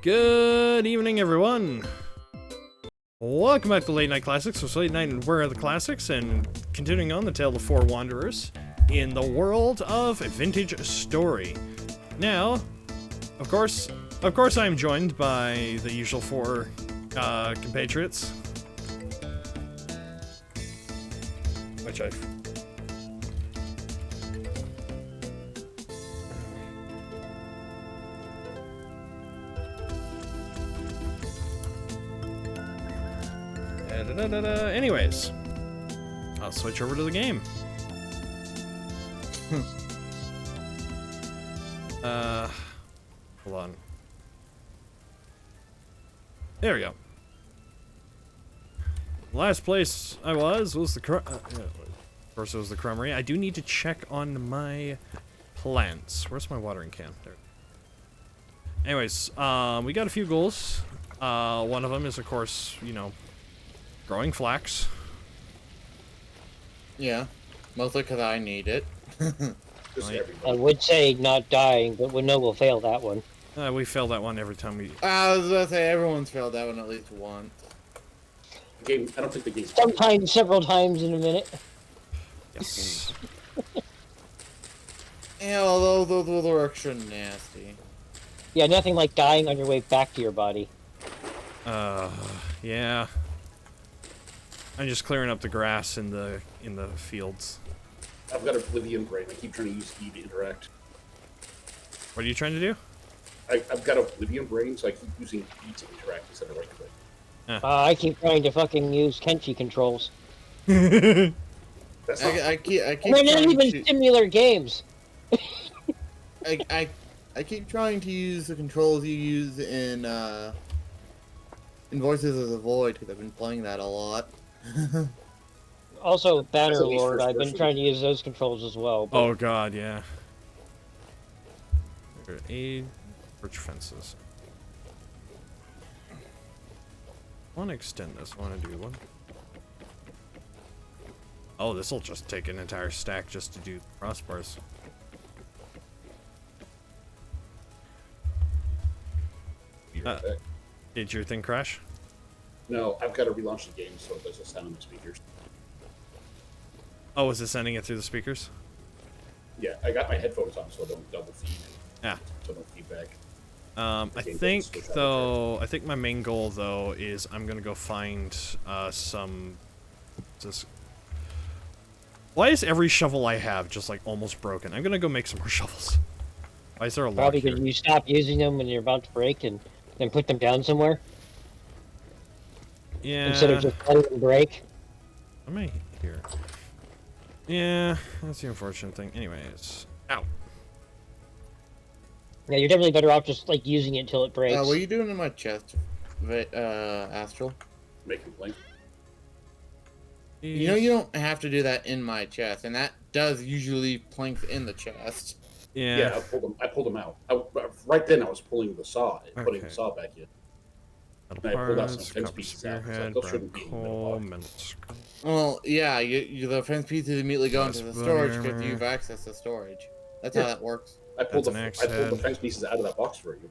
Good evening, everyone. Welcome back to Late Night Classics. So Late Night and Where Are the Classics, and continuing on the tale of the four wanderers in the world of Vintage Story. Now, of course, I am joined by the usual four compatriots, which I've. Anyways, I'll switch over to the game. Hold on. There we go. Last place I was the of course it was the Crummery. I do need to check on my plants. Where's my watering can? There. Anyways, we got a few goals. One of them is, of course, you know, growing flax. Yeah, mostly because I need it. I would say not dying, but we know we'll fail that one. We fail that one every time we... I was about to say, everyone's failed that one at least once. The game, I don't think the game's... Sometimes, several times in a minute. Yes. Yeah, although those are extra nasty. Yeah, nothing like dying on your way back to your body. Yeah. I'm just clearing up the grass in the fields. I've got Oblivion Brain. I keep trying to use E to interact. What are you trying to do? I've got Oblivion Brain, so I keep using E to interact instead of right click. I keep trying to fucking use Kenshi controls. That's not... I keep They're not even to, similar games. I keep trying to use the controls you use in Voices of the Void, because I've been playing that a lot. Also, Bannerlord, I've been person. trying to use those controls as well. But... Oh god, yeah. Aid birch fences. I want to extend this. I want to do one. Oh, this will just take an entire stack just to do crossbars. Did your thing crash? No, I've got to relaunch the game so it doesn't sound in the speakers. Oh, is it sending it through the speakers? Yeah, I got my headphones on so I don't double feed. Yeah. So no feedback. I think, though, I think my main goal, though, is I'm gonna go find, some... Why is every shovel I have just, like, almost broken? I'm gonna go make some more shovels. Why is there a lot Probably here? because you stop using them when you're about to break and then put them down somewhere. Yeah. Instead of just letting them break. Am I here? Yeah, that's the unfortunate thing. Anyways. Ow. Yeah, you're definitely better off just, like, using it until it breaks. What are you doing in my chest, Astral? Making blank. You know you don't have to do that in my chest, and that does usually planks in the chest. Yeah. Yeah, I pulled them out. Right then I was pulling the saw and putting the saw back in. Metal And I pulled out some parts, fence copper pieces out. spearhead, Those brown shouldn't be in the coal, middle metal scrap. Well, yeah, the fence pieces immediately go into the Glass storage body because armor. you've accessed the storage. That's Yeah. how that works. I pulled That's an axe the head. fence pieces out of that box for you.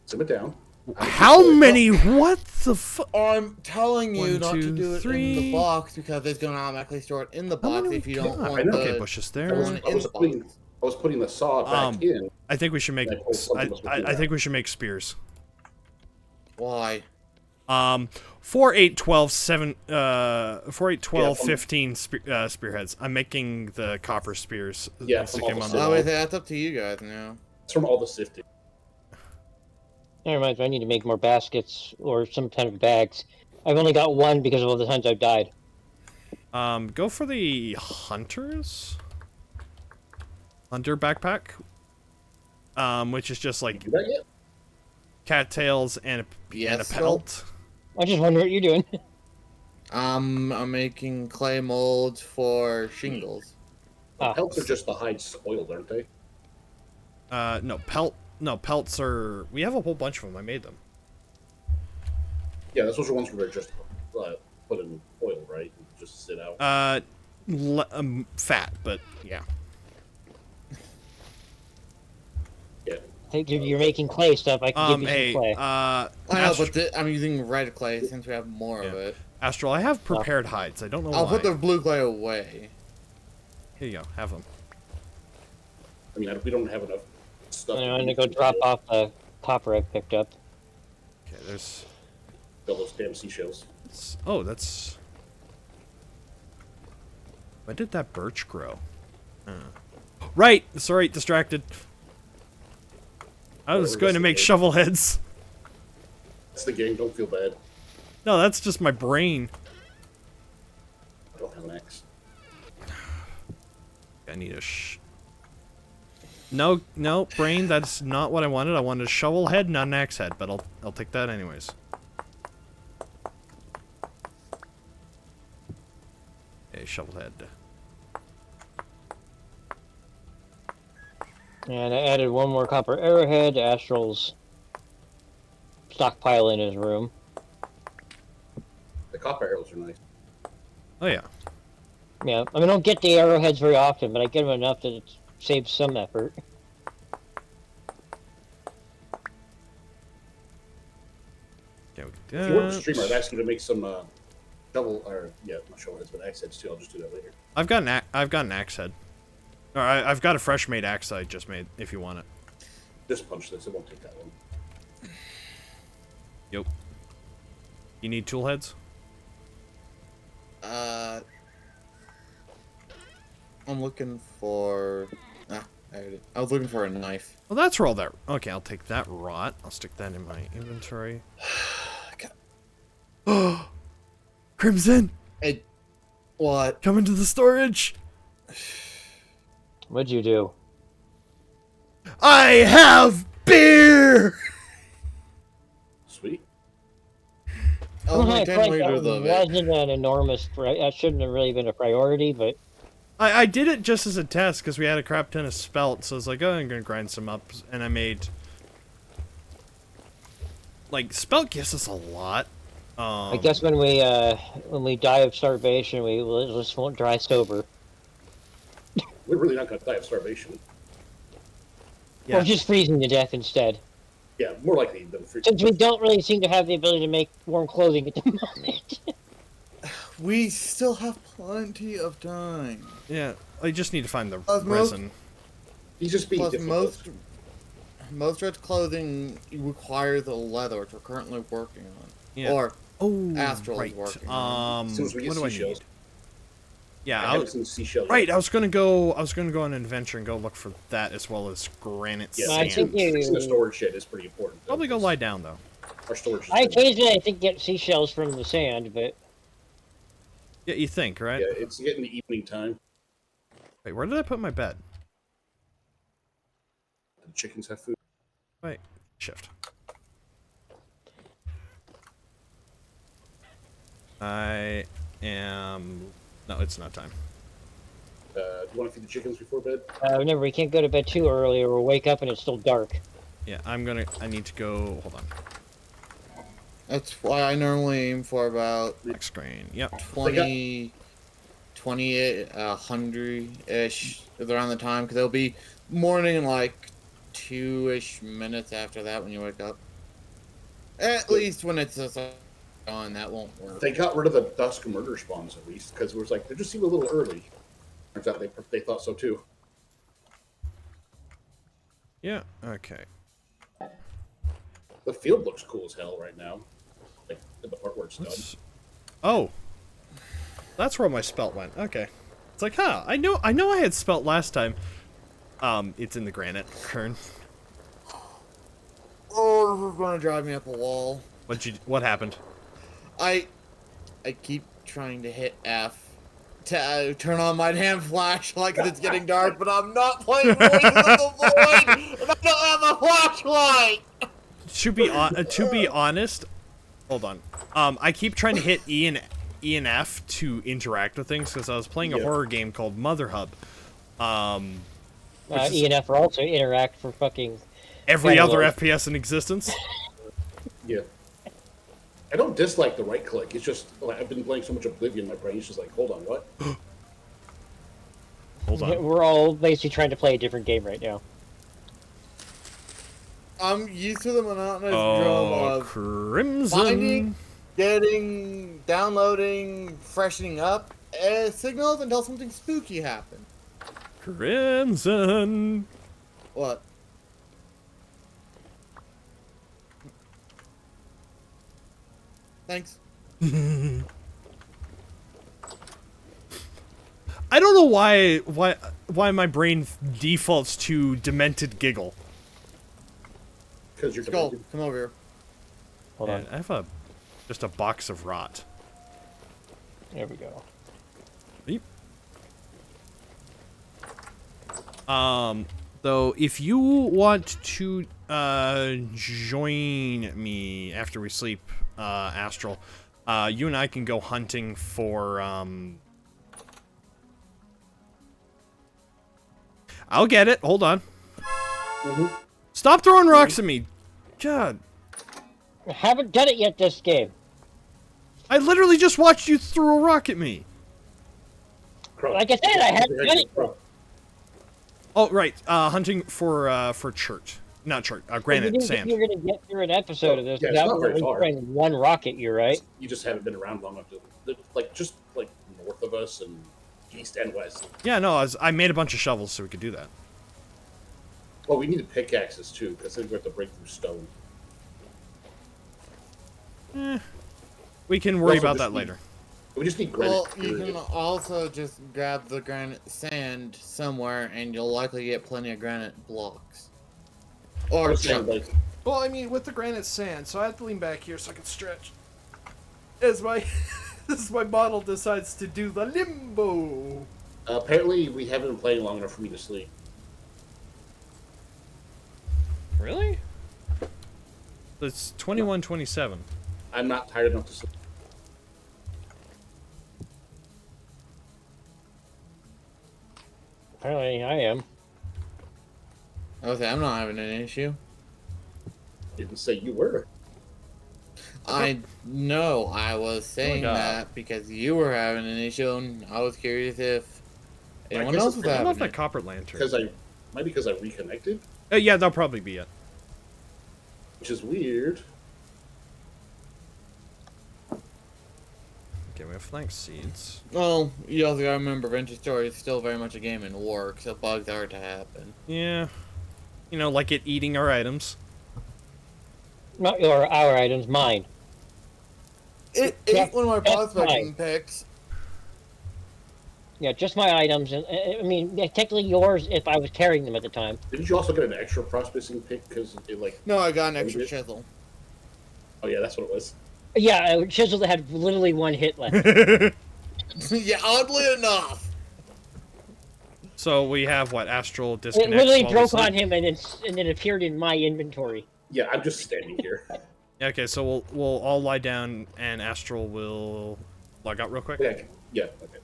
Sim it down. How many? What the fuck? I'm telling you 1, not 2, to do it in 3. the box because it's going to automatically store it in the How box many if you we don't got? want I know. Okay, the bushes I there. was putting the saw back in. I think we should make. And I pulled something else I between think we should make spears. Why? 4, 8, 12, 7, 4, 8, 12, Yeah, 15 spearheads. I'm making the copper spears. Yeah, Stick from them all on the the Oh, wait, that's up to you guys now. It's from all the sifting. Never mind, I need to make more baskets or some kind of bags. I've only got one because of all the times I've died. Go for the hunters. Hunter backpack. Which is just like Did you do that yet? cattails and a Yes, pelt. I just wonder what you're doing. I'm making clay molds for shingles. Ah. Pelts are just the hide spoiled, aren't they? No, pelts are... We have a whole bunch of them. I made them. Yeah, those are ones where they're just put in oil, right? And just sit out. Fat, but yeah. Yeah. You're making clay stuff. I can give you Hey, some clay. I know, but I'm using red clay since we have more of it. Astral, I have prepared hides. I don't know I'll why. put the blue clay away. Here you go. Have them. I mean, we don't have enough stuff. I'm gonna go drop off the copper I picked up. Okay, there's... All those damn seashells. Oh, that's... When did that birch grow? Right! Sorry, distracted. I was going to make shovel heads. That's the game, don't feel bad. No, that's just my brain. I don't have an axe. I need a No, no, brain, that's not what I wanted. I wanted a shovel head, not an axe head, but I'll take that anyways. Okay, shovel head. And I added one more copper arrowhead to Astral's stockpile in his room. The copper arrows are nice. Oh yeah. Yeah, I mean, I don't get the arrowheads very often, but I get them enough that it saves some effort. Okay, If you were a streamer, I'd ask you to make some not shovel heads, but axe heads too. I'll just do that later. I've got an axe head. Or I've got a fresh made axe I just made, if you want it. Just punch this, it won't take that long. Yep. You need tool heads? I'm looking for... I was looking for a knife. Well, that's where all that... Okay, I'll take that rot. I'll stick that in my inventory. Oh! Crimson! What? Come into the storage! What'd you do? I have beer! I Well, was I like feel 10 like liters that of it. wasn't an enormous... That shouldn't have really been a priority, but... I did it just as a test, because we had a crap ton of spelt, so I was like, oh, I'm gonna grind some up, and I made... Like, spelt gives us a lot. I guess when we die of starvation, we just won't dry sober. We're really not going to die of starvation. Yeah. Or just freezing to death instead. Yeah, more likely than free. Since we don't really seem to have the ability to make warm clothing at the moment. We still have plenty of time. Yeah, I just need to find the Most- resin. He's just being Plus, difficult. most red clothing requires the leather, which we're currently working on. Yeah. Or Oh, Astral is right. working. As soon as we get What do I seashells. need? Yeah, I haven't seen seashells. right. I was gonna go on an adventure and go look for that as well as granite Yeah, I sand. think fixing the storage shed is pretty important. though, Probably go because lie down though. Our storage is I occasionally, I think, get seashells from the sand, but... Yeah, you think, right? Yeah, it's getting the evening time. Wait, where did I put my bed? The chickens have food. Wait, shift. I am... No, it's not time. Do you want to feed the chickens before bed? Remember, we can't go to bed too early or we'll wake up and it's still dark. Yeah, I need to go... Hold on. That's why I normally aim for about Black screen. Yep. 20, 100-ish around the time, because it'll be morning like 2-ish minutes after that when you wake up. At least when it's just on, that won't work. They got rid of the dusk murder spawns at least, because it was like, they just seem a little early. Turns out they thought so too. Yeah, okay. The field looks cool as hell right now. Like, the part where it's done. Oh. That's where my spelt went. Okay. It's like, huh, I know I had spelt last time. It's in the granite, Kern. Oh, this is gonna drive me up a wall. What happened? I keep trying to hit F to turn on my damn flashlight because it's getting dark, but I'm not playing Voices of the Void, and I don't have a flashlight. To be honest, hold on. I keep trying to hit E and F to interact with things because I was playing a horror game called Mother Hub. E and F are also interact for fucking... Every other Lord. FPS in existence. Yeah. I don't dislike the right click. It's just, like, I've been playing so much Oblivion, my brain's just like, hold on, what? Hold on. We're all basically trying to play a different game right now. I'm used to the monotonous drum Oh, of Crimson. finding, getting, downloading, freshening up signals until something spooky happens. Crimson. What? Thanks. I don't know why my brain defaults to demented giggle. Because you're Skull, demented. come over here. Hold on. Man, I have just a box of rot. There we go. Beep. Though, if you want to join me after we sleep, Astral, you and I can go hunting for I'll get it. Hold on. Stop throwing rocks at me. God. I haven't done it yet this game. I literally just watched you throw a rock at me. Crumb. Like I said, I haven't done it. Crumb. Oh, right. Hunting for chert. Not chert. You Granite didn't sand. think you were going to get through an episode of this Yeah, it's without not very only far. throwing one rock at you, right? You just haven't been around long enough to, like, just like north of us and east and west. Yeah, no, I made a bunch of shovels so we could do that. Well, we needed pickaxes too, because then we have to break through stone. We can worry Also about just that need- later. We just need granite. Well, you period. can also just grab the granite sand somewhere, and you'll likely get plenty of granite blocks. Or I'm saying, chunk. like, Well, I mean, with the granite sand, so I have to lean back here so I can stretch. As my my model decides to do the limbo. apparently we haven't been playing long enough for me to sleep. Really? It's 21:27. I'm not tired enough to sleep. Apparently I am. Okay, I'm not having an issue. Didn't say you were. I know I was saying God. that because you were having an issue, and I was curious if anyone guess else it's- was I having love that it. copper lantern. Because I reconnected, Yeah, that'll probably be it. which is weird. Okay, we have flank seeds. Well, you also gotta remember, Vintage Story is still very much a game in work, so bugs are to happen. Yeah. You know, like it eating our items. Not our items, mine. It Yeah, ate one of my that's prospecting fine. picks. Yeah, just my items. And I mean, yeah, technically yours if I was carrying them at the time. Didn't you also get an extra prospecting pick because it like? No, I got an extra did? chisel. Oh yeah, that's what it was. Yeah, a chisel that had literally one hit left. Yeah, oddly enough. So we have what? Astral It disconnects. literally while we broke sleep? on him and then appeared in my inventory. Yeah, I'm just standing here. Okay, so we'll all lie down and Astral will log out real quick. Yeah, okay.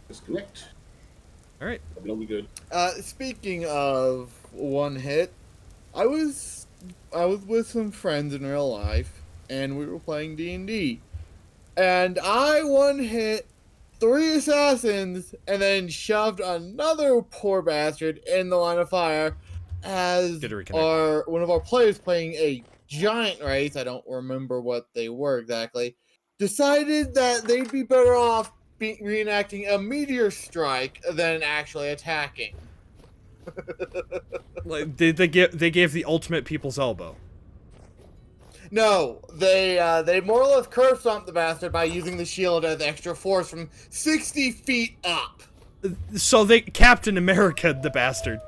Disconnect. All right. Let me know we good. Speaking of one hit, I was with some friends in real life, and we were playing D&D, and I one hit 3 assassins, and then shoved another poor bastard in the line of fire, as Good to reconnect. one of our players playing a giant race, I don't remember what they were exactly, decided that they'd be better off reenacting a meteor strike than actually attacking. Like, they gave the ultimate people's elbow. No, they more or less curb stomped the bastard by using the shield as extra force from 60 feet up. So they Captain America the bastard.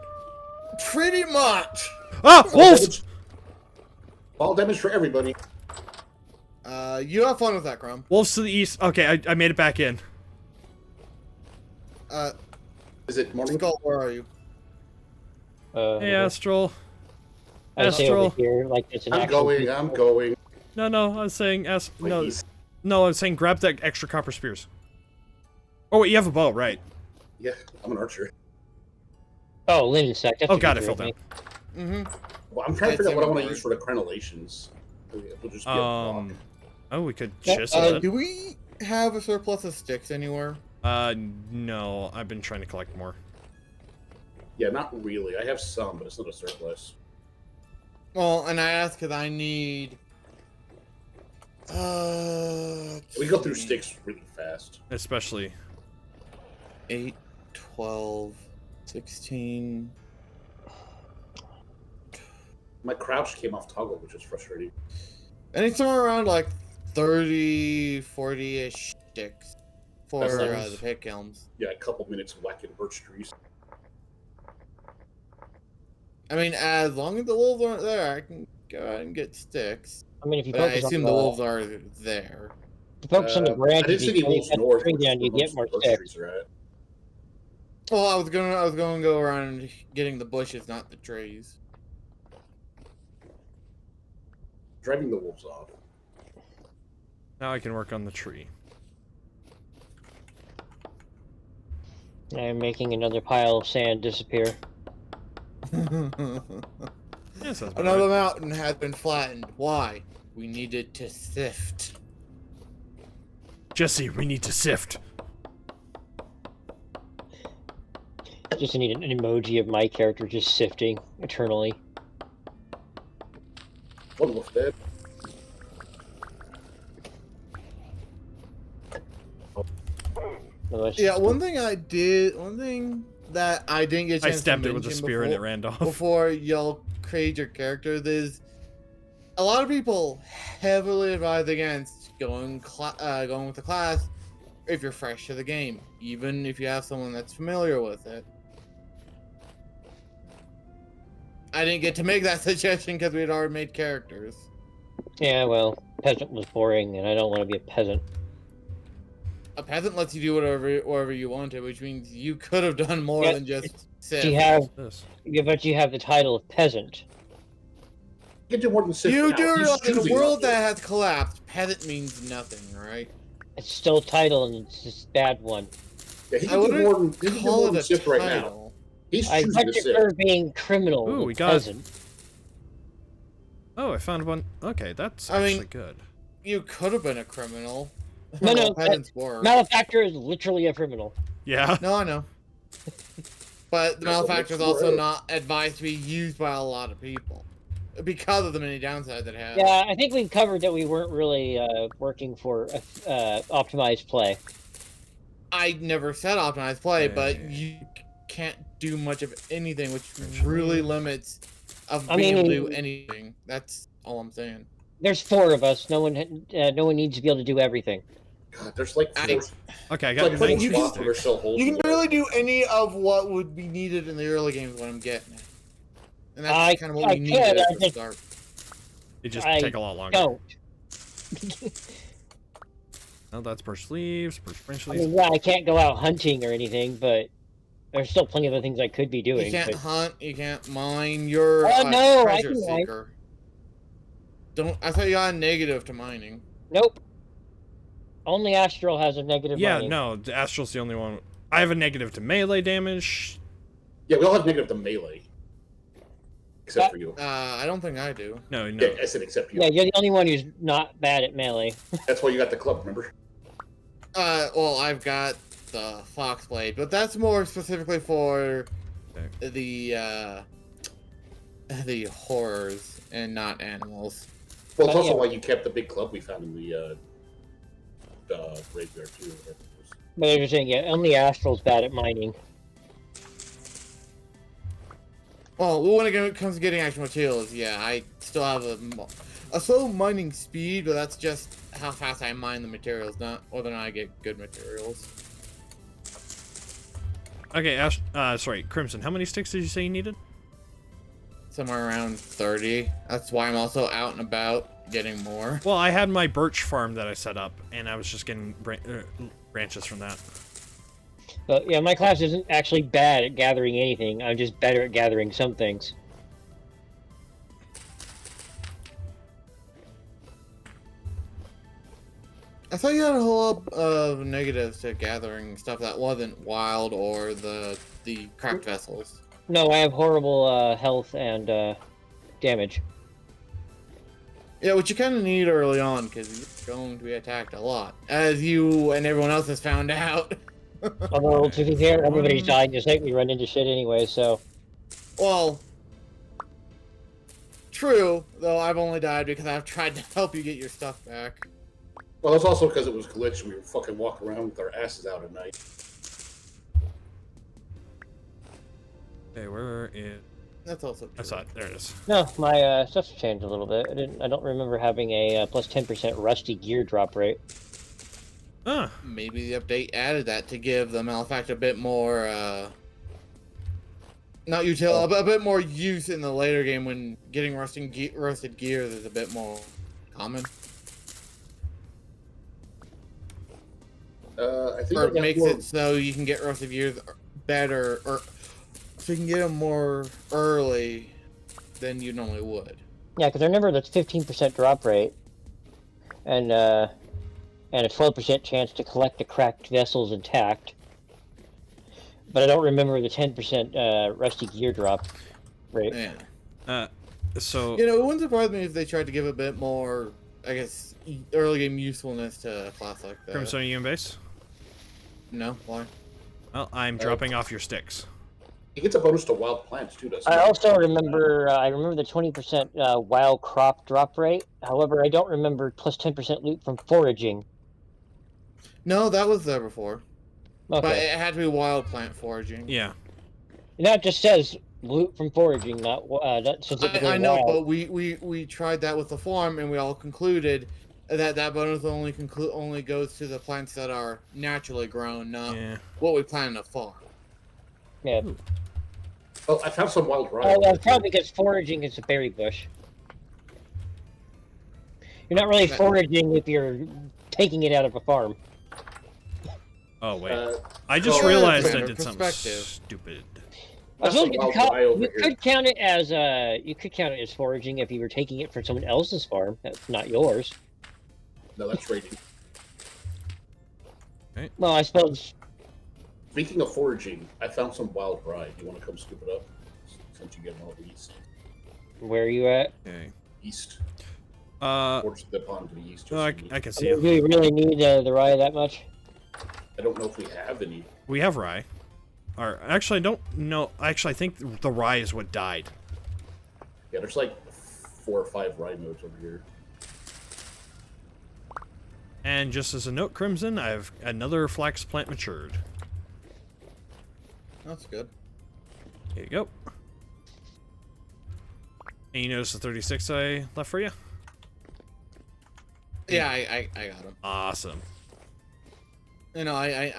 Pretty much. Ah, wolves! All damage for everybody. You have fun with that, Crumb. Wolves to the east. Okay, I made it back in. Is it morning? Skull, where are you? Hey, Astral. I say Astral. over here like it's an I'm actual. going. No, I was saying no, Please. no, I was saying grab that extra copper spears. Oh wait, you have a bow, right? Yeah, I'm an archer. Oh, linen sack. That's Oh a god, good I fell drink. down. Mm-hmm. Well, I'm trying to It's figure out what I want to everywhere. use for the crenellations. It'll just be a block. Oh, we could Yeah, chisel it. Do we have a surplus of sticks anywhere? No, I've been trying to collect more. Yeah, not really. I have some, but it's not a surplus. Well, and I asked because I need. We go through sticks really fast. Especially 8, 12, 16. My crouch came off toggle, which is frustrating. And it's somewhere around like 30, 40-ish sticks for the pick elms. Yeah, a couple minutes whacking birch trees. I mean, as long as the wolves aren't there, I can go out and get sticks. I mean, if you But I focus assume on the wolves are there. if you focus on the I branches, didn't see any wolves north. tree down, you get more birch sticks. trees are at. Well, I was gonna go around getting the bushes, not the trees. Driving the wolves off. now I can work on the tree. I'm making another pile of sand disappear. Yeah, sounds about Another right. mountain has been flattened. Why? We needed to sift. Jesse, we need to sift. Just need an emoji of my character just sifting eternally. One wolf dead. Otherwise- Yeah, one thing that I didn't get a I chance stepped to it with a mention spear and it before- ran off. Before y'all create your characters is a lot of people heavily advise against going with the class if you're fresh to the game, even if you have someone that's familiar with it. I didn't get to make that suggestion because we had already made characters. Yeah, well, peasant was boring, and I don't want to be a peasant. A peasant lets you do whatever you want to, which means you could have done more Yeah, than just sit. You have, This. yeah, but you have the title of peasant. You can do more than sit You now. do He's realize in a choosing world not to. that has collapsed, peasant means nothing, right? It's still a title, and it's just a bad one. Yeah, he I can do wouldn't more than, he can do call more it than a sit right now. title. He's I choosing much to sit. prefer being criminal Ooh, than we got- peasant. Oh, I found one. Okay, that's I mean- actually good. You could have been a criminal. No, no, Well, peasants were. Malefactor is literally a criminal. Yeah. No, I know. But the That's what malefactor is makes also war. not advised to be used by a lot of people because of the many downsides it has. Yeah, I think we've covered that we weren't really working for optimized play. I never said optimized play, but Yeah. you can't do much of anything, which really limits of I being able to mean- do anything. That's all I'm saying. There's 4 of us. No one needs to be able to do everything. God, there's like I- 4. Okay, I It's got like putting 19 spots where there's sticks. still holes. You in can there. barely do any of what would be needed in the early games when I'm getting it. And that's I- kind of what I we can, needed I at the just- start. It just I take a lot longer. Don't. No, that's birch leaves, birch branch I leaves. mean, yeah, I can't go out hunting or anything, but there's still plenty of other things I could be doing. You can't but- hunt. You can't mine. You're Oh, a no, I treasure can mine. seeker. Don't. I thought you got a negative to mining. Nope. Only Astral has a negative Yeah, mining. no, the Astral's the only one. I have a negative to melee damage. Yeah, we all have negative to melee. Except for you. I don't think I do. No, no. Yeah, I said except you. Yeah, you're the only one who's not bad at melee. That's why you got the club, remember? Well, I've got the fox blade, but that's more specifically for the horrors and not animals. Well, it's But, also yeah. why you kept the big club we found in the graveyard, too. But as you're saying, yeah, only Astral's bad at mining. Well, when it comes to getting actual materials, yeah, I still have a slow mining speed, but that's just how fast I mine the materials, not whether or not I get good materials. Okay, sorry, Crimson, how many sticks did you say you needed? Somewhere around 30. That's why I'm also out and about getting more. Well, I had my birch farm that I set up, and I was just getting branches from that. But yeah, my class isn't actually bad at gathering anything. I'm just better at gathering some things. I thought you had a whole lot of negatives to gathering stuff that wasn't wild or the cracked vessels. No, I have horrible health and damage. Yeah, which you kind of need early on because you're going to be attacked a lot, as you and everyone else has found out. Although, to be fair, everybody's dying just like we run into shit anyway, so... Well, true, though I've only died because I've tried to help you get your stuff back. Well, that's also because it was glitched. We were fucking walking around with our asses out at night. Okay, where is... That's also true. I saw it. There it is. No, my stuff's changed a little bit. I don't remember having a plus 10% rusty gear drop rate. Ah, Maybe the update added that to give the Malefact a bit more, not utility, but a bit more use in the later game when getting rusted gear is a bit more common. I think Or it makes it so you can get rusted gears better, or so you can get them more early than you normally would. Yeah, because I remember that's 15% drop rate, and a 12% chance to collect the cracked vessels intact. But I don't remember the 10% rusty gear drop rate. Yeah. so... You know, it wouldn't surprise me if they tried to give a bit more, I guess, early game usefulness to a class like that. Crimson, are you in base? No? Why? Well, I'm dropping off your sticks. He gets a bonus to wild plants too, doesn't I he? also remember, the 20% wild crop drop rate. However, I don't remember plus 10% loot from foraging. No, that was there before. Okay. But it had to be wild plant foraging. Yeah. And that just says loot from foraging, not specifically I know, wild. but we tried that with the farm, and we all concluded that that bonus only goes to the plants that are naturally grown, not what we plan to farm. Yeah. Oh, I found some wild rye. Oh, well, probably because foraging is a berry bush. You're not really foraging if you're taking it out of a farm. Oh, wait. I just so- realized I Better did something perspective. stupid. I That's suppose some wild rye over you here. could count it as foraging if you were taking it from someone else's farm, that's not yours. No, that's raiding. Well, I suppose. Speaking of foraging, I found some wild rye. Do you want to come scoop it up? Since you get all the east. Where are you at? Okay. East. Uh, Towards the pond to the east. I can see Do we it. really need the rye that much? I don't know if we have any. We have rye. Or, actually, I don't know. Actually, I think the rye is what died. Yeah, there's like 4 or 5 rye nodes over here. And just as a note, Crimson, I have another flax plant matured. That's good. Here you go. And you notice the 36 I left for you? Yeah, I got them. Awesome. You know, I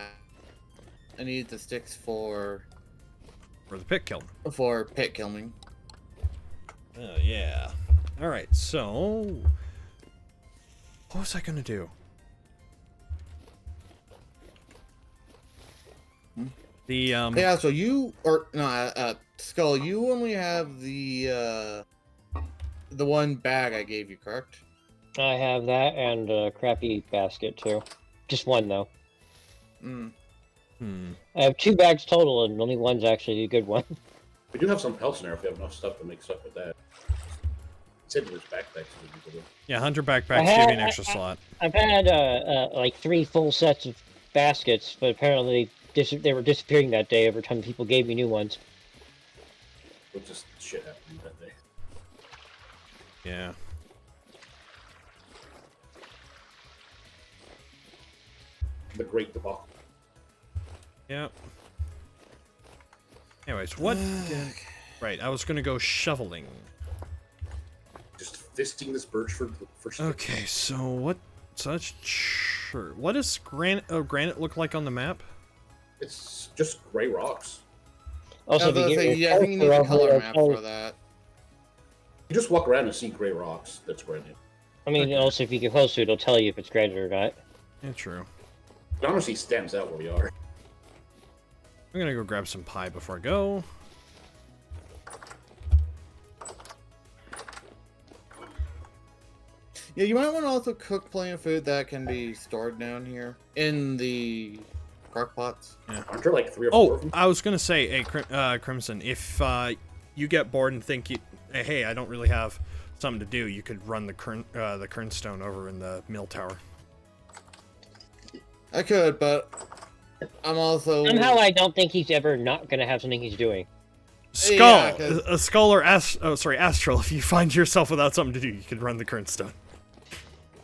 need the sticks for For the pit kiln. pit killing. Oh, yeah. Alright, so... What was I gonna do? The, Yeah, so you or no, Skull, you only have the one bag I gave you, correct? I have that and a crappy basket too. Just one though. Mm. I have 2 bags total, and only one's actually a good one. We do have some pelts in there if we have enough stuff to make stuff with that. Said there's backpacks. yeah, Hunter backpacks give you an extra slot. I've had like 3 full sets of baskets, but apparently they were disappearing that day every time people gave me new ones. What just shit happened that day? Yeah. The Great Debacle. Yep. Anyways, what? Right, I was gonna go shoveling. Just fisting this birch for sticks. Okay, so what? Such sure. What does granite look like on the map? It's just gray rocks. Also, if you get I think you need a color map for that. You just walk around and see gray rocks. That's granite. I mean, also if you get close to it, it'll tell you if it's granite or not. Yeah, true. It honestly stands out where we are. I'm gonna go grab some pie before I go. Yeah, you might want to also cook plenty of food that can be stored down here in the crock pots. Aren't there like 3 or 4 of Oh, them? I was gonna say, hey, Crimson, if you get bored and think hey, I don't really have something to do, you could run the Kernstone over in the mill tower. I could, but I'm also Somehow I don't think he's ever not going to have something he's doing. Skull, Yeah, 'cause- a Skull or Astral. If you find yourself without something to do, you can run the current stone.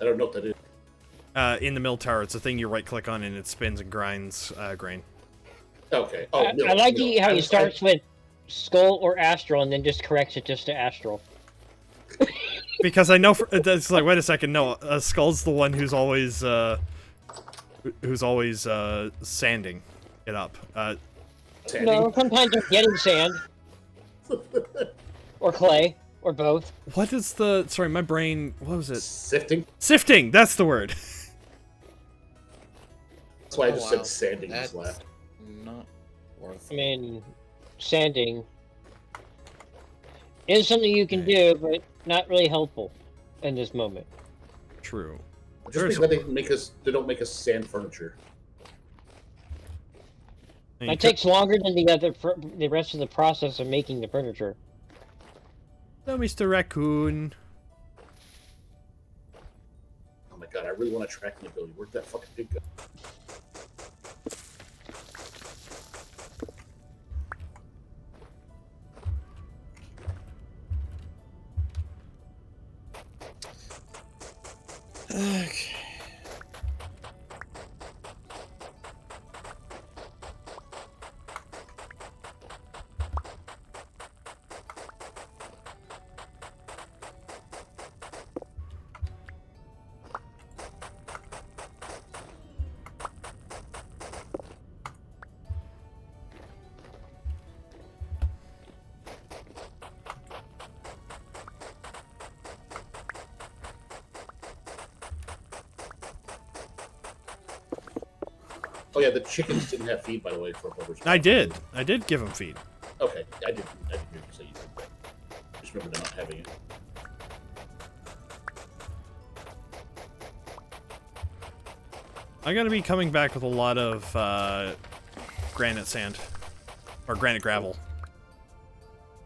I don't know what that is. In the mill tower, it's a thing you right-click on and it spins and grinds grain. Okay. Oh, I no, like no. how he starts with Skull or Astral and then just corrects it just to Astral. Because I know it's like, wait a second, no, Skull's the one who's always sanding it up. No, sometimes I'm getting sand. Or clay. Or both. What is the? Sorry, my brain. What was it? Sifting. Sifting. That's the word. That's why I Oh, just wow. said sanding That's is left. not worth I it. mean, sanding is something you can do, but not really helpful in this moment. True. Just because they don't make us sand furniture. It takes longer than the rest of the process of making the furniture. No, Mr. Raccoon. Oh my god, I really want a tracking ability. Where'd that fucking pig go? Okay. Oh yeah, the chickens didn't have feed, by the way, for Bubber's. I did. I did give him feed. Okay, I didn't hear you say you did. Just remember not having it. I'm gonna be coming back with a lot of granite sand or granite gravel.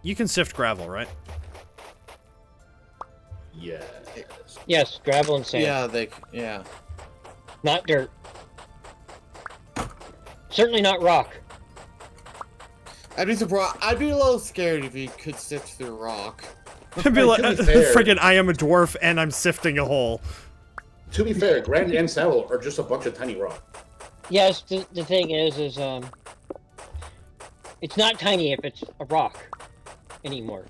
You can sift gravel, right? Yes. Yes, gravel and sand. Yeah. Not dirt. Certainly not rock. I'd be surprised. I'd be a little scared if you could sift through rock. I'd be like, To be fair- friggin' I am a dwarf and I'm sifting a hole. To be fair, Grand and Saddle are just a bunch of tiny rocks. Yes, the thing is it's not tiny if it's a rock anymore.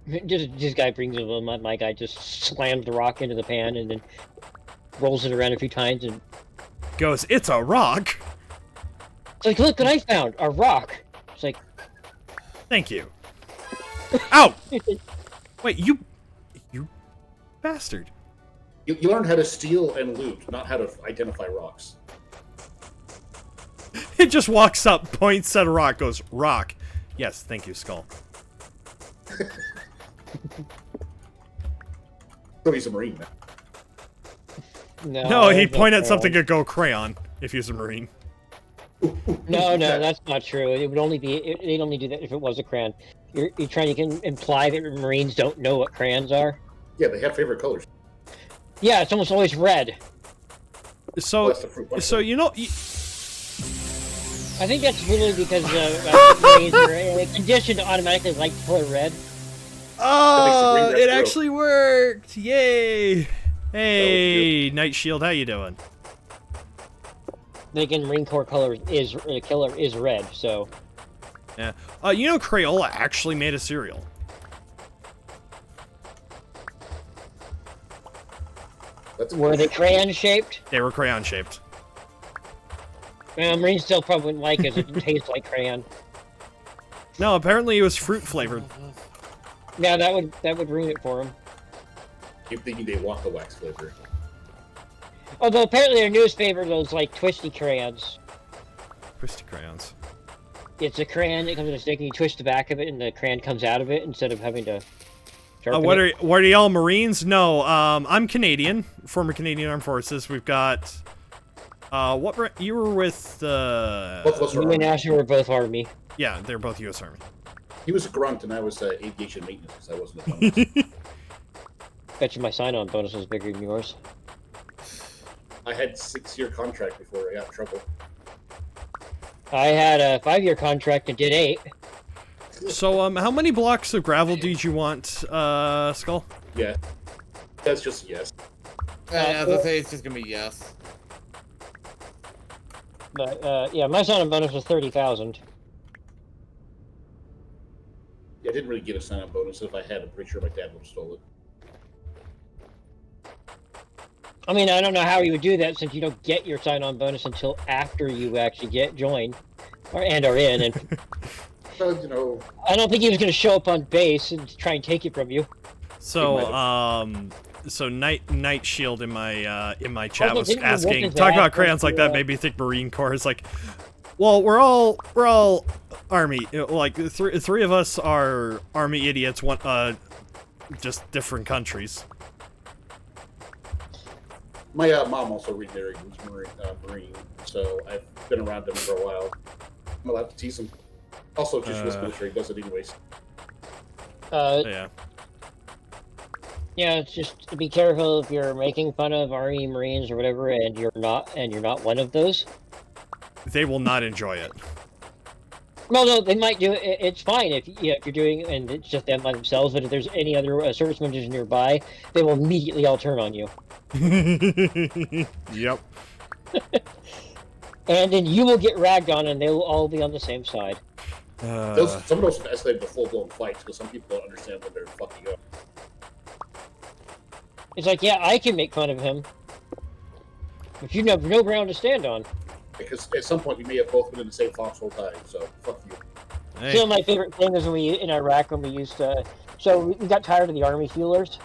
This guy brings it. My guy just slams the rock into the pan and then rolls it around a few times and Goes, it's a rock. it's like, look what I found, a rock. It's like, Thank you. Ow! Wait, you bastard. You learn how to steal and loot, not how to identify rocks. It just walks up, points at a rock, goes, rock. Yes, thank you, Skull. So he's a marine now. No, he'd that's point not at something and go crayon if he was a marine. No, that's not true. It would only be. They'd only do that if it was a crayon. You're trying to imply that Marines don't know what crayons are. Yeah, they have favorite colors. Yeah, it's almost always red. So, Well, that's the fruit punch. so you know, I think that's literally because Marines are conditioned to automatically like the color red. oh, green it red actually worked! Yay! Hey, good. Night Shield, how you doing? Then again, Marine Corps color is red. So Yeah. You know, Crayola actually made a cereal. That's were they crayon shaped? They were crayon shaped. Well, Marines still probably wouldn't like it. It didn't taste like crayon. No, apparently it was fruit flavored. Yeah, that would ruin it for them. Keep thinking they want the wax flavor. Although apparently their newest favorite are those like twisty crayons. Twisty crayons. It's a crayon that comes in a stick, and you twist the back of it, and the crayon comes out of it instead of having to. What are y'all Marines? No, I'm Canadian, former Canadian Armed Forces. We've got, you were with Both of us are Me and Army. Asher were both Army. yeah, they're both U.S. Army. He was a grunt and I was aviation maintenance because I wasn't a bonus. Bet you my sign-on bonus was bigger than yours. I had 6-year contract before I got in trouble. I had a 5-year contract and did 8. So, how many blocks of gravel did you want, Skull? Yeah. That's just yes. As I say, it's just gonna be yes. But, yeah, my sign-on bonus was 30,000. Yeah, I didn't really get a sign-up bonus. If I had, I'm pretty sure my dad would have stole it. I mean, I don't know how you would do that since you don't get your sign-on bonus until after you actually join, or are in. And But, you know, I don't think he was going to show up on base and try and take it from you. So, so Night Shield in my chat was didn't you asking, want to talk add about crayons like that to, made me think Marine Corps. It's like, well, we're all Army. Like three of us are Army idiots. One, just different countries. my mom also remarried was Marine, so I've been around him for a while. I'm allowed to tease him. Also, just US military does it anyways. Yeah. Yeah, it's just to be careful if you're making fun of Army, Marines, or whatever, and you're not one of those. They will not enjoy it. Well, no, they might do it. It's fine if you're doing, and it's just them by themselves. But if there's any other service members nearby, they will immediately all turn on you. Yep. And then you will get ragged on, and they will all be on the same side. Some of those have escalated to full-blown fights because some people don't understand when they're fucking up. It's like, yeah, I can make fun of him, but you have no ground to stand on. Because at some point we may have both been in the same foxhole time, so fuck you. Hey. Still, my favorite thing is in Iraq when we used to. So we got tired of the Army fuelers.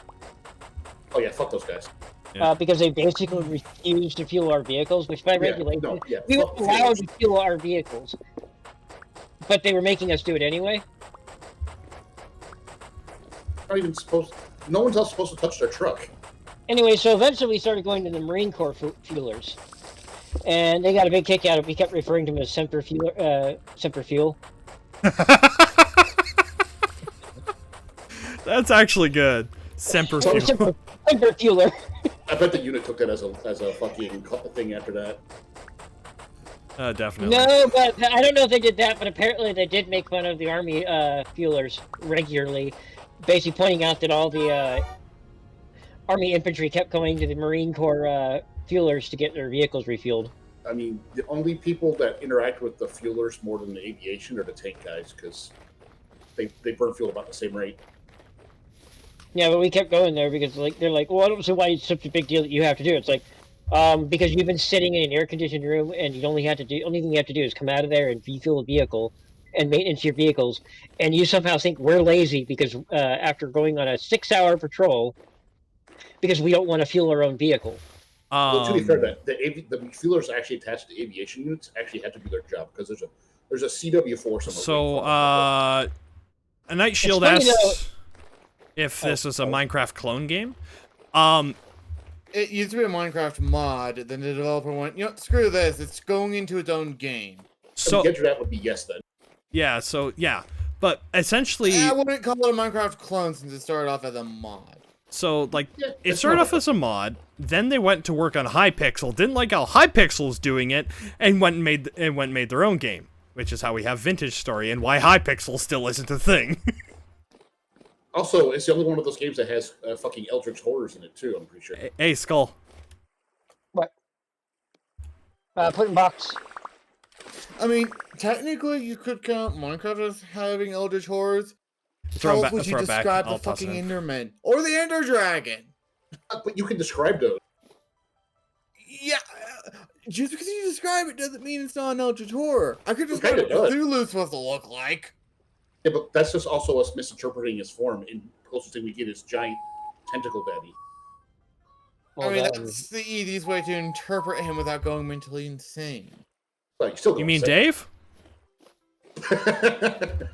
Oh yeah, fuck those guys. Yeah. Because they basically refused to fuel our vehicles, which by regulation, we were fuck allowed fuelers. to fuel our vehicles. But they were making us do it anyway. Not even supposed. No one's else supposed to touch their truck. Anyway, so eventually we started going to the Marine Corps fuelers. And they got a big kick out of it. We kept referring to them as Semper Fuel. That's actually good. Semper So Fuel. Semper Fueler. I bet the unit took that as a fucking thing after that. Definitely. No, but I don't know if they did that, but apparently they did make fun of the Army fuelers regularly, basically pointing out that all the Army infantry kept going to the Marine Corps fuelers to get their vehicles refueled. I mean, the only people that interact with the fuelers more than the aviation are the tank guys, because they burn fuel about the same rate. Yeah, but we kept going there because they're like, well, I don't see why it's such a big deal that you have to do it. It's like, because you've been sitting in an air-conditioned room and only thing you have to do is come out of there and refuel a vehicle and maintenance your vehicles, and you somehow think we're lazy because after going on a 6-hour patrol, because we don't want to fuel our own vehicle. Well, to be fair, the fuelers actually attached to aviation units actually had to do their job because there's a CW force. So, a Night Shield funny, asks if this was a Minecraft clone game. It used to be a Minecraft mod, then the developer went, you know, screw this, it's going into its own game. So the answer to that would be yes then. Yeah, so, yeah. But essentially... I wouldn't call it a Minecraft clone since it started off as a mod. So, like, Yeah, it it's started not off as a mod, then they went to work on Hypixel, didn't like how Hypixel was doing it, and went and made their own game. Which is how we have Vintage Story, and why Hypixel still isn't a thing. Also, it's the only one of those games that has fucking Eldritch Horrors in it too, I'm pretty sure. Hey, Skull. What? Put in box. I mean, technically, you could count Minecraft as having Eldritch Horrors. Throw How it would you throw it back. describe the I'll toss it fucking in. Enderman? Or the Ender Dragon? But you can describe those. Yeah, just because you describe it doesn't mean it's not an Eldritch Horror. I could It describe kinda what does. Cthulhu's supposed to look like. Yeah, but that's just also us misinterpreting his form. And the closest thing we get is giant tentacle daddy. Well, I mean, that- that's the easiest way to interpret him without going mentally insane. But you still You don't mean say Dave? it.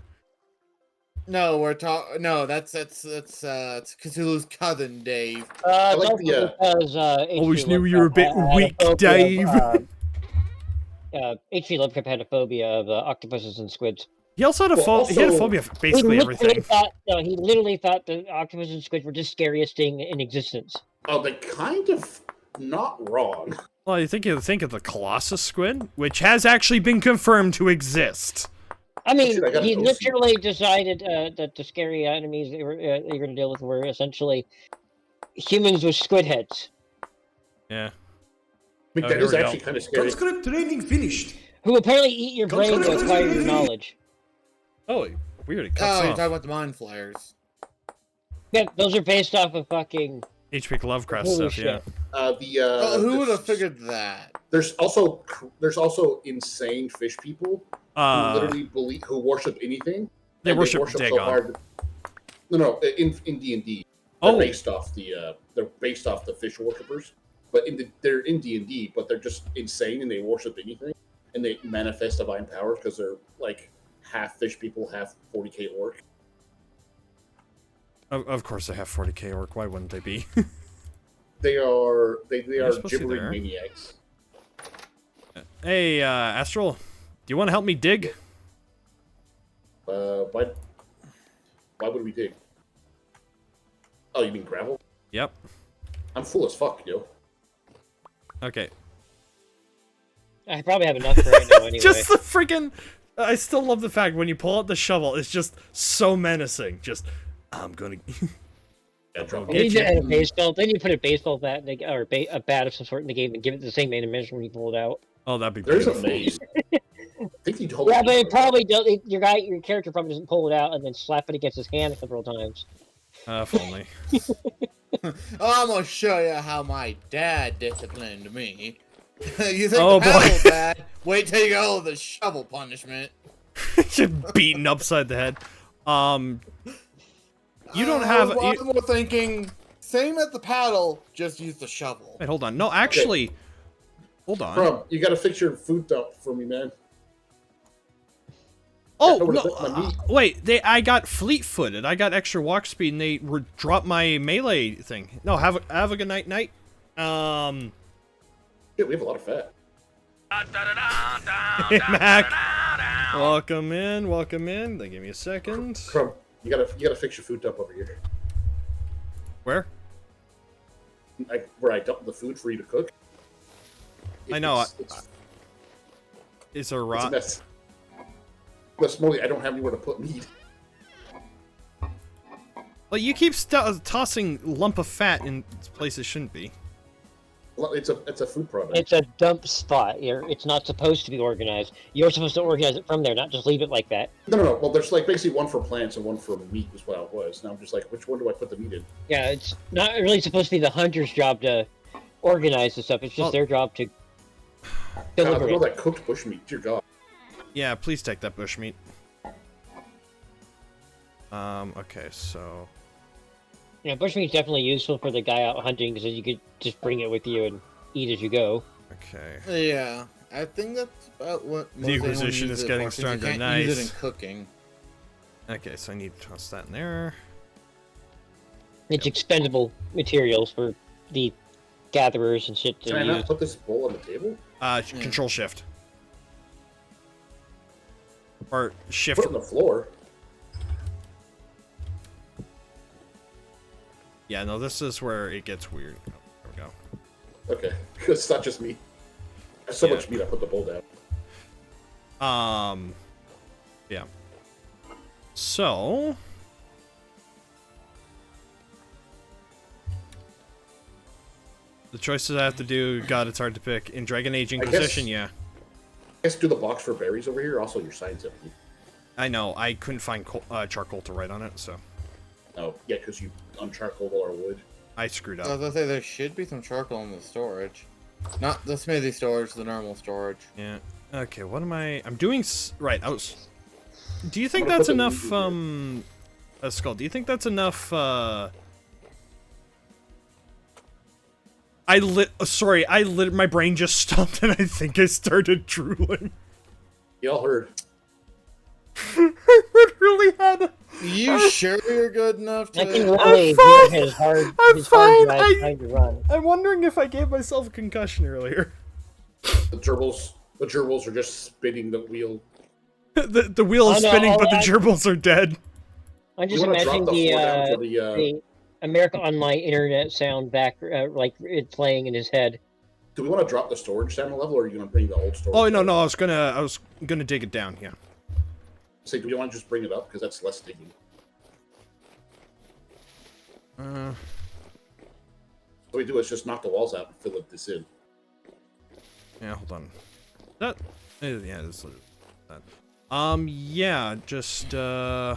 No, we're talking. No, that's Cthulhu's cousin, Dave. like that's the, because Always H.P. knew you were a bit Lovecraft had weak, phobia Dave. of, H.P. Lovecraft had a phobia of octopuses and squids. He also had a Well, he had a also- phobia of basically he literally everything. he literally thought the octopuses and squids were the scariest thing in existence. Oh, they kind of not wrong. Well, you think of the Colossus squid, which has actually been confirmed to exist. I mean, Shit, I gotta he go literally decided that the scary enemies that you're going to deal with were essentially humans with squid heads. Yeah. I mean, Oh, that here is we go. actually kind of scary. Conscript training finished. Who apparently eat your brain to acquire your knowledge. Oh, weird. It Oh, cuts you're off. talking about the mind flayers. Yeah, those are based off of fucking... H.P. Lovecraft Holy stuff, yeah. shit. Who would have figured that? There's also insane fish people who literally believe, who worship anything. They and worship Dagon. hard. No, in D&D. Oh. They're based off the fish worshippers, but they're in D&D, but they're just insane and they worship anything, and they manifest divine powers because they're like half fish people, half 40k orc. Of course they have 40k orc. Why wouldn't they be? They are supposed to be gibbering there. maniacs. Hey, Astral, do you want to help me dig? Why would we dig? Oh, you mean gravel? Yep. I'm full as fuck, yo. Okay. I probably have enough for right now anyway. Just the freaking... I still love the fact when you pull out the shovel, it's just so menacing. Just, I'm gonna... Yeah, drop They need Get to you. add a baseball. They need to put a baseball bat or a bat of some sort in the game and give it the same animation when you pull it out. Oh, that'd be There's a beautiful. maze. I think he told Yeah, me. but it probably does. Your character probably doesn't pull it out and then slap it against his hand several times. If only. I'm gonna show you how my dad disciplined me. You think Oh, the paddle's boy. bad? Wait till you go the shovel punishment. Just beaten upside the head. You don't have... I'm You, more thinking, same at the paddle, just use the shovel. wait, hold on. No, actually... Hold on. Bro, you gotta fix your food dump for me, man. Oh, nowhere to no, put my meat. wait, I got fleet-footed. I got extra walk speed, and they dropped my melee thing. No, have a good night, night. Shit, we have a lot of fat. Hey, Mac. Welcome in, welcome in. They give me a second. Crumb, you gotta fix your food dump over here. Where? Where I dump the food for you to cook. I know, It's It's a it's a rot. mess. But Smoley, I don't have anywhere to put meat. Well, you keep tossing lump of fat in places shouldn't be. Well, it's a food product. It's a dump spot. It's not supposed to be organized. You're supposed to organize it from there, not just leave it like that. No. Well, there's like basically one for plants and one for meat is what it was. Now I'm just like, which one do I put the meat in? Yeah, it's not really supposed to be the hunter's job to organize the stuff. It's just Well- their job to God, deliver look at all it. that cooked bushmeat. Dear God. Yeah, please take that bushmeat. Okay, so... Yeah, bushmeat's definitely useful for the guy out hunting because you could just bring it with you and eat as you go. Okay. Yeah, I think that's about what most The anyone Inquisition uses is it getting for, 'cause you stronger. can't use it in Nice. cooking. Okay, so I need to toss that in there. It's expendable materials for the gatherers and shit Can to I use. not put this bowl on the table? Control shift. Or shift. Put it on the floor. Yeah, no, this is where it gets weird. Oh, there we go. Okay, it's not just me. There's so Yeah. much meat. I put the bowl down. Yeah. So... The choices I have to do, God, it's hard to pick. In Dragon Age Inquisition, yeah. I guess do the box for berries over here. Also, your science empty. I know, I couldn't find charcoal to write on it, so Oh, yeah, because you uncharcoaled all our wood. I screwed I was up. gonna say there should be some charcoal in the storage. Not the smithy storage, the normal storage. Yeah. Okay, what am I... I'm doing... Right, I was... Do you think I'm gonna that's put the enough, meat in Skull, do you think that's enough, Sorry, my brain just stopped and I think I started drooling. Y'all heard. I literally had... You sure you're good enough I to? can really fine. hear his hard, I'm his hard fine. drive trying to run. I'm wondering if I gave myself a concussion earlier. The gerbils are just spinning the wheel. The wheel is Oh, no, spinning, but the I- gerbils are dead. I'm You just want to drop imagining the floor down the, for the the America Online internet sound back, like it playing in his head. Do we want to drop the storage down a level, or are you gonna bring the old storage? Oh no, down? no, I was gonna dig it down. Yeah. Say, do we want to just bring it up because that's less digging? What we do is just knock the walls out and fill this in. Yeah, hold on. That, yeah, this is that. Yeah, just yeah,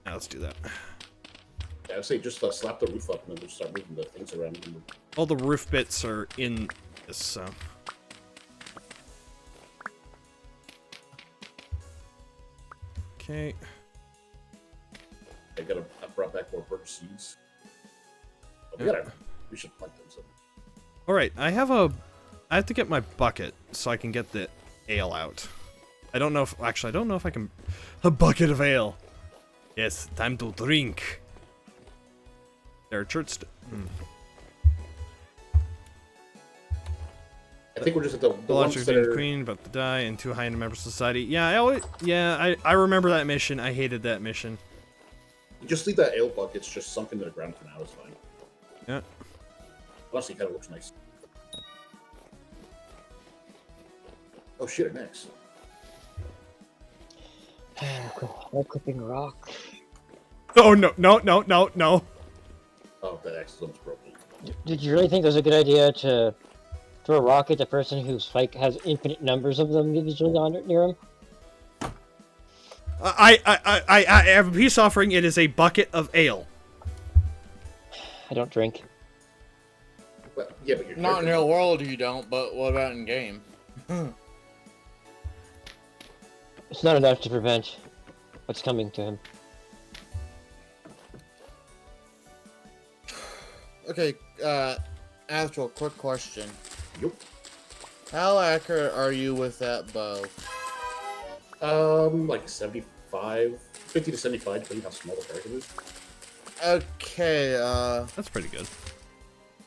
let's do that. Yeah, I'd say just slap the roof up and then we'll start moving the things around. All the roof bits are in this, so. Okay. I brought back more birch seeds. Oh, we should plant them somewhere. All right, I have to get my bucket so I can get the ale out. I don't know if I can. A bucket of ale. Yes, time to drink. There are church. I think we're just at the The ones launcher that named are... Queen about to die and too high in a member society. Yeah, I remember that mission. I hated that mission. Just leave that ale buckets just sunk into the ground for now. It's fine. Yeah. Honestly, it kind of looks nice. Oh shit! Next. Wall clipping rock. Oh no! Oh, that axe is almost broken. Did you really think it was a good idea to throw a rock at the person who's like has infinite numbers of them usually on near him? I have a peace offering. It is a bucket of ale. I don't drink. But, yeah, but you're Not in real world you don't, but what about in game? It's not enough to prevent what's coming to him. Okay, Astral, quick question. Yep. How accurate are you with that bow? Like 75, 50 to 75, depending how small the target is. Okay, That's pretty good.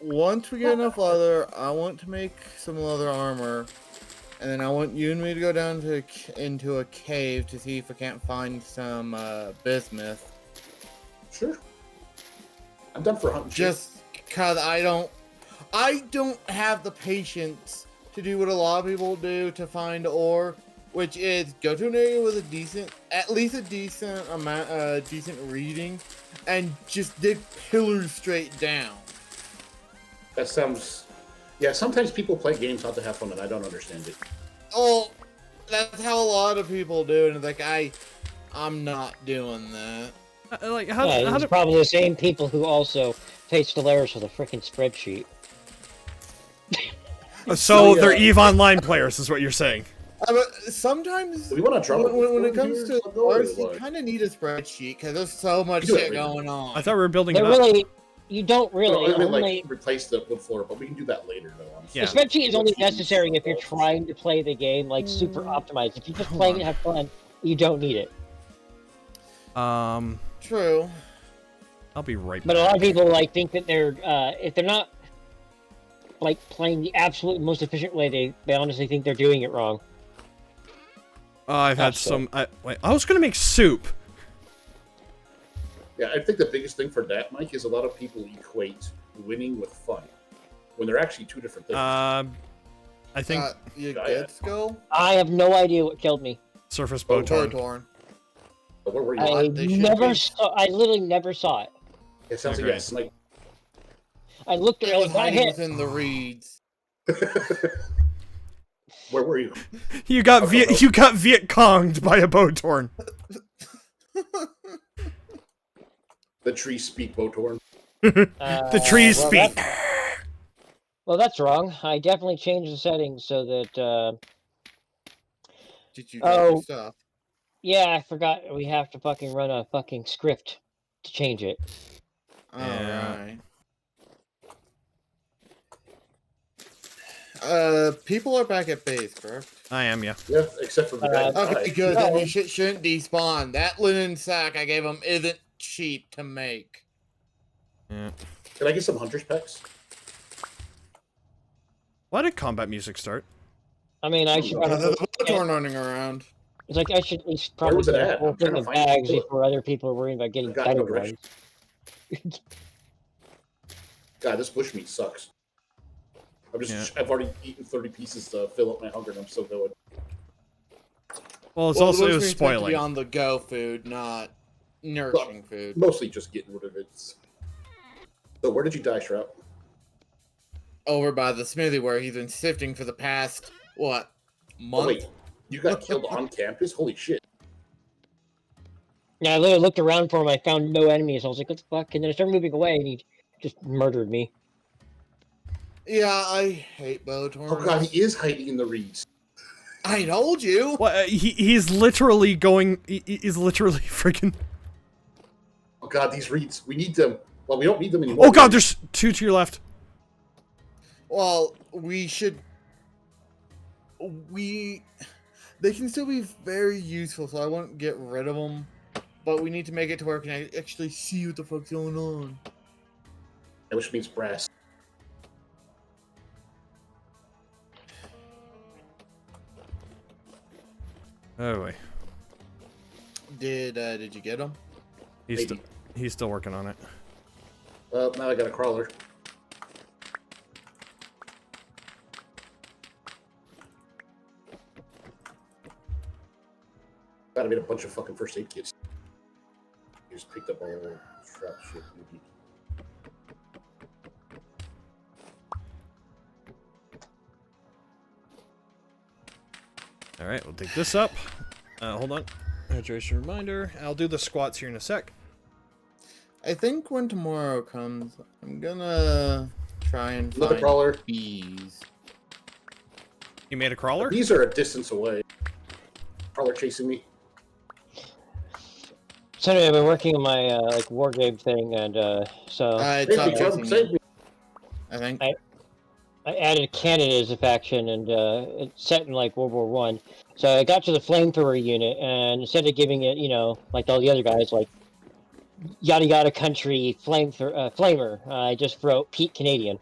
once we get enough leather, I want to make some leather armor, and then I want you and me to go down to into a cave to see if I can't find some bismuth. Sure. I'm done for hunting. Just because I don't have the patience to do what a lot of people do to find ore, which is go to an area with at least a decent amount, decent reading, and just dig pillars straight down. That sounds... Yeah, sometimes people play games not to have fun, and I don't understand it. Oh, that's how a lot of people do, and it's like I'm not doing that. Like Yeah, how it's do, probably the same people who also face Stellaris with a freaking spreadsheet. so they're EVE Online players, is what you're saying. But sometimes Do we want to drop when it comes here? to ores, you kind of need a spreadsheet because there's so much do shit everything. going on. I thought we were building They're it up. really, you don't really. Well, I mean, only, like, replace the wood floor, but we can do that later, though. Yeah. The spreadsheet is only necessary if you're trying to play the game like super optimized. If you're just playing it to have fun, you don't need it. True. I'll be right But back. a lot of people like think that they're if they're not like playing the absolute most efficient way, they honestly think they're doing it wrong. I've had some. Wait, I was gonna make soup. Yeah, I think the biggest thing for that, Mike, is a lot of people equate winning with fun, when they're actually two different things. I think You Yeah, good, Skull? I have no idea what killed me. surface bow torn. Torn. But where were you? I they should never be. saw. I literally never saw it. It sounds like Okay. a snipe. I looked at it. I It was was like, hiding hit. within the reeds. Where were you? You got Viet Conged by a bow torn. The trees speak, Botorn. The trees well, speak. Well, that's wrong. I definitely changed the settings so that. Did you drop your stuff? Yeah, I forgot. We have to fucking run a fucking script to change it. Yeah. Alright. People are back at base, correct? I am, yeah. Yeah, except for the guy. that Okay, died. good. Then you shouldn't despawn. That linen sack I gave them isn't cheap to make. Yeah. Can I get some hunter's packs? Why did combat music start? I mean, I should. There's Probably, a torn running around. it's like I should at least Where probably was it get a at? whole I'm trying thing to of find it. bags before other people are worrying about getting I got better no ones. directions. God, this bushmeat sucks. I've already eaten 30 pieces to fill up my hunger, and I'm still going. Well, it's Well, also the it was bushmeat's meant to be spoiling. on the go food, not nourishing food. Mostly just getting rid of it. So where did you die, Shroud? Over by the smithy where he's been sifting for the past, what, month? Oh, wait. You got killed on campus? Holy shit. Yeah, I literally looked around for him. I found no enemies. I was like, what the fuck? And then I started moving away, and he just murdered me. Yeah, I hate bow torn. Oh god, he is hiding in the reeds. I told you! Well, he's literally going. He's literally freaking. Oh god, these reeds. We need them. Well, we don't need them anymore. Oh god, there's 2 to your left. Well, we should... They can still be very useful, so I won't get rid of them. But we need to make it to where we can actually see what the fuck's going on. Which means brass. Oh boy. Did you get them? He's still working on it. Well, now I got a crawler. Gotta made a bunch of fucking first aid kits. You just picked up all the strap shit. All right, we'll take this up. Hold on. Hydration reminder. I'll do the squats here in a sec. I think when tomorrow comes, I'm gonna try and Another find crawler. bees. You made a crawler? These are a distance away. Crawler chasing me. So anyway, I've been working on my like war game thing, and so It's not Save chasing me. me, I think. I added Canada as a faction, and it's set in like World War One. So I got to the flamethrower unit, and instead of giving it, you know, like all the other guys, like yada yada country flamer, I just wrote Pete Canadian.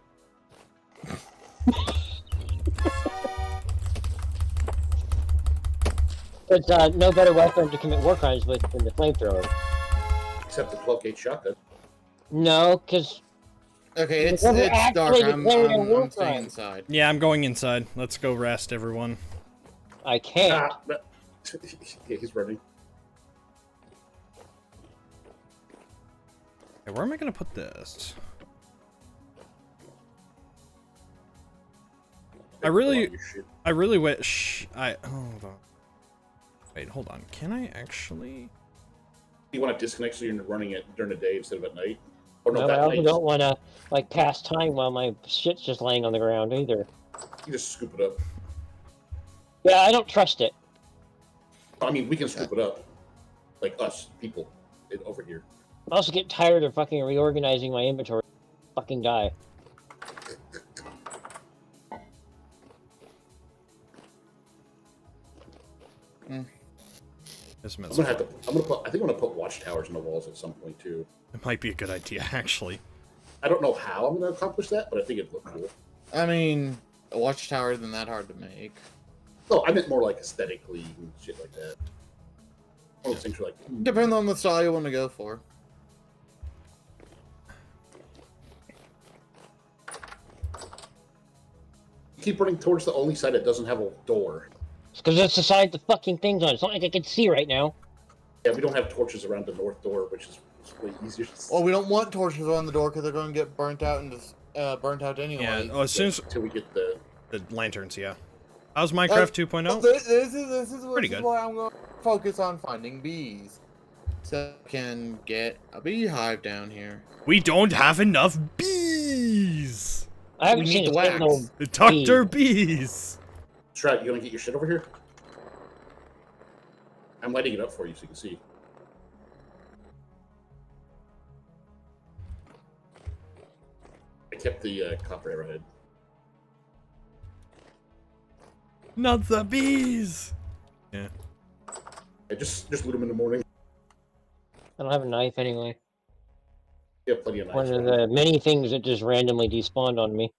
It's no better weapon to commit war crimes with than the flamethrower. Except the 12-gauge shotgun. No, because Okay, it's never dark. actually I'm declared a war staying crime. inside. Yeah, I'm going inside. Let's go rest, everyone. I can't. Yeah, he's running. Okay, where am I gonna put this? I really wish hold on. Wait, hold on. Can I actually? You want to disconnect so you're running it during the day instead of at night? Or no, No, I that also night, don't want to like pass time while my shit's just laying on the ground either. you just scoop it up. Yeah, I don't trust it. I mean, we can scoop it up. Like us, people over here. I also get tired of fucking reorganizing my inventory. Fucking die. This I'm gonna put watchtowers in the walls at some point too. It might be a good idea, actually. I don't know how I'm gonna accomplish that, but I think it'd look cool. I mean, a watchtower isn't that hard to make. No, I meant more like aesthetically and shit like that. All those things are like, Depends on the style you want to go for. keep running towards the only side that doesn't have a door. It's because that's the side the fucking thing's on. It's not like I can see right now. Yeah, we don't have torches around the north door, which is way easier. Well, we don't want torches on the door because they're going to get burnt out anyway. Yeah. Oh, as soon as until we get the lanterns, yeah. How's Minecraft 2.0? Well, this is Pretty good. why I'm going to focus on finding bees. So I can get a beehive down here. We don't have enough bees. I haven't We seen need a the wax. single Dr. Bees. Strat, you gonna get your shit over here? I'm lighting it up for you so you can see. I kept the copper arrowhead. Not the bees. Yeah. I just loot them in the morning. I don't have a knife anyway. You have plenty of knives. One of right? the many things that just randomly despawned on me.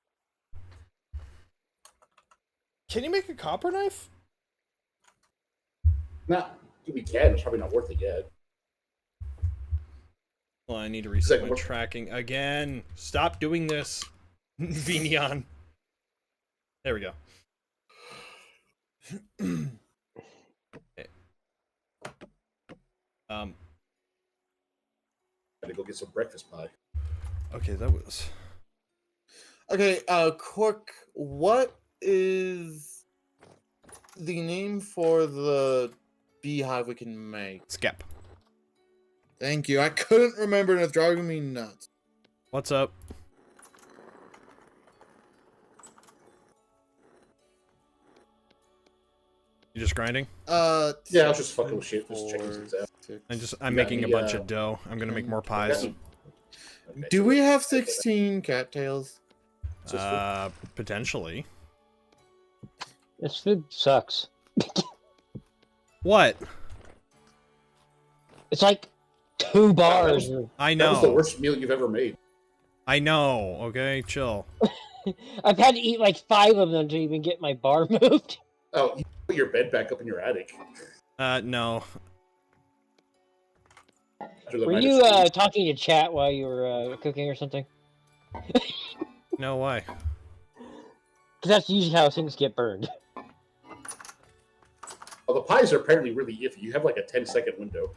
Can you make a copper knife? Nah, we can. It's probably not worth it yet. Well, I need to reset my Like, tracking again. Stop doing this, Vinion. There we go. Okay. Gotta go get some breakfast pie. Okay, that was. Okay, Cork, what is the name for the beehive we can make? Skep. Thank you. I couldn't remember and it's driving me nuts. What's up? You just grinding? Yeah, I was just fucking with shit, just checking things out. I'm got making a any, bunch of dough. I'm gonna make more pies. Okay, Do so we have 16 cattails? Potentially. This food sucks. What? It's like 2 bars. I That was the know. worst meal you've ever made. I know. Okay, chill. I've had to eat like 5 of them to even get my bar moved. Oh, you put your bed back up in your attic. No. After the Were night you of sleep. talking to chat while you were cooking or something? No, why? Because that's usually how things get burned. Well, the pies are apparently really iffy. You have like a 10-second window.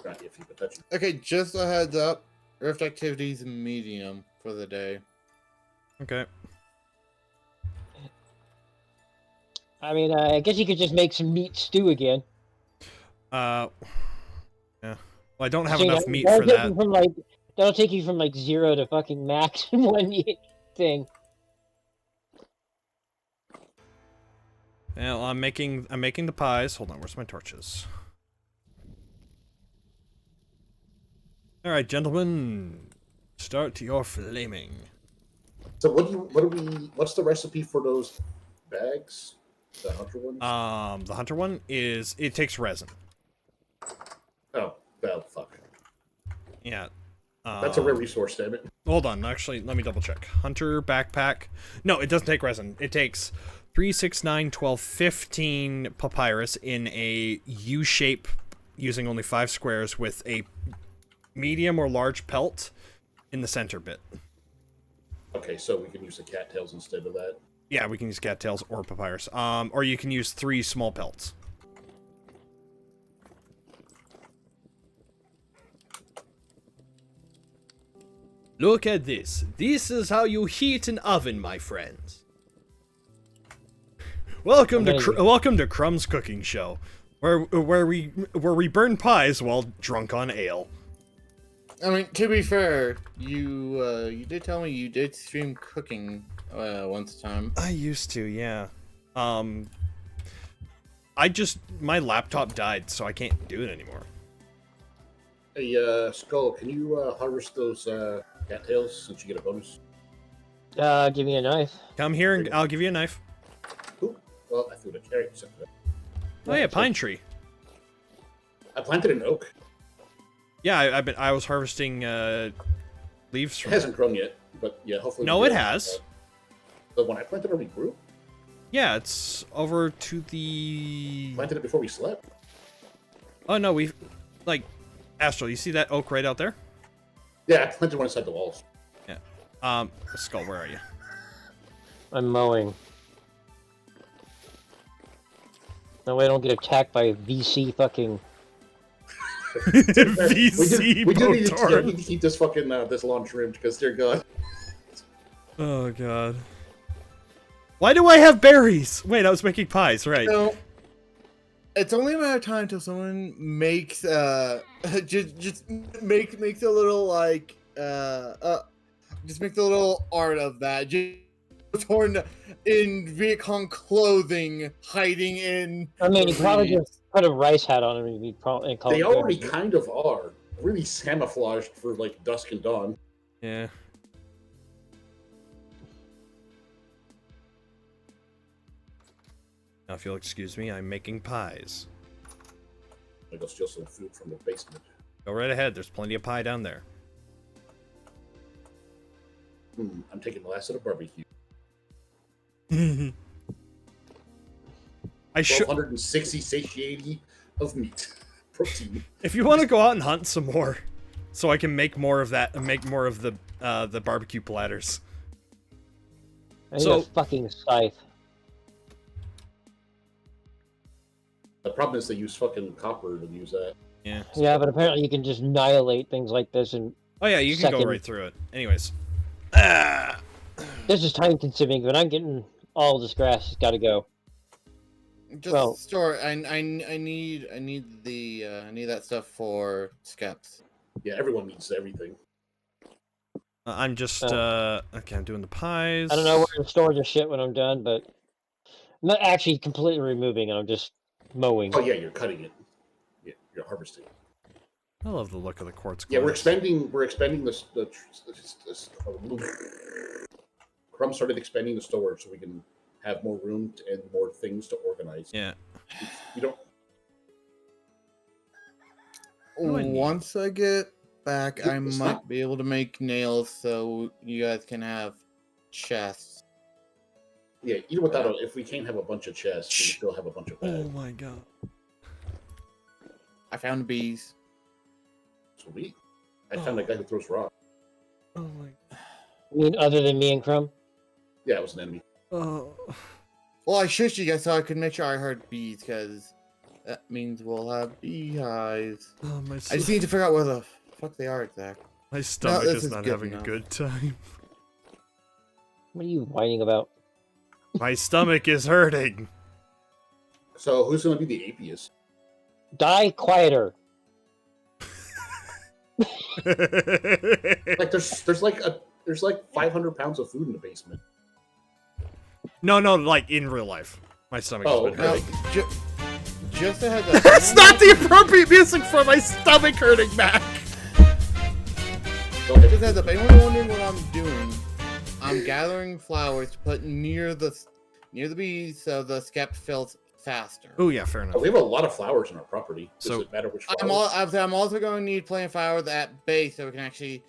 Not iffy, but that's... Okay, just a heads up. Rift activities medium for the day. Okay. I mean, I guess you could just make some meat stew again. Yeah. Well, I don't have See, enough meat that'll for take that. you from, like, that'll take you from like 0 to fucking max in one thing. Well, I'm making the pies. Hold on, where's my torches? All right, gentlemen, start your flaming. So what's the recipe for those bags? The hunter ones? The hunter one is it takes resin. Oh, well, fuck. Yeah. That's a rare resource, damn it. Hold on, actually, let me double check. Hunter backpack. No, it doesn't take resin. It takes 3, 6, 9, 12, 15 papyrus in a U shape using only 5 squares with a medium or large pelt in the center bit. Okay, so we can use the cattails instead of that. Yeah, we can use cattails or papyrus. Or you can use 3 small pelts. Look at this. This is how you heat an oven, my friends. Welcome to Crumb's cooking show, where we burn pies while drunk on ale. I mean, to be fair, you did tell me you did stream cooking once time. I used to, yeah. My laptop died, so I can't do it anymore. Hey, Skull, can you harvest those cattails since you get a bonus? Give me a knife. Come here and I'll give you a knife. Ooh, well, I threw it. All right, set it up. Oh yeah, pine tree. I planted an oak. Yeah, I was harvesting leaves It from. hasn't grown yet, but yeah, hopefully. No, we it get has. The one I planted already grew. Yeah, it's over to the. Planted it before we slept. Oh no, Astral, you see that oak right out there? Yeah, I planted one inside the walls. Yeah. Skull, where are you? I'm mowing. That way I don't get attacked by VC fucking... VC we do need Motard. to keep this fucking this lawn trimmed because dear God. Oh god. Why do I have berries? Wait, I was making pies, right? So, it's only a matter of time till someone makes just makes a little like just make the little art of that. Just torn in Viet Cong clothing, hiding in. I mean, you probably just put a rice hat on him and you'd probably call They it already good. kind of are really camouflaged for like dusk and dawn. Yeah. Now, if you'll excuse me, I'm making pies. I go steal some food from the basement. Go right ahead. There's plenty of pie down there. I'm taking the last of the barbecue. I should. 1,260 satiety of meat. protein. If you want to go out and hunt some more, so I can make more of that and make more of the barbecue platters. I need So- a fucking scythe. The problem is they use fucking copper to use that. Yeah. Yeah, but apparently you can just annihilate things like this, and Oh yeah, you can go Second. right through it. Anyways. this is time consuming. But I'm getting all this grass. It's got to go. Just Well- store. I need that stuff for skeps. Yeah, everyone needs everything. I'm just okay. I'm doing the pies. I don't know where to store this shit when I'm done, but I'm not actually completely removing it. I'm just mowing. Oh yeah, you're cutting it. Yeah, you're harvesting. I love the look of the quartz. Yeah, we're glass. expanding this. Crumb started expanding the storage so we can have more room and more things to organize. Yeah. You don't. do I need? Once I get back, I It's might not- be able to make nails so you guys can have chests. Yeah, even without if we can't have a bunch of chests, we can still have a bunch of Oh bags. my god. I found bees. Sweet. I found a guy who throws rocks. Oh my. I mean, other than me and Crumb. Yeah, it was an enemy. Oh. Well, I shushed you guys so I could make sure I heard bees, because that means we'll have beehives. Oh my. I just need to figure out where the fuck they are exactly. My stomach this is is not good having enough. a good time. What are you whining about? My stomach is hurting. So who's going to be the apiest? Die quieter. Like there's like 500 pounds of food in the basement. no, like in real life. My stomach Oh, has been okay. hurting. Just to heads up. That's not the appropriate music for my stomach hurting, Mac. Go ahead. Just heads up. Anyone wondering what I'm doing? I'm gathering flowers to put near the bees so the skep fills faster. Oh yeah, fair enough. We have a lot of flowers in our property. Does So- it matter which I'm flowers? also going to need plant flowers at base so we can actually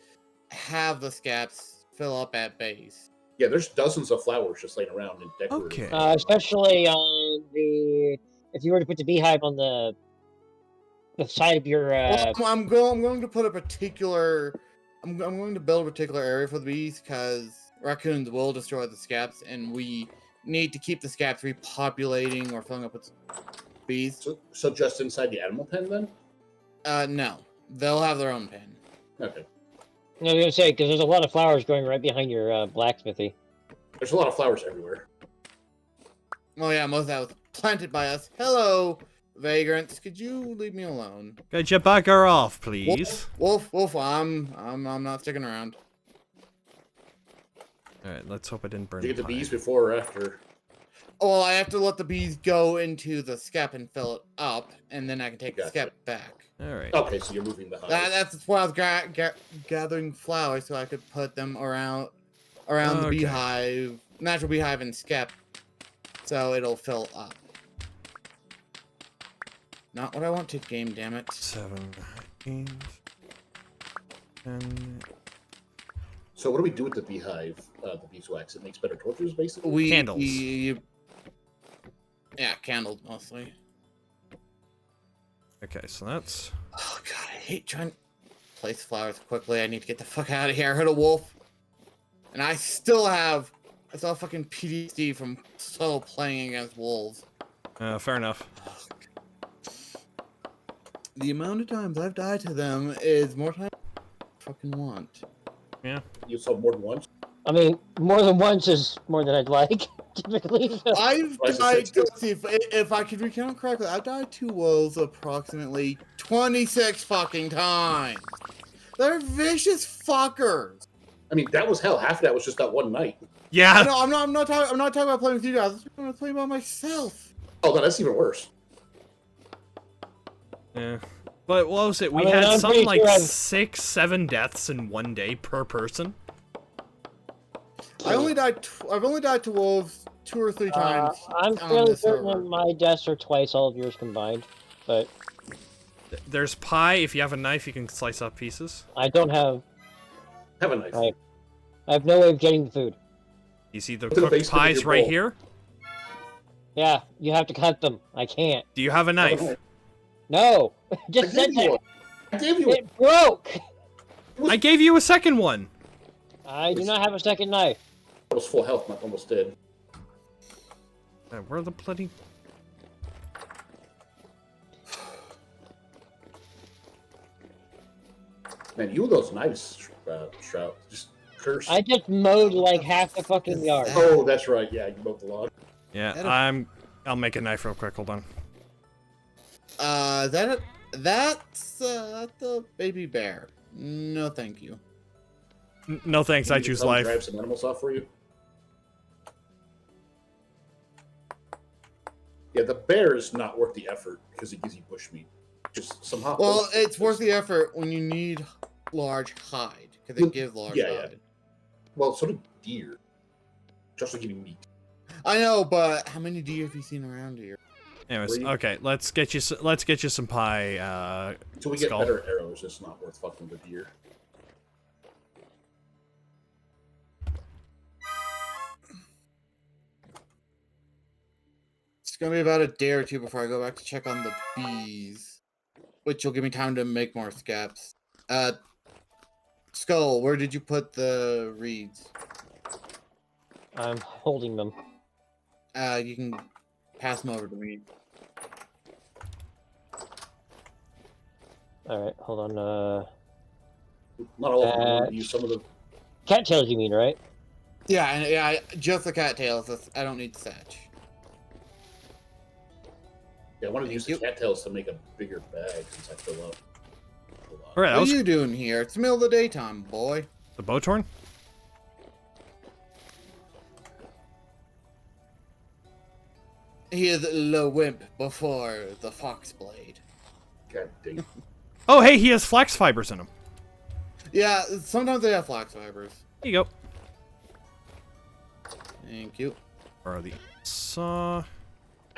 have the skeps fill up at base. Yeah, there's dozens of flowers just laying around and decorative. Okay. Especially on if you were to put the beehive on the side of your. Well, I'm going to put a particular. I'm going to build a particular area for the bees because raccoons will destroy the skeps, and we need to keep the skeps repopulating or filling up with bees. So just inside the animal pen then? No, they'll have their own pen. Okay. I was gonna say because there's a lot of flowers growing right behind your blacksmithy. There's a lot of flowers everywhere. Oh yeah, most of that was planted by us. Hello, vagrants. Could you leave me alone? Could you bugger off, please? Wolf, I'm not sticking around. Alright, let's hope I didn't burn Did you get the pie. bees before or after? Oh, well, I have to let the bees go into the skep and fill it up, and then I can take the Gotcha. skep back. Alright. Okay, so you're moving the hive. That's why I was gathering flowers so I could put them around the Okay. beehive, natural beehive and skep, so it'll fill up. Not what I want to game, damn it. 7, 8, 10. So what do we do with the beehive, the beeswax? It makes better torches, basically? Candles. Yeah, candles mostly. Okay, so that's... Oh god, I hate trying to place flowers quickly. I need to get the fuck out of here. I heard a wolf. And I still have fucking PTSD from still playing against wolves. fair enough. The amount of times I've died to them is more time than I fucking want. Yeah. You saw more than once? I mean, more than once is more than I'd like, typically. So. I've Rise of died, Six. let's see, if I could recount correctly, I've died to wolves approximately 26 fucking times. They're vicious fuckers. I mean, that was hell. Half of that was just that one night. Yeah! No, I'm not talking about playing with you guys. I'm playing by myself. Oh, no, that's even worse. Yeah. But what was it? We I mean, had I'm some pretty like sure I've- 6, 7 deaths in one day per person. I've only died to wolves 2 or 3 times. I'm on fairly this certain server. that my deaths are twice all of yours combined, but There's pie. If you have a knife, you can slice up pieces. I don't have. Have a knife. Right. I have no way of getting the food. You see the To the cooked basement of pies your right bowl. here? Yeah, you have to cut them. I can't. Do you have a Have a knife? No! I Just said gave you that! one. I gave you one. It broke! I gave you a second one. I do not have a second knife. I was full health, not almost dead. Where are the bloody... Man, you and those knives, Shroud. Just curse. I just mowed like half the fucking yard. Oh, that's right. Yeah, you mowed the lawn. Yeah, I'll make a knife real quick. Hold on. That's the baby bear. No, thank you. No thanks, I You choose come life. Drive some animals off for you. Yeah, the bear is not worth the effort because it gives you bushmeat. Just somehow. Well, it's worth the effort when you need large hide, because they give large Yeah, yeah. hide. Well, so do deer. Just to give you meat. I know, but how many deer have you seen around here? Anyways, 3. okay, let's get you some pie. Until we get Skull. better arrows, it's not worth fucking the deer. It's gonna be about a day or two before I go back to check on the bees, which will give me time to make more scaps. Skull, where did you put the reeds? I'm holding them. You can pass them over to me. Alright, hold on. Not all of them. Use some of the. Cattails, you mean, right? Yeah, and yeah, just the cattails. I don't need satch. Yeah, I wanted to use the Thank you. cattails to make a bigger bag since I fill up. All right, that What was are you doing here? It's the middle of the daytime, boy. the Bowtorn. He is the wimp before the foxblade. God dang. Oh, hey, he has flax fibers in him. Yeah, sometimes they have flax fibers. Here you go. Thank you. Where are the saw?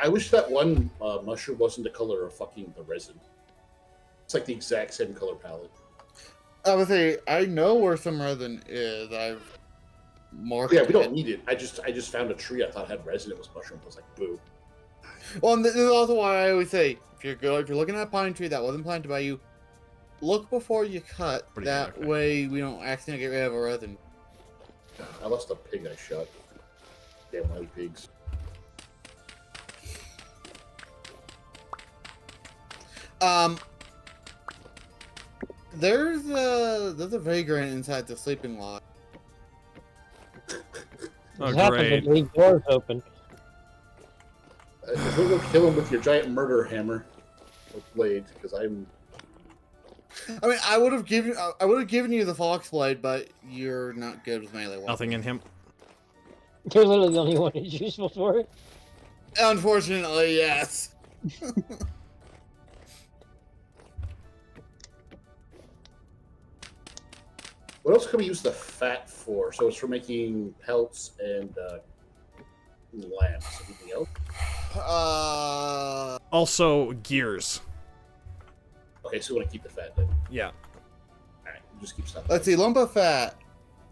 I wish that one mushroom wasn't the color of fucking the resin. It's like the exact same color palette. I would say I know where some resin is. I've marked Yeah, we don't it. need it. I just found a tree I thought had resin. It was mushroom. I was like, boo. Well, and this is also why I always say if you're looking at a pine tree that wasn't planted by you, look before you cut. Pretty That good, okay. way we don't accidentally get rid of a resin. I lost a pig I shot. Damn white pigs. There's a vagrant inside the sleeping lodge. Oh, What happens great. when leave doors open? If we're gonna kill him with your giant murder hammer or blade, because I'm. I mean, I would have given you the fox blade, but you're not good with melee weapons. Nothing in him. You're literally the only one who's useful for it. Unfortunately, yes. What else can we use the fat for? So it's for making pelts and lamps. Anything else? Also, gears. Okay, so we want to keep the fat then. Yeah. All right, we'll just keep stuff. Let's see, lump of fat.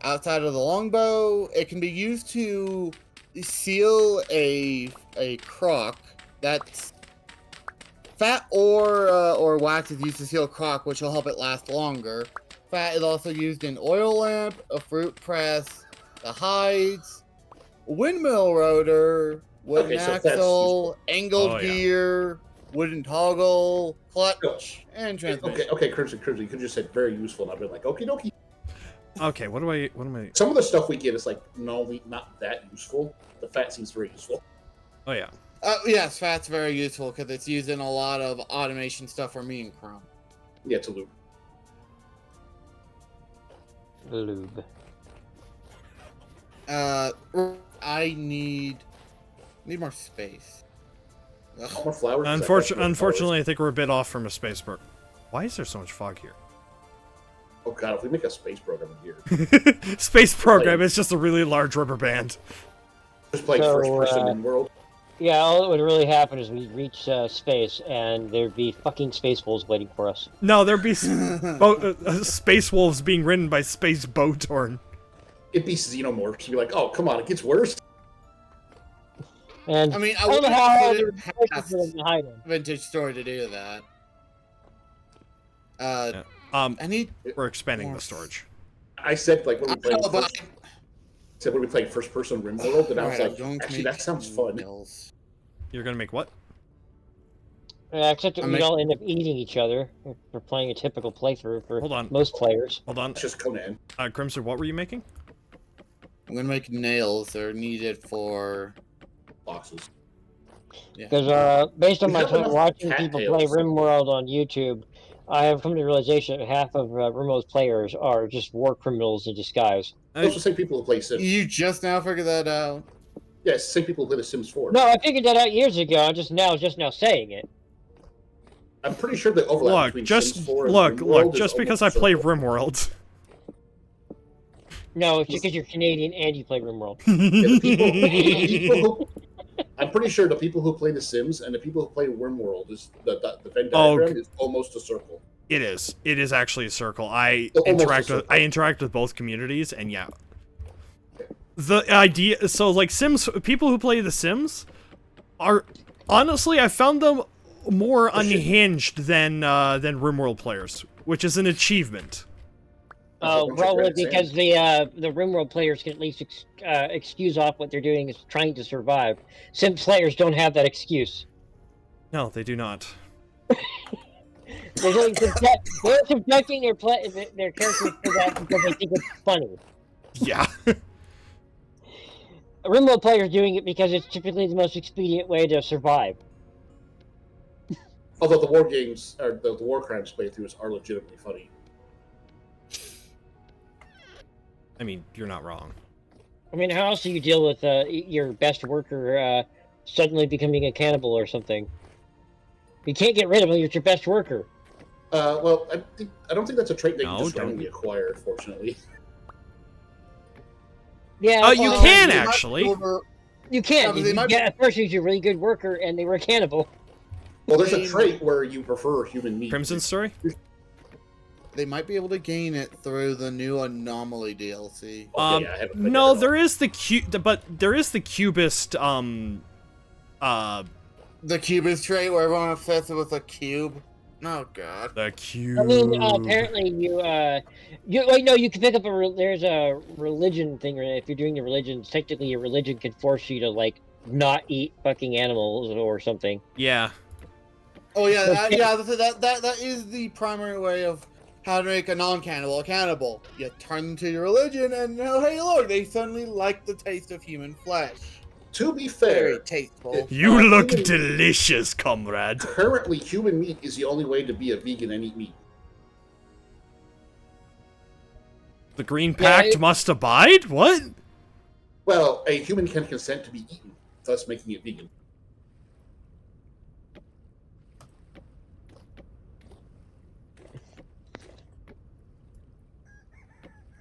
Outside of the longbow, it can be used to seal a crock. That's fat or wax is used to seal a crock, which will help it last longer. Fat is also used in oil lamp, a fruit press, the hides, windmill rotor, wooden Okay, so that's axle, angled Oh, yeah. gear, wooden toggle, clutch, and transmission. Okay, Crimson. You could have just said very useful, and I've been like, okie dokie. Okay, what am I... Some of the stuff we get is like, no, not that useful. The fat seems very useful. Oh, yeah. Yes, fat's very useful because it's used in a lot of automation stuff for me and Chrome. Yeah, it's a loop. Lube. I need more space. Ugh. More flowers. Unfortunately, I think we're a bit off from a space bird. Why is there so much fog here? Oh god, if we make a space program in here, Space program is just a really large rubber band. just play So, first person in world. Yeah, all that would really happen is we'd reach space, and there'd be fucking space wolves waiting for us. No, there'd be space wolves being ridden by space Bowtorn. It'd be xenomorphs. You'd be like, oh come on, it gets worse. And I mean, I don't know wouldn't how put it there's places past for them to hide in. Vintage Story to do that. Yeah. I need. We're expanding more the storage. I said like when we played know, but first, said when we played first person RimWorld, and I was Alright, I'm like, going to actually make that sounds fun. nails. You're gonna make what? Except that I'm we'd make- all end up eating each other if we're playing a typical playthrough for Hold on. most players. Hold on. It's just Conan. Crimson, what were you making? I'm gonna make nails. They're needed for. Boxes. Yeah. Because based on We my have time enough watching people play cattails. RimWorld on YouTube, I have come to the realization that half of RimWorld's players are just war criminals in disguise. Those are the same people who play Sims. You just now figured that out. Yeah, it's the same people who play The Sims 4. No, I figured that out years ago. I'm just now saying it. I'm pretty sure the overlap Look, between just Sims 4 and look, RimWorld is just because almost I play circle. RimWorld. No, it's because you're Canadian and you play RimWorld. The people who, I'm pretty sure the people who play The Sims and the people who play RimWorld is the Venn diagram is almost a circle. It is. It is actually a circle. I Almost interact a with circle. I interact with both communities, and yeah. The idea, so like Sims, people who play The Sims are honestly, I found them more unhinged than RimWorld players, which is an achievement. Oh, That's a bunch of probably great because the RimWorld players can at least excuse off what they're doing is trying to survive. Sims players don't have that excuse. No, they do not. They're subjecting their characters to that because they think it's funny. Yeah. RimWorld players doing it because it's typically the most expedient way to survive. Although the war games or the war crimes playthroughs are legitimately funny. I mean, you're not wrong. I mean, how else do you deal with your best worker suddenly becoming a cannibal or something? You can't get rid of him. It's your best worker. Well, I don't think that's a trait that No, you just don't. randomly acquire, fortunately. Yeah, You well, can They might actually. be able You can. Yeah, but they You might- get a person who's a really good worker and they were a cannibal. Well, there's a They- trait where you prefer human meat. Crimson story? They might be able to gain it through the new Anomaly DLC. Okay, yeah, I haven't played No, that at there is but there is the cubist The cubist trait where everyone obsessed with a cube. Oh god. the cube. I mean, apparently you wait, no, you can pick up there's a religion thing, right? If you're doing the religions, technically your religion can force you to, like, not eat fucking animals or something. Yeah. Oh yeah, that is the primary way of how to make a non-cannibal a cannibal. You turn them to your religion, and oh, hey, look, they suddenly like the taste of human flesh. To be Very fair, tasteful. You look human- delicious, comrade. currently human meat is the only way to be a vegan and eat meat. The Green Pact must abide? What? Well, a human can consent to be eaten, thus making it vegan.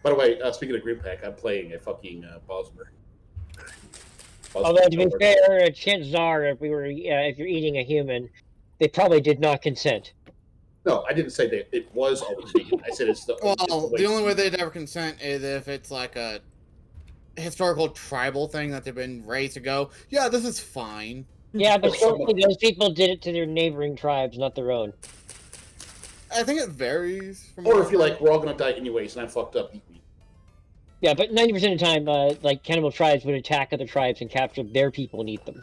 By the way, speaking of Green Pack, I'm playing a fucking Bosmer. Although, to be fair, chances are, if you're eating a human, they probably did not consent. No, I didn't say that it was always vegan. I said it's the Well, the only way they. they'd ever consent is if it's like a historical tribal thing that they've been raised to go, yeah, this is fine. Yeah, but Some- certainly those people did it to their neighboring tribes, not their own. I think it varies from. Or if you're like, we're all gonna die anyways, and I'm fucked up, eat me. Yeah, but 90% of the time, like, cannibal tribes would attack other tribes and capture their people and eat them.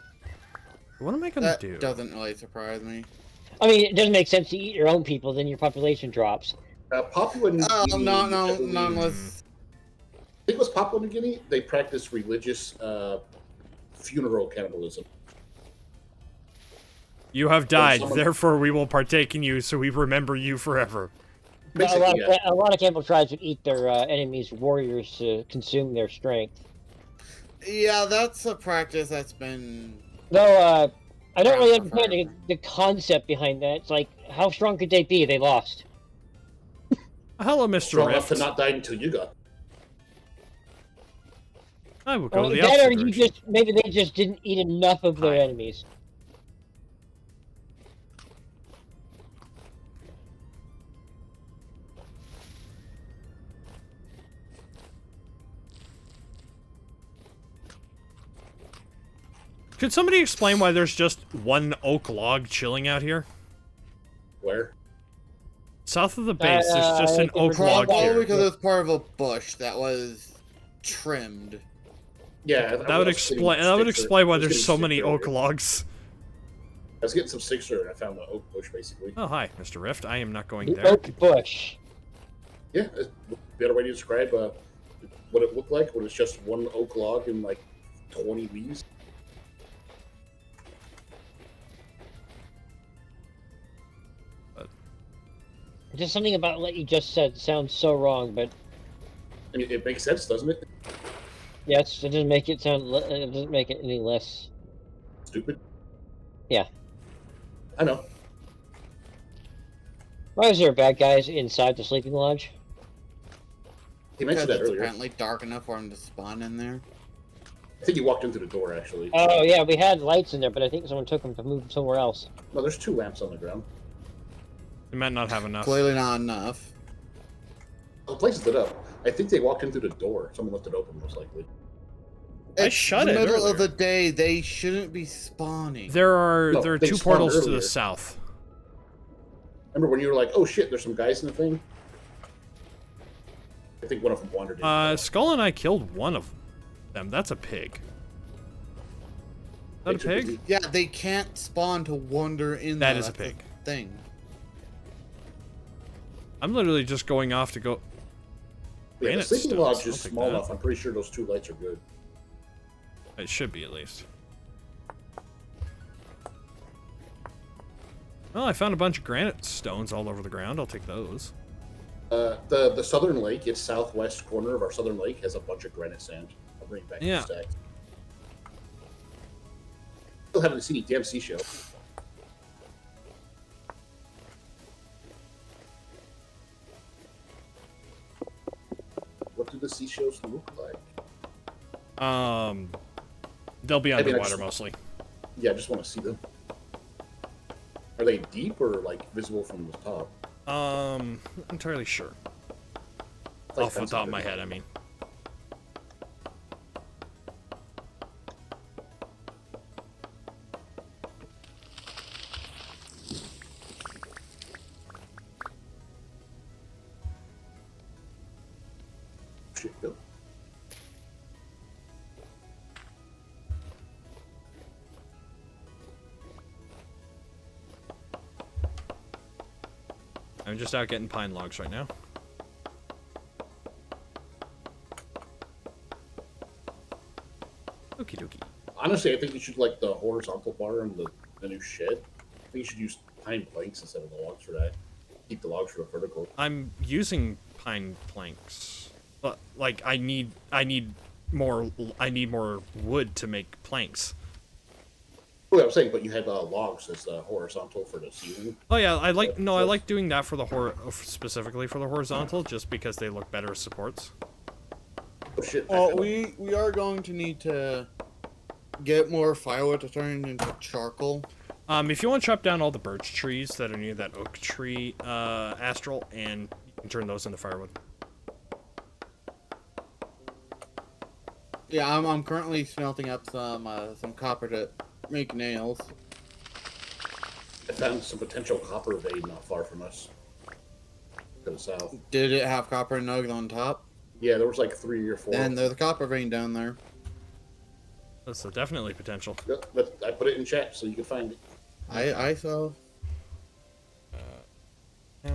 What am I gonna That do? doesn't really surprise me. I mean, it doesn't make sense to eat your own people, then your population drops. Papua New Oh, Guinea. no, I believe- not unless. I think it was Papua New Guinea. They practice religious funeral cannibalism. You have died, someone- therefore we will partake in you, so we remember you forever. But Basically, yeah. a lot of cannibal tribes would eat their enemies' warriors to consume their strength. Yeah, that's a practice that's been. Though, I don't really Forever. understand the concept behind that. It's like, how strong could they be? They lost. Hello, Mr. Strong enough to Rift. not die until you got. I will go Well, to the that or opposite you direction. maybe they just didn't eat enough of their Hi. enemies. Could somebody explain why there's just one oak log chilling out here? Where? South of the base, there's just an I think oak log Probably here. because it's part of a bush that was trimmed. Yeah, That would explain. That would explain why there's so many oak logs. I was getting some sticks earlier, and I found the oak bush basically. Oh hi, Mr. Rift. I am not going The there. oak bush. Yeah, a better way to describe what it looked like when it's just one oak log and like 20 leaves. Just something about what you just said sounds so wrong, but I mean, it makes sense, doesn't it? yes, it doesn't make it sound. It doesn't make it any less. Stupid. Yeah. I know. Why is there bad guys inside the sleeping lodge? He Because mentioned that it's earlier. apparently dark enough for him to spawn in there. I think he walked into the door actually. Oh yeah, we had lights in there, but I think someone took them to move them somewhere else. No, there's 2 lamps on the ground. We might not have enough. Clearly not enough. The place is lit up. I think they walked in through the door. Someone left it open, most likely. I It's shut the it middle of earlier. the day. They shouldn't be spawning. There are No, there are they 2 spawned portals to earlier. the south. Remember when you were like, "Oh shit, there's some guys in the thing"? I think one of them wandered in. Skull and I killed one of them. That's a pig. Is that a pig? Yeah, they can't spawn to wander in That there. is a That's the pig. thing. I'm literally just going off to go. Yeah, the Granite sleeping stones, lodge I'll is take small that. enough. I'm pretty sure those 2 lights are good. It should be at least. Well, I found a bunch of granite stones all over the ground. I'll take those. The southern lake, its southwest corner of our southern lake, has a bunch of granite sand. I'll bring it back Yeah. to the stack. Still haven't seen any damn seashells. What do the seashells look like? They'll be I mean, underwater mostly. Yeah, I just want to see them. Are they deep or like visible from the top? Not entirely sure. It's like Off the fence top of my underwater. head, I mean. Shit, no. I'm just out getting pine logs right now. Okie dokie. Honestly, I think you should like the horizontal bar in the new shed. I think you should use pine planks instead of the logs for that. Keep the logs for the vertical. I'm using pine planks, but like I need more wood to make planks. Oh, yeah, I'm saying, but you had logs as horizontal for the ceiling. Oh yeah, I like doing that for the specifically for the horizontal, just because they look better as supports. Oh shit! Well, actually, we are going to need to get more firewood to turn into charcoal. If you want to chop down all the birch trees that are near that oak tree, Astral, and you can turn those into firewood. Yeah, I'm currently smelting up some copper to make nails. I found some potential copper vein not far from us. To the south. Did it have copper nuggets on top? Yeah, there was like 3 or 4. Then there's a copper vein down there. That's definitely potential. Yep, but I put it in chat so you can find it. I saw. I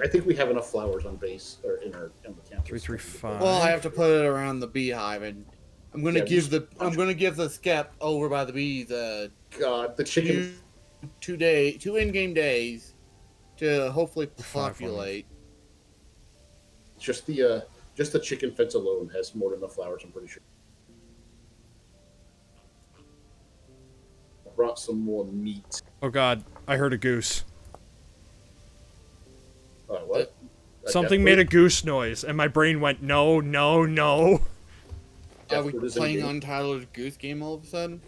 think we have enough flowers on base or in the campus. 335. Well, I have to put it around the beehive, and I'm gonna Yeah, give just- the skept over by the bees God, the chicken. two in-game days to hopefully populate. Just the chicken fence alone has more than enough flowers. I'm pretty sure. I brought some more meat. Oh god, I heard a goose. What? Something made a goose noise, and my brain went, no, no, no. Are we Deathwood is playing in-game. Untitled Goose Game all of a sudden?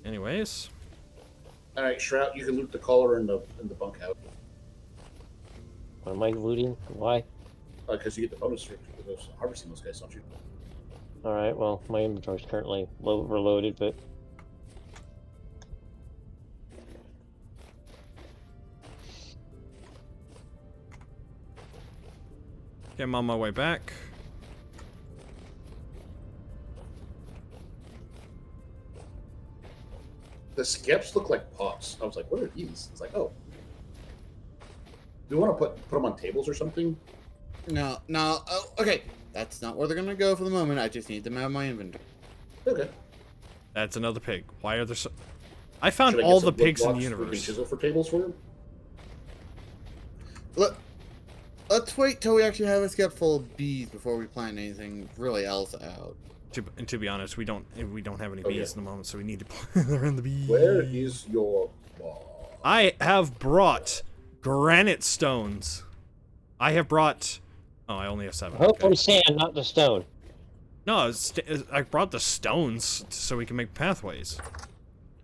Anyways, All right, Shroud, you can loot the collar in the bunkhouse. What am I looting? Why? because you get the bonus for those harvesting those guys, don't you? Alright, well, my inventory's currently overloaded, but... Okay, I'm on my way back. The skeps look like pots. I was like, what are these? It's like, oh. Do you want to put them on tables or something? No, no. Oh, okay. That's not where they're gonna go for the moment. I just need them out of my inventory. Okay. That's another pig. Why are there so... I found Should I get all some the wood pigs in the blocks we can universe. chisel for tables for them? Let's wait till we actually have a skep full of bees before we plan anything really else out. And to be honest, we don't have any Oh, bees yeah. at the moment, so we need to put in the bees. Where is your wall? I have brought granite stones. I have brought... Oh, I only have 7. Hopefully Okay. sand, not the stone. No, I brought the stones so we can make pathways.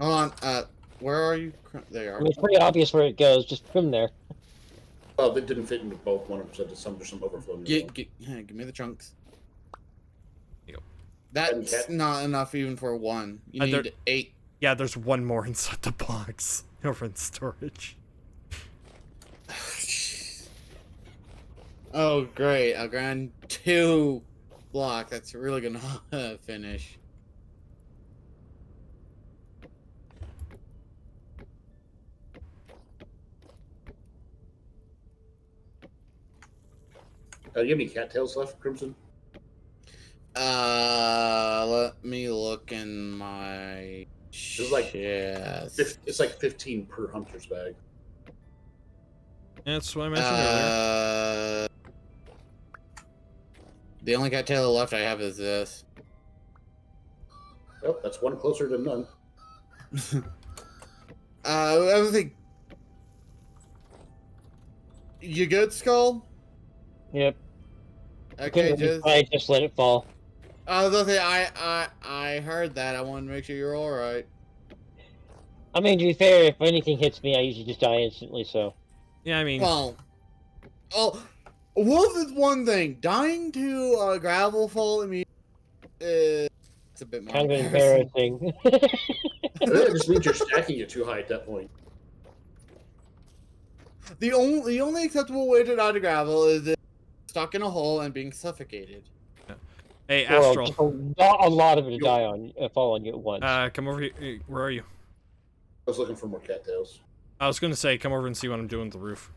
Hold on. Where are you? There you I are. mean, it's pretty obvious where it goes, just from there. Oh, they didn't fit into both. One of them said there's some overflow. Give me the chunks. Yep. That's not enough even for one. You there- need 8. Yeah, there's one more inside the box over in storage. Oh, great. A grand 2 block. That's really gonna finish. You have any cattails left, Crimson? Let me look in my is like chest. It's like 15 per hunter's bag. That's what I mentioned earlier. The only cattail left I have is this. Oh, that's one closer than none. I was thinking, you good, Skull? Yep. Okay, just I just let it fall. I was gonna say I heard that. I wanted to make sure you're all right. I mean, to be fair, if anything hits me, I usually just die instantly, so... Yeah, I mean... Well, wolf is one thing. Dying to a gravel fall immediately, it's a bit more Kind of embarrassing. embarrassing. That just means you're stacking it too high at that point. The only acceptable way to die to gravel is if stuck in a hole and being suffocated. Hey, Well, Astral. just a lot of it to die on, fall on you at once. Come over here. Where are you? I was looking for more cattails. I was gonna say, come over and see what I'm doing with the roof.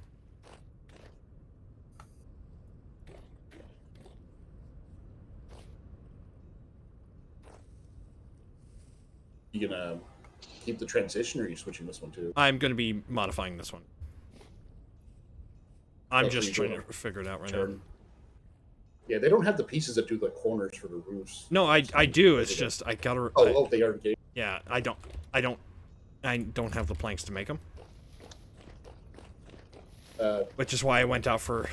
You gonna keep the transition, or are you switching this one too? I'm gonna be modifying this one. I'm Oh, just so trying you're to figure it out right now. Turn. Yeah, they don't have the pieces that do the corners for the roofs. No, I do. It's just I gotta. Oh, they are engaged. Yeah, I don't have the planks to make them. Which is why I went out for.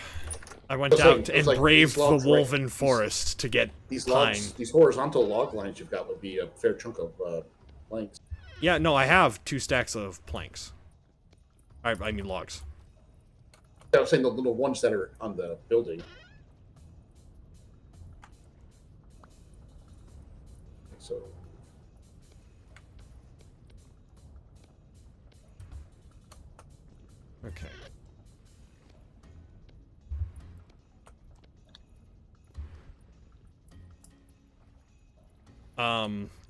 I went out and like braved these the logs, woven right? forest to get These pine. logs, these horizontal log lines you've got would be a fair chunk of planks. Yeah, no, I have 2 stacks of planks. I mean logs. I was saying the little ones that are on the building. So. Okay.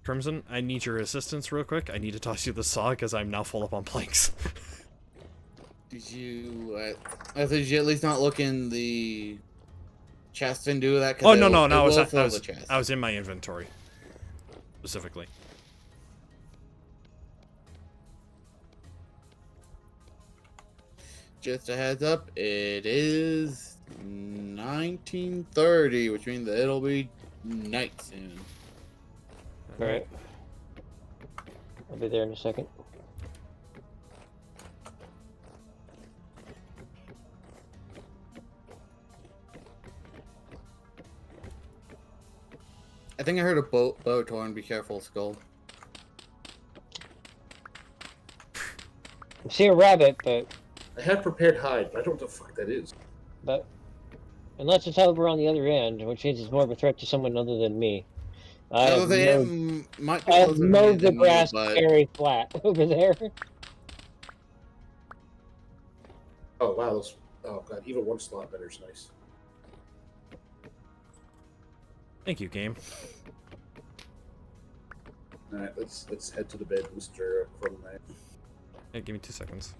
Crimson, I need your assistance real quick. I need to toss you the saw because I'm now full up on planks. Did you? Did you at least not look in the chest and do that? 'Cause Oh, no, it will I fill was, the chest. I was in my inventory. Specifically. Just a heads up, it is 1930, which means that it'll be night soon. Alright. I'll be there in a second. I think I heard a bow torn. Be careful, Skull. I see a rabbit, I have prepared hide, but I don't know what the fuck that is. but Unless it's over on the other end, which means it's more of a threat to someone other than me. I The have other thing, mowed, might be I have closer to me mowed the than you, grass but very flat over there. Oh wow, those. Oh god, even one slot better is nice. Thank you, game. All right, let's head to the bed, Mr. Crumb. Hey, give me 2 seconds.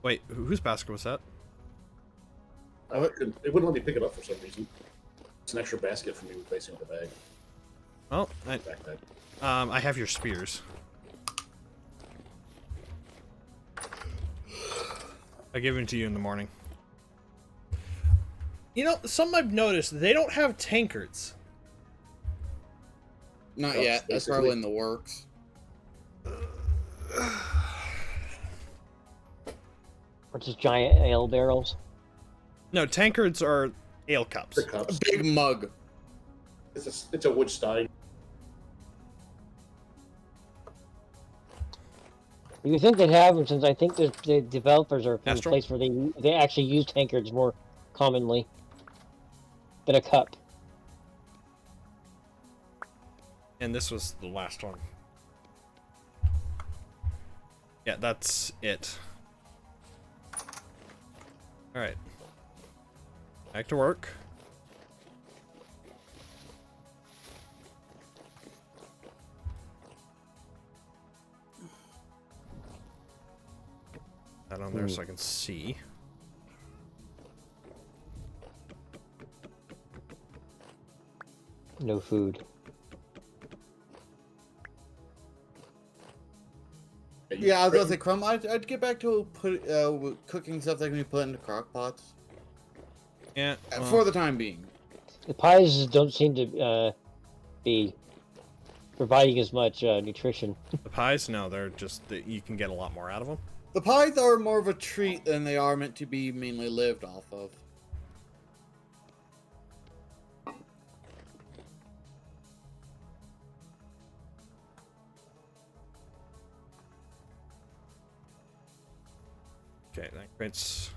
Wait, whose basket was that? It wouldn't let me pick it up for some reason. It's an extra basket for me replacing with the bag. Well, Backpack. I have your spears. I give them to you in the morning. You know, something I've noticed, they don't have tankards. not Well, yet. That's basically- probably in the works. Which is giant ale barrels. No, tankards are ale cups. The cups. Big mug. It's a wood stein. You would think they'd have them, since I think the developers are from a Astral? place where they actually use tankards more commonly than a cup. And this was the last one. Yeah, that's it. Alright. Back to work. That on there so I can see. No food. Yeah, I was gonna say, Crumb, I'd get back to cooking stuff that can be put into crock pots. Yeah. For the time being. The pies don't seem to be providing as much nutrition. the pies, no, they're just you can get a lot more out of them. The pies are more of a treat than they are meant to be mainly lived off of. Okay, that creates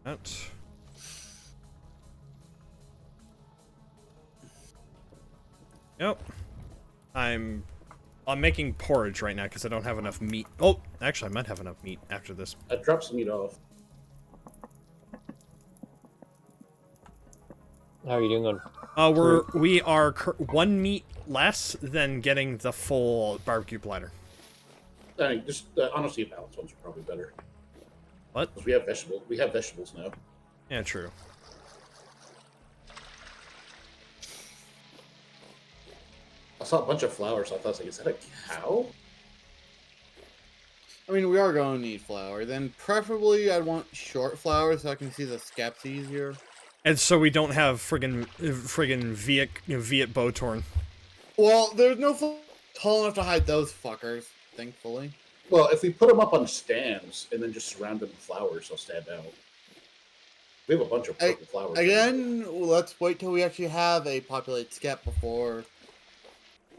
that. Yep. I'm making porridge right now because I don't have enough meat. Oh, actually, I might have enough meat after this. I dropped some meat off. How are you doing on? We are one meat less than getting the full barbecue platter. I mean, just honestly, balanced ones are probably better. What? 'Cause we have vegetables. We have vegetables now. Yeah, true. I saw a bunch of flowers. I thought, I was like, is that a cow? I mean, we are going to need flour. Then preferably I'd want short flour so I can see the scaps easier. And so we don't have friggin' Viet Botorn. Well, there's no tall enough to hide those fuckers, thankfully. Well, if we put them up on stands and then just surround them with flowers, they'll stand out. We have a bunch of purple flowers. Again, let's wait till we actually have a populated scap before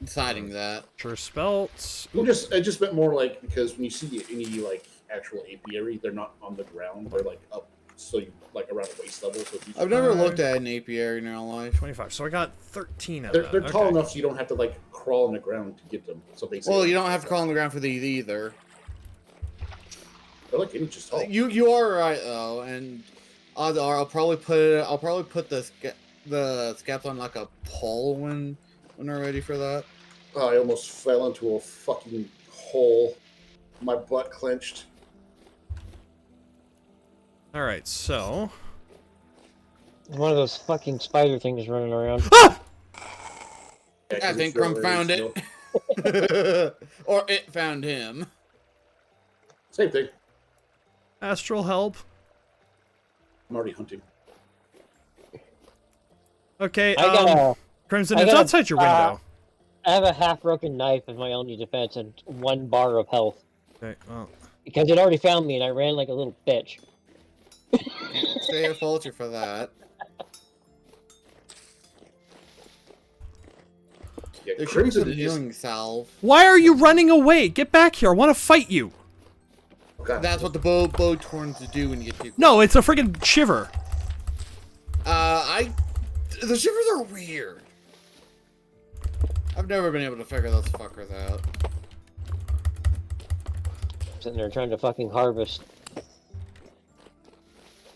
deciding that. Sure, spelts. Well, I just meant more like, because when you see any like actual apiary, they're not on the ground; they're like up, so you like around the waist level. So I've never looked at an apiary in real life. 25. So I got 13 of they're that. tall Okay. enough so you don't have to like crawl on the ground to get them. So basically, Well, you don't have to crawl on the ground for these either. They're like inches tall. You are right though, and odds are I'll probably put the scaps on like a pole when they're ready for that. Oh, I almost fell into a fucking hole. My butt clenched. All right, so One of those fucking spider things running around. I think Crumb found it. Or it found him. Same thing. Astral help. I'm already hunting. Okay, I got Crimson, I it's got a- outside your window. I have a half-broken knife as my only defense and 1 bar of health. Okay, well, Because it already found me and I ran like a little bitch. Say a fault you for that. Yeah, There should be some Crimson is. healing salve. Why are you running away? Get back here. I want to fight you. God. That's what the bow torns do when you get too. No, it's a friggin' shiver. The shivers are weird. I've never been able to figure those fuckers out. Sitting there trying to fucking harvest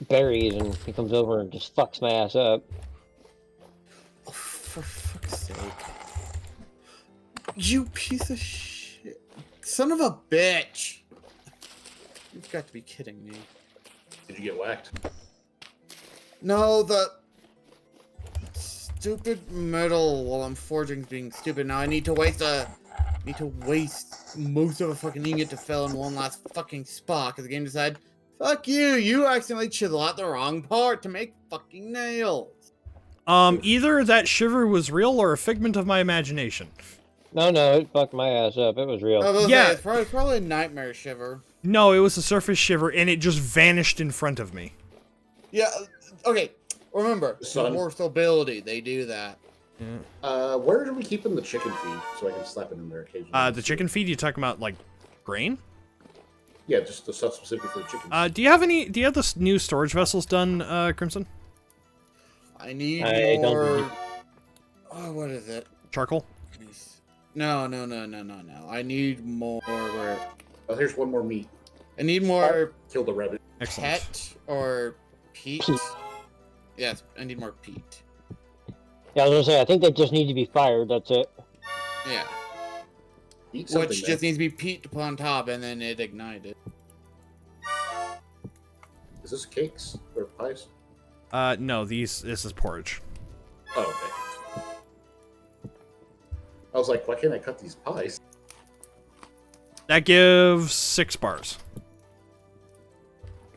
berries, and he comes over and just fucks my ass up. Oh, for fuck's sake. You piece of shit. Son of a bitch. You've got to be kidding me. Did you get whacked? No, the stupid metal while I'm forging is being stupid. Now I need to waste most of a fucking ingot to fill in one last fucking spot because the game decided, fuck you, you accidentally chisel out the wrong part to make fucking nails. Either that shiver was real or a figment of my imagination. No, it fucked my ass up. It was real. Yeah. It's probably a nightmare shiver. No, it was a surface shiver, and it just vanished in front of me. Yeah, okay. Remember, Son. more stability, they do that. Where are we keeping the chicken feed so I can slap it in there occasionally? The chicken feed, you talking about, like, grain? Yeah, just the stuff specific for the chicken. Do you have the new storage vessels done, Crimson? I need I don't more... believe- Oh, what is it? Charcoal? No. I need more... Oh, here's one more meat. I need more Kill the rabbit. Excellent. pet or peat. Peat. Yes, I need more peat. Yeah, I was gonna say, I think they just need to be fired, that's it. Yeah. Eat something, Which man. just needs to be peat to put on top and then it ignited. Is this cakes or pies? No, this is porridge. Oh, okay. I was like, why can't I cut these pies? That gives 6 bars.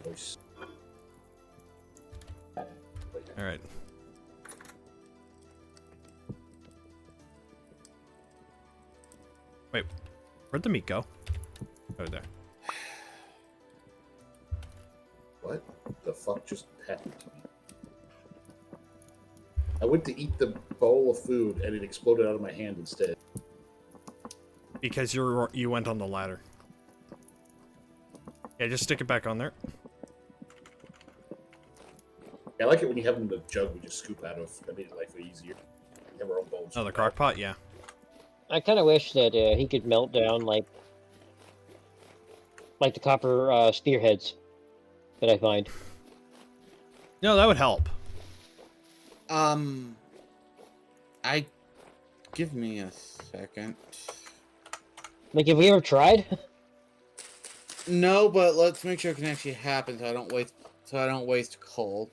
Nice. Alright. Wait, where'd the meat go? Over there. What the fuck just happened to me? I went to eat the bowl of food and it exploded out of my hand instead. Because you went on the ladder. Yeah, just stick it back on there. I like it when you have them in the jug we just scoop out of. That made life easier. We have our own bowls. Oh, the crock pot? Yeah. I kind of wish that he could melt down like the copper spearheads that I find. No, that would help. Give me a second. Like, have we ever tried? No, but let's make sure it can actually happen so I don't waste coal.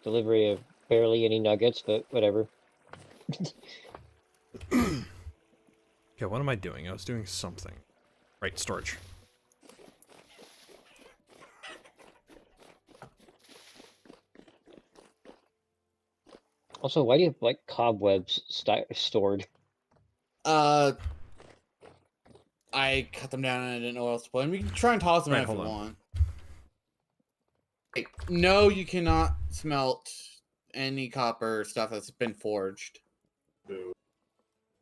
Delivery of barely any nuggets, but whatever. Okay, what am I doing? I was doing something. Right, storage. Also, why do you have, like, cobwebs stored? I cut them down and I didn't know what else to put in. We can try and toss them Right, in if we hold on. want. Hey, no, you cannot smelt any copper stuff that's been forged. Boo.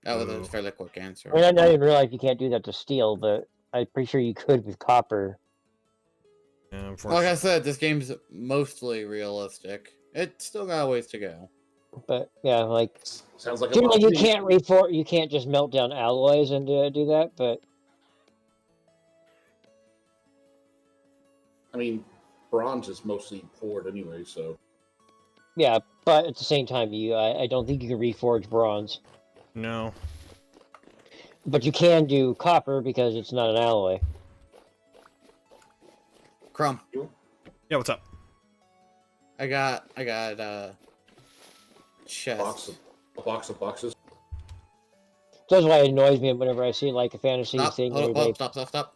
That was Boo. a fairly quick answer. I mean, I didn't even realize you can't do that to steel, but I'm pretty sure you could with copper. Yeah, Like unfortunately. I said, this game's mostly realistic. It's still got a ways to go. But yeah, like, Sounds like a generally lot you to me. can't you can't just melt down alloys and do that. But I mean, bronze is mostly poured anyway, so. yeah, but at the same time, I don't think you can reforge bronze. No. But you can do copper because it's not an alloy. Crumb. Yeah, what's up? I got chest. A box of boxes. That's why it annoys me whenever I see like a fantasy thing. Hold where up, they- stop.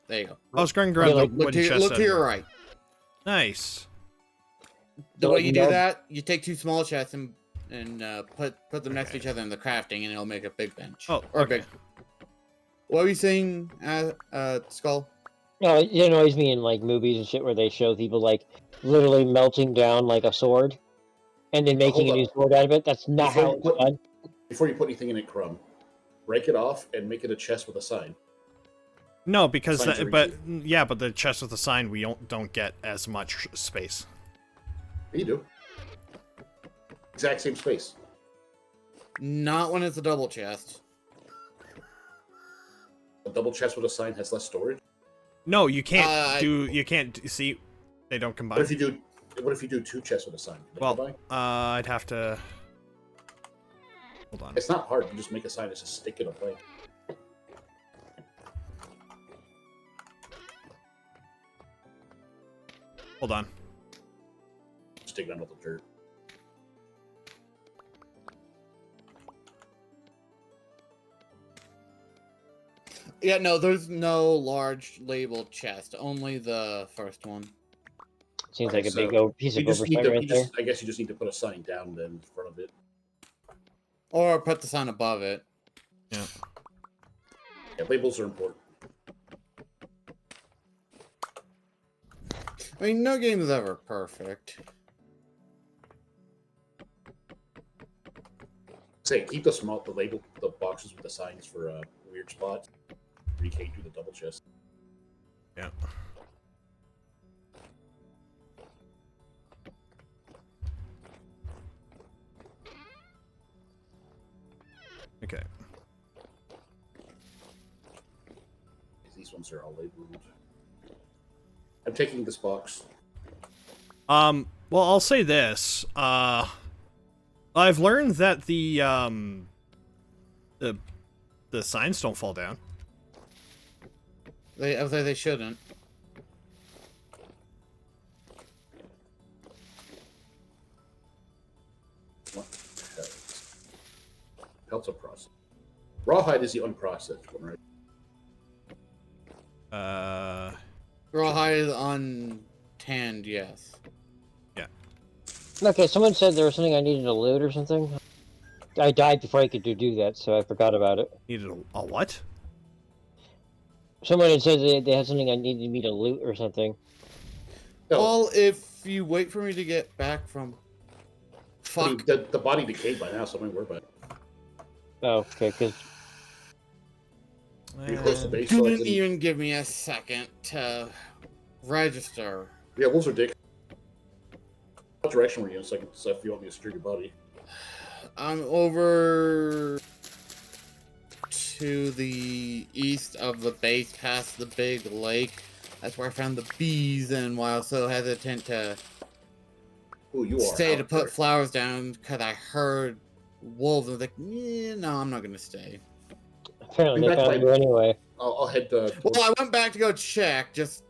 There you go. I was going to grab Yeah, like, the Look wooden to, chest. look to your right. Nice. The way you do No. that, you take 2 small chests and put them next to each other in the crafting, and it'll make a big bench. Oh, or okay. big. What were you saying, Skull? No, it annoys me in like movies and shit where they show people like literally melting down like a sword and then making hold a new up. sword out of it. That's not Before how you it's put done. before you put anything in it, Crumb, break it off and make it a chest with a sign. No, because Sign to but reach yeah, but the chest with the sign we don't get as much space. Yeah, you do. Exact same space. Not when it's a double chest. A double chest with a sign has less storage. No, you can't you can't see. They don't combine. What if you do two chests with a sign? Can they Well, combine? I'd have to. Hold on. It's not hard. You just make a sign. It's just stick it a plank. Hold on. Just dig down with the dirt. Yeah, no, there's no large labeled chest. Only the first one. Seems Okay, like a so big piece of You just need oversight to. right there. I guess you just need to put a sign down then in front of it. Or put the sign above it. Yeah. Yeah, labels are important. I mean, no game is ever perfect. Say, keep the boxes with the signs for weird spots. Where you can't do the double chest. Yeah. Okay. These ones are all labeled. I'm taking this box. Well, I'll say this. I've learned that the signs don't fall down. I would say they shouldn't. What? Pelts are processed. Rawhide is the unprocessed one, right? Rawhide is untanned, yes. Okay, someone said there was something I needed to loot or something. I died before I could do that, so I forgot about it. Needed a what? Someone had said they had something I needed me to loot or something. No, Well, if you wait for me to get back from... I mean, Fuck. the body decayed by now, so don't worry about it. Oh, okay, because You're close to base, so I Didn't can... even give me a second to register. Yeah, wolves are dick. What direction were you in? So if you want me to secure your body. I'm over to the east of the base, past the big lake. That's where I found the bees, and why I was so hesitant to Ooh, you are stay out to put there. flowers down because I heard wolves. I was like, yeah, no, I'm not gonna stay. apparently We they met found by- you anyway. I'll head to... Well, I went back to go check just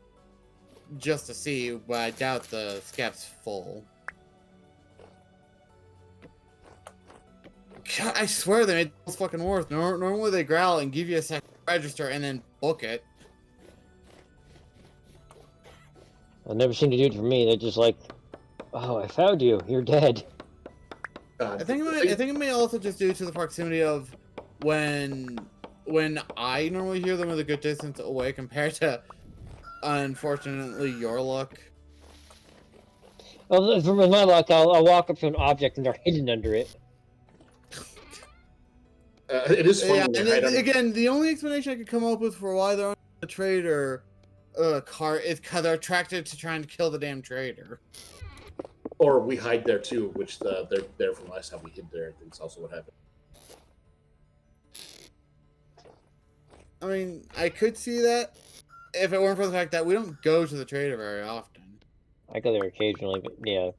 to see, but I doubt the scap's full. God, I swear they made those fucking worse. Normally they growl and give you a second to register and then book it. I've never seen to do it for me. They're just like, oh, I found you. You're dead. I think it may also just due to the proximity of when I normally hear them at a good distance away compared to, unfortunately, your luck. Well, for my luck, I'll walk up to an object and they're hidden under it. it is funny Yeah, when they and hide then, under... again, the only explanation I could come up with for why they're on the trader cart is because they're attracted to trying to kill the damn trader. Or we hide there too, which they're there from last time we hid there. I think it's also what happened. I mean, I could see that if it weren't for the fact that we don't go to the trader very often. I go there occasionally, but yeah,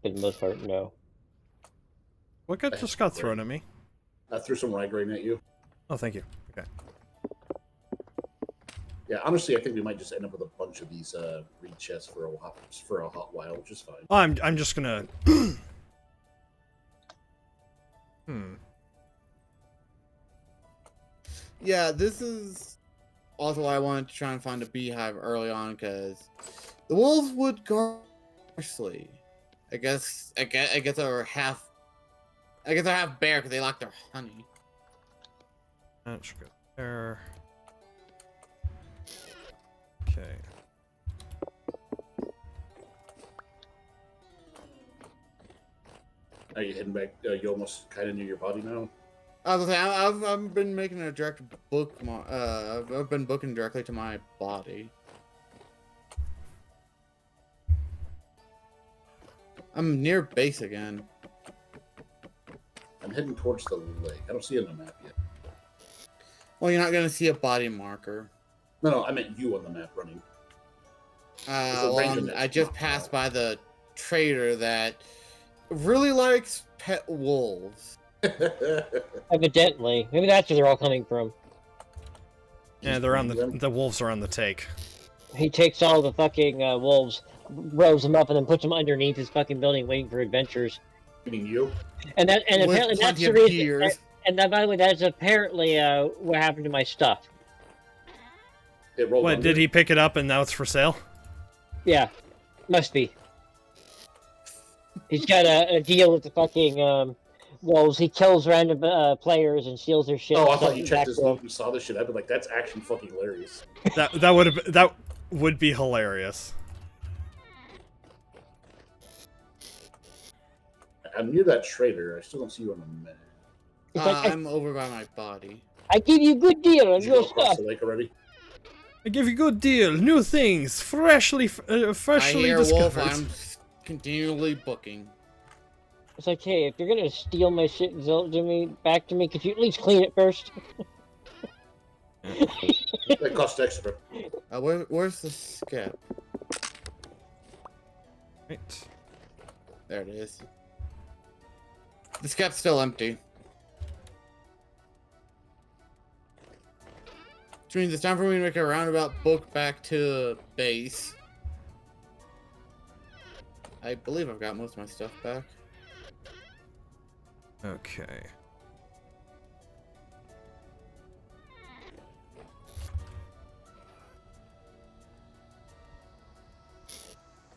for the most part, no. What just got thrown at me? I threw some rye grain at you. Oh, thank you. Okay. Yeah, honestly, I think we might just end up with a bunch of these reed chests for a hot while, which is fine. I'm just gonna. Yeah, this is also why I wanted to try and find a beehive early on, because the wolves would guard mostly. I guess they're half bear because they like their honey. That should go there. Okay. Are you heading back? You almost kind of near your body now. I was saying, I've been making a direct book. I've been booking directly to my body. I'm near base again. I'm heading towards the lake. I don't see it on the map yet. Well, you're not gonna see a body marker. No, I meant you on the map running. a ranger net. I just passed by the trader that really likes pet wolves. Evidently. Maybe that's where they're all coming from. Yeah, they're on the wolves are on the take. He takes all the fucking wolves, rows them up, and then puts them underneath his fucking building waiting for adventures. Meaning you? And apparently that's the reason. Gears. And that, by the way, that's apparently what happened to my stuff. It rolled What, under. did he pick it up and now it's for sale? Yeah, must be. He's got a deal with the fucking wolves. He kills random players and steals their shit. Oh, I thought you checked his loot and saw this shit. I'd be like, that's actually fucking hilarious. That would be hilarious. I'm near that trader. I still don't see you on the map. It's like, I'm over by my body. I give you a good deal on Did you your go across stuff. the lake already? I give you good deal, new things, freshly I hear discovered. wolf. I'm continually booking. It's like, hey, if you're gonna steal my shit and sell it to me, back to me, could you at least clean it first? That costs extra. Where's the skip? Right. There it is. The skip's still empty. Which means it's time for me to make a roundabout book back to base. I believe I've got most of my stuff back. Okay.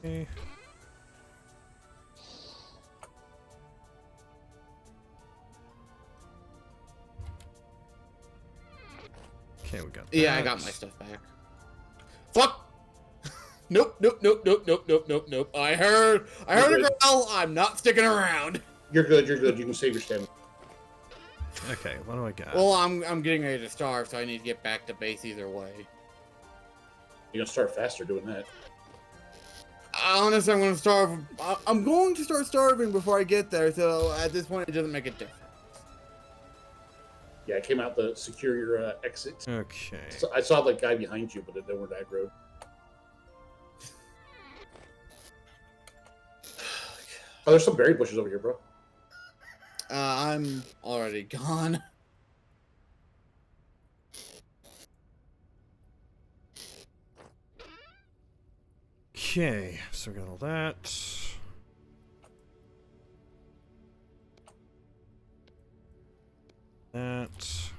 Okay. Okay, we got that. Yeah, I got my stuff back. Fuck! Nope. I heard a growl. I'm not sticking around. You're good. You can save your stamina. Okay, what do I got? Well, I'm getting ready to starve, so I need to get back to base either way. You're gonna start faster doing that. Honestly, I'm going to starve. I'm going to start starving before I get there, so at this point, it doesn't make a difference. Yeah, I came out to secure your exit. Okay. So I saw the guy behind you, but they weren't aggroed. Oh, there's some berry bushes over here, bro. I'm already gone. Okay, so we got all that. That.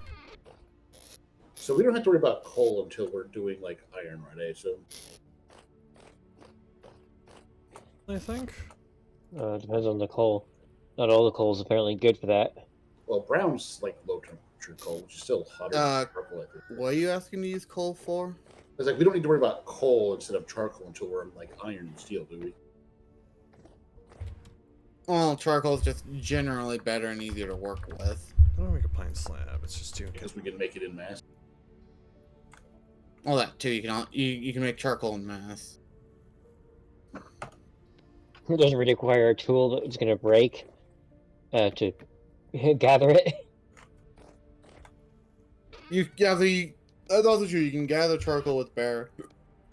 So we don't have to worry about coal until we're doing like iron, right? I assume. I think. Depends on the coal. Not all the coal is apparently good for that. Well, brown's like low temperature coal, which is still hotter than purple. I think. What are you asking to use coal for? It's like we don't need to worry about coal instead of charcoal until we're in like iron and steel, do we? Well, charcoal is just generally better and easier to work with. I don't make a pine slab. It's just too. Because we can make it in mass. Well, that too. You can make charcoal in mass. It doesn't really require a tool that's gonna break to gather it. That's also true. You can gather charcoal with bare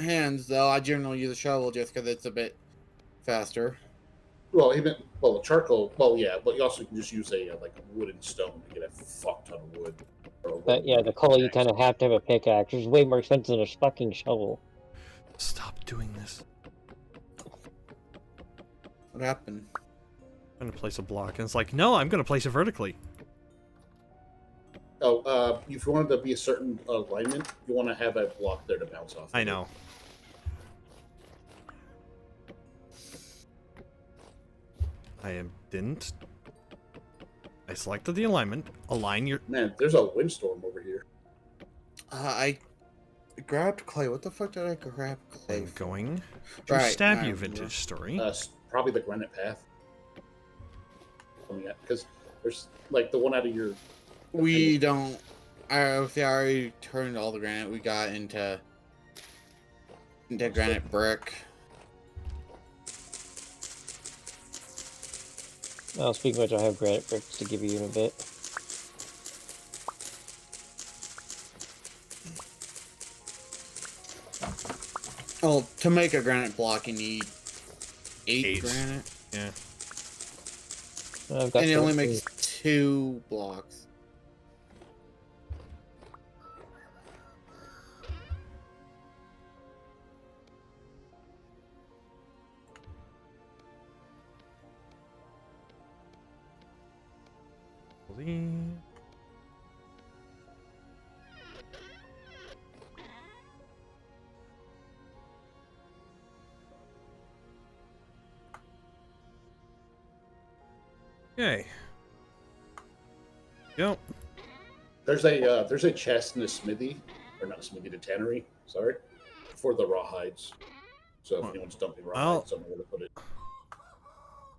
hands, though. I generally use a shovel just because it's a bit faster. Well, charcoal. Well, yeah, but you also can just use a like a wooden stone to get a fuck ton of wood. But yeah, the coal you kind of have to have a pickaxe. It's way more expensive than a fucking shovel. Stop doing this. What happened? I'm gonna place a block, and it's like, no, I'm gonna place it vertically. Oh, if you wanted to be a certain alignment, you want to have a block there to bounce off. I know. Didn't. I selected the alignment. Align your. Man, there's a windstorm over here. I grabbed clay. What the fuck did I grab clay I'm for? going to Right, stab you, alright, Vintage Story. Probably the granite path. coming at? Because there's like the one out of your. We don't. I already turned all the granite we got into granite brick. Well, speaking of which, I have granite bricks to give you in a bit. Oh, to make a granite block, you need 8 8. granite. Yeah. I've got And it only 13. makes 2 blocks. Okay. Yep. There's a chest in the smithy, or not smithy, the tannery. Sorry, for the rawhides. So if anyone's dumping rawhides, don't know where to put it.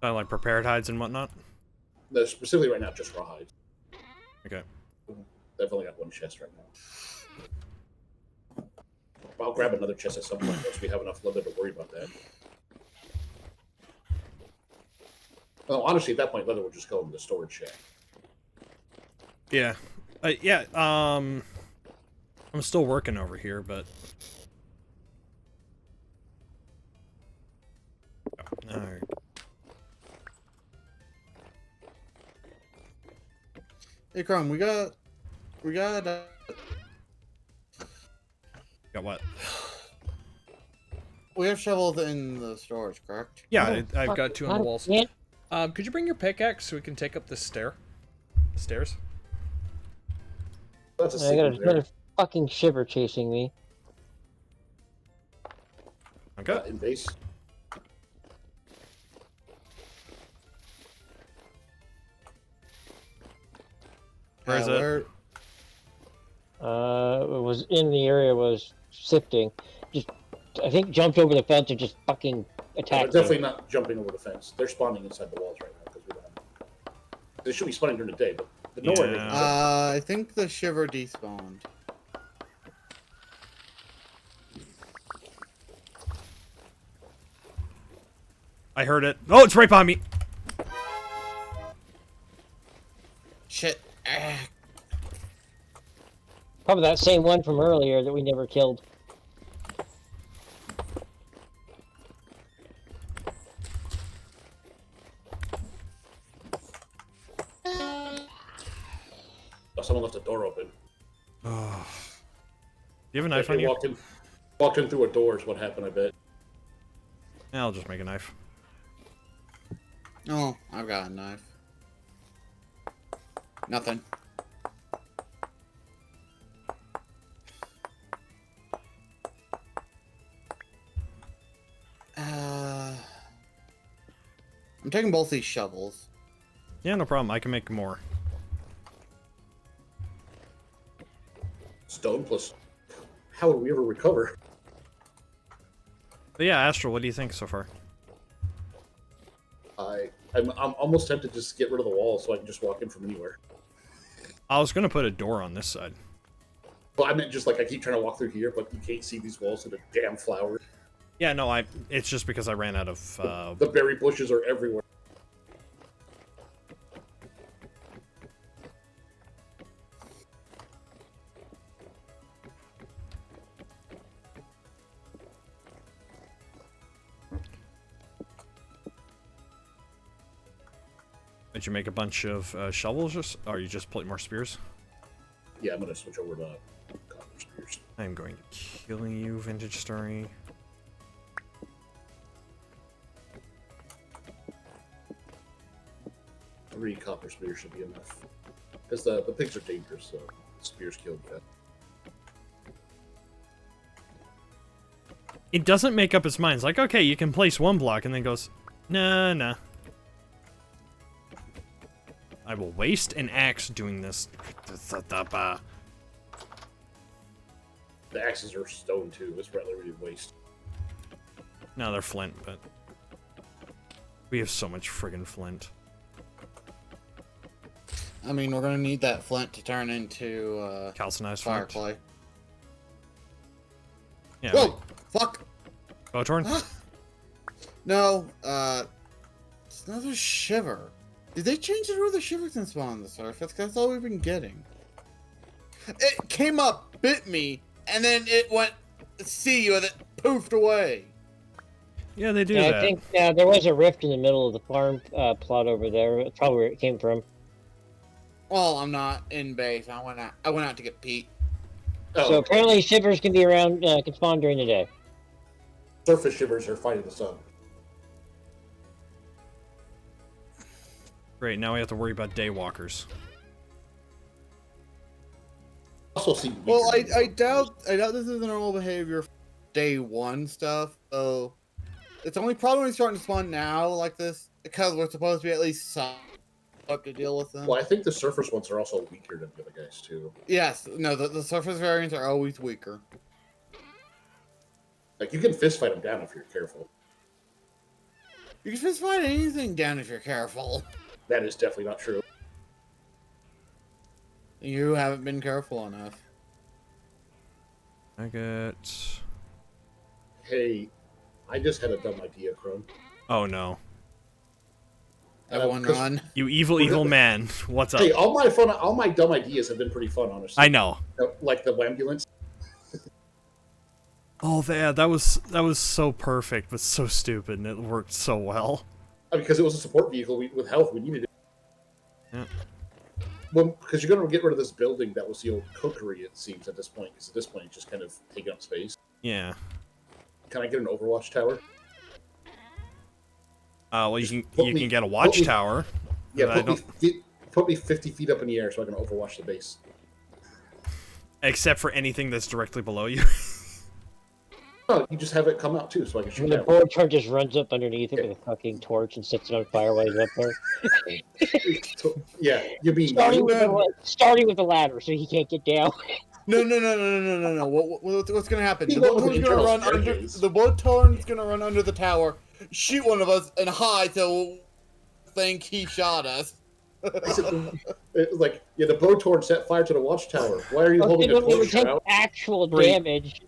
Like prepared hides and whatnot. No, specifically right now, just rawhides. Okay. I've only got one chest right now. I'll grab another chest at some point once we have enough leather to worry about that. Well, honestly, at that point, leather will just go in the storage shack. Yeah. Yeah. I'm still working over here, but. All right. Hey, Crumb, we got. Got what? We have shovels in the storage, correct? Yeah, Oh, I've got 2 on the walls. Yeah. Could you bring your pickaxe so we can take up this stairs? That's a I got secret another fucking shiver chasing me. Okay. in base. Where is it? It was in the area, was sifting. Just, I think jumped over the fence and just fucking They're attacked definitely me. not jumping over the fence. They're spawning inside the walls right now because we don't have. They should be spawning during the day, but nowhere. Yeah. I think the shiver despawned. I heard it. Oh, it's right by me. Shit. Ah. Probably that same one from earlier that we never killed. Oh, someone left the door open. Oh. Do you have a knife They on you? walked in through a door is what happened, I bet. Yeah, I'll just make a knife. Oh, I've got a knife. Nothing. I'm taking both these shovels. Yeah, no problem. I can make more. Stone plus. How would we ever recover? But yeah, Astral, what do you think so far? I'm almost tempted to just get rid of the wall so I can just walk in from anywhere. I was gonna put a door on this side. But I meant just like I keep trying to walk through here, but you can't see these walls with the damn flowers. Yeah, no, it's just because I ran out of, The berry bushes are everywhere. Did you make a bunch of shovels, or you just put more spears? Yeah, I'm gonna switch over to copper spears. I'm going to kill you, Vintage Story. Three copper spears should be enough. Because the pigs are dangerous, so spears kill them. It doesn't make up its mind. It's like, okay, you can place one block, and then goes, nah, nah. I will waste an axe doing this. The axes are stone too. It's really waste. No, they're flint, but we have so much friggin' flint. I mean, we're gonna need that flint to turn into Calcinized fire flint. clay. Yeah. Whoa! Fuck! Botorn? No, it's another shiver. Did they change it where the shiver can spawn on the surface? That's all we've been getting. It came up, bit me, and then it went see you and it poofed away. Yeah, they do Yeah, that. I think there was a rift in the middle of the farm plot over there. That's probably where it came from. Well, I'm not in base. I went out to get Pete. Oh, So apparently shivers can be around, can spawn during the day. surface shivers are fighting the sun. Great, now we have to worry about daywalkers. Also see. Well, I doubt this is the normal behavior for day one stuff. So it's only probably when it's starting to spawn now like this because we're supposed to be at least some up to deal with them. Well, I think the surface ones are also weaker than the other guys too. Yes, no, the surface variants are always weaker. Like you can fist fight them down if you're careful. You can just find anything down if you're careful. That is definitely not true. You haven't been careful enough. I get... Hey, I just had a dumb idea, Chrome. Oh no. Everyone run. You evil, evil man. What's up? Hey, all my dumb ideas have been pretty fun, honestly. I know. Like the ambulance. Oh, yeah, that was so perfect, but so stupid, and it worked so well. Because it was a support vehicle with health, we needed it. Yeah. Well, because you're going to get rid of this building that was the old cookery, it seems, at this point. Because at this point, it's just kind of taking up space. Yeah. Can I get an Overwatch tower? Well, you can get a watchtower. Yeah, put me 50 feet up in the air so I can overwatch the base. Except for anything that's directly below you. Oh, you just have it come out too, so I can shoot And the that. board torch just runs up underneath it with a fucking torch and sets it on fire while he's up there. Yeah, you mean Starting with the ladder so he can't get down. No. What's gonna happen? You The go boat with the torn's gonna internal run under. staircase. The boat torn's gonna run under the tower, shoot one of us, and hide so we'll think he shot us. like, yeah, the bow torch set fire to the watchtower. Why are you holding a It would torch take shroud? actual Three. damage.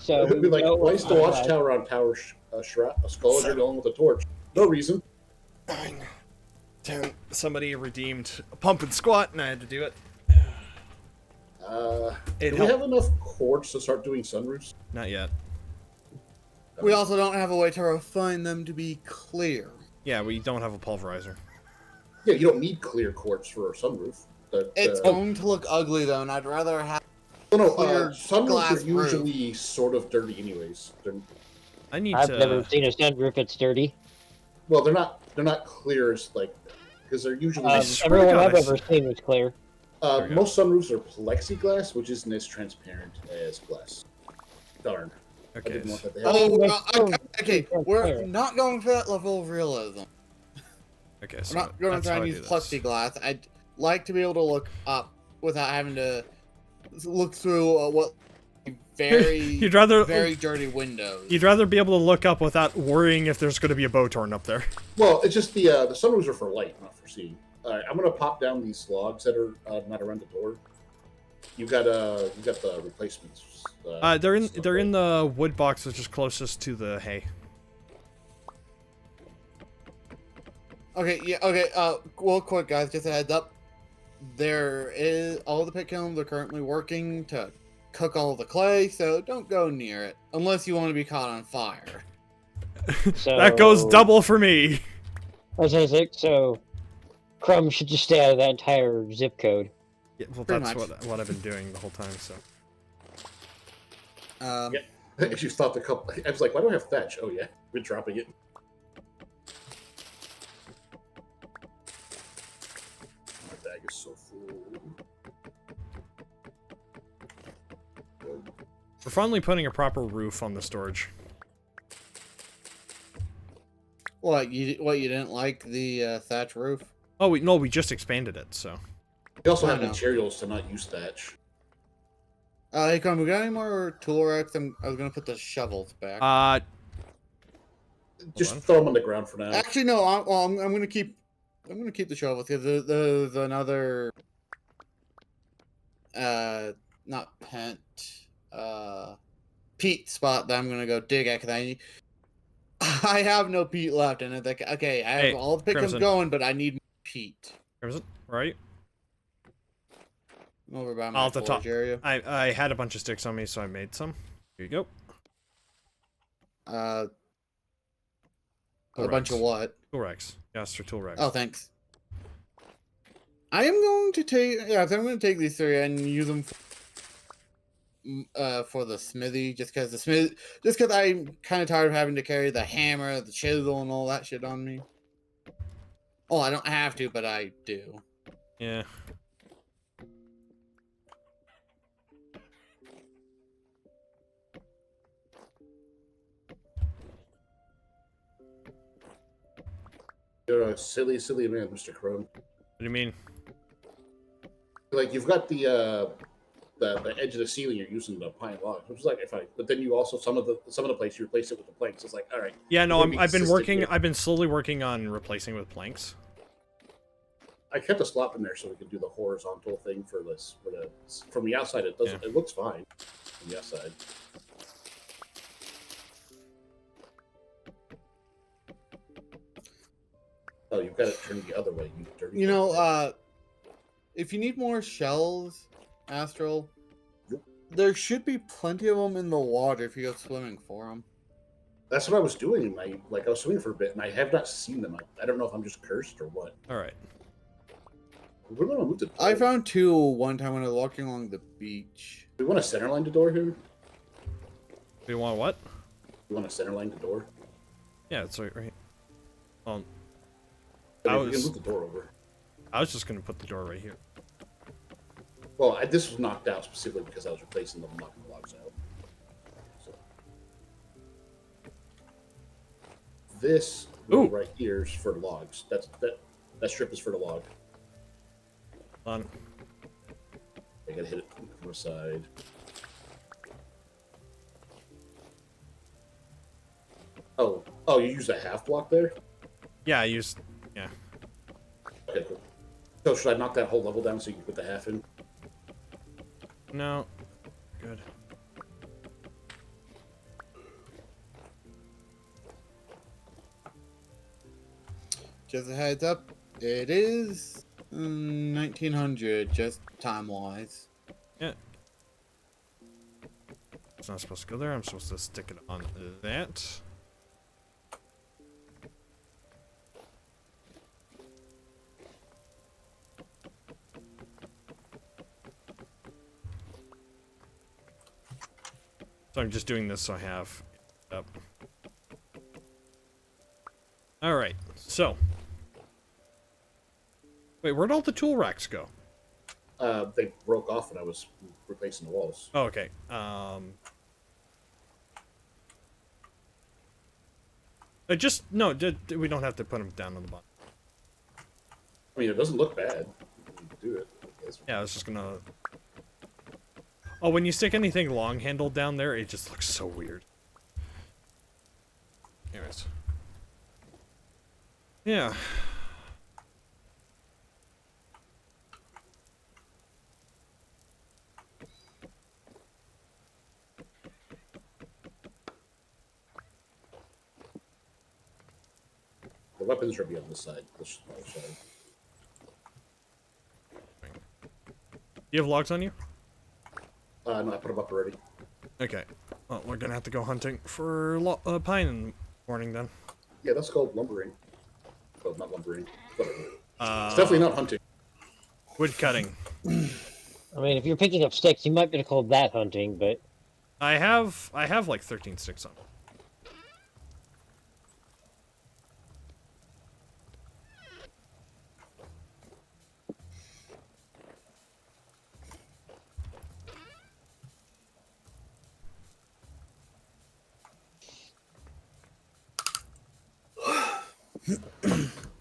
So It would be like, no- why is the watchtower on tower shroud? A skull and you're going with a torch? No reason. 9, 10. Somebody redeemed a pump and squat, and I had to do it. Do It we helped. have enough quartz to start doing sunroofs? Not yet. We also don't have a way to refine them to be clear. Yeah, we don't have a pulverizer. Yeah, you don't need clear quartz for a sunroof. But, It's going to look ugly though, and I'd rather have. clear sunroofs glass are usually sort of dirty anyways. I need I've to... never seen a sunroof that's dirty. Well, they're not clear as like because they're usually swear to Everyone God, I've ever seen was clear. There we go. most sunroofs are plexiglass, which isn't as transparent as glass. Darn. I Okay. didn't want that to Oh, happen. okay. We're not going for that level of realism. Okay, I'm so not going to that's try how and I use do this. plexiglass. I'd like to be able to look up without having to look through what very You'd rather dirty windows. You'd rather be able to look up without worrying if there's going to be a bow torn up there. Well, it's just the sunroofs are for light, not for seeing. All right, I'm gonna pop down these logs that are not around the door. You got the replacements. They're in stuff, they're in right? the wood box which is closest to the hay. Okay, yeah, okay, well, quick, guys, just a heads up. There is, all the pit kilns are currently working to cook all the clay, so don't go near it, unless you want to be caught on fire. So That goes double for me. So Crumb should just stay out of that entire zip code. Yeah, well, Pretty that's much. what I've been doing the whole time. So Um, Yeah. If you thought the couple, I was like, why do I have thatch? Oh yeah, been dropping it. My bag is so full. we're finally putting a proper roof on the storage. what, you didn't like the thatch roof? Oh, we just expanded it. So We also I have know. materials to not use thatch. Hey, Con, we got any more tool racks? I was gonna put the shovels back. on. Just throw them on the ground for now. Actually, no, I'm gonna keep I'm gonna keep the shovel because there's another not pent peat spot that I'm gonna go dig at, because I have no peat left, and it's like, okay, I have Hey, all the pickups Crimson. going, but I need more peat. Crimson, right? I'm over by I'll my have to talk. forge area. I had a bunch of sticks on me, so I made some. Here you go. A Tool bunch of racks. what? Tool racks. Yes, for tool racks. Oh, thanks. I am going to take, yeah, I'm going to take these 3 and use them for the smithy, just because I'm kind of tired of having to carry the hammer, the chisel, and all that shit on me. Oh, I don't have to, but I do. Yeah. You're a silly, silly man, Mr. Crumb. What do you mean? Like you've got the edge of the ceiling you're using the pine logs, which is like but then you also some of the place you replace it with the planks. It's like, all right. Yeah, no, I've been working. I've been slowly working on replacing with planks. I kept a slot in there so we could do the horizontal thing for this. From the outside, it doesn't. Yeah. It looks fine from the outside. Oh, you've got it turned the other way. You dirty. You know, if you need more shells, Astral, there should be plenty of them in the water if you go swimming for them. That's what I was doing. I was swimming for a bit, and I have not seen them. I don't know if I'm just cursed or what. All right. We're gonna move the door. I found 2 one time when I was walking along the beach. We want to centerline the door here. Do you want what? We want to centerline the door. Yeah, it's right. Well, I mean, we can move the door over. I was just gonna put the door right here. Well, this was knocked out specifically because I was replacing the knocking logs out. So. This right here is for logs. That strip is for the log. Hold on. I gotta hit it from the side. Oh, you used a half block there? Yeah, I used. Yeah. Okay, cool. So should I knock that whole level down so you can put the half in? No. Good. Just a heads up, it is 1900, just time-wise. Yeah. It's not supposed to go there. I'm supposed to stick it on that. So I'm just doing this so I have it up. Alright, so. Wait, where'd all the tool racks go? They broke off when I was replacing the walls. Oh, okay. No, we don't have to put them down on the bottom. I mean, it doesn't look bad. You can do it. Yeah, I was just gonna... Oh, when you stick anything long-handled down there, it just looks so weird. Anyways. Yeah. The weapons should be on this side. This side. You have logs on you? No, I put them up already. Okay. Well, we're gonna have to go hunting for pine in the morning then. Yeah, that's called lumbering. Oh, not lumbering. Whatever. It's definitely not hunting. Wood cutting. I mean, if you're picking up sticks, you might be able to call that hunting, but I have like 13 sticks on.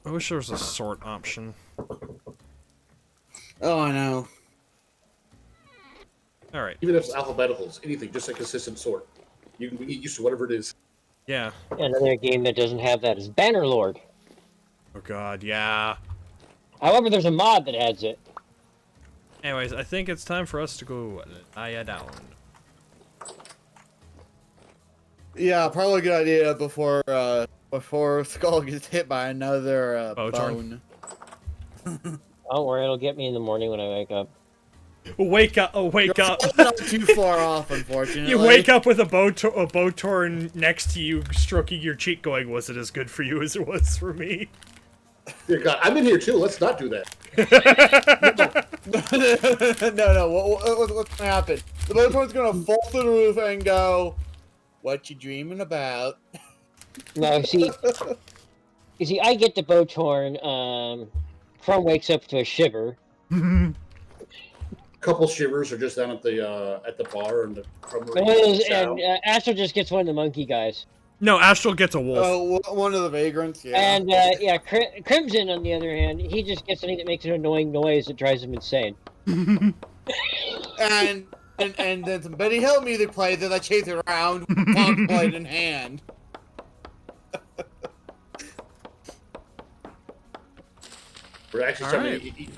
I wish there was a sort option. Oh, I know. Alright. Even if it's alphabeticals, anything, just a consistent sort. You can get used to whatever it is. Yeah. another game that doesn't have that is Bannerlord. Oh god, yeah. However, there's a mod that adds it. Anyways, I think it's time for us to go lie down. Yeah, probably a good idea before Skull gets hit by another Bone. Don't worry, it'll get me in the morning when I wake up. Wake up! Oh, wake up! Not too far off, unfortunately. You wake up with a bow torn next to you, stroking your cheek, going, "Was it as good for you as it was for me?" Dear God, I'm in here too. Let's not do that. No. What's gonna happen? The boat's gonna fall through the roof and go, "What you dreaming about?" No, you see, I get the bow torn. Chrome wakes up to a shiver. Couple shivers are just down at the bar and the And Astral just gets one of the monkey guys. No, Astral gets a wolf. Oh, one of the vagrants, yeah. And Crimson, on the other hand, he just gets something that makes an annoying noise that drives him insane. and then some Betty Hill music plays as I chase it around, punk blade in hand. We're actually starting to eat.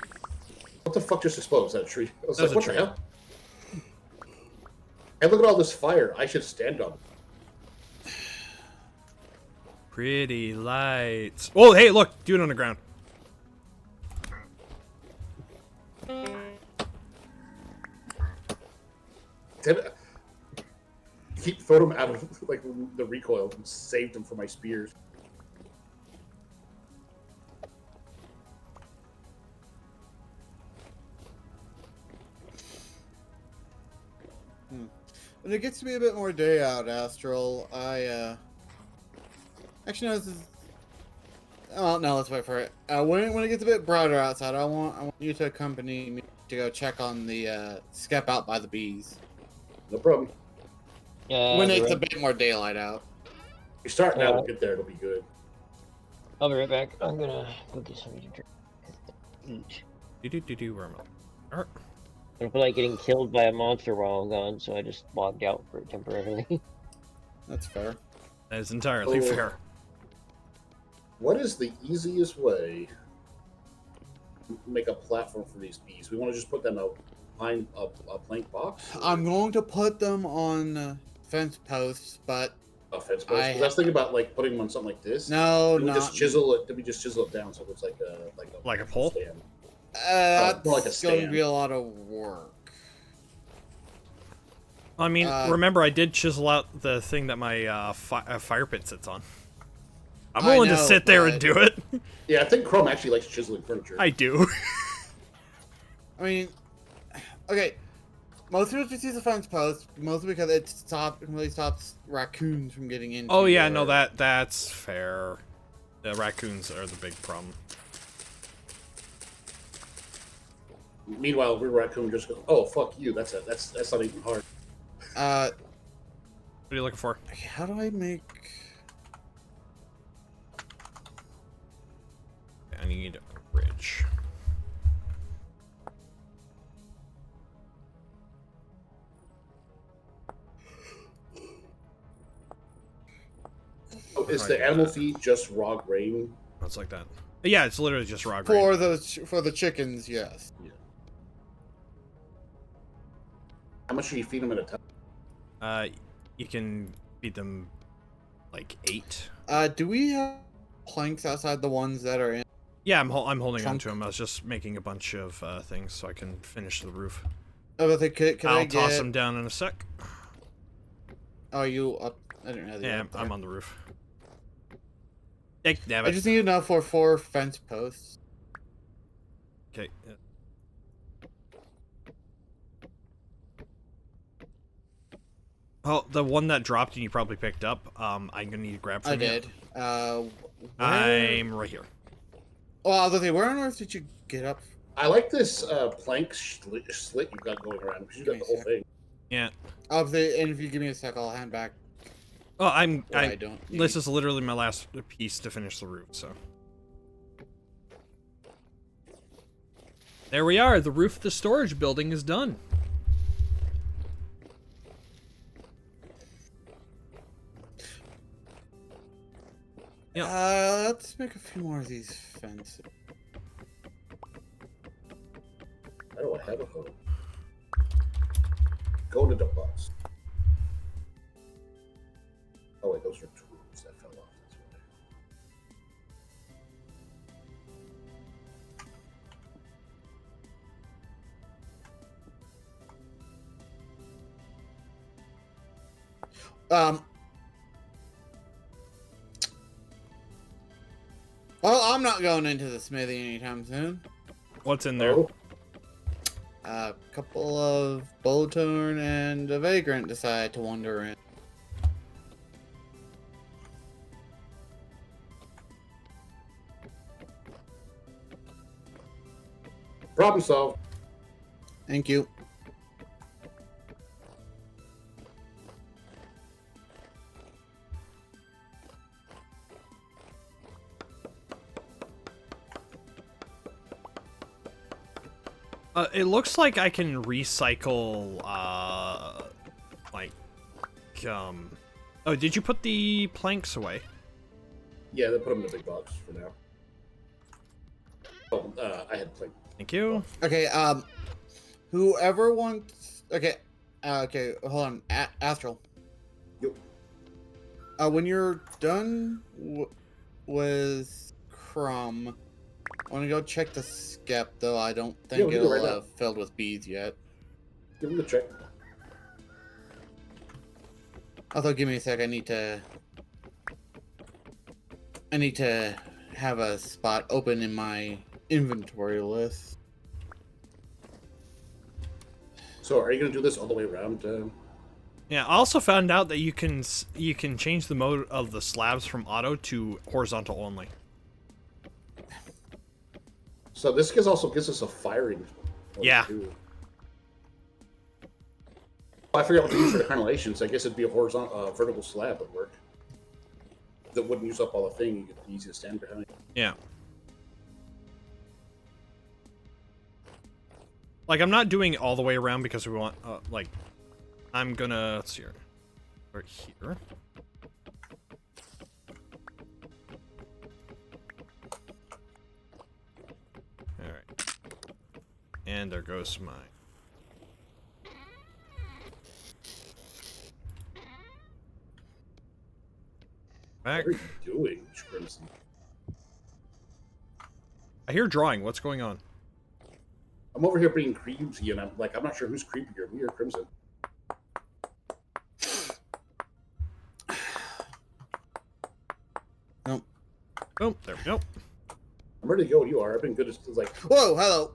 What the fuck just exploded? Was that a tree? I was That was like, what a the tree. hell? Hey, look at all this fire. I should stand on it. Pretty lights. Oh, hey, look, do it on the ground. Keep throwing them out of like the recoil and saved them for my spears. When it gets to be a bit more day out, Astral, actually, no, this is... Oh, no, let's wait for it. When it gets a bit brighter outside, I want you to accompany me to go check on the, skep out by the bees. No problem. When it's a bit more daylight out. We start now, we'll get there, it'll be good. I'll be right back. I'm gonna go get something to drink. Eat. Where am I? I don't feel like getting killed by a monster while I'm gone, so I just logged out for it temporarily. That's fair. That is entirely fair. What is the easiest way to make a platform for these bees? We want to just put them behind a plank box? I'm going to put them on fence posts, but... A fence post? I was thinking about like putting them on something like this. No, no. Just chisel it. Did we just chisel it down so it looks like a pole? Stand? That's more like a stand. going to be a lot of work. I mean, remember, I did chisel out the thing that my fire pit sits on. I'm willing to sit there and do it. Yeah, I think Chrome actually likes chiseling furniture. I do. I mean, okay. Most people just use the fence post, mostly because it really stops raccoons from getting in. Oh yeah, no, that's fair. The raccoons are the big problem. Meanwhile, we raccoon just goes, "Oh fuck you! That's not even hard." What are you looking for? How do I make? I need a bridge. Oh, is the animal feed just raw grain? It's like that. Yeah, it's literally just raw For grain. for the chickens, yes. Yeah. How much do you feed them at a time? You can feed them like 8. Do we have planks outside the ones that are in? Yeah, I'm holding on to them. I was just making a bunch of things so I can finish the roof. Oh, but I'll toss them down in a sec. Oh, you up? I didn't know that. Yeah, I'm on the roof. Damn I it. just need enough for 4 fence posts. Okay. Oh, the one that dropped and you probably picked up. I'm gonna need to grab from you. I did. I'm right here. Oh, I was gonna say, where on earth did you get up? I like this plank slit you've got going around because you got the whole thing. Yeah. And if you give me a sec, I'll hand back. Oh, I don't need. This is literally my last piece to finish the roof, so. There we are. The roof of the storage building is done. Yeah. Let's make a few more of these fences. Why do I have a photo? Go to the bus. Oh wait, those are tools that fell off. That's why. Well, I'm not going into the smithy anytime soon. What's in there? Oh, A couple of Boltorn and a Vagrant decide to wander in. problem solved. Thank you. It looks like I can recycle, like, Oh, did you put the planks away? Yeah, they put them in the big box for now. Oh, I had played. Thank you. Okay, whoever wants... Okay, okay, hold on. Astral. Yep. When you're done with Crumb, I want to go check the skep, though I don't think Yeah, we'll do it it'll right now. have filled with bees yet. Give them a check. Although, give me a sec, I need to have a spot open in my inventory list. So, are you gonna do this all the way around? Yeah, I also found out that you can change the mode of the slabs from auto to horizontal only. So this also gives us a firing. mode, Yeah. too. I forgot what to use for the crenellations. I guess it'd be a horizontal, vertical slab would work. That wouldn't use up all the thing. It'd be easy to stand behind. Yeah. Like, I'm not doing it all the way around because we want, like, I'm gonna, let's see here. Right here. Alright. And there goes my... Back. What are you doing, Crimson? I hear drawing. What's going on? I'm over here being creepy, and I'm not sure who's creepier, me or Crimson. Nope. Oh, there we go. I'm ready to go. You are. I've been good as like Whoa, hello.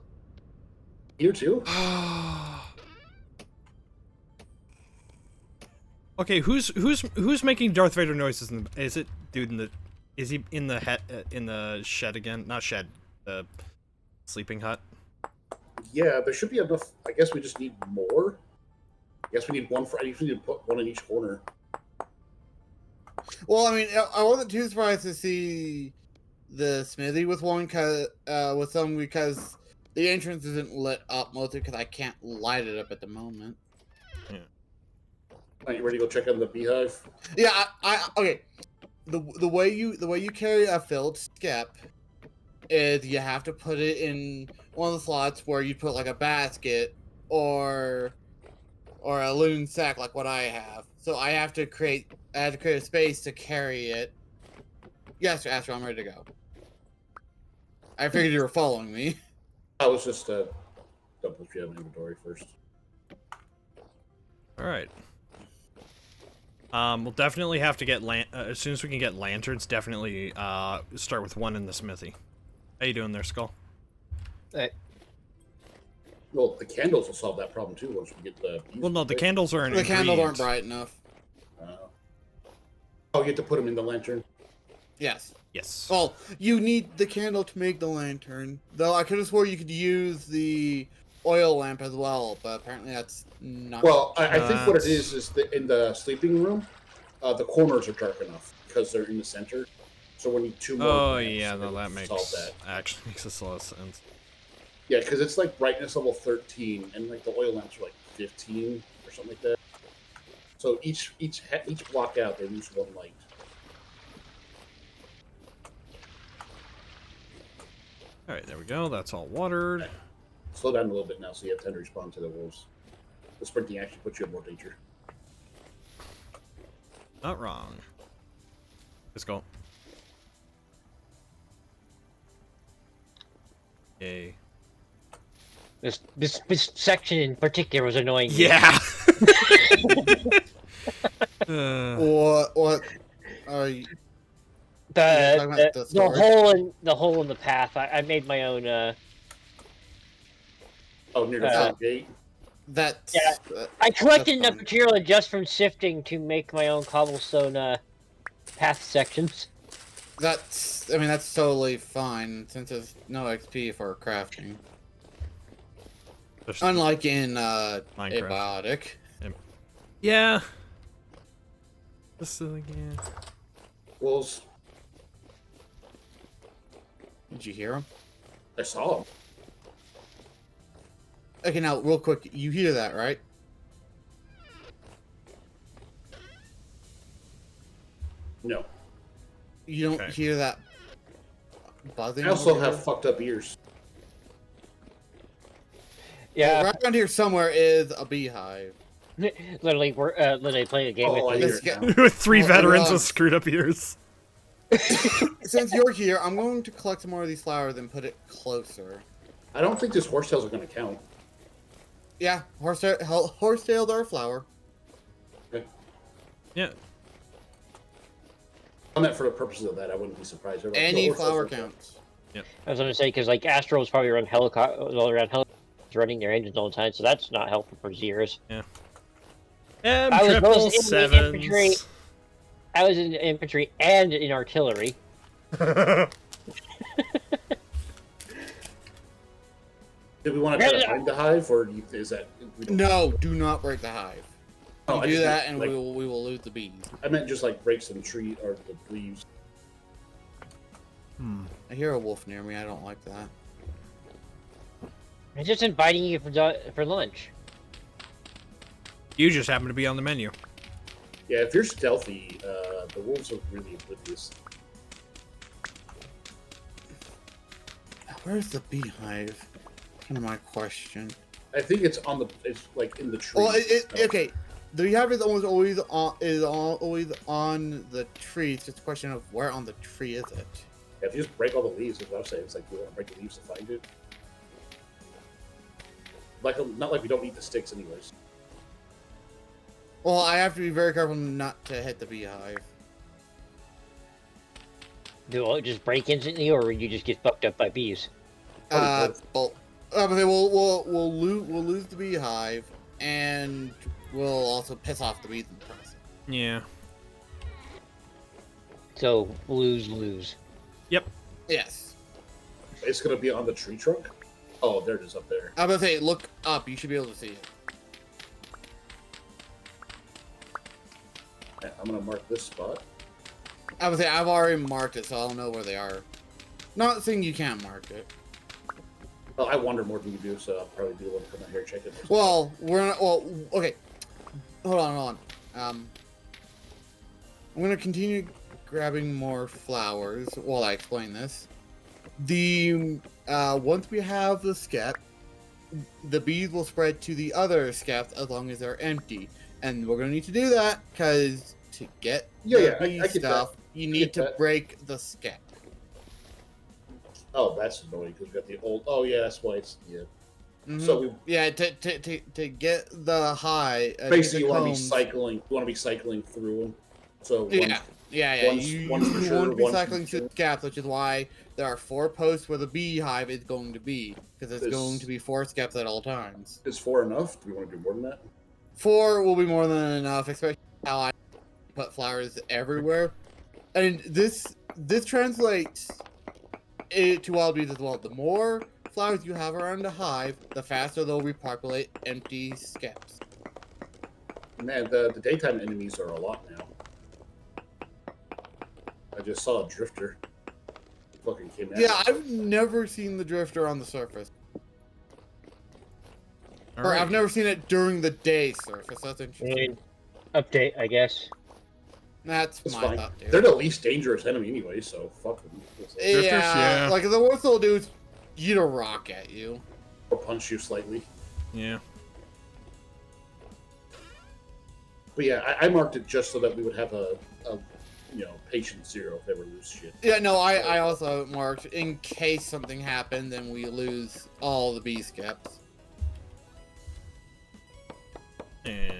you too. Okay, who's making Darth Vader noises? Is it dude in the? Is he in the shed again? Not shed, the sleeping hut. Yeah, there should be enough. I guess we just need more. I guess we need one for. I usually need to put one in each corner. Well, I mean, I wasn't too surprised to see the smithy with one, with some, because the entrance isn't lit up, mostly because I can't light it up at the moment. Are you ready to go check out the beehive? Yeah, okay. The way you carry a filled skep is you have to put it in one of the slots where you put like a basket or a loon sack like what I have. So I have to create a space to carry it. Yes, Astro, I'm ready to go. I figured you were following me. I was just double if you have an inventory first. All right. We'll definitely have to get as soon as we can get lanterns. Definitely start with one in the smithy. How you doing there, Skull? Hey, Well, the candles will solve that problem too once we get the. Well, no, the candles are an The candles aren't ingredient. bright enough. Oh, you have to put them in the lantern. Yes. Yes. Well, you need the candle to make the lantern. Though I could have swore you could use the oil lamp as well, but apparently that's not. Well, I think what it is that in the sleeping room, the corners are dark enough because they're in the center. So we need two more. Oh lamps yeah, to no, that makes solve that. actually makes a lot of sense. Yeah, because it's like brightness level 13, and like the oil lamps are like 15 or something like that. So each block out, they lose one light. All right, there we go. That's all watered. So slow down a little bit now, so you have time to respond to the wolves. The sprinting actually puts you in more danger. Not wrong. Let's go. Yay. This section in particular was annoying me. Yeah. What are you? The hole in the path. I made my own. Oh, near the front gate. That's. Yeah. I collected enough material just from sifting to make my own cobblestone path sections. That's. I mean, that's totally fine since there's no XP for crafting. Unlike in Abiotic. Yeah. This is again. Wolves. Did you hear him? I saw him. Okay, now real quick, you hear that, right? No. You don't hear that buzzing? I also over have there? fucked up ears. Yeah. Right around here somewhere is a beehive. Literally, we're literally playing a game Oh, I with hear you. it now. With 3 Oh, veterans God. with screwed up ears. Since you're here, I'm going to collect some more of these flowers and put it closer. I don't think these horsetails are going to count. Yeah, horsetails are a flower. Okay. Yeah. I meant for the purposes of that, I wouldn't be surprised. Everyone's like, Any "Oh, flower horsetails are counts. I was gonna say because like Astro was probably around helicopters running their engines all the time, so that's not helpful for Zers. I was both in the infantry. M7s. I was in the infantry and in artillery. Do we want to try to find the hive, or is that... we don't- No, do not break the hive. No, You I do just that, meant, and like, we will lose the bees. I meant just like break some tree or the leaves. I hear a wolf near me. I don't like that. I'm just inviting you for lunch. You just happen to be on the menu. Yeah, if you're stealthy, the wolves are really oblivious. Where's the beehive? Kind of my question. I think it's on the... It's like in the tree. Well, okay. The beehive is almost always always on the tree. It's just a question of where on the tree is it. Yeah, if you just break all the leaves, is what I'm saying. It's like we want to break the leaves to find it. Like, not like we don't need the sticks anyways. Well, I have to be very careful not to hit the beehive. Do I just break instantly, or you just get fucked up by bees? Well, we'll lose the beehive, and we'll also piss off the bees in the process. Yeah. So lose. Yep. Yes. It's gonna be on the tree trunk. Oh, there it is up there. I'm gonna say, look up. You should be able to see it. Yeah, I'm gonna mark this spot. I would say I've already marked it, so I'll know where they are. Not saying you can't mark it. Well, I wander more than you do, so I'll probably be able to come out here and check it. Well, we're not. Well, okay. Hold on. I'm gonna continue grabbing more flowers while I explain this. Once we have the skep, the bees will spread to the other skeps as long as they're empty, and we're gonna need to do that because to get the bee I get stuff, that. you need to break the skep. Oh, that's annoying because we got the old. Oh yeah, that's why it's yeah. Mhm. So we Yeah, to get the high. basically the you want to be combs- cycling. You want to be cycling through them. So Yeah. one's- You one's for want sure, to be one's cycling for through sure. the skeps, which is why there are 4 posts where the beehive is going to be, because it's going to be 4 skeps at all times. is 4 enough? Do we want to do more than that? 4 will be more than enough, especially how I put flowers everywhere. And this translates to wild bees as well. The more flowers you have around the hive, the faster they'll repopulate empty skeps. Man, the daytime enemies are a lot now. I just saw a drifter. Fucking came out. Yeah, I've never seen the drifter on the surface. All Or right. I've never seen it during the day surface. That's interesting. Update, I guess. That's It's my fine. thought, dude. They're the least dangerous enemy anyway, so fuck them. Drifters, yeah. Like, the worst they'll do is eat a rock at you. Or punch you slightly. Yeah. But yeah, I marked it just so that we would have a patient 0 if they ever lose shit. Yeah, no, I also have it marked in case something happened, then we lose all the bee skeps. And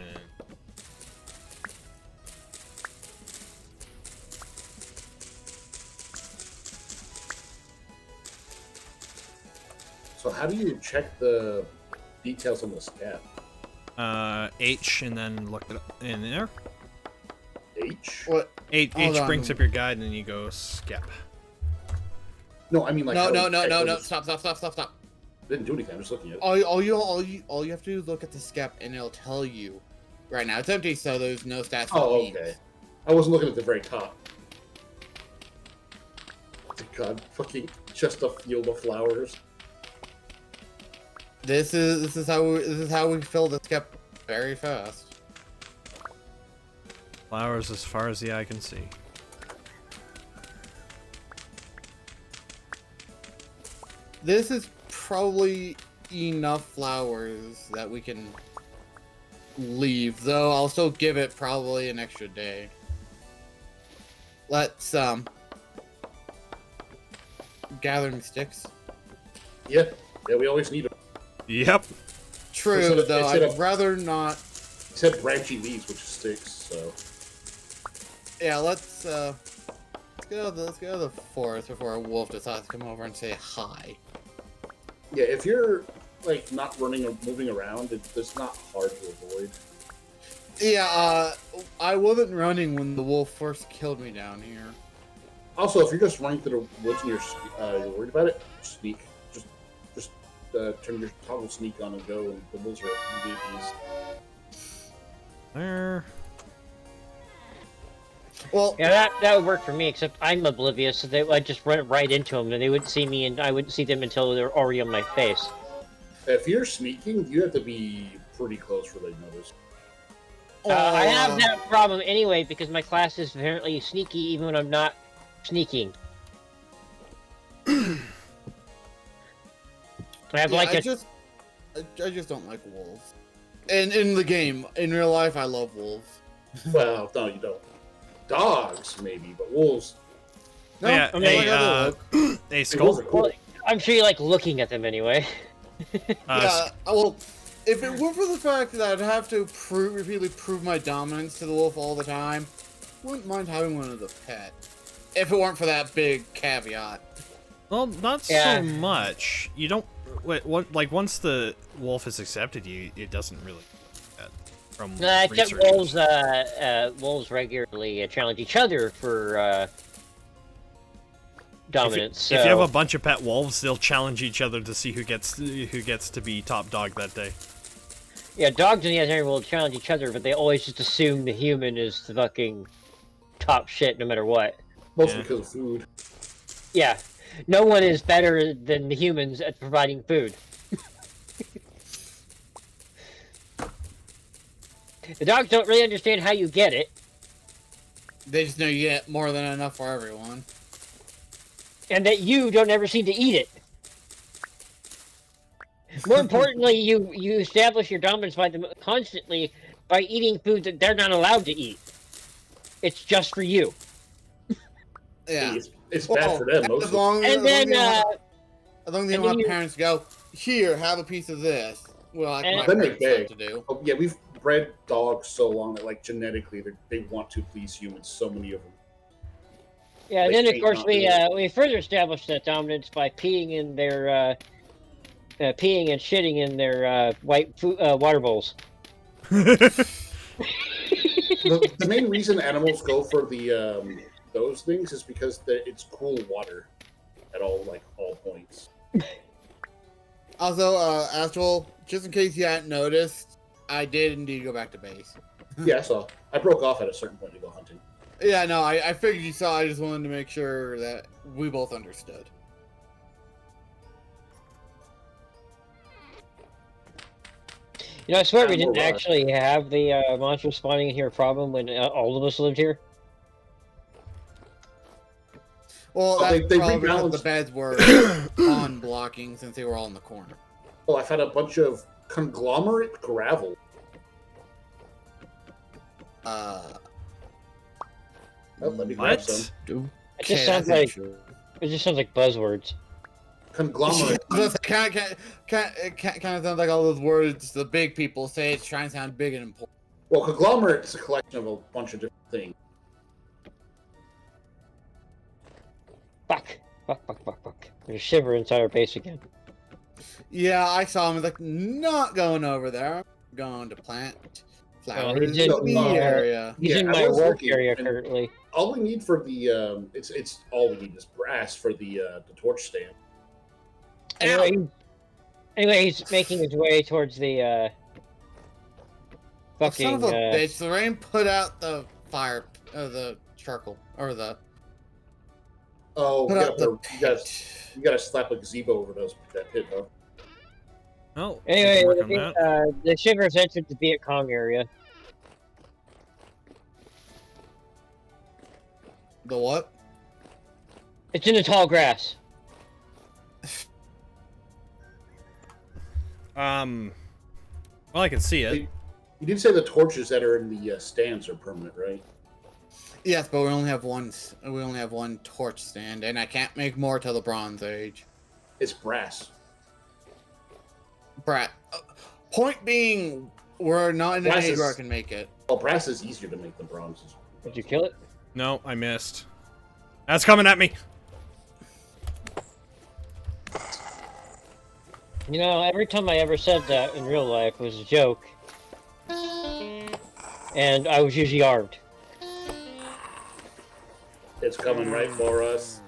So how do you check the details on the scab? H, and then look it up in there. H? What? H Hold on. brings up your guide, and then you go skep. No, I mean like No, how no, do no, you no, check no! those- Stop! Didn't do anything. I'm just looking at it. All you have to do is look at the skep, and it'll tell you. Right now, it's empty, so there's no stats. for Oh, bees. okay. I wasn't looking at the very top. God, fucking just a field of flowers. This is how we fill the skep very fast. Flowers as far as the eye can see. This is probably enough flowers that we can leave, though I'll still give it probably an extra day. Let's gathering sticks. Yeah, we always need them. Yep. True, Instead though of- I'd rather not. Except branchy leaves, which is sticks, so... Yeah, let's get out of the forest before a wolf decides to come over and say hi. Yeah, if you're, like, not running or moving around, it's not hard to avoid. Yeah, I wasn't running when the wolf first killed me down here. Also, if you're just running through the woods and you're worried about it, sneak. Just turn your toggle sneak on and go, and the wolves are VIPs. There. Well, Yeah, that would work for me, except I'm oblivious, so I'd just run right into them, and they wouldn't see me, and I wouldn't see them until they're already on my face. If you're sneaking, you have to be pretty close for they notice. I have that problem anyway, because my class is apparently sneaky even when I'm not sneaking. I have yeah, like I a... just don't like wolves. And in the game, in real life, I love wolves. Well, no, you don't. Dogs, maybe, but wolves... No, Yeah, I hey, like other look. Hey, Wolves Skull. are cool. Well, I'm sure you like looking at them anyway. Yeah, well, if it weren't for the fact that I'd have to repeatedly prove my dominance to the wolf all the time, wouldn't mind having one as a pet. If it weren't for that big caveat. Well, not Yeah. so much. You don't. Wait, what? Like once the wolf has accepted you, it doesn't really. From Except researchers. wolves regularly challenge each other for dominance. If you have so- a bunch of pet wolves, they'll challenge each other to see who gets to be top dog that day. Yeah, dogs and the other will challenge each other, but they always just assume the human is the fucking top shit no matter what. Mostly Yeah. because of food. Yeah, no one is better than the humans at providing food. The dogs don't really understand how you get it, They just know you get more than enough for everyone. and that you don't ever seem to eat it. More importantly, you establish your dominance by them constantly by eating food that they're not allowed to eat. It's just for you. Yeah. It's bad for them, as mostly. long And then, as long as they and don't then have you- parents go, here, have a piece of this. Well, like And- my Then they parents have beg. to do. Oh, yeah, we've bred dogs so long that, like, genetically, they want to please humans, so many of them. Yeah, and They then of can't course not do it. we further establish that dominance by peeing in their peeing and shitting in their white water bowls. The main reason animals go for the those things is because it's cool water at all points. Also, Astral, just in case you hadn't noticed, I did indeed go back to base. Yeah, I saw. I broke off at a certain point to go hunting. Yeah, no, I figured you saw. I just wanted to make sure that we both understood. You know, I swear we I'm didn't aware. actually have the monster spawning in here problem when all of us lived here. Well, Oh, that's they probably because rebalanced. the beds were on blocking since they were all in the corner. Oh, I found a bunch of conglomerate gravel. Uh, Oh, let me grab What? some. It just sounds like buzzwords. Conglomerate. kind of sounds like all those words the big people say. It's trying to sound big and important. Well, conglomerate is a collection of a bunch of different things. Fuck. There's a shiver inside our base again. Yeah, I saw him. Like, not going over there. I'm going to plant flowers he's in in the area. He's Yeah, in I my was work looking, area and- currently. All we need for the it's all we need is brass for the torch stand. Anyway, he's making his way towards the Oh, fucking. son of a bitch! The rain put out the fire, the charcoal, or the Oh, put out the you gotta slap a gazebo over that pit, huh? Oh, Anyway, work on that. the shiver's entered the Viet Cong area. The what? It's in the tall grass. Well, I can see it. You did say the torches that are in the stands are permanent, right? Yes, but we only have one. We only have one torch stand, and I can't make more till the Bronze Age. It's brass. Brat. Point being, we're not in an Brass age is- where I can make it. Well, brass is easier to make than bronze. Did you kill it? No, I missed. That's coming at me. You know, every time I ever said that in real life was a joke. And I was usually armed. It's coming right for us.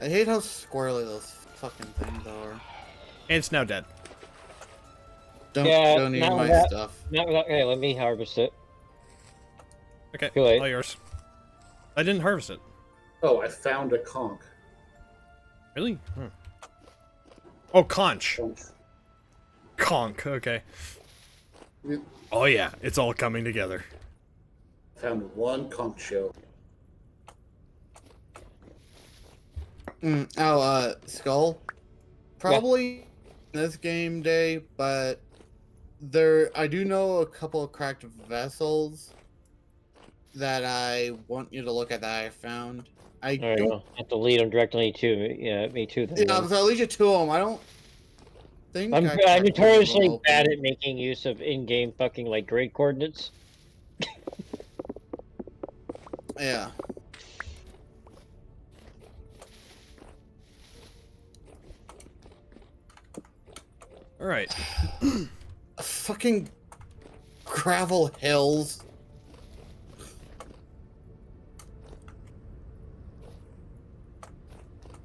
I hate how squirrely those fucking things are. And it's now dead. Don't need not my that- stuff. Not without, okay, let me harvest it. Okay, Too late. all yours. I didn't harvest it. Oh, I found a conch. Really? Oh, conch. Conch, okay. Oh yeah, it's all coming together. Found one conch shell. Skull. Probably this game day, but I do know a couple of cracked vessels that I want you to look at that I found. I There you don't. go. I have to lead them directly to me too. Then, Yeah, so I'll lead you to them. I don't think I'm I cracked one of them notoriously open. bad at making use of in-game fucking like grade coordinates. Yeah. All right. Fucking gravel hills.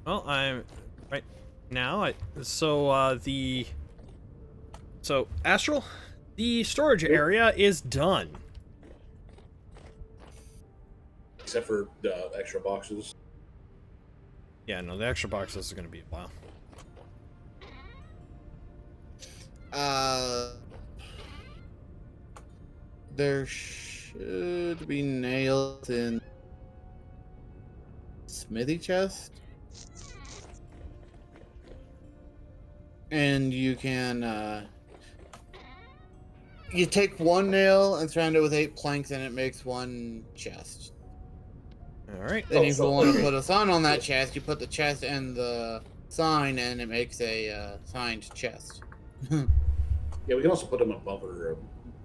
Well, I'm right now. So Astral, the storage area is done. Except for the extra boxes. Yeah, no, the extra boxes are gonna be a while. There should be nails in smithy chest. And you can, you take one nail and surround it with 8 planks and it makes one chest. All right. Then Oh, if you so- want to put a sign on that chest, you put the chest and the sign and it makes a signed chest. Yeah, we can also put them above them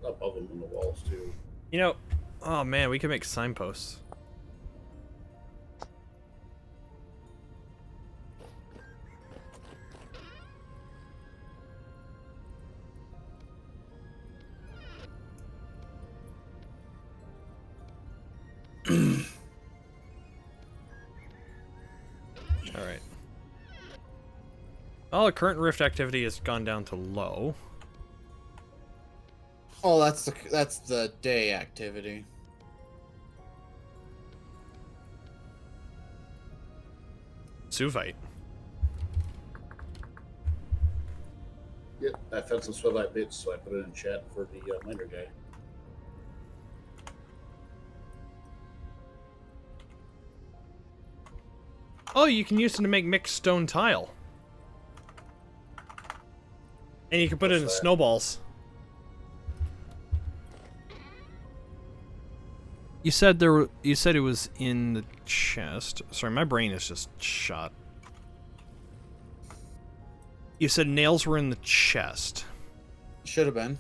on the walls too. You know, oh man, we can make signposts. All right. Well, the current rift activity has gone down to low. Oh, that's the day activity. Suvite. Yeah, I found some swellite bits, so I put it in chat for the miner guy. Oh, you can use them to make mixed stone tile. And you can put it in What's that? snowballs. You said you said it was in the chest. Sorry, my brain is just shot. You said nails were in the chest. Should have been.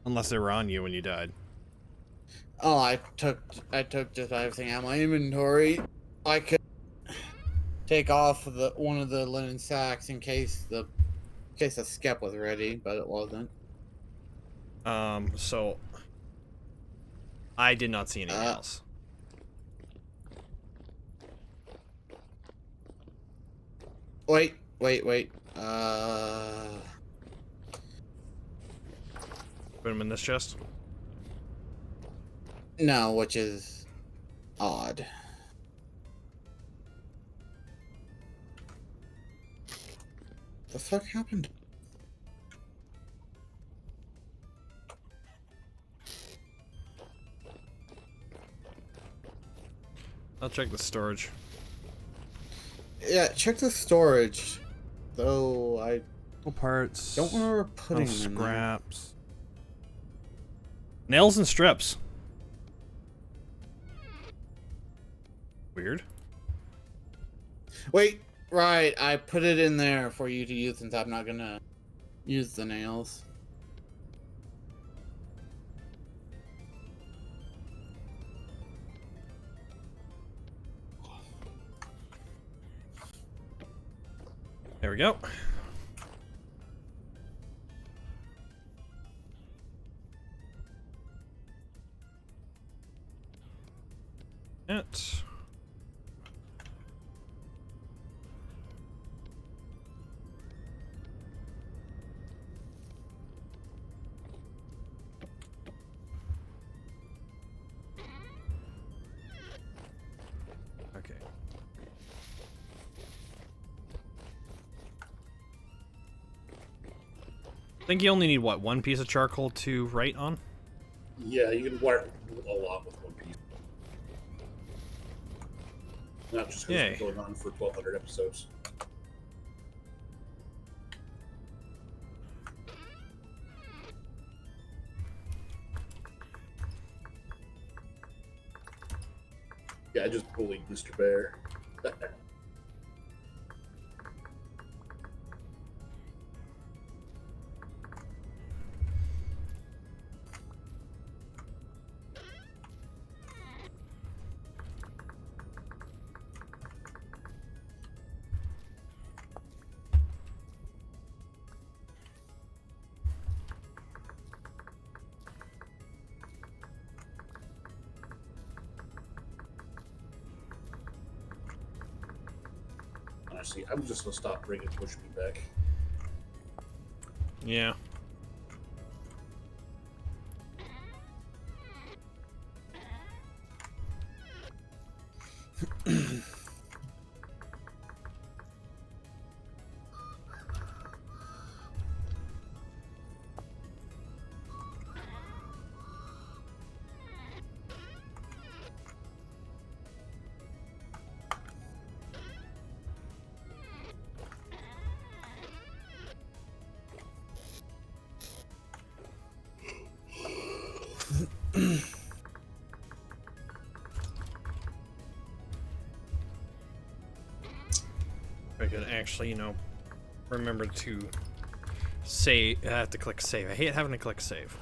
Unless they were on you when you died. Oh, I took just everything out of my inventory. I could take off one of the linen sacks in case the skep was ready, but it wasn't. So I did not see any nails. Wait. Put them in this chest. No, which is odd. The fuck happened? I'll check the storage. Yeah, check the storage. Though I Parts. don't remember putting no them there. scraps. Nails and strips. Weird. Wait, right. I put it in there for you to use since I'm not gonna use the nails. There we go. It. Okay. I think you only need, what, one piece of charcoal to write on? Yeah, you can wire a lot with one piece. Not just because it's been going on for 1,200 episodes. Yeah, I just bullied Mr. Bear. Honestly, I'm just gonna stop bringing Push Me back. Yeah. I could actually, remember to save. I have to click save. I hate having to click save.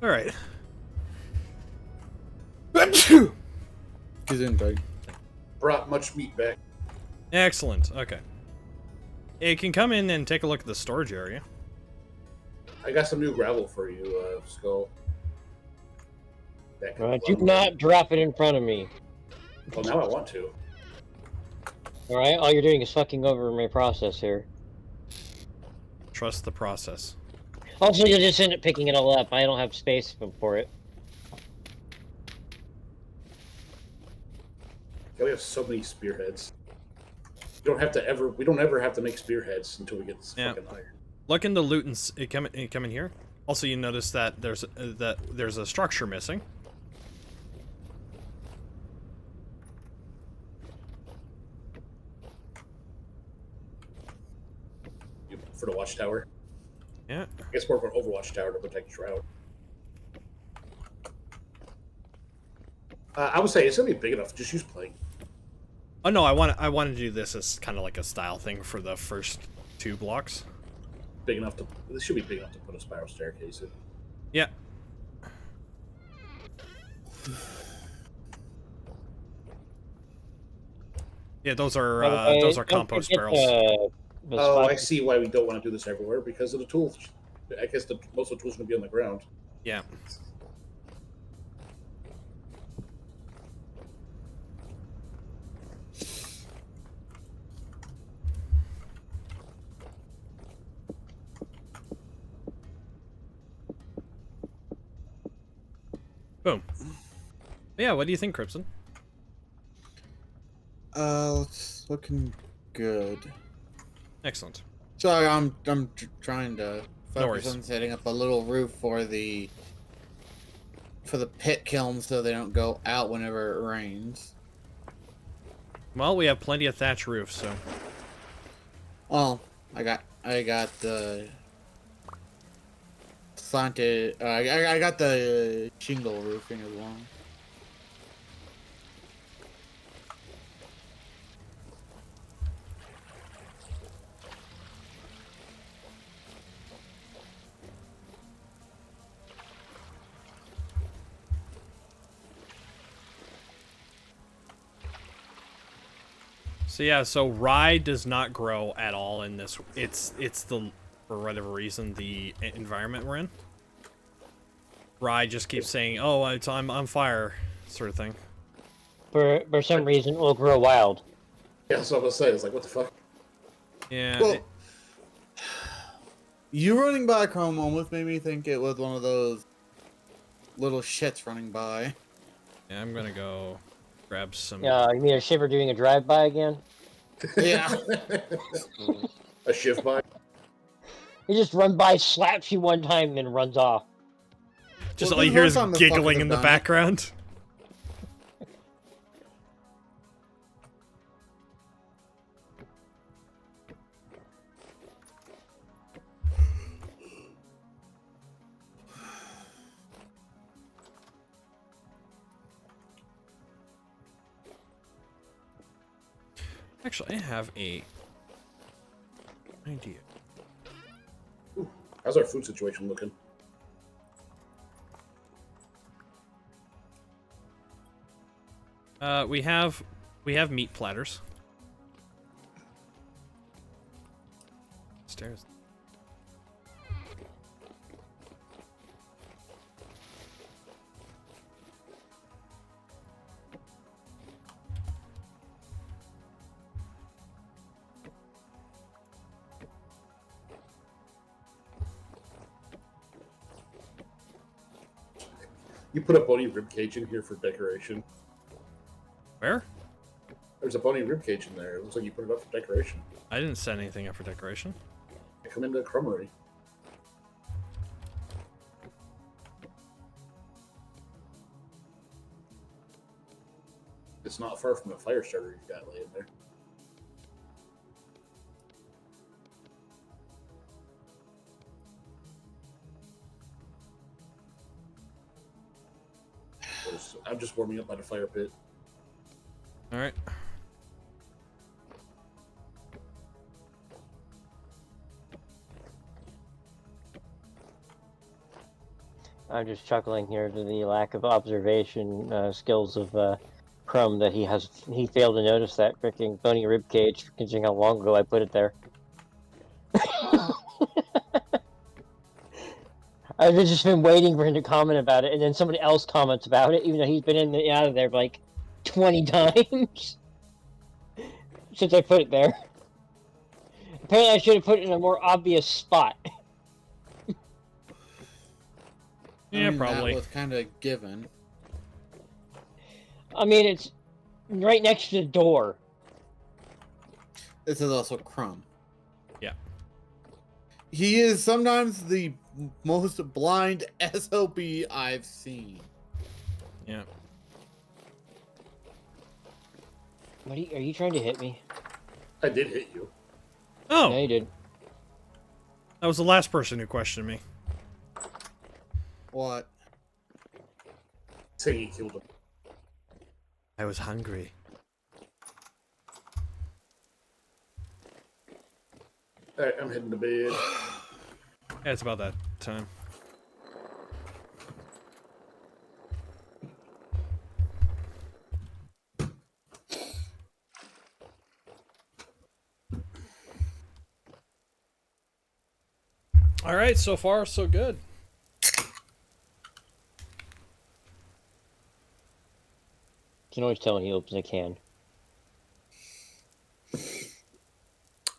All right. He's in, Doug. Brought much meat back. Excellent. Okay. You can come in and take a look at the storage area. I got some new gravel for you, Skull. That could Do not drop it in front of me. Well, now I want to. Alright, all you're doing is fucking over my process here. Trust the process. Also, you'll just end up picking it all up. I don't have space for it. Yeah, we have so many spearheads. We don't ever have to make spearheads until we get this fucking iron. Look in the loot and come in here. Also, you notice that there's a structure missing. For the watchtower. Yeah. I guess more of an Overwatch tower to protect Shroud. I would say it's gonna be big enough. Just use plank. Oh no, I want to do this as kind of like a style thing for the first 2 blocks. Big enough to. This should be big enough to put a spiral staircase in. Yeah. Yeah, those are compost barrels. Oh, I see why we don't want to do this everywhere, because of the tools. I guess most of the tools are going to be on the ground. Yeah. Boom. Yeah, what do you think, Crimson? It's looking good. Excellent. Sorry, I'm trying to No focus worries. on setting up a little roof for the pit kilns so they don't go out whenever it rains. Well, we have plenty of thatch roofs, so. Oh, I got the slanted. I got the shingle roofing as well. So yeah, so rye does not grow at all in this. It's the, for whatever reason, the environment we're in. Rye just keeps saying, "Oh, I'm on fire," sort of thing. For some reason, it will grow wild. Yeah, that's what I was saying. It's like, what the fuck? Yeah. Well, you running by Chrome almost made me think it was one of those little shits running by. Yeah, I'm gonna go grab some. Yeah, you mean a shiver doing a drive-by again? Yeah. A shift by? He just run by, slaps you one time, and then runs off. Just Well, all you hear this is one time the giggling fuckers in the have done it. background. Actually, I have a idea. How's our food situation looking? We have meat platters. Stairs. You put a bony ribcage in here for decoration. Where? There's a bony ribcage in there. It looks like you put it up for decoration. I didn't set anything up for decoration. Come into the crummery. It's not far from the fire starter you've got laying there. I'm just warming up by the fire pit. All right. I'm just chuckling here to the lack of observation skills of Crumb that he failed to notice that freaking bony rib cage, considering how long ago I put it there. I've just been waiting for him to comment about it, and then somebody else comments about it, even though he's been in and out of there like 20 times since I put it there. Apparently, I should have put it in a more obvious spot. Yeah, I mean, probably. That was kind of given. I mean, it's right next to the door. This is also Crumb. Yeah. He is sometimes the most blind SOB I've seen. Yeah. What are you trying to hit me? I did hit you. Oh, Yeah, you did. that was the last person who questioned me. What? Saying he killed him. I was hungry. Alright, I'm heading to bed. Yeah, it's about that time. All right, so far so good. You can always tell when he opens a can.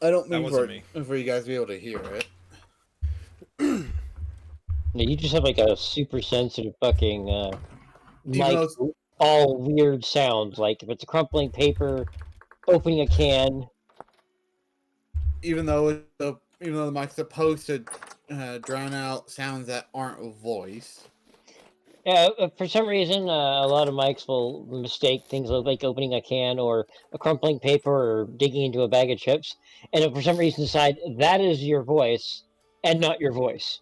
I don't That mean wasn't for you guys to be able to hear it. Yeah, you just have like a super sensitive fucking mic. Even though, All weird sounds, like if it's a crumpling paper, opening a can. even though the mic's supposed to drown out sounds that aren't a voice. Yeah, for some reason, a lot of mics will mistake things like opening a can or a crumpling paper or digging into a bag of chips, and if for some reason decide that is your voice and not your voice.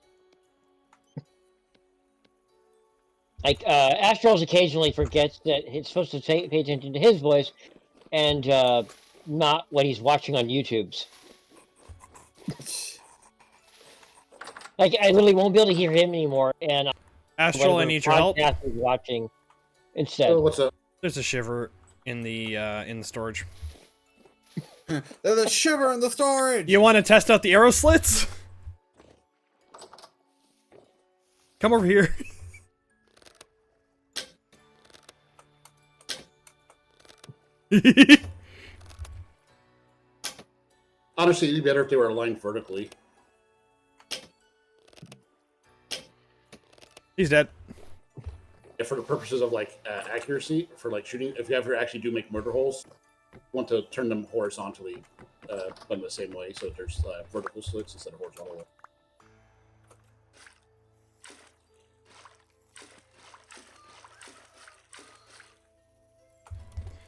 Like Astrals occasionally forgets that it's supposed to pay attention to his voice and not what he's watching on YouTube's. Like I literally won't be able to hear him anymore, and Astral, I whatever need your help. podcast he's watching instead. Oh, what's up? There's a shiver in the storage. There's a shiver in the storage! You want to test out the arrow slits? Come over here. Honestly, it'd be better if they were aligned vertically. He's dead. Yeah, for the purposes of like accuracy, for like shooting, if you ever actually do make murder holes, you want to turn them horizontally, but in the same way, so there's vertical slits instead of horizontal.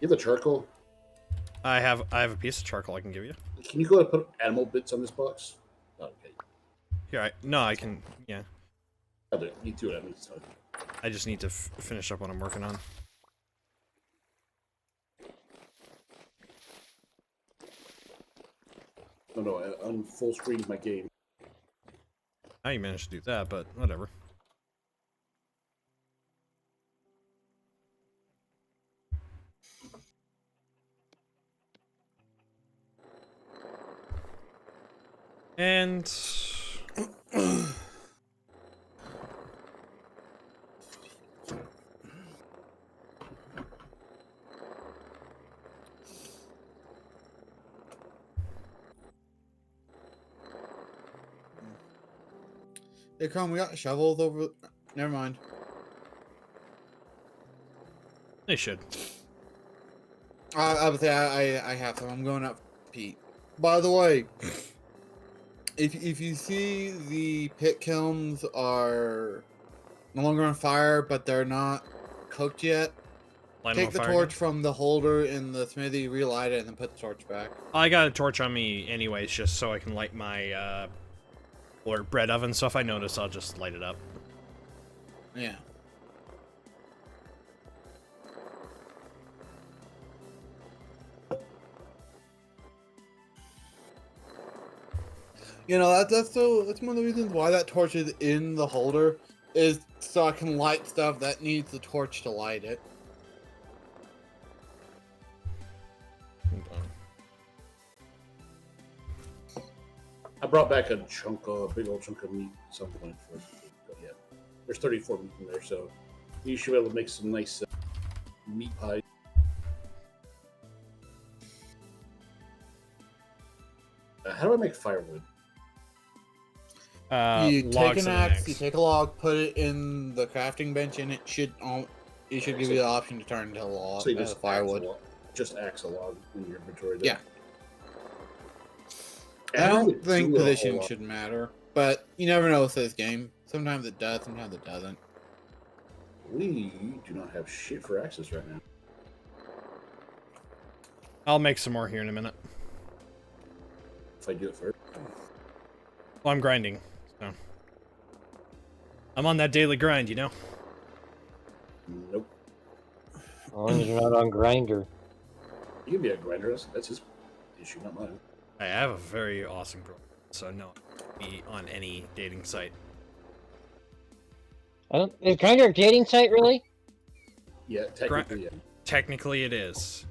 You have the charcoal. I have a piece of charcoal I can give you. Can you go and put animal bits on this box? Oh, okay. Here, I can. Yeah, You do it. I mean, it's fine. I just need to finish up what I'm working on. Oh no, I'm full screen my game. Now you managed to do that, but whatever. And Hey, Crumb, we got shovels over. Never mind. they should. Obviously, I have some. I'm going up, Pete. By the way, if you see the pit kilns are no longer on fire, but they're not cooked yet, Light 'em take on the fire torch again. from the holder in the smithy, relight it, and then put the torch back. I got a torch on me anyways, just so I can light my or bread oven. So if I notice, I'll just light it up. Yeah. You know, that's one of the reasons why that torch is in the holder, is so I can light stuff that needs the torch to light it. Hold on. I brought back a big old chunk of meat at some point for. But yeah. There's 34 meat in there, so you should be able to make some nice meat pie. How do I make firewood? You take logs an and axe, you take a log, put it in the crafting bench, and it should give you the option to turn into a log, So you just firewood. Just axe a log in your inventory. Yeah. And I don't would think do a whole position lot. should matter, but you never know with this game. Sometimes it does, sometimes it doesn't. We do not have shit for axes right now. I'll make some more here in a minute. If I do it first. Well, I'm grinding, so I'm on that daily grind, you know. Nope. As long as you're not on Grinder. You can be a grinder. That's his issue, not mine. I have a very awesome girl, so no, be on any dating site. Is Grinder a dating site, really? Yeah, technically, yeah. Technically, it is.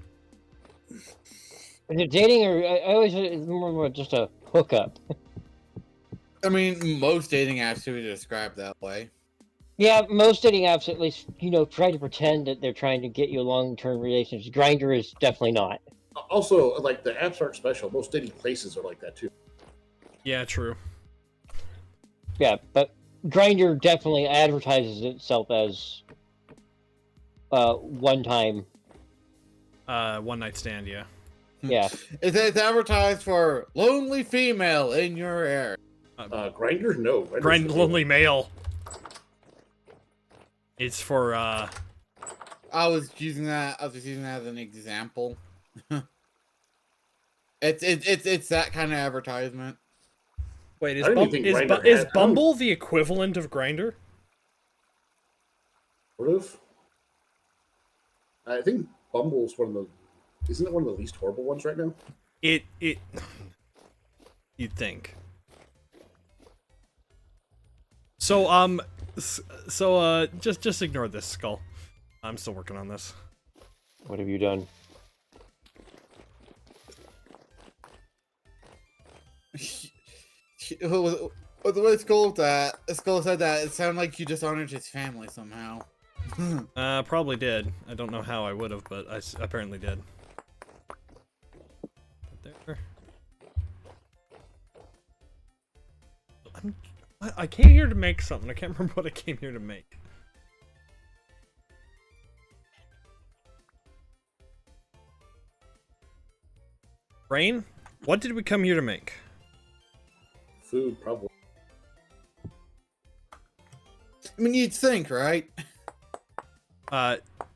Is it dating, or I always it's more just a hookup? I mean, most dating apps would be described that way. Yeah, most dating apps at least, try to pretend that they're trying to get you a long-term relationship. Grinder is definitely not. Also, like, the apps aren't special. Most dating places are like that, too. Yeah, true. Yeah, but Grinder definitely advertises itself as one-time. One night stand, yeah. Yeah. It's advertised for lonely female in your area. Grinder? No. Grinder's Grind for lonely male. It's for I was just using that as an example. It's that kind of advertisement. Wait, I didn't even think Grindr is had- Bumble the equivalent of Grinder? Sort of. I think Bumble's one of the... Isn't it one of the least horrible ones right now? It you'd think. So just ignore this, Skull. I'm still working on this. What have you done? The way Skull said that, it sounded like you dishonored his family somehow. Probably did. I don't know how I would have, but I apparently did. There. I came here to make something. I can't remember what I came here to make. Rain? What did we come here to make? Food, probably. I mean, you'd think, right?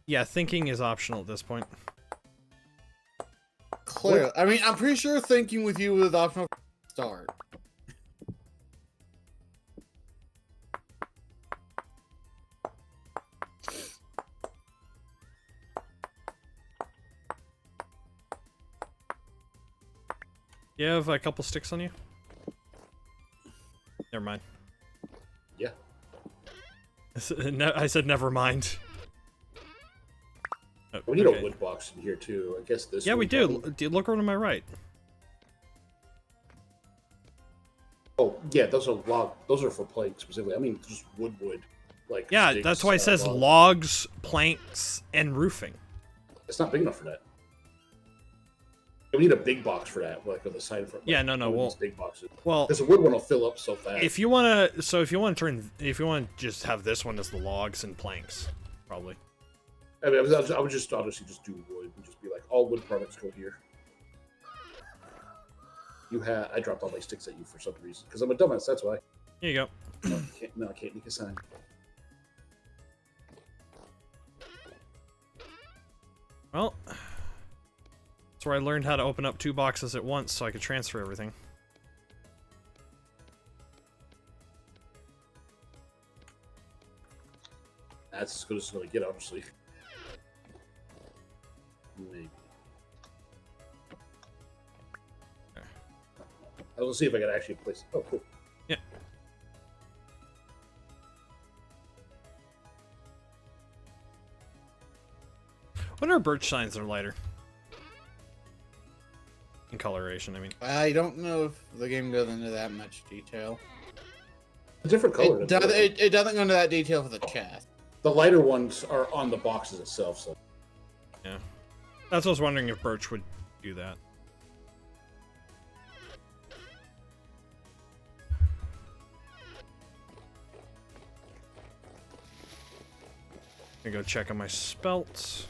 Yeah, thinking is optional at this point. Clear. I mean, I'm pretty sure thinking with you was optional from the start. You have a couple sticks on you? Never mind. Yeah. I said never mind. Oh, We need okay. a wood box in here, too. I guess this Yeah, one we do. probably- Look over to my right. Oh, yeah, those are log. Those are for planks, specifically. I mean, just wood. Like, Yeah, sticks, that's why it says logs. logs, planks, and roofing. It's not big enough for that. We need a big box for that, like with a sign for. Yeah, no, one of well- these big boxes. Well, Because the wood one will fill up so fast. if you want to just have this one as the logs and planks, probably. I mean, I would just honestly just do wood and just be like, all wood products go here. I dropped all my sticks at you for some reason because I'm a dumbass. That's why. Here you go. I can't make a sign. Well, that's where I learned how to open up 2 boxes at once so I could transfer everything. That's as good as it's going to get, honestly. Maybe. I will see if I can actually place. Oh, cool. Yeah. Wonder if birch signs are lighter. In coloration, I mean. I don't know if the game goes into that much detail. A different color. It doesn't go into that detail for the chest. The lighter ones are on the boxes itself, so. Yeah. That's what I was wondering if Birch would do that. I go check on my spelts.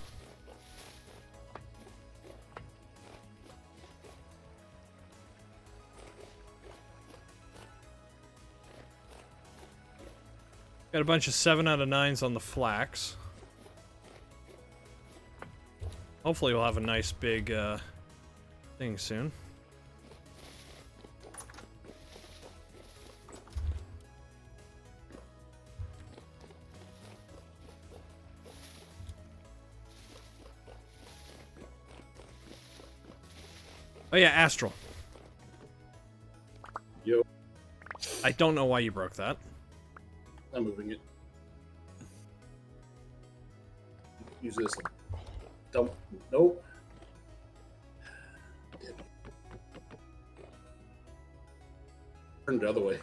Got a bunch of 7 out of 9s on the flax. Hopefully we'll have a nice big thing soon. Oh yeah, Astral. Yo, I don't know why you broke that. I'm moving it. Use this. Dump. Nope. Turn the other way.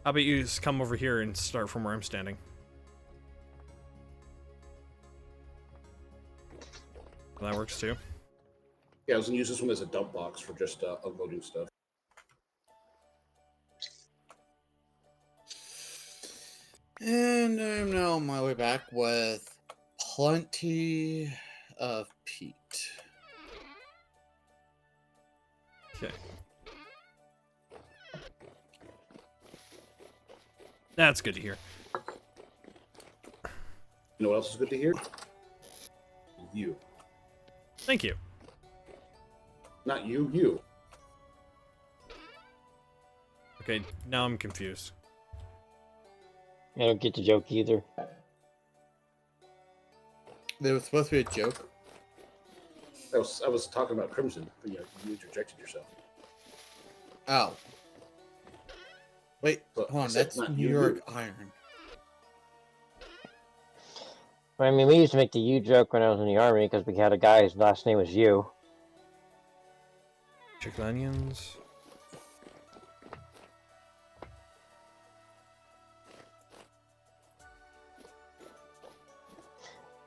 How about you just come over here and start from where I'm standing? That works too. Yeah, I was gonna use this one as a dump box for just unloading stuff. And I'm now on my way back with plenty of peat. Okay. That's good to hear. You know what else is good to hear? You. Thank you. Not you, you. Okay, now I'm confused. I don't get the joke either. There was supposed to be a joke. I was talking about Crimson, but you interjected yourself. Oh. Wait, But hold I on, said that's not New you, York you. Iron. I mean, we used to make the U joke when I was in the army because we had a guy whose last name was U. Chicken onions.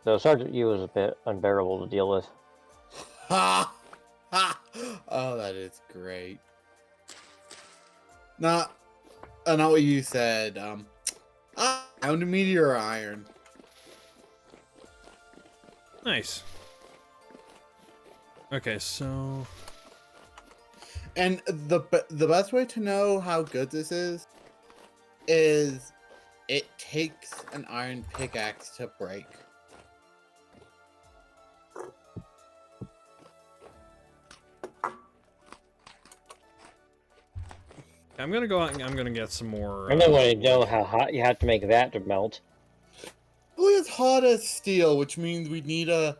So Sergeant U was a bit unbearable to deal with. Ha! Ha! Oh, that is great. Not what you said. I found a meteor iron. Nice. Okay, so And the best way to know how good this is it takes an iron pickaxe to break. I'm gonna go out and I'm gonna get some more. I don't want to know how hot you have to make that to melt. Well, it's hot as steel, which means we need a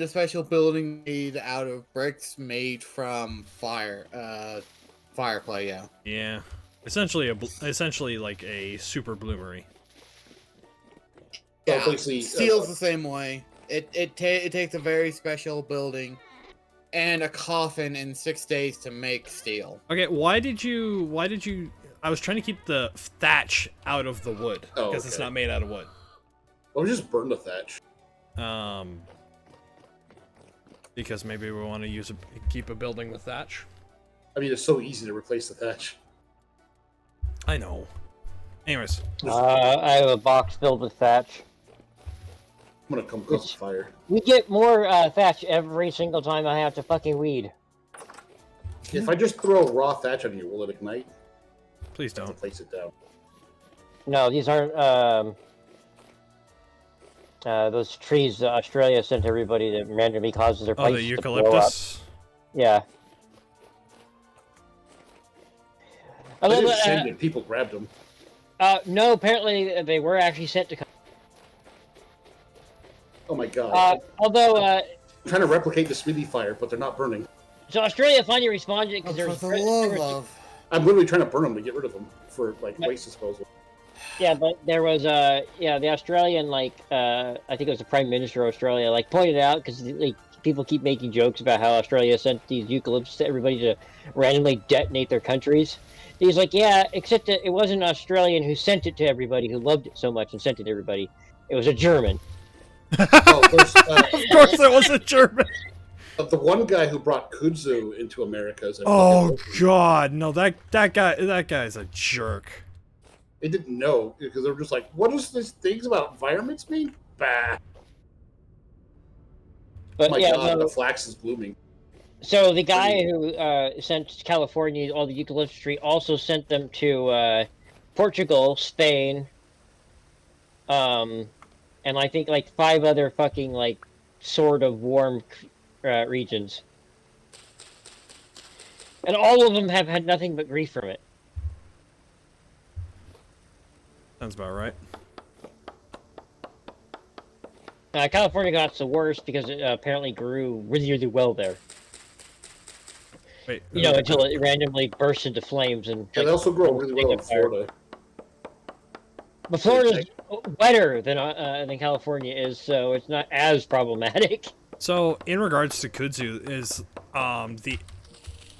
special building made out of bricks made from fireclay. Yeah. Yeah, essentially like a super bloomery. Yeah. basically, Steel's the same way. It takes a very special building and a coffin in 6 days to make steel. Okay, why did you? I was trying to keep the thatch out of the wood Oh, because it's okay. not made out of wood. Well, just burn the thatch. Because maybe we want to keep a building with thatch. I mean, it's so easy to replace the thatch. I know. Anyways, I have a box filled with thatch. I'm gonna come close to fire. We get more thatch every single time I have to fucking weed. If I just throw raw thatch on you, will it ignite? please I have to don't. place it down. No, these aren't those trees Australia sent everybody that randomly causes their Oh, the places to blow up. eucalyptus. Yeah. I Although, didn't send it. People grabbed them. no, apparently they were actually sent to. Oh my god. Although, I'm trying to replicate the Smithy fire, but they're not burning. so Australia finally responded because For there's the love of. I'm literally trying to burn them to get rid of them for like Yep. waste disposal. yeah, but there was the Australian I think it was the Prime Minister of Australia pointed out because people keep making jokes about how Australia sent these eucalypts to everybody to randomly detonate their countries. He's like, yeah, except that it wasn't an Australian who sent it to everybody who loved it so much and sent it to everybody. It was a German. Oh, there's Of course, it was a German. the one guy who brought kudzu into America. Is a Oh fucking- God, no! That guy's a jerk. They didn't know because they were just like, "What does these things about environments mean?" Bah. But My yeah, God, no, the flax is blooming. so the guy who sent to California all the eucalyptus tree also sent them to Portugal, Spain, and I think like 5 other fucking like sort of warm regions, and all of them have had nothing but grief from it. Sounds about right. California got the worst because it apparently grew really, really well there. Wait, You know, until it randomly burst into flames and. And they also grow really well in fire. Florida. But Florida's wetter than California is, so it's not as problematic. So, in regards to kudzu, is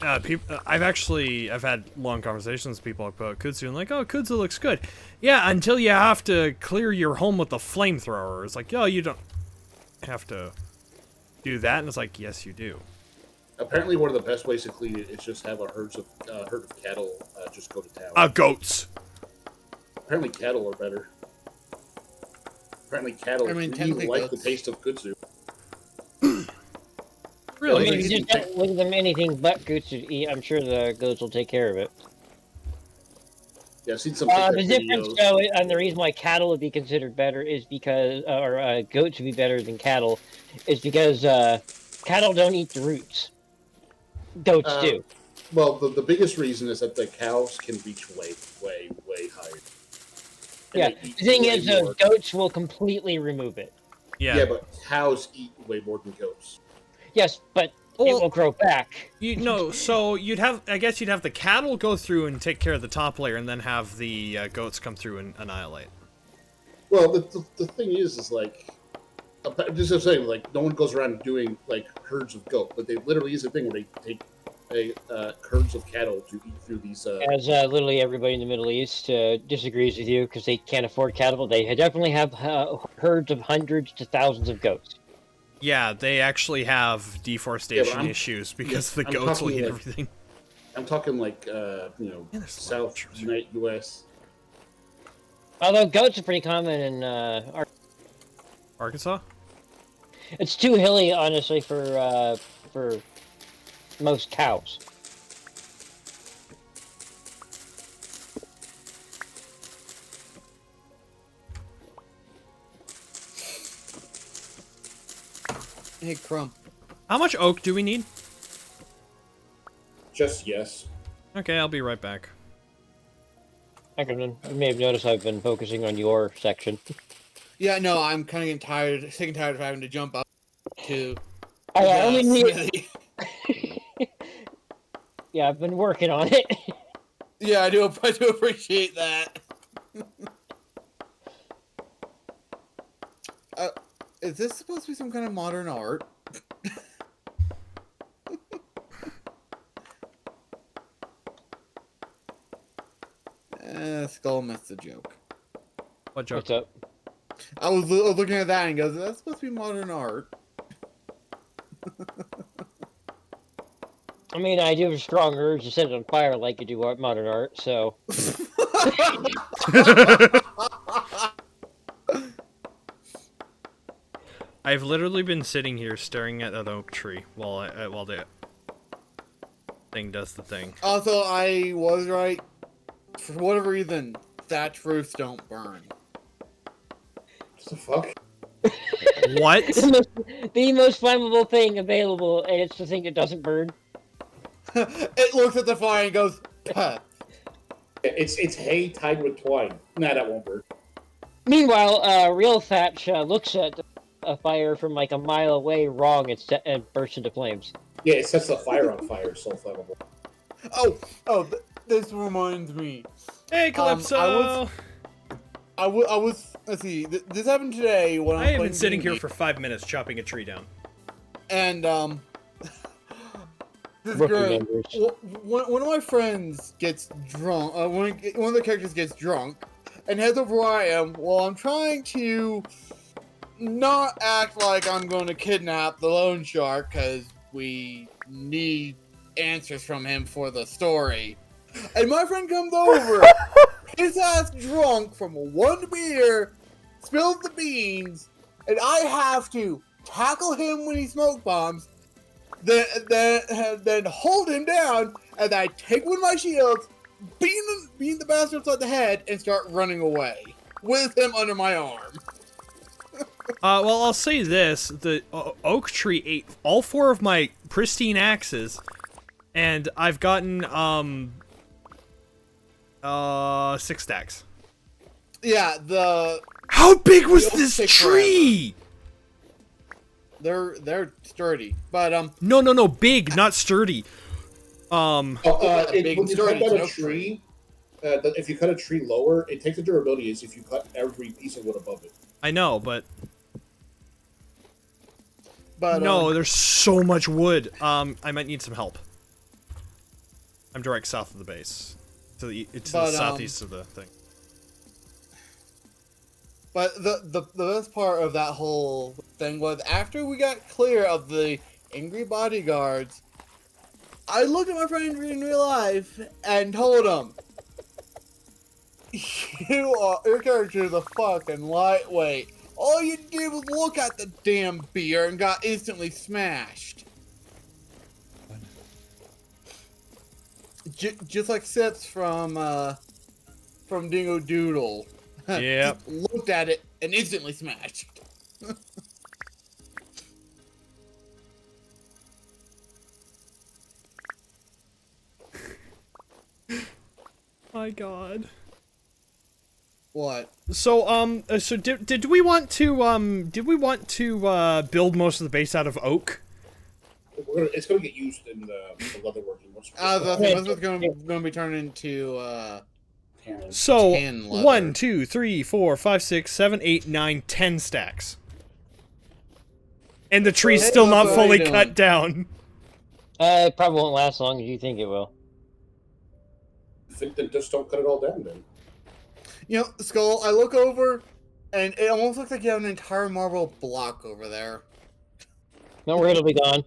I've had long conversations with people about kudzu and like, oh, kudzu looks good. Yeah, until you have to clear your home with a flamethrower. It's like, oh, you don't have to do that, and it's like, yes, you do. Apparently, one of the best ways to clean it is just have a herd of cattle just go to town. Goats. Apparently, cattle are better. Apparently, cattle really technically like the goats. taste of kudzu. Really? I mean, if you just don't give them anything but goats to eat, I'm sure the goats will take care of it. Yeah, I've seen some The TikTok difference, videos. though, and the reason why cattle would be considered better is because, or goats would be better than cattle, is because cattle don't eat the roots. Goats do. Well, the biggest reason is that the cows can reach way, way, way higher. And Yeah, they eat the thing way is, more. goats will completely remove it. Yeah, but cows eat way more than goats. Yes, but it Well- will grow back. You know, so I guess you'd have the cattle go through and take care of the top layer, and then have the goats come through and annihilate. Well, the thing is like, just as I'm saying, like, no one goes around doing like herds of goat, but they literally is a thing where they take herds of cattle to eat through these. As literally everybody in the Middle East disagrees with you because they can't afford cattle, they definitely have herds of hundreds to thousands of goats. Yeah, they actually have deforestation I'm- issues because yeah, the I'm goats will talking eat like- everything. I'm talking like Yeah, there's South U.S. Although goats are pretty common in Arkansas? it's too hilly, honestly, for most cows. Hey, Crumb. How much oak do we need? Just yes. Okay, I'll be right back. You may have noticed I've been focusing on your section. Yeah, no, I'm kind of getting tired, sick and tired of having to jump up to. I the only need. smithy. Yeah, I've been working on it. Yeah, I do appreciate that. Is this supposed to be some kind of modern art? Skull missed the joke. What joke? What's up? I was looking at that and goes, "That's supposed to be modern art." I mean, I do have a strong urge to set it on fire like you do modern art, so... I've literally been sitting here staring at an oak tree while the thing does the thing. Also, I was right. For whatever reason, thatch roofs don't burn. What the fuck? What? the most flammable thing available, and it's the thing that doesn't burn. It looks at the fire and goes, "Huh." It's hay tied with twine. Nah, that won't work. Meanwhile, real thatch looks at a fire from like a mile away wrong and bursts into flames. Yeah, it sets the fire on fire. It's so flammable. This reminds me. Hey, Calypso! I was let's see, this happened today when I I have was been sitting here D&D. for 5 minutes chopping a tree down. And this is Rookie great. members. One of my friends gets drunk. One of the characters gets drunk and heads over where I am. Well, I'm trying to not act like I'm going to kidnap the loan shark because we need answers from him for the story. And my friend comes over, his ass drunk from one beer, spills the beans, and I have to tackle him when he smoke bombs, then hold him down, and I take one of my shields, beat the bastard upside the head, and start running away with him under my arm. Well, I'll say this: the oak tree ate all 4 of my pristine axes, and I've gotten 6 stacks. Yeah, How big was oak this take tree? they're sturdy, but No, big, not sturdy. When big you cut sturdy, down a no tree, if you cut a tree lower, it takes the durability as if you cut every piece of wood above it. I know, but but no, there's so much wood. I might need some help. I'm direct south of the base, to the southeast of the thing. But the best part of that whole thing was after we got clear of the angry bodyguards, I looked at my friend in real life and told him, your character is a fucking lightweight. All you did was look at the damn beer and got instantly smashed. Just like Sets from Dingo Doodle. Yep. Just looked at it and instantly smashed. My God. What? So so did we want to build most of the base out of oak? It's going to get used in the leatherworking. This is going to be turned into Tannin. So Tan leather. 1, 2, 3, 4, 5, 6, 7, 8, 9, 10 stacks. And the tree's Hey, still not Buffalo, how fully you cut down. It probably won't last as long as you think it will. Then just don't cut it all down then. You know, Skull, I look over, and it almost looks like you have an entire marble block over there. Don't worry, it'll be gone.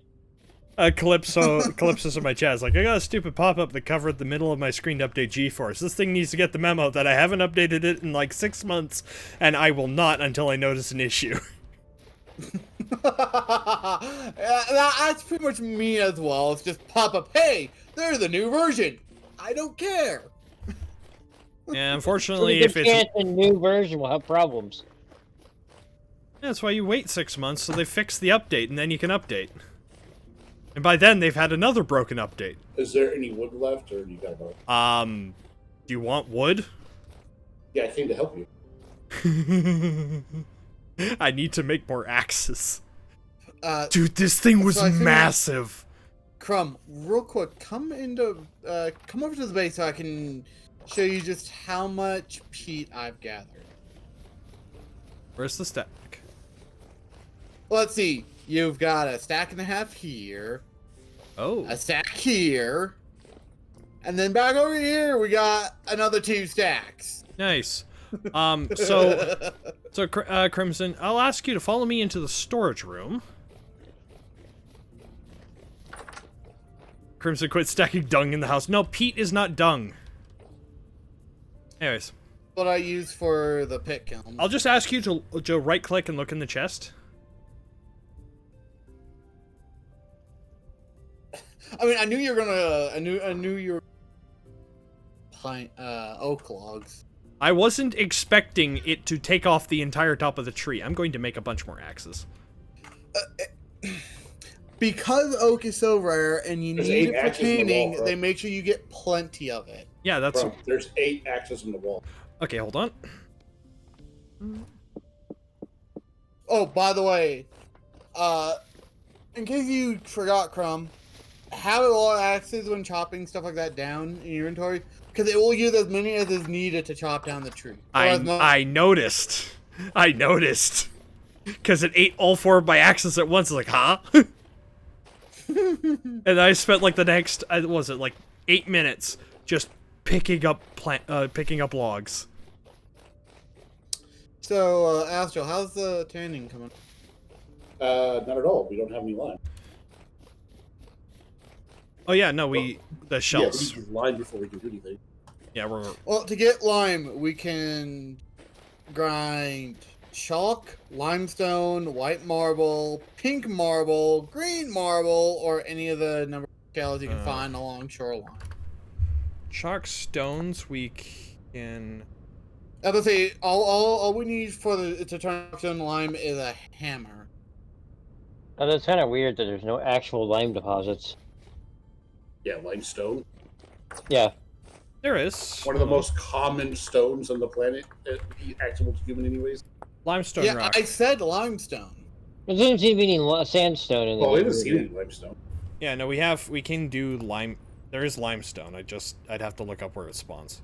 Calypso's in my chat. It's like, I got a stupid pop-up that covered the middle of my screen to update GeForce. This thing needs to get the memo that I haven't updated it in like 6 months, and I will not until I notice an issue. That's pretty much me as well. It's just pop up, hey, there's a new version. I don't care. Yeah, unfortunately, Pretty if good it's... chance a new version will have problems. That's why you wait 6 months, so they fix the update, and then you can update. And by then, they've had another broken update. Is there any wood left, or you got more? Do you want wood? Yeah, I came to help you. I need to make more axes. Dude, this thing was so I think massive. Crumb, real quick, come over to the base so I can show you just how much peat I've gathered. Where's the stack? Let's see. You've got a stack and a half here, Oh. a stack here, and then back over here we got another 2 stacks. Nice. So Crimson, I'll ask you to follow me into the storage room. Crimson, quit stacking dung in the house. No, peat is not dung. Anyways. What I use for the pit kiln. I'll just ask you to right-click and look in the chest. I mean, I knew you were gonna. I knew you were. Pine, oak logs. I wasn't expecting it to take off the entire top of the tree. I'm going to make a bunch more axes. Because oak is so rare and you There's need 8 it for axes in the canning, wall, bro. they make sure you get plenty of it. Yeah, that's... Bro, there's 8 axes in the wall. Okay, hold on. Oh, by the way, in case you forgot, Crumb, have a lot of axes when chopping stuff like that down in your inventory, because it will use as many as is needed to chop down the tree. I noticed. I noticed. Because it ate all 4 of my axes at once. Like, huh? And I spent like the next, what was it, like 8 minutes just picking up logs. So, Astral, how's the tanning coming? Not at all. We don't have any lime. Oh yeah, no, the Yeah, we shells. need lime before we can do anything. Yeah, we're Well, to get lime, we can grind chalk, limestone, white marble, pink marble, green marble, or any of the number of shells you can find along shoreline. chalk stones. We can. As I say, all we need to turn stone lime is a hammer. Oh, that's kind of weird that there's no actual lime deposits. Yeah, limestone. Yeah. There is One of the most common stones on the planet, accessible to human anyways. limestone Yeah, rock. I said limestone. There doesn't seem to be any sandstone in the Well, we game. haven't seen any limestone. Yeah, no, we can do lime. There is limestone. I'd have to look up where it spawns.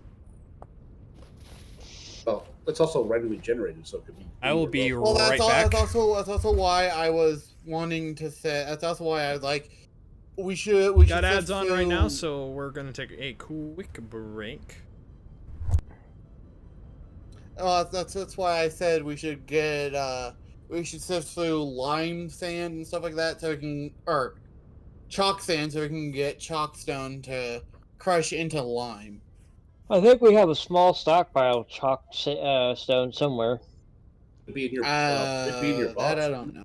Well, it's also randomly generated, so it could be. I will be Well, right back. that's also why I was wanting to say. That's also why I was like, we should Got ads sift on right now, through- so we're gonna take a quick break. That's why I said we should sift through lime sand and stuff like that or chalk sand so we can get chalk stone to crush into lime. I think we have a small stockpile of chalk stone somewhere. It'd be in your. It'd be in your box. That I don't know.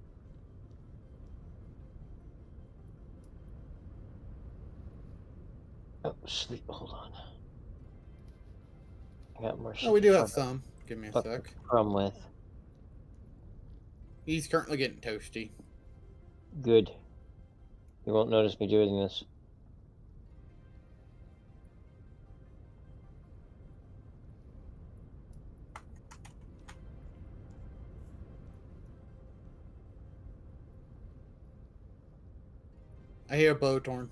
Oh, sweet. Hold on. I got more. Oh, we do have stuff some. Give me a to sec. crumb with. He's currently getting toasty. Good. You won't notice me doing this. I hear a blowtorn.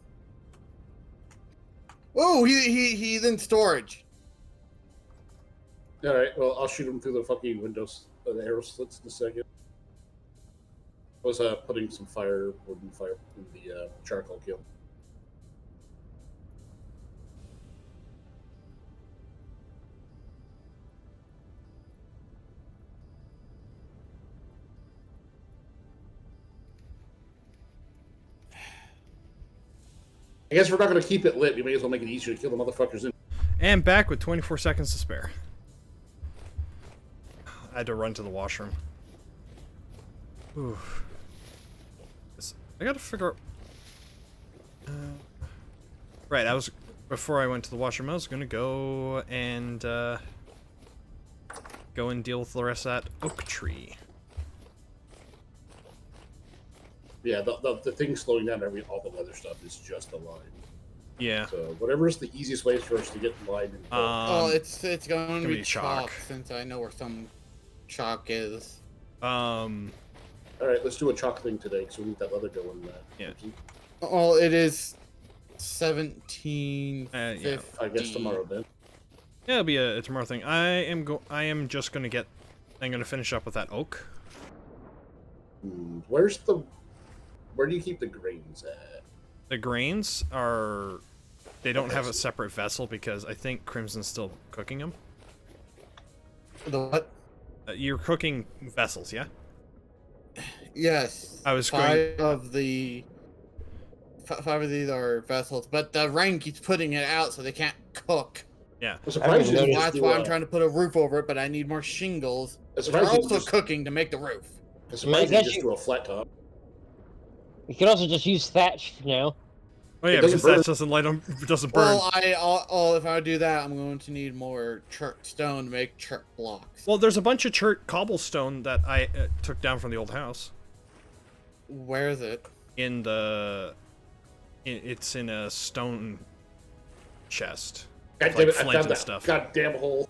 Oh, he's in storage. All right. Well, I'll shoot him through the fucking windows, the arrow slits in a second. I was putting some wooden fire in the charcoal kiln. I guess we're not going to keep it lit. We may as well make it easier to kill the motherfuckers in. And back with 24 seconds to spare. I had to run to the washroom. Ooh. I gotta figure out... right, before I went to the washroom, I was gonna go and deal with the rest of that oak tree. Yeah, the thing slowing down all the weather stuff is just a line. Yeah. So whatever is the easiest way for us to get the line. It's going to be chalk. chalk since I know where some chalk is. All right, let's do a chalk thing today, so we need that leather going. Yeah. Oh, it is 1750. yeah. I guess tomorrow then. Yeah, it'll be a tomorrow thing. I'm gonna finish up with that oak. Where do you keep the grains at? The grains are... They don't have a separate vessel because I think Crimson's still cooking them. The what? You're cooking vessels, yeah? Yes. I was five of these are vessels, but the rain keeps putting it out, so they can't cook. Yeah. I'm surprised you didn't just That's do why I'm trying to put a roof over it, but I need more shingles. That's Which are surprising also just- cooking to make the roof. I'm surprised I you guess just do a flat top. You can also just use thatch now. Oh yeah, It doesn't because that burn. doesn't light them, doesn't burn. Well, if I do that, I'm going to need more chert stone to make chert blocks. Well, there's a bunch of chert cobblestone that I took down from the old house. Where is it? It's in a stone chest. God Like damn it, I flint found and that stuff. goddamn hole.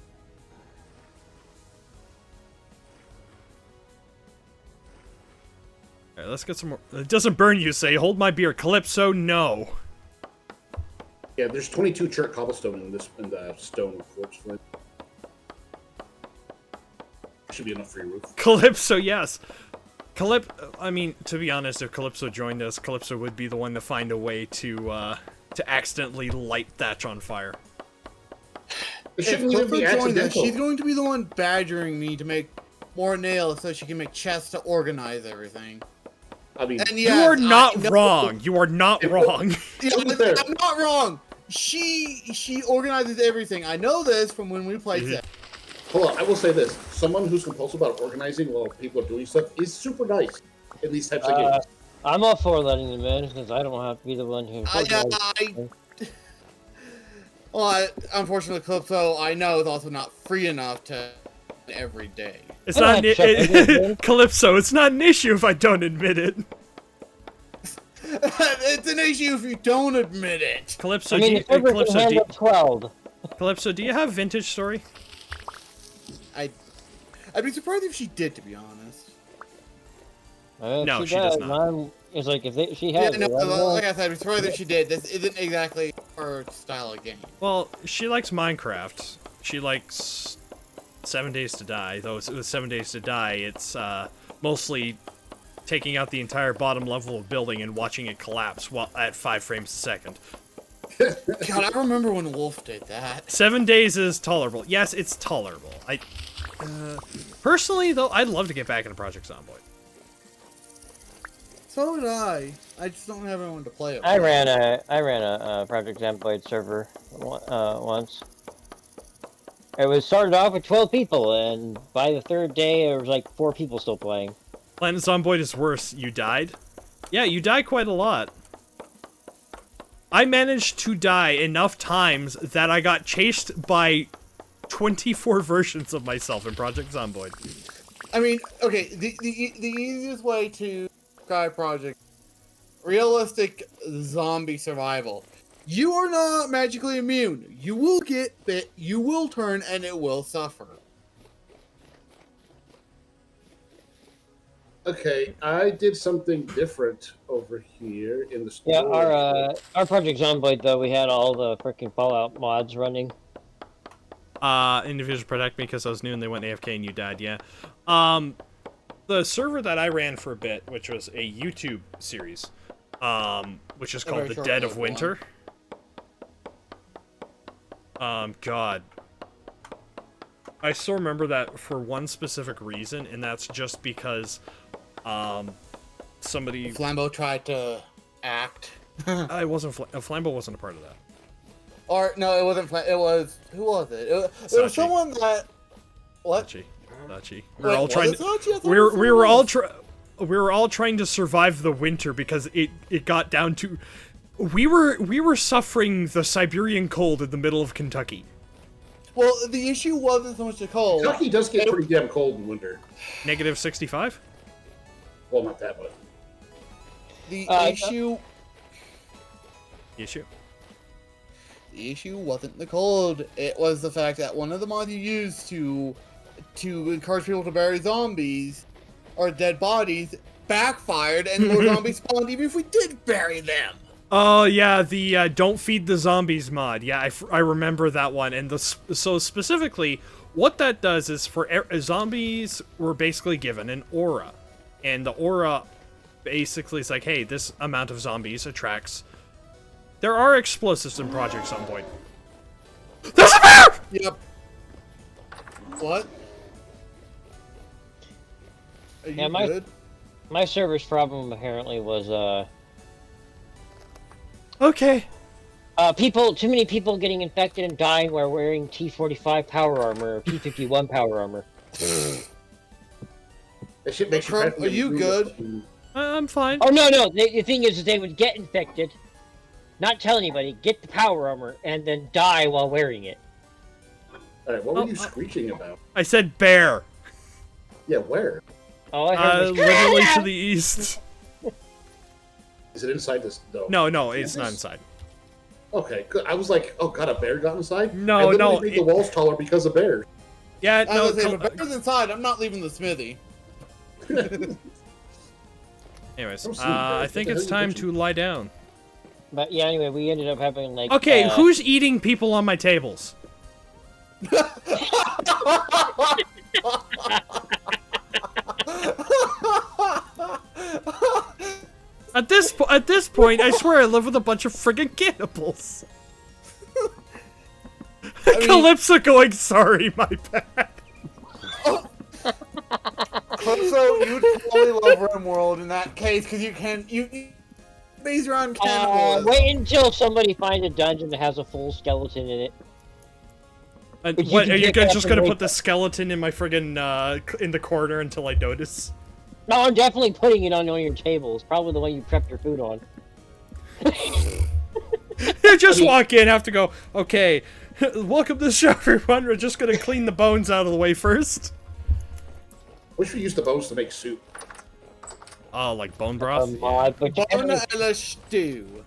Alright, let's get some more. It doesn't burn, you say. Hold my beer. Calypso, no. Yeah, there's 22 chert cobblestone in the stone quartz flint. Should be enough for your roof. Calypso, yes. I mean, to be honest, if Calypso joined us, Calypso would be the one to find a way to accidentally light Thatch on fire. It If shouldn't even Clifford be joins us, accidental. she's going to be the one badgering me to make more nails so she can make chests to organize everything. I mean, And You yes, are not I know- wrong. You are not wrong. Yeah, To be fair. I'm not wrong. She organizes everything. I know this from when we played it. hold on, I will say this. Someone who's compulsive about organizing while people are doing stuff is super nice in these types of games. I'm all for letting them in because I don't have to be the one who. Unfortunately, Calypso, I know, is also not free enough to every day. It's not Calypso. It's not an issue if I don't admit it. It's an issue if you don't admit it. Calypso, I mean, the server can handle 12. Calypso, do you have Vintage Story? I'd be surprised if she did, to be honest. No, she does not. It's like she has. Yeah, no, it, like I said, I'd be surprised if she did. This isn't exactly her style of game. Well, she likes Minecraft. She likes 7 Days to Die, though with 7 Days to Die, it's mostly taking out the entire bottom level of building and watching it collapse while at 5 frames a second. God, I remember when Wolf did that. 7 days is tolerable. Yes, it's tolerable. Personally, though, I'd love to get back into Project Zomboid. So did I. I just don't have anyone to play it with. I ran a Project Zomboid server once. It was started off with 12 people, and by the third day, there was like 4 people still playing. Planet Zomboid is worse. You died? Yeah, you die quite a lot. I managed to die enough times that I got chased by 24 versions of myself in Project Zomboid. I mean, okay, the easiest way to describe Project realistic zombie survival. You are not magically immune. You will get bit, you will turn, and it will suffer. Okay, I did something different over here in the store. Yeah, our Project Zomboid though, we had all the freaking Fallout mods running. Individuals protect me because I was new and they went AFK and you died, yeah. The server that I ran for a bit, which was a YouTube series, which is called The Dead of Winter. God. I still remember that for one specific reason, and that's just because, somebody... Flambeau tried to act. It wasn't... Flambeau wasn't a part of that. Or, no, it wasn't it was... Who was it? It was someone that... What? Sachi. We were all trying to... We were all trying to survive the winter because it got down to... We were suffering the Siberian cold in the middle of Kentucky. Well, the issue wasn't so much the cold. Kentucky does get pretty damn cold in winter. Negative 65? Well, not that much. The issue... The issue wasn't the cold. It was the fact that one of the mods you used to encourage people to bury zombies or dead bodies backfired and more zombies spawned even if we did bury them. Oh, yeah, the Don't Feed the Zombies mod. Yeah, I remember that one. And so specifically, what that does is for zombies were basically given an aura. And the aura basically is like, hey, this amount of zombies attracts... There are explosives in Project Zomboid. There's a bear! Yep. What? Are you good? My server's problem apparently was, Okay. too many people getting infected and dying while wearing T-45 power armor or P-51 power armor. That shit makes you... Are you good? I'm fine. Oh, no, the thing is they would get infected, not tell anybody, get the power armor, and then die while wearing it. Alright, what were you screeching about? I said bear. Yeah, where? All I heard was... Literally to the east. Is it inside this, though? No, it's not inside. Okay, good. I was like, oh god, a bear got inside? No, I literally made the walls taller because of bears. Yeah, no. If a bear's inside, I'm not leaving the smithy. Anyways, I think it's time to lie down. But yeah, anyway, we ended up having like... Okay, who's eating people on my tables? At this point, I swear I live with a bunch of friggin' cannibals. I mean, Calypso going, sorry, my bad. So you'd probably love RimWorld in that case, because you base around cannibals. Wait until somebody finds a dungeon that has a full skeleton in it. And But you what, can are you pick guys up just and gonna wait. put the skeleton in my friggin' in the corner until I notice? No, I'm definitely putting it on one of your tables. Probably the one you prepped your food on. You just walk in, have to go, okay, welcome to the show, everyone. We're just gonna clean the bones out of the way first. Wish we used the bones to make soup. Oh, like bone broth? Mod, but you Bone apparently- a la stew.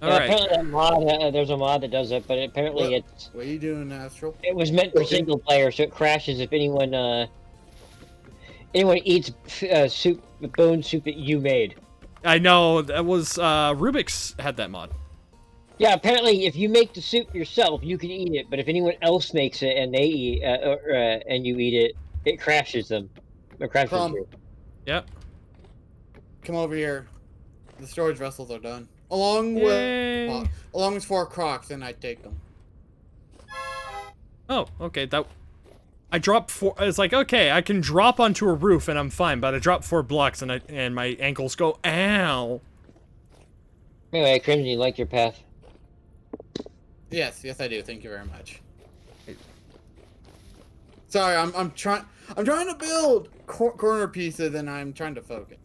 Alright. apparently that mod, there's a mod that does it, but apparently What are you doing, Astral? it was meant for Okay. single player, so it crashes if anyone eats soup, bone soup that you made. I know, that was, Rubik's had that mod. Yeah, apparently if you make the soup yourself, you can eat it, but if anyone else makes it and they eat, and you eat it, it crashes them. It crashes you. Yep. Come over here. The storage vessels are done. Along Yay. with 4 crocs, and I take them. Oh, okay, that... I dropped 4... It's like, okay, I can drop onto a roof and I'm fine, but I dropped 4 blocks and my ankles go, ow. Anyway, Crimson, you like your path? Yes, I do. Thank you very much. Sorry, I'm trying to build corner pieces, and I'm trying to focus.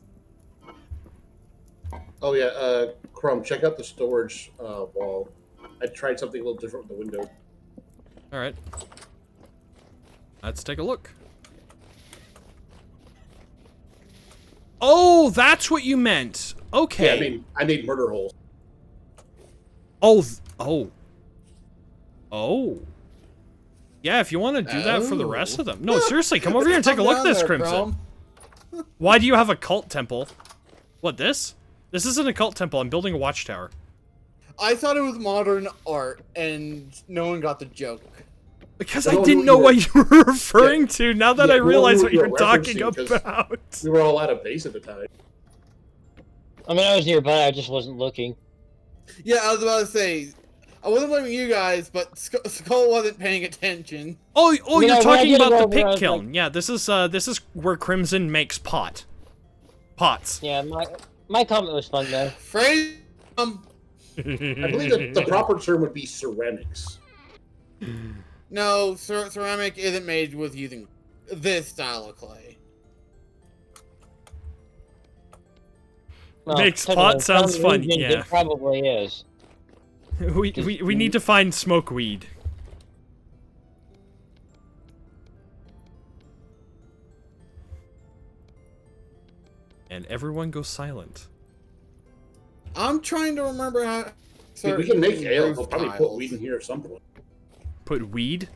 Oh yeah, Crumb, check out the storage wall. I tried something a little different with the window. Alright. Let's take a look. Oh, that's what you meant. Okay. Yeah, I made murder holes. Oh, Oh. Yeah, if you want to do that for the Oh. rest of them. No, seriously, come over here and take a look at Down this, there, Crimson. Chrome. Why do you have a cult temple? What, this? This isn't a cult temple. I'm building a watchtower. I thought it was modern art, and no one got the joke. Because I I don't didn't know know what you were referring to, now that Yeah, I we don't realize know what what you're you're talking referencing, 'cause- about. We were all out of base at the time. I mean, I was nearby, I just wasn't looking. Yeah, I was about to say, I wasn't blaming you guys, but Skull wasn't paying attention. Oh, You you're know, when I talking did it about the over, I pig was kiln. Yeah, this is where Crimson makes pots. Yeah, my comment was fun though. Phrase. I believe that the proper term would be ceramics. No, ceramic isn't made with using this style of clay. Well, Makes technically, pot in sounds some fun, regions yeah. It probably is. we need to find smokeweed. And everyone goes silent. I'm trying to remember how. I mean, we can make ale. roof We'll probably put tiles. weed in here at some point. Put weed?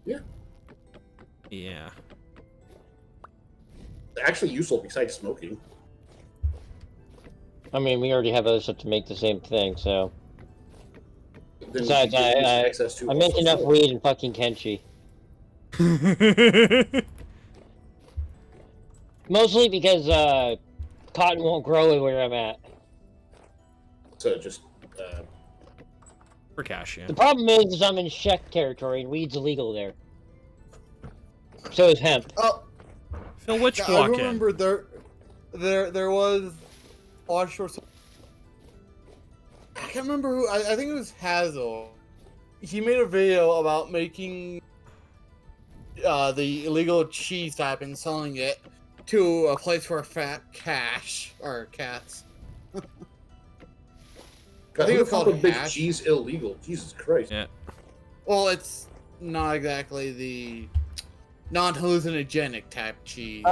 Yeah. Yeah. Actually useful besides smoking. I mean, we already have other stuff to make the same thing, so. Then we Besides, can use I access to make also enough smoke. weed in fucking Kenshi. Mostly because cotton won't grow where I'm at. So just For cash, yeah. The problem is I'm in Czech territory and weed's illegal there. So is hemp. Oh, Phil, which I block in? remember there was offshore. I can't remember who. I think it was Hazel. He made a video about making the illegal cheese type and selling it to a place for fat cash or cats. God, think who it's the fuck called would make hash. cheese illegal? Jesus Christ. Yeah. Well, it's not exactly the non-hallucinogenic type cheese.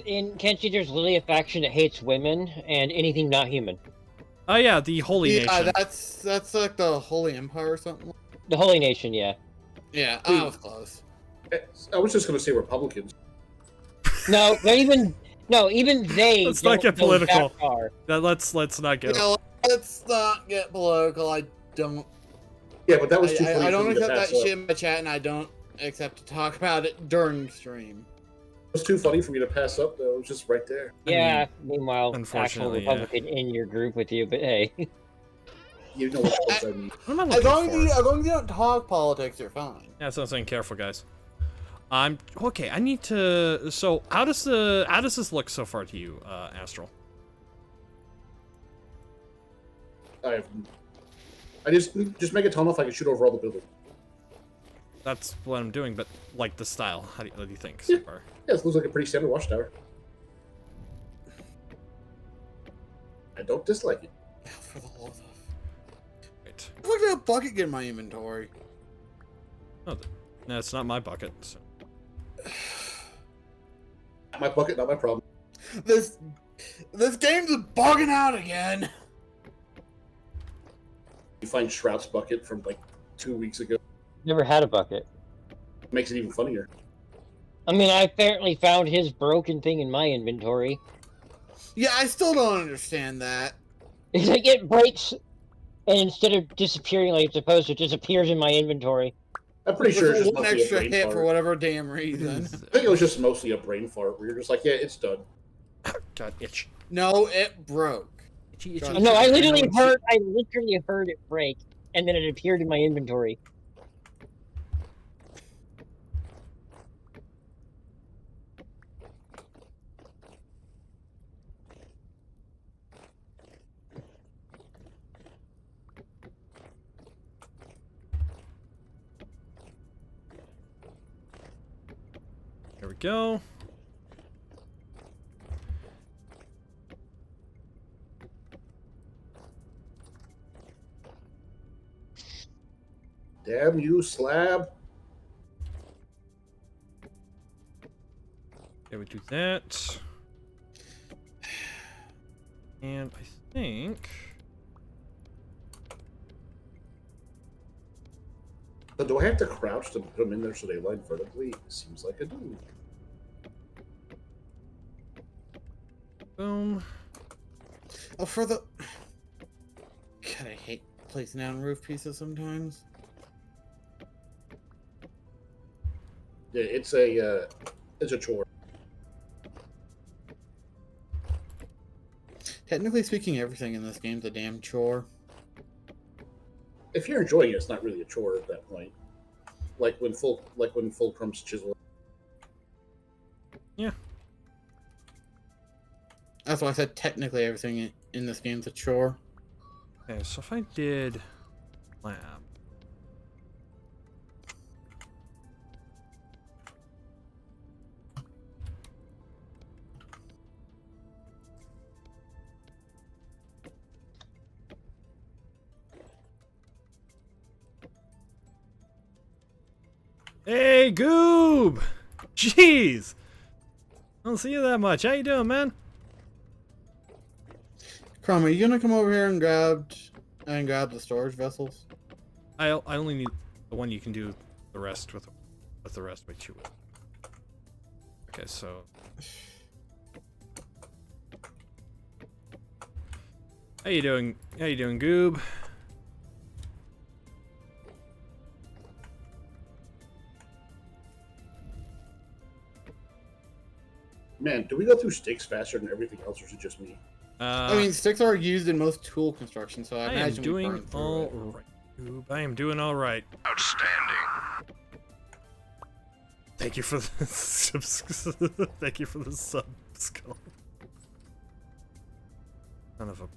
In Kenshi, there's literally a faction that hates women and anything not human. Oh yeah, the Holy Yeah, Nation. that's like the Holy Empire or something. The Holy Nation, yeah. Yeah, I was close. I was just gonna say Republicans. No, even they. Let's not don't get go political. that far. Let's not get. Yeah, let's not get political. I don't. Yeah, but that was too funny I for don't me to accept that pass up. shit in my chat, and I don't accept to talk about it during stream. was too funny for me to pass up, though. It was just right there. Yeah. Meanwhile, actual unfortunately, yeah. Republican in your group with you, but hey. You know what votes I need. What am I As looking long as, for? as long as you don't talk politics, you're fine. Yeah, that's what I'm saying. Careful, guys. I'm okay. I need to. So, how does this look so far to you, Astral? I just make a tunnel if I can shoot over all the buildings. That's what I'm doing, but like the style. What do you think so far? Yeah, it looks like a pretty standard watchtower. I don't dislike it. For the love of... Wait. Look at that bucket get in my inventory. Oh, no, it's not my bucket. So. My bucket, not my problem. This game's bugging out again. You find Shroud's bucket from like 2 weeks ago. Never had a bucket. Makes it even funnier. I mean, I apparently found his broken thing in my inventory. Yeah, I still don't understand that. It's like it breaks, and instead of disappearing like it's supposed to, it disappears in my inventory. I'm pretty sure it's just one mostly a extra brain hit fart. for whatever damn reason. I think it was just mostly a brain fart where you're just like, yeah, it's done. God, itch. No, it broke. Itchy, itchy, God. itchy. No, I literally heard it break, and then it appeared in my inventory. There we go. Damn you, slab. Okay, we do that. And I think... So do I have to crouch to put them in there so they line vertically? Seems like I do. Boom. Oh, for the... God, I hate placing down roof pieces sometimes. Yeah, it's a chore. Technically speaking, everything in this game's a damn chore. If you're enjoying it, it's not really a chore at that point. Like when FullCrumb's chisel. Yeah. That's why I said technically everything in this game's a chore. Okay, so if I did lab. Hey, Goob! Jeez! I don't see you that much. How you doing, man? Crumb, are you gonna come over here and grab the storage vessels? I only need the one you can do the rest with the rest. Wait, you. Okay, so. How you doing? How you doing, Goob? Man, do we go through sticks faster than everything else, or is it just me? I mean, sticks are used in most tool construction, so I I am imagine we doing burn through all it. right. Goob, I am doing all right. Outstanding. Thank you for the thank you for the sub, Skull. Son of a.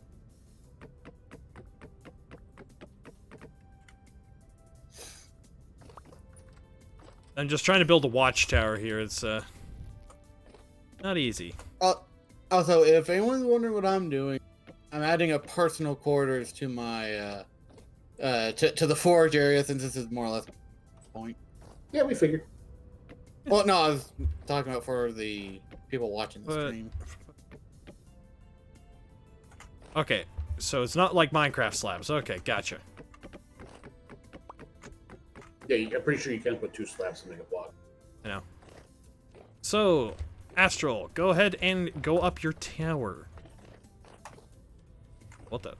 I'm just trying to build a watchtower here. It's not easy. Also, if anyone's wondering what I'm doing, I'm adding a personal quarters to my to the forge area, since this is more or less the point. Yeah, we figured. Well, no, I was talking about for the people watching the stream. Okay, so it's not like Minecraft slabs. Okay, gotcha. Yeah, I'm pretty sure you can't put 2 slabs to make a block. I know. So, Astral, go ahead and go up your tower. What the?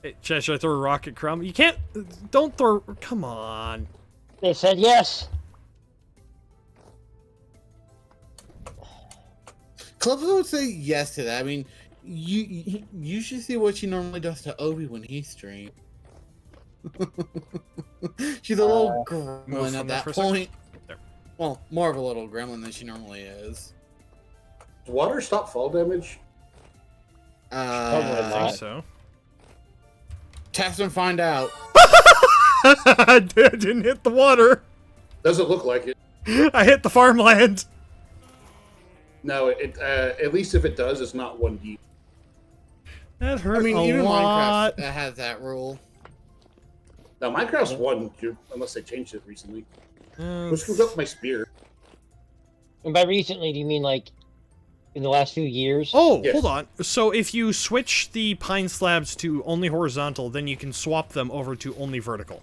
Hey, should I throw a rock at Crumb? You can't. Don't throw. Come on. They said yes. Clubs would say yes to that. I mean, you should see what she normally does to Obi when he streams. She's a little gremlin at that point. There. Well, more of a little gremlin than she normally is. Does water stop fall damage? I think so. Test and find out. I didn't hit the water. Doesn't look like it. I hit the farmland. No, at least if it does, it's not 1D. That hurt I mean, a even lot. Minecraft has that rule. Now, Minecraft's 1, unless they changed it recently. Which comes up with my spear. And by recently, do you mean like in the last few years? Oh, Yes. hold on. So if you switch the pine slabs to only horizontal, then you can swap them over to only vertical.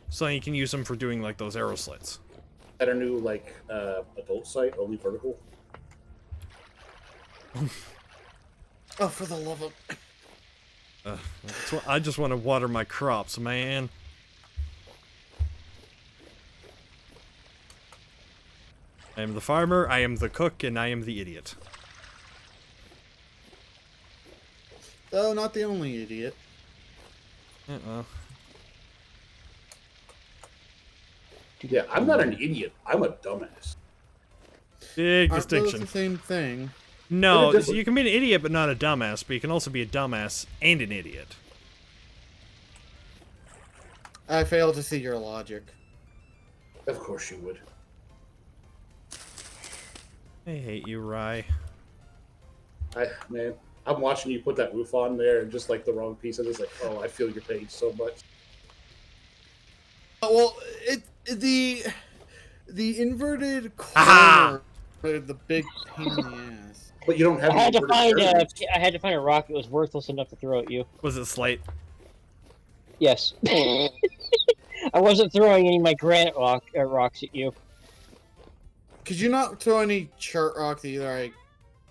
So you can use them for doing like those arrow slits. At our new like adult site, only vertical. Oh, for the love of... I just want to water my crops, man. I am the farmer, I am the cook, and I am the idiot. Oh, not the only idiot. Uh-oh. Yeah, I'm not an idiot. I'm a dumbass. Big Aren't those distinction. the same thing? No, What a so you can be an idiot but not a dumbass, but you can also be a dumbass and an idiot. I fail to see your logic. Of course you would. I hate you, Rye. Man, I'm watching you put that roof on there and just like the wrong piece. I'm just like, oh, I feel your pain so much. Well, the inverted Aha! corner, the big pain in the ass. But you don't have. I had to inverted find pyramids. I had to find a rock that was worthless enough to throw at you. Was it Slate? Yes. I wasn't throwing any of my granite rocks at you. Could you not throw any chart rocks either?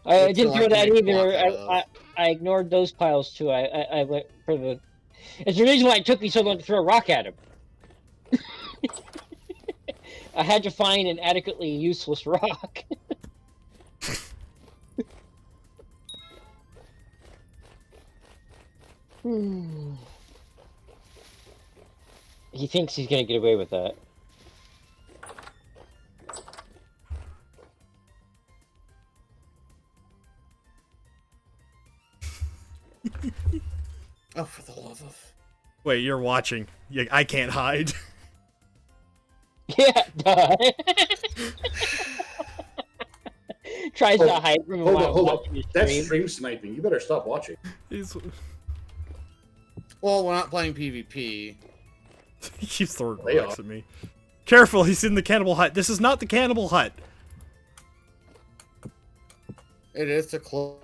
I didn't throw that make block either. out of. I ignored those piles too. I went for the. It's the reason why it took me so long to throw a rock at him. I had to find an adequately useless rock. He thinks he's gonna get away with that. Oh, for the love of... Wait, you're watching. I can't hide. Yeah, duh. Tries to hide from him Hold while on, hold watching on. his That's stream. stream sniping. You better stop watching. He's, Well, we're not playing PvP. he keeps throwing Lay rocks off. at me. Careful, he's in the cannibal hut. This is not the cannibal hut. It is to close.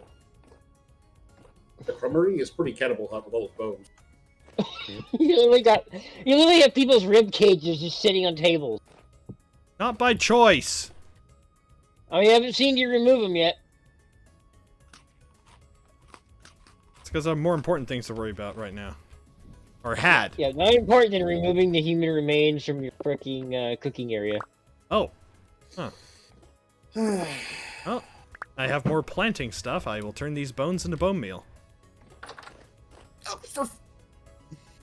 The crummery is pretty cannibal hut with all those bones. You literally have people's rib cages just sitting on tables. Not by choice. I haven't seen you remove them yet. It's because I have more important things to worry about right now. Or had. Yeah, not important than removing the human remains from your freaking cooking area. Oh. Huh. Well, I have more planting stuff. I will turn these bones into bone meal. Oh, for...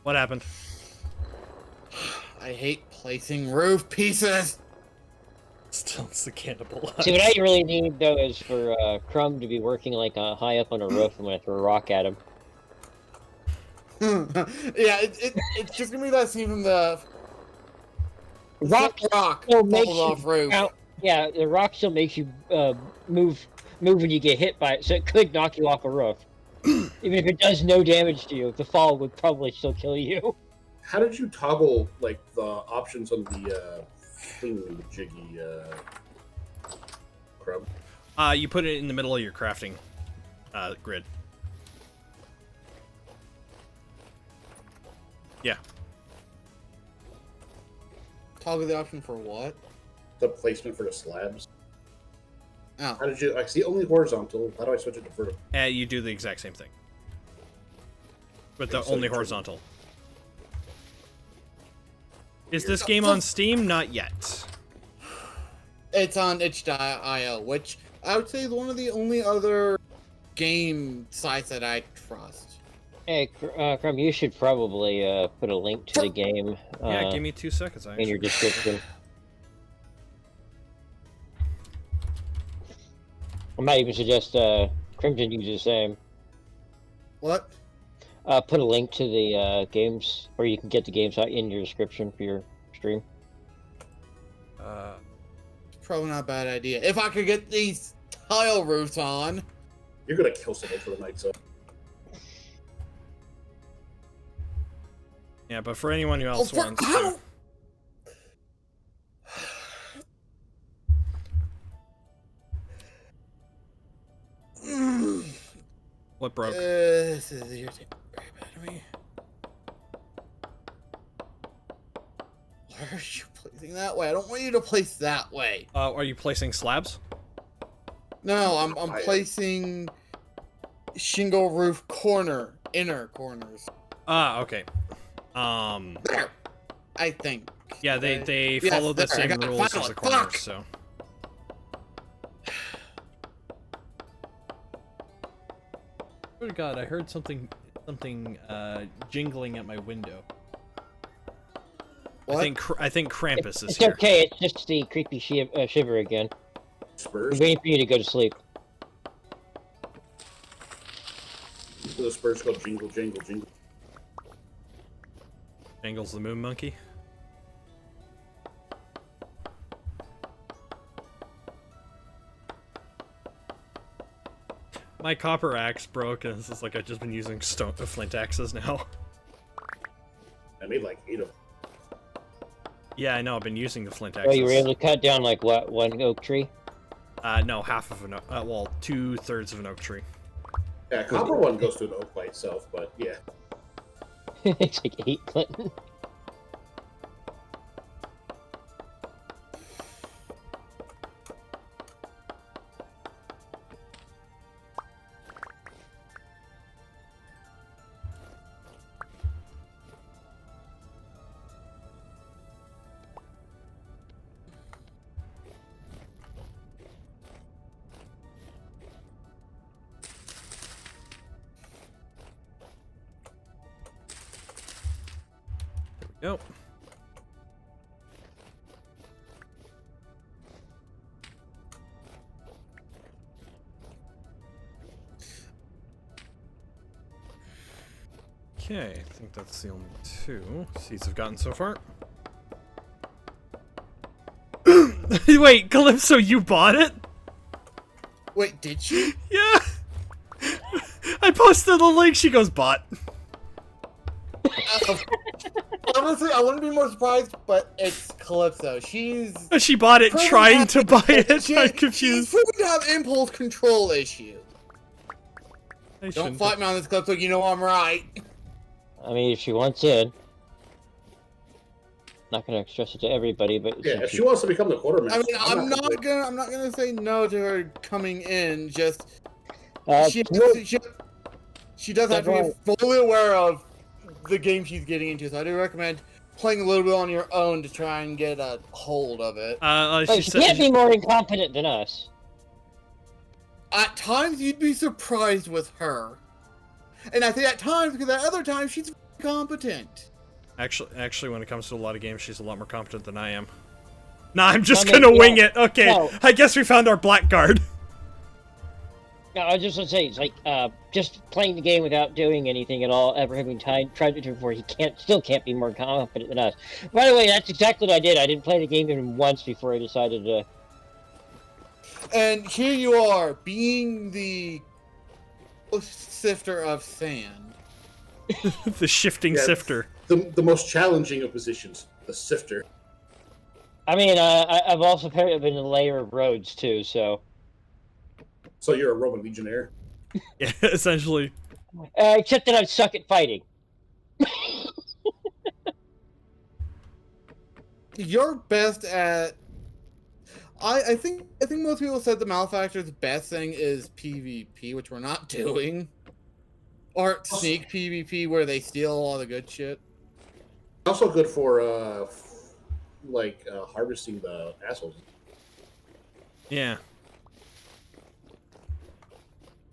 What happened? I hate placing roof pieces. Still, it's the cannibal hut. See, what I really need, though, is for Crumb to be working, like, high up on a roof and when I throw a rock at him. Yeah, it's just gonna be that scene from the Rock rock still makes falls you off roof. Yeah, the rock still makes you move when you get hit by it, so it could knock you off a roof. Even if it does no damage to you, the fall would probably still kill you. How did you toggle like the options on the thing jiggy crumb? You put it in the middle of your crafting grid. Yeah. Toggle the option for what? The placement for the slabs. Oh. How did you? I see only horizontal. How do I switch it to vertical? You do the exact same thing. But the So only you turn- horizontal. Is this game on Steam? Not yet. It's on itch.io, which I would say is one of the only other game sites that I trust. Hey, Crumb, you should probably put a link to the game Yeah, give me 2 seconds. in your description. I might even suggest Crimson use the same. What? Put a link to the games, or you can get the games out in your description for your stream. Probably not a bad idea. If I could get these tile roofs on. You're gonna kill someone for the night, so. Yeah, but for anyone who else wants to... What broke? This is irritating very bad to me. Why are you placing that way? I don't want you to place that way. Are you placing slabs? No, I'm placing shingle roof inner corners. Ah, okay. There, I think. Yeah, they Yes, follow the there, I same got it, rules as finally, the corners, fuck! so... Oh god, I heard something jingling at my window. What? I think Krampus is It's here. okay, it's just the creepy shiver again. Spurs. I'm waiting for you to go to sleep. The Spurs go jingle, jingle, jingle. Jangles the moon monkey. My copper axe broke, and it's like I've just been using flint axes now. I made like 8 of them. Yeah, I know. I've been using the flint Oh, axes. you were able to cut down like what, one oak tree? No, half of an well, 2/3 of an oak tree. Yeah, copper one goes to an oak by itself, but yeah. It's like 8 Clinton. Go. Okay, I think that's the only 2 seeds I've gotten so far. Wait, Calypso, you bought it? Wait, did you? Yeah! I posted the link, she goes, bought. Honestly, I wouldn't be more surprised, but it's Calypso. She bought it trying to buy it. I'm confused. She's proven to have impulse control issues. I Don't shouldn't fight me on this, Calypso. You know I'm right. I mean, if she wants in. Not gonna stress it to everybody, but Yeah, if she wants to become the quartermaster. I mean, I'm not gonna say no to her coming in. Just she does have to be fully aware of the game she's getting into. So I do recommend playing a little bit on your own to try and get a hold of it. She can't be more incompetent than us. At times, you'd be surprised with her. And I say at times because at other times, she's competent. Actually, when it comes to a lot of games, she's a lot more competent than I am. Nah, I'm just gonna wing it. Okay, no. I guess we found our blackguard. No, I was just gonna say, it's like, just playing the game without doing anything at all, ever having tried to do it before, he still can't be more competent than us. By the way, that's exactly what I did. I didn't play the game even once before I decided to... And here you are, being the sifter of sand. The shifting sifter. The most challenging of positions, the sifter. I mean, I've also apparently been a layer of roads, too, so... So you're a Roman legionnaire? Yeah, essentially. Except that I suck at fighting. You're best at... I think most people said the Malefactor's best thing is PvP, which we're not doing. Or sneak PvP where they steal all the good shit. Also good for harvesting the assholes. Yeah.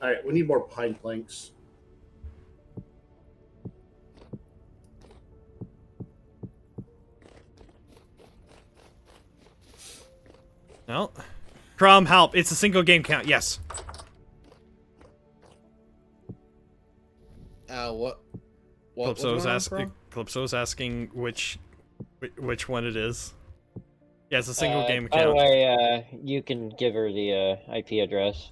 All right, we need more pine planks. No. Crumb, help. It's a single game count. Yes. What Calypso's asking which one it is. Yeah, it's a single game By the account. way, you can give her the IP address.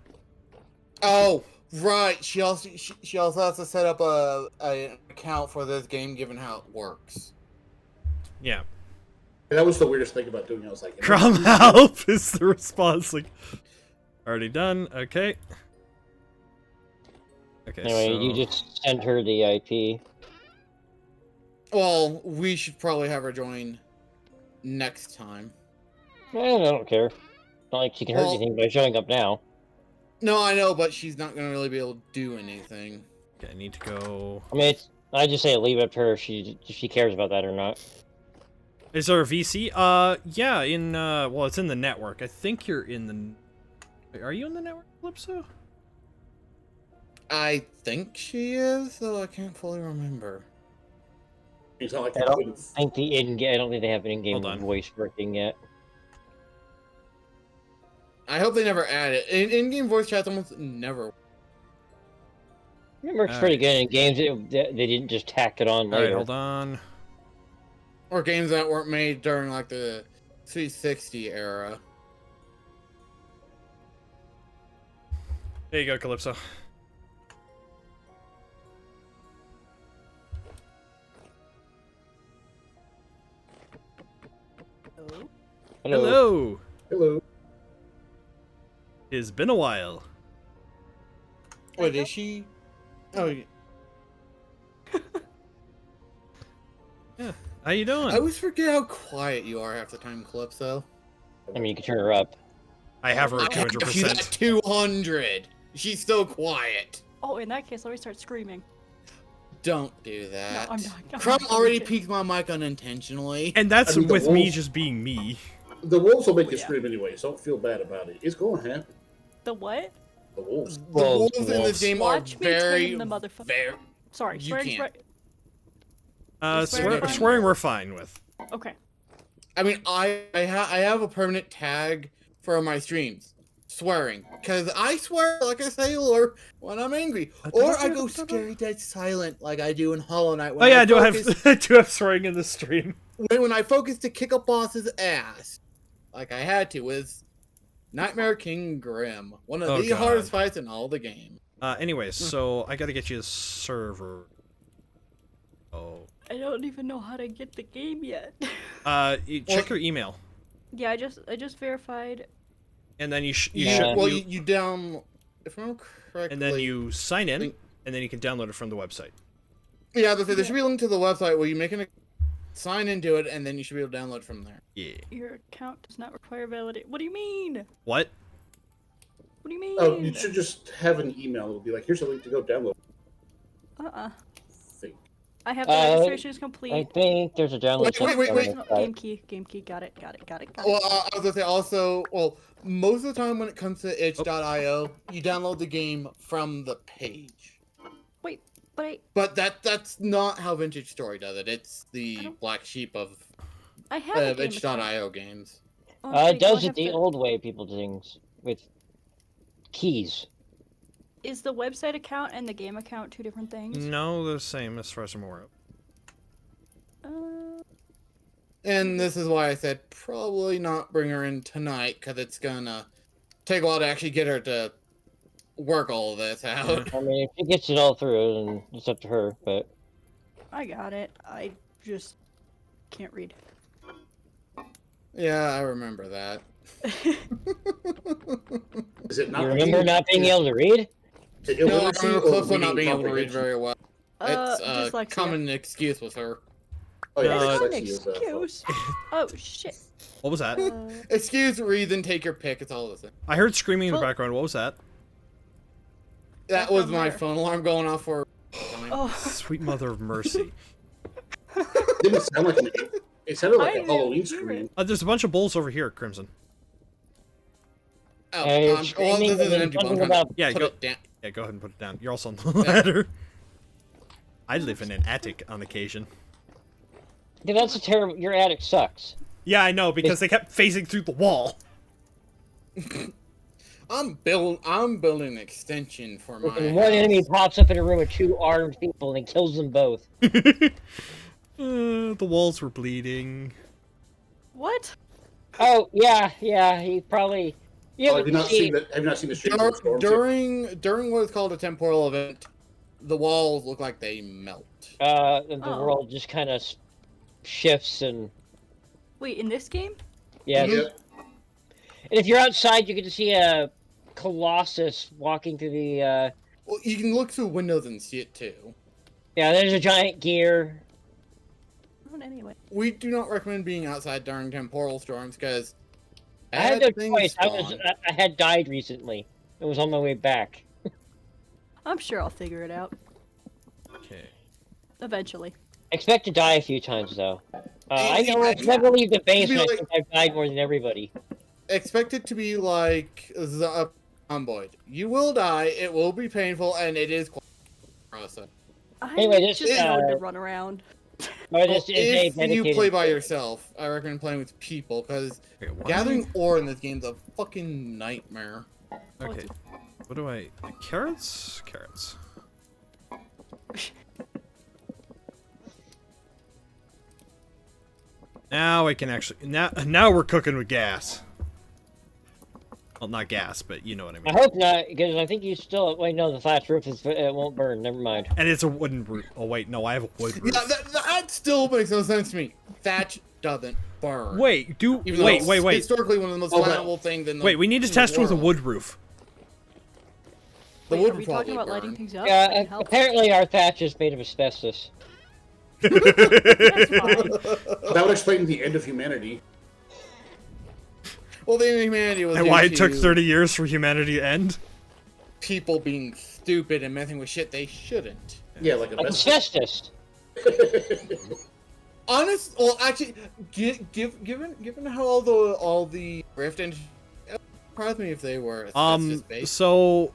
Oh, right. She also has to set up an account for this game, given how it works. Yeah. And that was the weirdest thing about doing it. I was like, Crumb, help is the response. Like, already done. Okay. Okay. Anyway, so... you just send her the IP. Well, we should probably have her join next time. I don't care. Not like she can hurt Well- anything by showing up now. No, I know, but she's not gonna really be able to do anything. Okay, I need to go. I mean, I just say leave it up to her if she cares about that or not. Is there a VC? Yeah. Well, it's in the network. I think you're in the. Are you in the network, Calypso? I think she is, though I can't fully remember. it's not like I don't think I don't think they have an in-game Hold on. voice working yet. I hope they never add it. In-game voice chat almost never. It works pretty good in games. They didn't just tack it on All right, later. hold on. Or games that weren't made during like the 360 era. There you go, Calypso. Hello. Hello. Hello. It's been a while. Wait, is she? Oh, yeah. How you doing? I always forget how quiet you are half the time, Calypso. I mean, you can turn her up. I have her at She's at 200%. 200. She's still quiet. Oh, in that case, let me start screaming. Don't do that. No, I'm not. I'm Crumb not already gonna. peeked my mic unintentionally. And that's I mean, the with me wolf- just being me. The wolves will make you Yeah. scream anyway, so don't feel bad about it. It's going to happen. The what? The wolves. The Wolves, wolves in this wolves. game Watch are me very, tame the motherfucker. very. Sorry, You swearing. can't. Swearing fine? Swearing we're fine with. Okay. I mean, I have a permanent tag for my streams. Swearing. Because I swear like a sailor when I'm angry. Or I go scary dead silent like I do in Hollow Knight. Oh yeah, I do have swearing in the stream. When I focus to kick a boss's ass. Like I had to with Nightmare King Grim. One of Oh, the God. hardest fights in all the game. Anyways, so I gotta get you a server. Oh. I don't even know how to get the game yet. Check your email, Yeah, I just verified. and then you Yeah. should. Well, you down. If I remember correctly. And then you sign in, think- and then you can download it from the website. Yeah, there should be a link to the website where you make an sign into it, and then you should be able to download from there. Yeah. Your account does not require validate. What do you mean? What? What do you mean? Oh, you should just have an email. It'll be like, here's a link to go download. Think. I have the registration is complete. I think there's a download. Wait. Game key. Got it. Well, I was gonna say also, most of the time when it comes to itch.io, you download the game from the page. Wait, but But that's not how Vintage Story does it. It's the black sheep of I have a game account. itch.io games. Oh, wait, do I Does it have the to- old way people do things with keys? Is the website account and the game account two different things? No, they're the same as far as I'm aware of. And this is why I said probably not bring her in tonight, because it's gonna take a while to actually get her to work all of this out. I mean, if she gets it all through, then it's up to her. But I got it. I just can't read. Yeah, I remember that. Is it not? you remember not being able to read? Is it No, I illiteracy remember or Clifford not reading being able to read comprehension? very well. It's a dyslexia. common excuse with her. Oh, yeah, No, That's not an dyslexia is, excuse. Oh shit. What was that? Excuse, read, then take your pick. It's all the same. I heard screaming in the Well- background. What was that? That Back was on my there. phone alarm going off for Oh, Sweet mother of mercy. Didn't sound like it sounded like I a Halloween didn't hear scream. it. There's a bunch of bowls over here, Crimson. Oh, It's this is an screaming empty one. something about- Yeah, Put go. it down. Yeah, go ahead and put it down. You're also on the ladder. I live in an attic on occasion. Yeah, that's a terrible. Your attic sucks. Yeah, I know, because they kept phasing through the wall. I'm building an extension for my And one enemy house. pops up in a room with 2 armed people and kills them both. The walls were bleeding. what? Oh yeah, he probably. Yeah, Oh, have you not seen the? Have you not seen the stream? of the storms yet? During what is called a temporal event, the walls look like they melt. The Oh. world just kind of shifts and Wait, in this game? yeah. Yeah. And if you're outside, you get to see a colossus walking through the. Well, you can look through windows and see it too. Yeah, there's a giant gear. Not anyway. We do not recommend being outside during temporal storms because I had no choice. I had died recently. It was on my way back. I'm sure I'll figure it out Okay. eventually. Expect to die a few times though. I Yeah, know I've never leave the base, and I like- think I've died more than everybody. Expect it to be like the Zomboid. You will die. It will be painful, and it is quite a process. Anyway, I this just is, wanted to run around. Or this is a If you dedicated- play by yourself, I recommend playing with people because Okay, why- gathering ore in this game is a fucking nightmare. Okay. What do I... Carrots? Carrots. Now I can actually... Now we're cooking with gas. Well, not gas, but you know what I I mean. hope not, because I think you still. Wait, no, the flat roof is. It won't burn. Never mind. And it's a wooden roof. Oh, wait, no, I have a wood roof. Yeah, that still makes no sense to me. Thatch doesn't burn. Wait, Even though wait, it's wait, wait. Historically, one of the most Oh, flammable things in the Wait, we need to in the test with a world. wood roof. The Wait, wood are we will talking probably about burn. lighting things up? Yeah, Can help? apparently our thatch is made of asbestos. That's fine. That would explain the end of humanity. Well, the end of humanity was And why it due took to 30 years for humanity to end? people being stupid and messing with shit they shouldn't. Yeah, like a Like best. asbestos. Well, actually, given how all the rift and surprised me if they were asbestos based. So...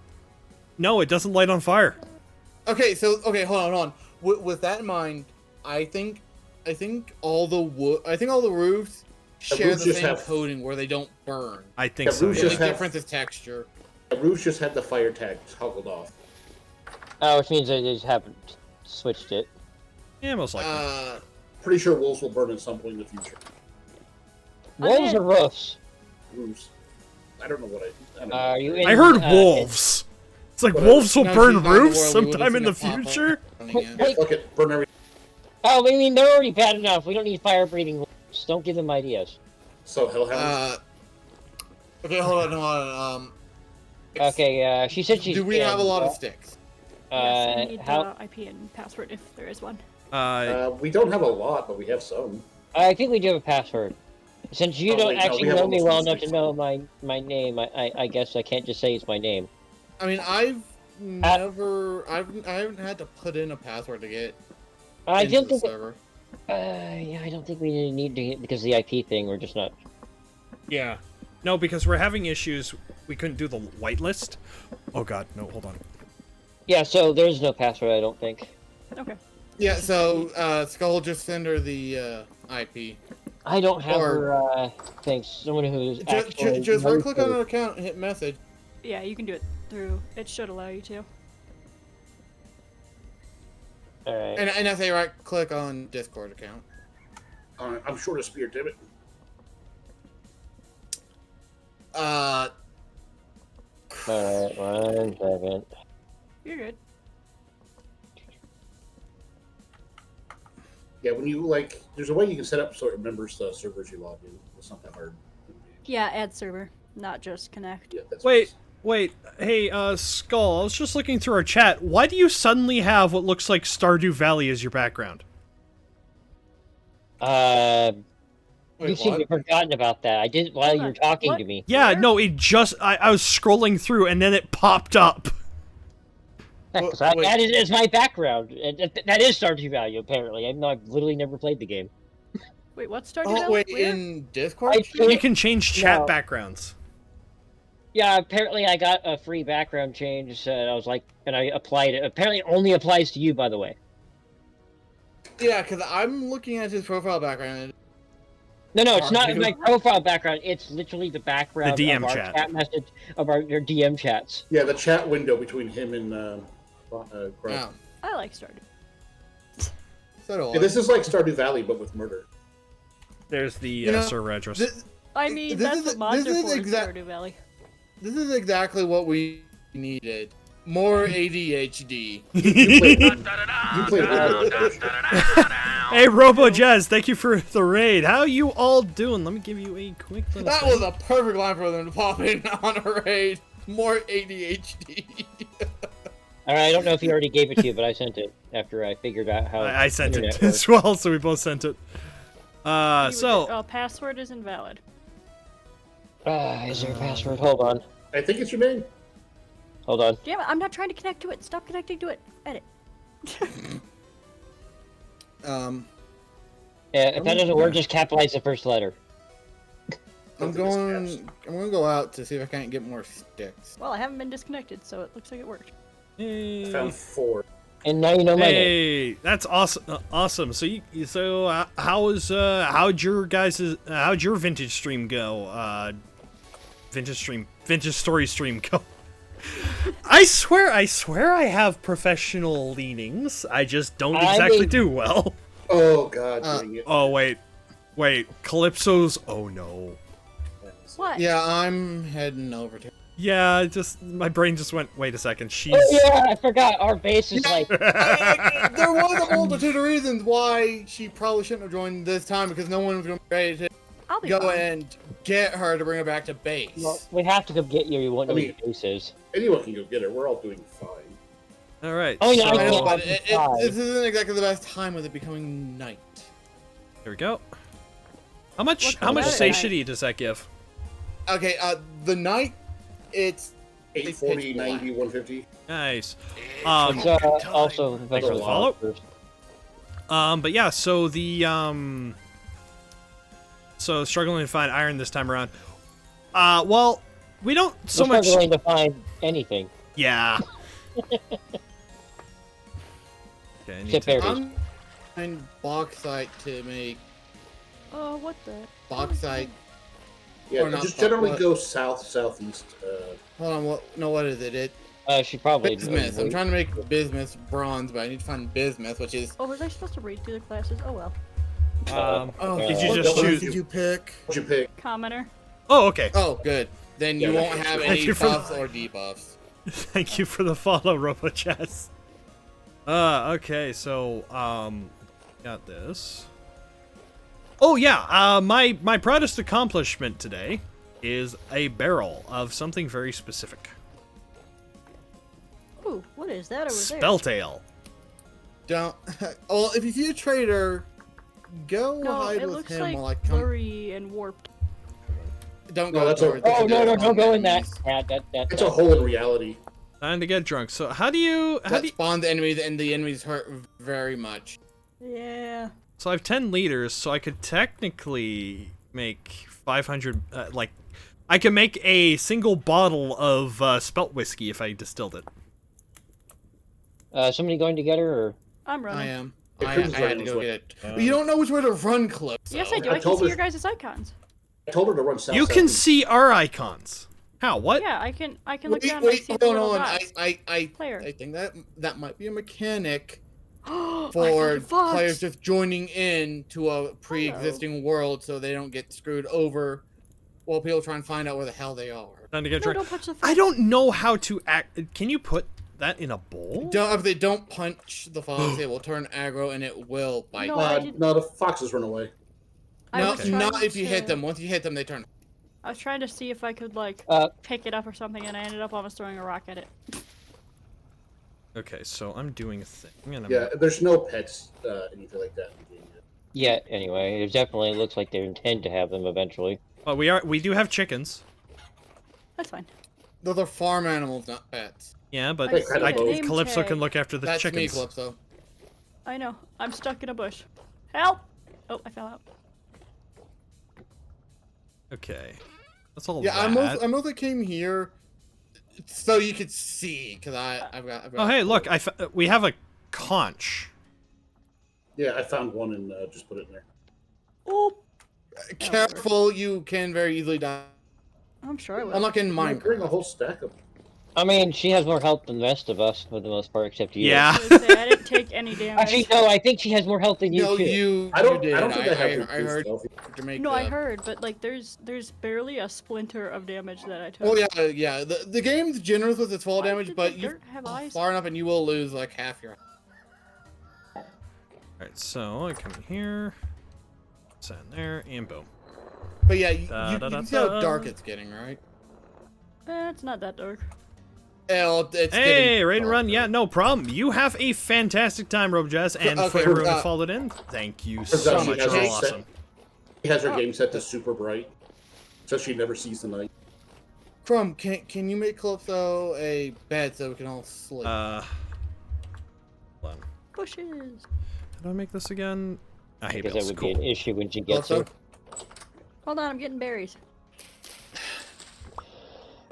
No, it doesn't light on fire. Okay, hold on. With that in mind, I think all the roofs share roofs the just same have- coating where they don't burn. I think Yeah, so, roofs The yeah. just only have- difference is texture. The roofs just had the fire tag toggled off. Which means they just haven't switched it. Yeah, most likely. Pretty sure wolves will burn at some point in the future. Wolves or roofs? Roofs. I don't know what I don't know. Are you in, I heard uh, wolves. It's like Whatever. wolves will No, burn she's not in the roofs world, we would've sometime in the seen it pop up. future. Yeah, fuck it. Burn everything. Oh, I mean, they're already bad enough. We don't need fire-breathing wolves. Don't give them ideas. So hellhounds. Okay, hold on. Okay, she said she's Do we in, have a lot of sticks? Yes, I need how... IP and password if there is one. We don't have a lot, but we have some. I think we do have a password. Since you Oh, don't wait, no, actually we have know me almost well one enough to stick. know my name, I guess I can't just say it's my name. I mean, I haven't had to put in a password to get I into don't the think. server. Yeah, I don't think we need to because of the IP thing. We're just not. Yeah. No, because we're having issues. We couldn't do the whitelist. Oh god, no, hold on. Yeah, so there's no password. I don't think. Okay. Yeah, so Skull, just send her the IP. I don't have Or- her. Thanks. Someone who's actually Just knows right click on her. an account and hit message. Yeah, you can do it through. It should allow you to. All right. And I say right click on Discord account. I'm short of spear, damn it. Uh, All right. 1 second. You're good. Yeah, when you like, there's a way you can set up so it remembers the servers you log in. It's not that hard. Yeah, add server, not just connect. Yeah, that's Wait, hey, Skull, I was just looking through our chat. Why do you suddenly have what looks like Stardew Valley as your background? You wait, seem to what? have forgotten about that. I did while you were talking What? to me. Yeah, Where? no, it just, I was scrolling through and then it popped up. Because Wait. that is my background. That is Stardew Valley, apparently. I've literally never played the game. Wait, what Stardew Oh Valley? wait, Where? in Discord? You can change chat No. backgrounds. Yeah, apparently I got a free background change. I was like, and I applied it. Apparently it only applies to you, by the way. Yeah, because I'm looking at his profile background. No, it's not Stardew. my profile background. It's literally the background The DM of our chat. message, of our DM chats. Yeah, the chat window between him and Grump. Wow. I like Stardew. So do I. Yeah, this is like Stardew Valley, but with murder. There's the You know, server address. I mean, This that's is- what mods this are is for in exact- Stardew Valley. This is exactly what we needed. More ADHD. You play Hey, Robo Jazz, thank you for the raid. How you all doing? Let me give you a quick little That thing. was a perfect line for them to pop in on a raid. More ADHD. Alright, I don't know if he already gave it to you, but I sent it after I figured out how. I sent internet it works. as well, so we both sent it. Password is invalid. Is there a password? Hold on. I think it's your name. Hold on. Damn it, I'm not trying to connect to it. Stop connecting to it. Edit. Yeah, if that doesn't work, just capitalize the first letter. I'm gonna go out to see if I can't get more sticks. Well, I haven't been disconnected, so it looks like it worked. I found 4. And now you know my name. Hey, that's awesome! Awesome. So how'd your vintage stream go? Vintage story stream go? I swear I have professional leanings. I just don't exactly do well. Oh god, dang it. Oh wait, Calypso's. Oh no. What? Yeah, I'm heading over to. Yeah, my brain just went. Wait a second. She's. Oh yeah, I forgot. Our base is like. There was a multitude of reasons why she probably shouldn't have joined this time because no one was going to be ready to I'll be go fine. and get her to bring her back to base. Well, we have to come get you. You won't know I where mean- your base is. Anyone can go get her. We're all doing fine. All right. Oh, yeah, so, I know, Oh, but God. this isn't exactly the best time with it becoming night. Here we go. How much What color is satiety does that give? Okay, the night, it's 840, pitch black. 90, 150. Nice. It's also Thanks for the follow. First. But yeah, so so struggling to find iron this time around. Well, we don't so We're much. struggling to find anything. Yeah. Okay, I need Except to- berries. I'm finding bauxite to make Oh, what the? bauxite. Yeah, Or not, just but generally what? go south, southeast. Hold on, what is it? She probably. Bismuth. I'm trying to make bismuth bronze, but I need to find bismuth, which is. Oh, was I supposed to read through the classes? Oh well. Oh, Did you what just class choose- did you pick? What'd you pick? Commenter. Oh, okay. Oh, good. Then you Yeah, won't have thank any you for buffs or debuffs. Thank you for the follow, RoboChess. Okay, so got this. Oh yeah, my proudest accomplishment today is a barrel of something very specific. Ooh, what is that over there? Spelltail. Don't. Well, if you see a trader, go No, hide it with looks him like while I come. blurry and warped. Don't No, go that's towards a- the Oh no! door. Don't go in that. Enemies Yeah, that. It's a hole in reality. Time to get drunk. So how do you That spawn the enemies, and the enemies hurt very much. Yeah. So I have 10 liters, so I could technically make 500 I can make a single bottle of spelt whiskey if I distilled it. Somebody going to get her, or I'm running. I am. Yeah, I Crimson had to was go what- get it. You don't know which way to run, Clip. Yes, I do. I I can told see her- your guys' icons. I told her to run south. You can southeast. see our icons. How? What? Yeah, I can look Wait, down and I see the hold little on. dots. Player. I think that might be a mechanic I for found a fox. players just joining in to a pre-existing world, so they don't get screwed over while people try and find out where the hell they are. Time to get No, drunk. don't touch the fox. I don't know how to act. Can you put that in a bowl? If they don't punch the fox, it will turn aggro and it will bite. No, I them. didn't- No, the foxes run away. I No, was trying not if you hit to- them. Once you hit them, they turn. I was trying to see if I could like pick it up or something, and I ended up almost throwing a rock at it. Okay, so I'm doing a thing. And I'm Yeah, there's no pets, anything like that in the game yet. yeah. Anyway, it definitely looks like they intend to have them eventually. But we do have chickens. That's fine. Those are farm animals, not pets. Yeah, but I see a name Calypso tag. can look after the That's me, chickens. Calypso. I know. I'm stuck in a bush. Help! Oh, I fell out. Okay. That's all Yeah, that. I mostly came here so you could see, because I've got. Oh, hey, look, we have a conch. Yeah, I found one and just put it in there. Oh, Careful, you can very easily die. I'm sure I will. Unlike in I'm bring a Minecraft. whole stack of them. I mean, she has more health than the rest of us, for the most part, except you. Yeah. I was gonna say, I didn't take any damage. Actually, no, I think she has more health than you, No, too. you. I don't. You did. I don't think I have I heard stealthy. to make. No, I heard, but like, there's barely a splinter of damage that I took. Oh yeah, yeah. The game's generous with its fall Why damage, did but the you dirt have eyes? far enough and you will lose like half your. Alright, so I come in here, send there, and boom. But yeah, you Da, can see how da. dark it's getting, right? It's not that dark. Well, it's Hey, getting raid and run, darker. yeah, no problem. You have a fantastic time, Robe Jazz, and Okay, for everyone who uh, followed in, thank you Turns so out she much. has You're a all set- awesome. She has her game set to super bright, so she never sees the night. Crumb, can you make Calypso a bed so we can all sleep? Hold on. Bushes. Did I make this again? I hate Because that bills. would Cool. be an issue when she gets Calypso? here. Hold on, I'm getting berries.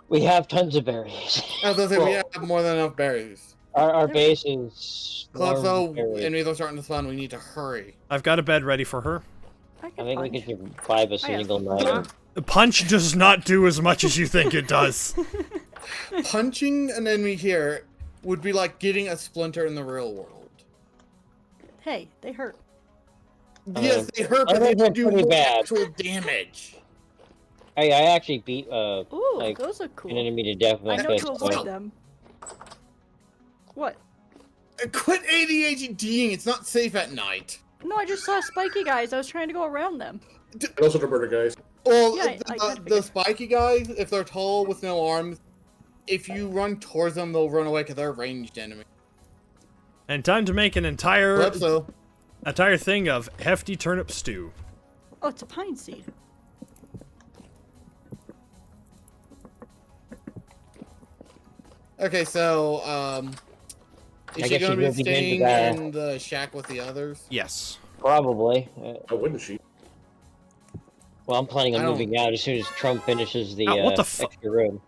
We have tons of berries. I was gonna say we have more than enough berries. Our base is. Calypso, swarmed with berries. enemies are starting to spawn. We need to hurry. I've got a bed ready for her. I I can think we punch. could survive a single night. The punch does not do as much as you think it does. Punching an enemy here would be like getting a splinter in the real world. Hey, they hurt. Yes, they hurt, but I they think they're do pretty more bad. actual damage. I actually beat Ooh, Like, those look an cool. enemy to death with I my know fist. to avoid them. What? Quit ADHDing. It's not safe at night. No, I just saw spiky guys. I was trying to go around them. Those are the murder guys. Well, Yeah, I kinda the figured. spiky guys, if they're tall with no arms, if you run towards them, they'll run away because they're a ranged enemy. And time to make an entire Calypso. thing of hefty turnip stew. Oh, it's a pine seed. Okay, so, is I she guess gonna she be will begin to staying die. in the shack with the others? Yes. Probably. Why wouldn't she? Well, I'm planning on I don't- moving out as soon as Trump finishes the Oh, what the fu- extra room.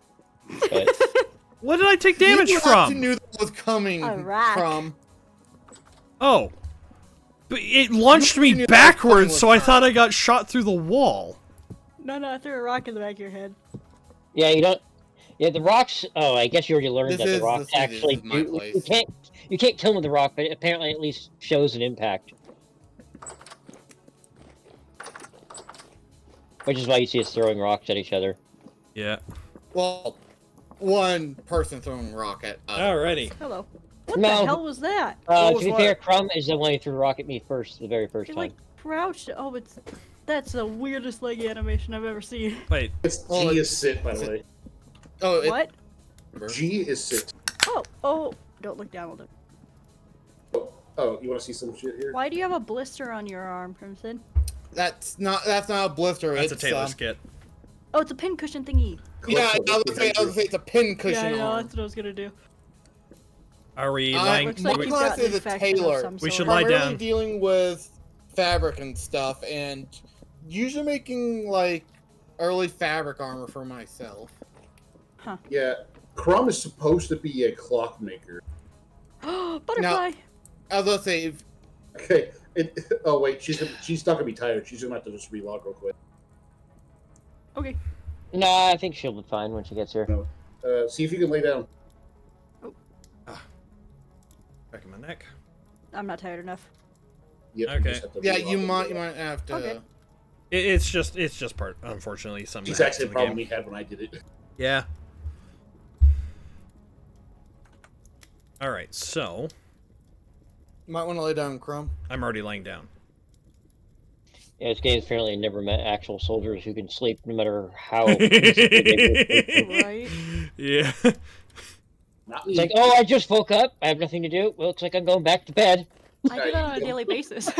But What did I take damage You actually from? knew that was coming Iraq. from. Oh. But it launched me You knew that backwards, was so I coming. thought I got shot through the wall. No, I threw a rock in the back of your head. yeah, you don't. Yeah, the rocks. Oh, I guess you already learned This that is the the rocks city, actually this is my do. place. You can't kill them with the rock, but it apparently at least shows an impact. Which is why you see us throwing rocks at each other. Yeah. Well, one person throwing a rock at us. Alrighty. Hello. What No. the hell was that? What To was be what? fair, Crumb is the one who threw a rock at me first, the very first It time. like crouched. Oh, that's the weirdest leg animation I've ever seen. Wait. It's Oh, G it's- is sit, by the way. Oh, it, What? G is sit. Oh, don't look down. Oh, you want to see some shit here? Why do you have a blister on your arm, Crimson? that's not a blister. That's a it's, Taylor's kit. Oh, it's a pin cushion thingy. Yeah, I Calypso, was gonna say it's a pin cushion Yeah, I know. arm. That's what I was gonna do. Are we I- lying? Looks like we- you've class got an is a infection of tailor. some We sort. should lie Primarily down. dealing with fabric and stuff, and usually making like early fabric armor for myself. Yeah, Crumb is supposed to be a clockmaker. Butterfly. I was gonna say, if, Okay. Oh wait, she's not gonna be tired. She's gonna have to just relog real quick. Okay. Nah, I think she'll be fine when she gets here. See if you can lay down. Back in my neck. I'm not tired enough. Yep, Okay. just have to yeah, relog you it. might have to. Okay. It's just part. Unfortunately, something. It's that happens actually in a the problem game. we had when I did it. Yeah. All right. So Might want to lay down, Crumb. I'm already laying down. Yeah, this game's apparently never met actual soldiers who can sleep no matter how. It's Right. Yeah. Not me. like, oh, I just woke up. I have nothing to do. Well, looks like I'm going back to bed. I do that on a daily basis.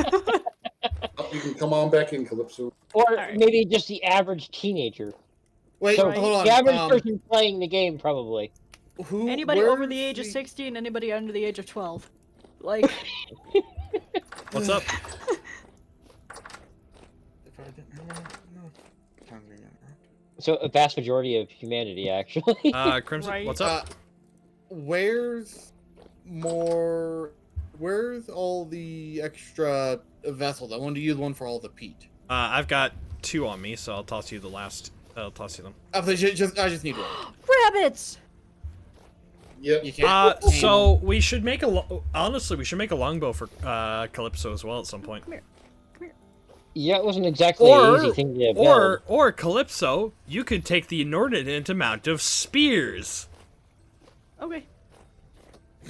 You can come on back in, Calypso. Or Alright. maybe just the average teenager. Wait, So hold on. the average person playing the game probably. Who? Anybody over where's the age of 16, anybody under the age of 12. Like, What's up? So a vast majority of humanity, actually. Crimson, Right. what's up? Where's all the extra vessels? I want to use one for all the peat. I've got 2 on me, so I'll toss you the last. I'll toss you them. I just need one. rabbits! Yep. You can't. So we should make honestly, we should make a longbow for Calypso as well at some point. Come here. Yeah, it wasn't exactly an easy thing to build. Or Calypso, you could take the inordinate amount of spears. Okay.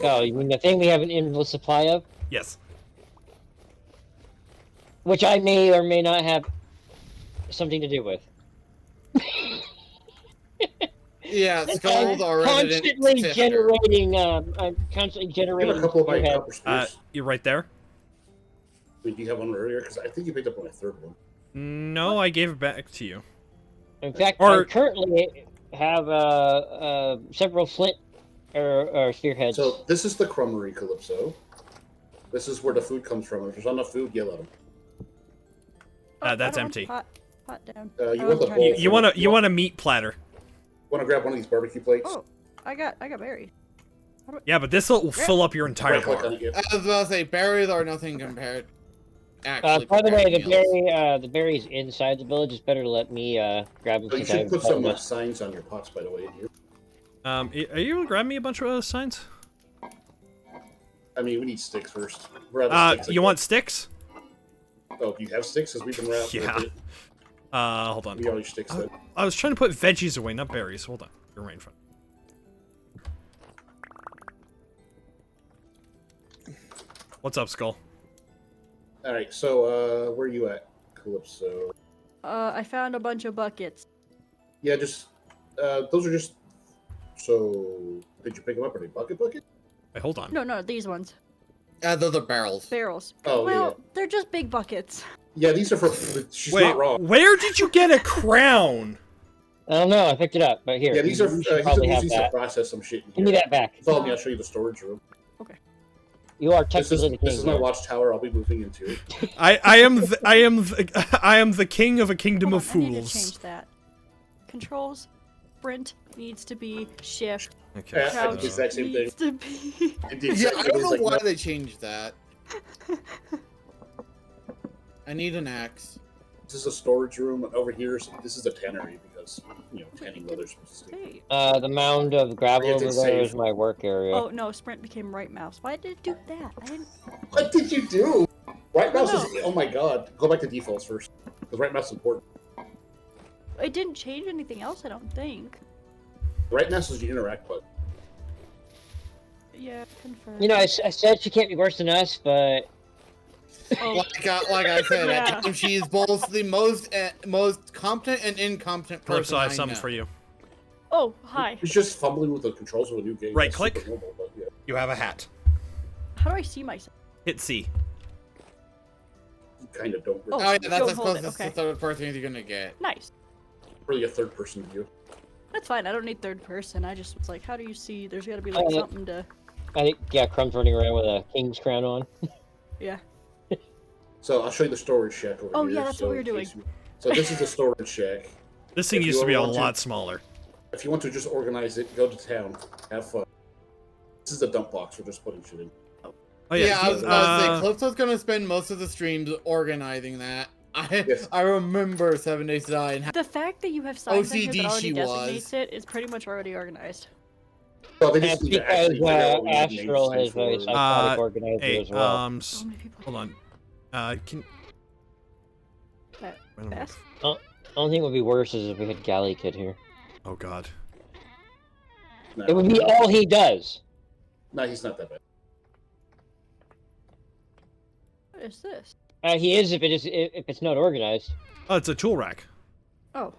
Oh, you mean the thing we have an endless supply of? Yes. Which I may or may not have something to do with. Yeah, Skull's already constantly generating. I'm constantly I generating. have a couple of my spearhead. copper spears. You're right there. Wait, do you have one earlier? Because I think you picked up my third one. No, I gave it back to you. In fact, Or- I currently have several flint or spearheads. So this is the crumbery, Calypso. This is where the food comes from. If there's not enough food, yell at them. Oh, That's I don't empty. want pot down. You I want was the trying bowl. You want a meat platter. Want to grab one of these barbecue plates? Oh, I got berries. Yeah, but this will fill up your entire Right-click on bar. it, yeah. I was about to say berries are nothing compared. Actually, by the way, compared to the berries inside the village is better to let me grab them. Oh, you since I should put haven't some found signs on your pots, by the way. Here. Are you gonna grab me a bunch of signs? I mean, we need sticks first. We're out of sticks, You I want guess. sticks? Oh, do you have sticks? Because we've been around. Yeah. Hold on. We all use sticks then. I was trying to put veggies away, not berries. Hold on. You're right in front. What's up, Skull? All right. So, where are you at, Calypso? I found a bunch of buckets. Yeah, just those are just. So, did you pick them up? Are they bucket? Wait, hold on. No, these ones. those are barrels. Barrels. Oh, well, yeah. they're just big buckets. Yeah, these are for. She's Wait, not wrong. where did you get a crown? I don't know. I picked it up, but here. Yeah, these are. you He's should probably have used to that. process some shit. In Give me here. that back. Follow me. I'll show you the storage room. You are This technically the king. is my here. watchtower. I'll be moving into it. I am the king of a kingdom Hold of on, I need to fools. change that. Controls. Sprint needs to be shift. Okay. Yeah, I did the Crouch exact same thing. needs to be. I did the Yeah, exact I same don't know thing, why like, they changed that. I need an axe. This is a storage room, and over here, this is a tannery because tanning leather's supposed to stay. Hey. The mound of gravel You have over to there save. is my work area. Oh no, sprint became right mouse. Why did it do that? I didn't. What did you do? Right mouse No. is. Oh my god! Go back to defaults first, because right mouse is important. It didn't change anything else. I don't think. Right mouse is the interact button. Yeah, confirm. You know, I said she can't be worse than us, but Oh, Like I said, Yeah. I think she is both the most competent and incompetent person Calypso, I have I something know. for you. oh, hi. He's just fumbling with the controls of a new game. Right That's click. super normal, but yeah. You have a hat. How do I see myself? Hit C. You kind of don't. Oh. Oh yeah, Don't that's as hold close it, as okay. the third person you're gonna get. Nice. Really a third person view. That's fine. I don't need third person. I just was like, how do you see? There's got to be like Oh, something to. I think Crumb's running around with a king's crown on. Yeah. So I'll show you the storage shack over Oh, here. yeah, that's what we were doing. So this is the storage shack. This thing If used you to be a ever want to- lot smaller. If you want to just organize it, go to town, have fun. This is the dump box. We're just putting shit in. Oh Yeah, I was about to say, uh, Calypso's gonna spend most of the streams organizing that. Yes. I remember 7 Days to Die and The fact that you have signs in here OCD that already she designates was. it is pretty much already organized. Well, they That's just need to because actually figure out what we have names Astral is for. a psychotic Uh, organizer hey, as well. So many people. hold on. Can That I don't know. fast? The only thing would be worse is if we had Galley Kid here. Oh god. No, It would be all he does. no, he's not that bad. What is this? He is if it's not organized. Oh, it's a tool rack. Oh.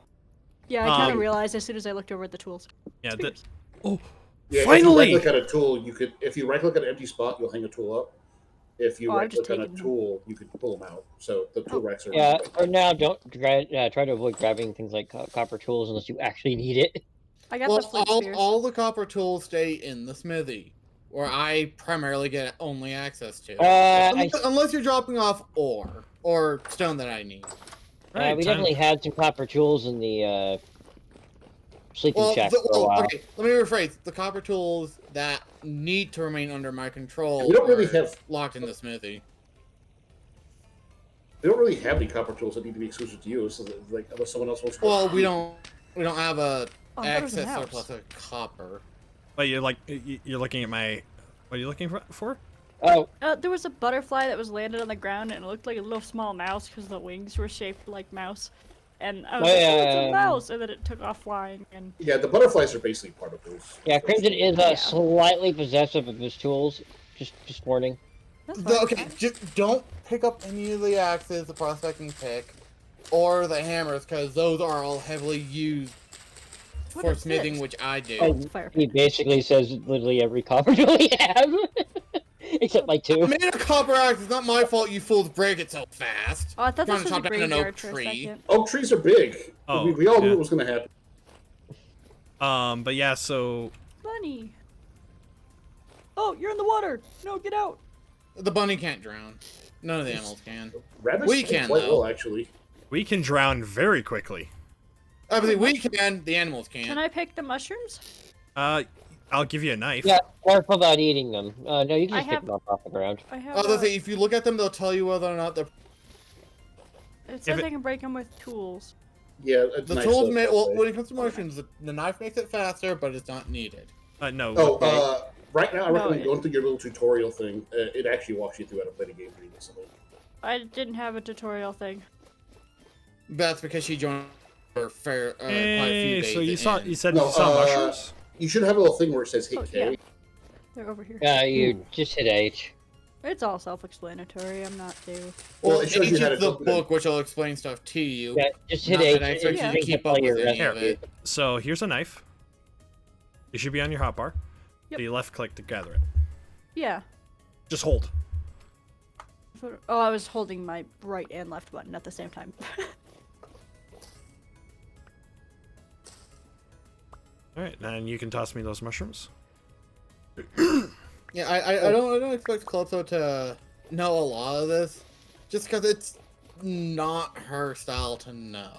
Yeah, I kind of Um, realized as soon as I looked over at the tools. Yeah. Spears. Oh, Yeah, finally! If you right click at a tool, you could. If you right click at an empty spot, you'll hang a tool up. If you Oh, I've right just click on a taken them. tool, you can pull them out. So the tool racks are. Yeah, for now, don't try to avoid grabbing things like copper tools unless you actually need it. I got Well, the flint all, spears. all the copper tools stay in the smithy, where I primarily get only access to. Unless you're dropping off ore or stone that I need. Alright, we time. definitely had some copper tools in the sleeping shack for a while. Okay, let me rephrase. The copper tools that need to remain under my control We don't really are have- locked in the smithy. We don't really have any copper tools that need to be exclusive to you, so that, like unless someone else wants to. Well, we don't have a Oh, I thought it was a excess mouse. surplus of copper. But you're like, you're looking at my. What are you looking for? Oh, There was a butterfly that was landed on the ground and it looked like a little small mouse because the wings were shaped like mouse. And I was like, oh, it's a mouse! And then it took off flying and... Yeah, the butterflies are basically part of those. yeah, Crimson is Yeah. slightly possessive of his tools. Just warning. That's fine. Okay, just don't pick up any of the axes, the prospecting pick, or the hammers, because those are all heavily used What for is smithing, this? which I do. Oh, it's fire. He basically says literally every copper tool we have, except like I 2. made a copper axe. It's not my fault you fools break it so fast. Oh, I thought Trying this to was a chop down an oak graveyard for a tree. second. Oak trees are big. Oh, we all knew yeah. it was going to happen. But yeah, so Bunny! Oh, you're in the water! No, get out! The bunny can't drown. None of the animals can. Rabbits We can, quite though. well, actually. we can drown very quickly. Obviously, we can. The animals can't. Can I pick the mushrooms? I'll give you a knife. Yeah, careful about eating them. No, you can I just pick have- them up off the ground. I have. Let's say if you look at them, they'll tell you whether or not they're. It says it- I can break them with tools. Yeah, The nice tools though, may. I'd Well, say. when it comes to mushrooms, the knife makes it faster, but it's not needed. No. Oh, right now I No, recommend it- going through your little tutorial thing. It actually walks you through how to play the game pretty decently. I didn't have a tutorial thing. That's because she joined for quite a few Hey, days. so you in. said No, you saw mushrooms? You should have a little thing where it says hit Oh, K. yeah. They're over here. You just hit H. It's all self-explanatory. I'm not too. Well, Well, it shows you how to the open it. book, which will explain stuff to you. Yeah, just hit Not H. that I expect you to keep up with any of it. So here's a knife. It should be on your hotbar. Yep. So you left click to gather it. Yeah. Just hold. Oh, I was holding my right and left button at the same time. Alright, and you can toss me those mushrooms. Yeah, I don't expect Calypso to know a lot of this, just because it's not her style to know.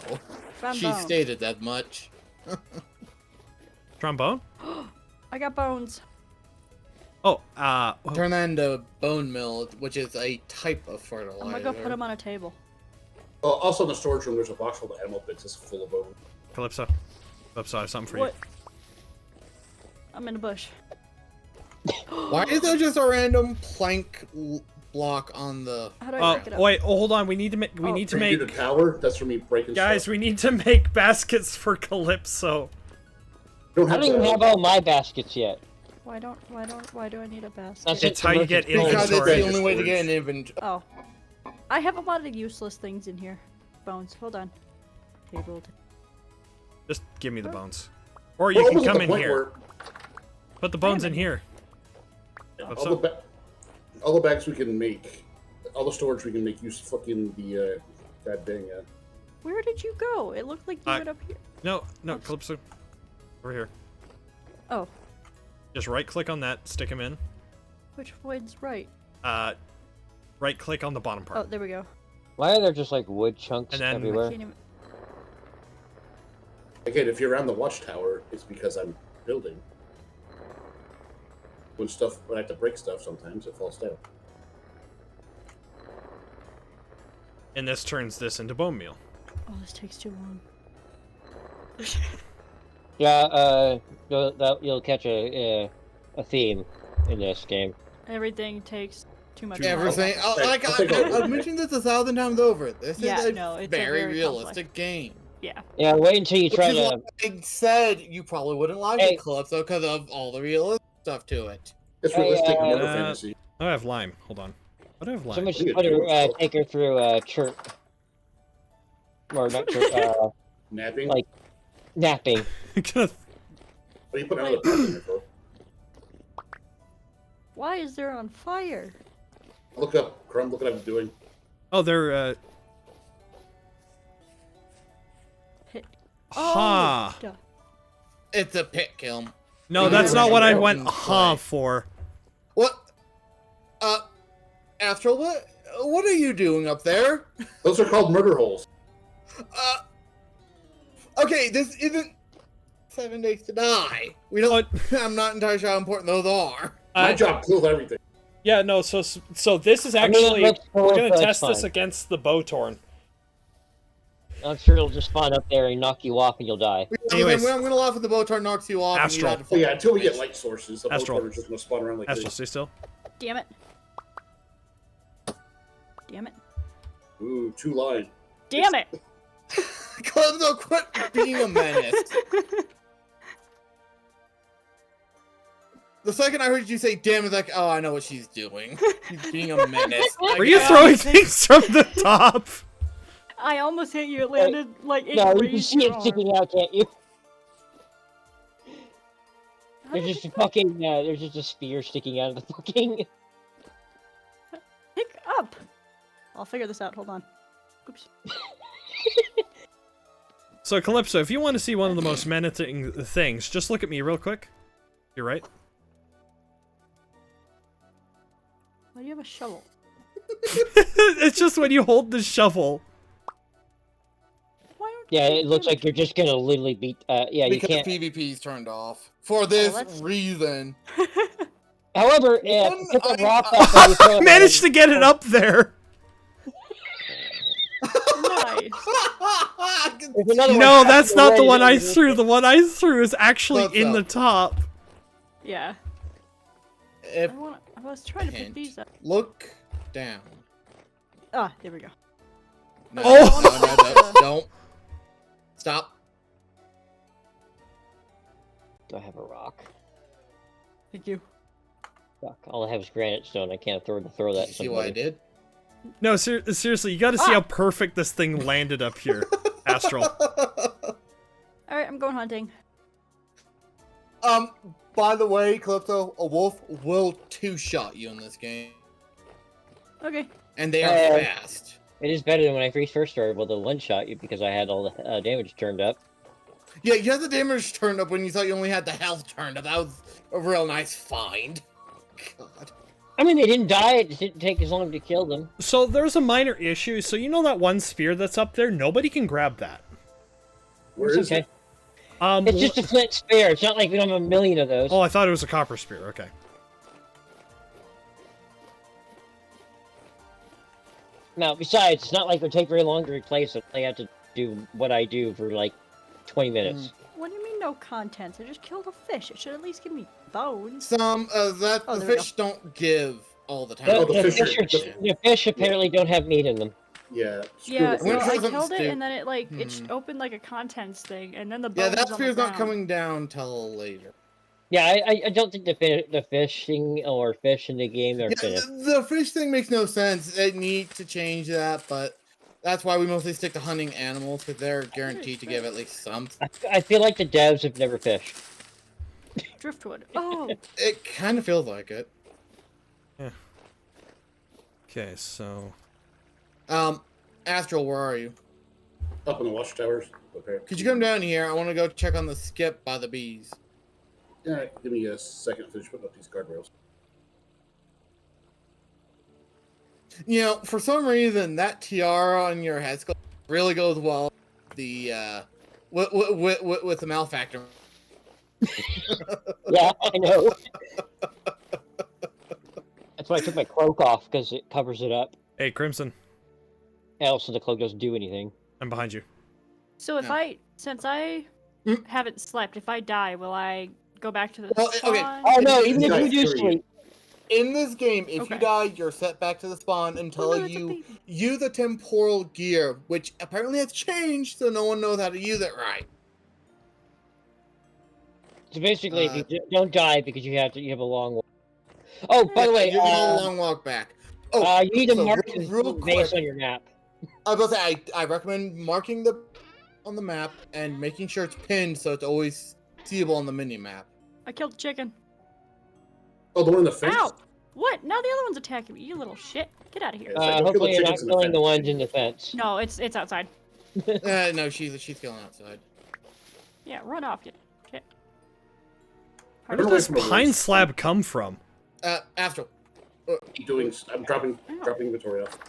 Found She bones. stated that much. Trombone? I got bones. Oh, Turn that into bone meal, which is a type of fertilizer. I'm gonna go put them on a table. Also in the storage room, there's a box full of animal bits. It's full of bone. Calypso. Calypso, I have something for What? I'm in a bush. Why is there just a random plank block on the? How do you. I pick it up? Wait, hold on. We need to make. We Oh. need to Can you do make. the tower? That's for me breaking Guys, stuff. we need to make baskets for Calypso. Don't I have don't even to- have all my baskets yet. Why do I need a basket? That's It's how you get Because it's inventory. the only way to get an inventory. Oh. I have a lot of useless things in here. Bones. Hold on. Table. Just give me the bones. Or you We're can almost at come the in point here. where- Put the bones in here. What's all, up? all the bags we can make, all the storage we can make, use fucking the god dang Where did you go? It looked like you I- went up here. No, Calypso. Over here. Oh. Just right click on that, stick them in. Which one's right? Right click on the bottom Oh, part. there we go. Why are there just like wood chunks And then- everywhere? Can't even... Again, if you're around the watchtower, it's because I'm building. When I have to break stuff, sometimes it falls down. And this turns this into bone meal. Oh, this takes too long. Yeah, you'll catch a theme in this game. Everything takes too much Everything. time. I've mentioned this 1,000 times over. This Yeah, is a no, it's a very very realistic game. Yeah. Yeah, wait until you Which try is to. why I said you probably wouldn't like Hey. it, Calypso, because of all the realistic stuff to it. It's Hey, realistic never uh, fantasy. I have lime. Hold on. What do I have lime? Somebody Yeah, should put her, sure. take her through chirp. Or not chirp, Napping? like- napping. What are you putting out of the in there for? Why is there on fire? Look up, Crumb. Look what I'm doing. Oh, they're Hit. Ha. Duh. It's a pit kill. No, that's not what I went ha for. What? Astral, what are you doing up there? Those are called murder holes. Okay, this isn't 7 Days to Die. We don't. I'm not entirely sure how important those are. My job killed everything. Yeah, no. So this is actually we're gonna test this against the Bowtorn. I'm sure it'll just spawn up there and knock you off and you'll die. Anyways. I'm gonna laugh at the Bowtar knocks you off. Astral. And you Yeah, until we get light sources, the Astral. Bowtorn is just gonna spawn around like Astral, this. stay still. Damn it. Damn it. Ooh, 2 line. Damn it. Calypso, quit being a menace. The second I heard you say "damn," it's like, oh, I know what she's doing. She's being a menace. Were you throwing things from the top? I almost hit you. It landed like it No, you can grazed see your it arm. sticking out, can't you? How There's did just it a fucking, there's just a spear sticking out of the fucking... pick up? I'll figure this out. Hold on. Oops. So Calypso, if you want to see one of the most menacing things, just look at me real quick. You're right. Why do you have a shovel? It's just when you hold the shovel. Why don't Yeah, you it looks do like you're just gonna literally beat, yeah, you Because can't... PvP's turned off for this that's- reason. However, yeah, One, pick a I- rock up and you throw it Managed to at get it up there. Nice. There's another one No, back that's to the not the right one I end. threw. The one I threw is actually What's in up? the top. Yeah. If I was trying to pick Hint. these up. look down. Ah, there we go. No, Oh! no, don't. Stop. Do I have a rock? Thank you. Fuck, all I have is granite stone. I can't throw that. Did you see what I did? No, seriously, you got to see how perfect this thing landed up here, Astral. Alright, I'm going hunting. By the way, Calypso, a wolf will two-shot you in this game. Okay. And they are fast. It is better than when I first started with a one-shot you because I had all the damage turned up. Yeah, you had the damage turned up when you thought you only had the health turned up. That was a real nice find. God. I mean, they didn't die. It didn't take as long to kill them. So there's a minor issue. So you know that one spear that's up there? Nobody can grab that. Where It's is okay. it? It's just a flint spear. It's not like we don't have a million of those. Oh, I thought it was a copper spear. Okay. Now, besides, it's not like it would take very long to replace it. I have to do what I do for like 20 minutes. What do you mean no contents? I just killed a fish. It should at least give me bones. Some the Oh, there we fish don't give all the time. The, Oh, the the fish fish, are- the fish apparently don't have meat in them. Yeah. screw Yeah, it. so Winter I doesn't killed it stink. and then it like it Hmm. opened like a contents thing and then the bones Yeah, that on the spear's not ground. coming down till later. Yeah, I don't think the fishing or fish in the game are Yeah, finished. the fish thing makes no sense. They need to change that, but that's why we mostly stick to hunting animals, because they're guaranteed to give at least something. I feel like the devs have never fished. Driftwood. Oh, It kind of feels like it. Okay, so... Astral, where are you? Up in the watchtowers. Okay. Could you come down here? I want to go check on the skip by the bees. Alright, give me a second to finish putting up these guardrails. You know, for some reason, that tiara on your head skull really goes well with the, with the malfactor. Yeah, I know. That's why I took my cloak off, because it covers it up. Hey, Crimson, And also the cloak doesn't do anything. I'm behind you. so if No. since I Hmm? haven't slept, if I die, will I go back to the Well, okay. spawn? Oh no, even Yeah, if you do period. sleep. In this game, if Okay. you die, you're set back to the spawn until Oh, no, it's a you baby. use the temporal gear, which apparently has changed, so no one knows how to use it right. So basically, if you don't die because you have a long walk. Oh, by the way, You're gonna long walk back. Oh, you need to so mark real the base quick. on your map. I was gonna say, I recommend marking on the map and making sure it's pinned so it's always seeable on the mini map. I killed the chicken. Oh, the one in the fence? Ow! What? Now the other one's attacking me. You little shit. Get out of here. Yeah. It's like, don't kill the Hopefully you're not chickens in the killing the fence. ones in the fence. No, it's outside. No, she's killing outside. Yeah, run off, you shit. Where Run did away this from the pine wolves. slab come from? Astral. I'm dropping inventory off.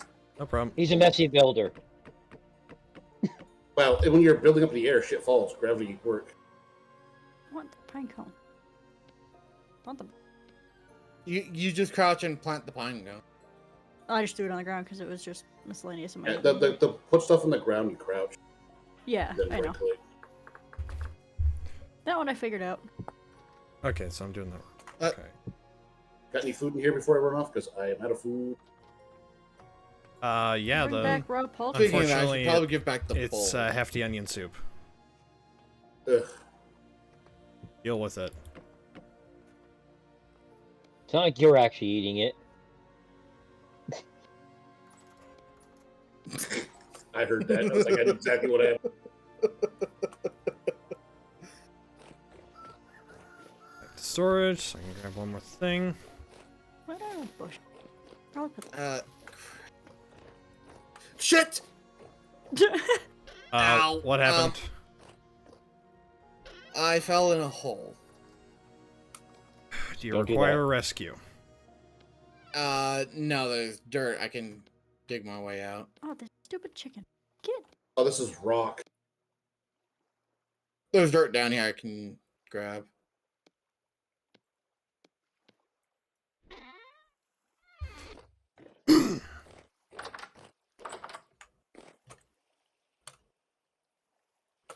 No problem. He's a messy builder. Well, when you're building up in the air, shit falls. Gravity work. I want the pine cone. I want the... You just crouch and plant the pine cone. I just threw it on the ground because it was just miscellaneous in my Yeah, the put stuff on the ground and crouch. Yeah, Then I know. right click. That one I figured out. Okay, so I'm doing that. Okay. Got any food in here before I run off? Because I am out of food. Yeah, Bring the back raw poultry. Speaking of that, I Unfortunately, should probably give back the it's bowl. hefty onion soup. Ugh. Deal with it. It's not like you're actually eating it. I heard that. I was like, I knew exactly what happened. Back to storage, so I can grab one more thing. What are those bush? I'll put Shit! Ow. What happened? I fell in a hole. Do you Don't do require that. a rescue? No, there's dirt. I can dig my way out. Oh, the stupid chicken. Get. Oh, this is rock. There's dirt down here I can grab.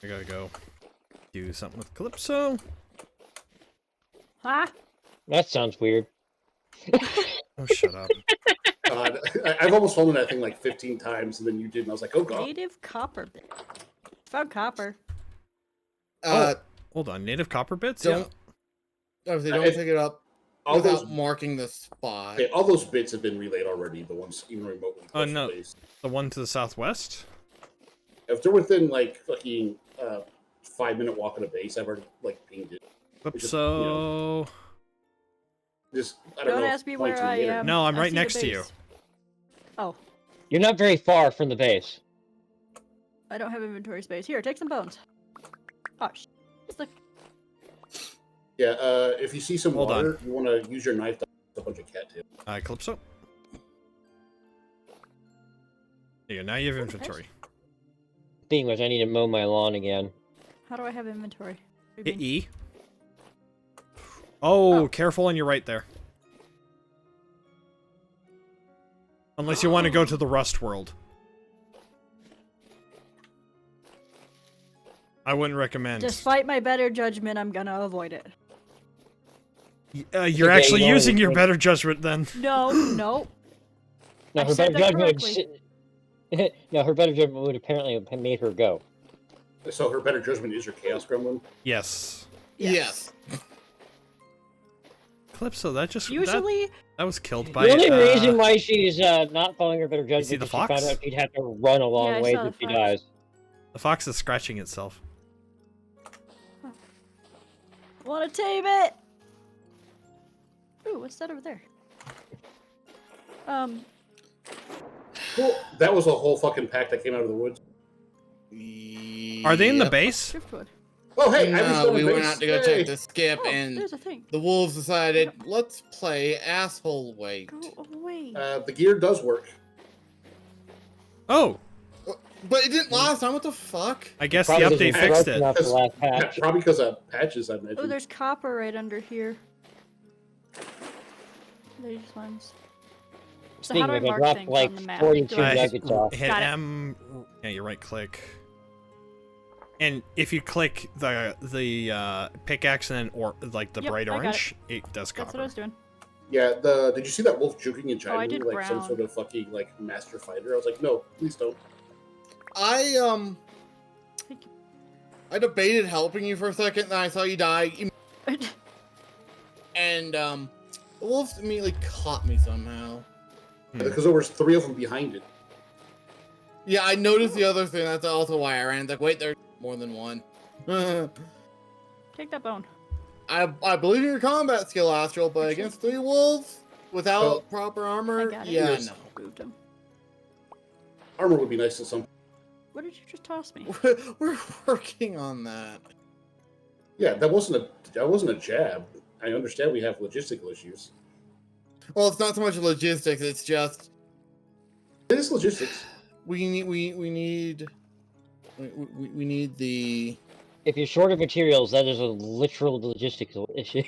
I gotta go do something with Calypso. Huh? That sounds weird. Oh, shut up. God, I've almost fallen in that thing like 15 times, and then you did, and I was like, oh god. Native copper bit. Found copper. Hold on, native copper bits? Don't. If they don't If- pick it up All without those, marking the spot. okay, all those bits have been relayed already. The ones even remotely. Oh, close to no. the base. The one to the southwest? If they're within like fucking 5-minute walk of the base, I've already like pinged it. Calypso. Just I don't Don't know. ask me points where in I the air. am. No, I'm I right see the next to you. base. Oh, You're not very far from the base. I don't have inventory space. Here, take some bones. Oh, it's the... Yeah, if you see some Hold water, you want to use your knife to a bunch of cattails. Calypso. There you go, now you have inventory. Being which I need to mow my lawn again. How do I have inventory? What do you Hit mean? E. Oh, Oh. careful on your right there. Unless you want to go to the Rust World. I wouldn't recommend. Despite my better judgment, I'm gonna avoid it. You're Okay, actually you know, using your like- better judgment then. No, no. No, I her said better that judgment correctly. would no, her better judgment would apparently have made her go. So her better judgment is your chaos gremlin. Yes. Yes. Calypso, that just Usually, that was killed by The only reason why she's not following her better judgment see the is she found fox? out she'd have to run a long Yeah, I ways saw if the she fox. dies. the fox is scratching itself. wanna tame it. Ooh, what's that over there? Cool. That was a whole fucking pack that came out of the woods. Are they in the Yep. base? Driftwood. Oh hey, I was No, done we with went base. out to go Yay. check the skip, Oh, and there's a thing. the wolves decided, let's play asshole wait. Go away. The gear does work. Oh, But it didn't last time. What the fuck? I guess the Probably update doesn't fixed work it. enough for the last patch. Probably because of patches, I Oh, imagine. there's copper right under here. These ones. So how Speaking do I of, I mark dropped things like on the map? 42 Do I- nuggets off. Hit Got it. M. Yeah, you right click. And if you click the pickaxe and then or like the Yep, bright I got it. orange, it does That's what I copper. was doing. Yeah, did you see that wolf juking in China? I did like some brown. sort of fucking like master fighter. I was like, no, please don't. I Thank you. I debated helping you for a second, then I saw you die, and the wolves immediately caught me somehow. Because there was 3 of them behind it. Yeah, I noticed the other thing. That's also why I ran. It's like, wait, there's more than one. Take that bone. I believe in your combat skill, Astral, but against 3 wolves, without Well, proper I armor, got it. yeah, Yes. no. Moved him. Armor would be nice at some. What did you just toss me? We're working on that. Yeah, that wasn't a jab. I understand we have logistical issues. Well, it's not so much logistics. It's just It is logistics. we need the. If you're short of materials, that is a literal logistical issue.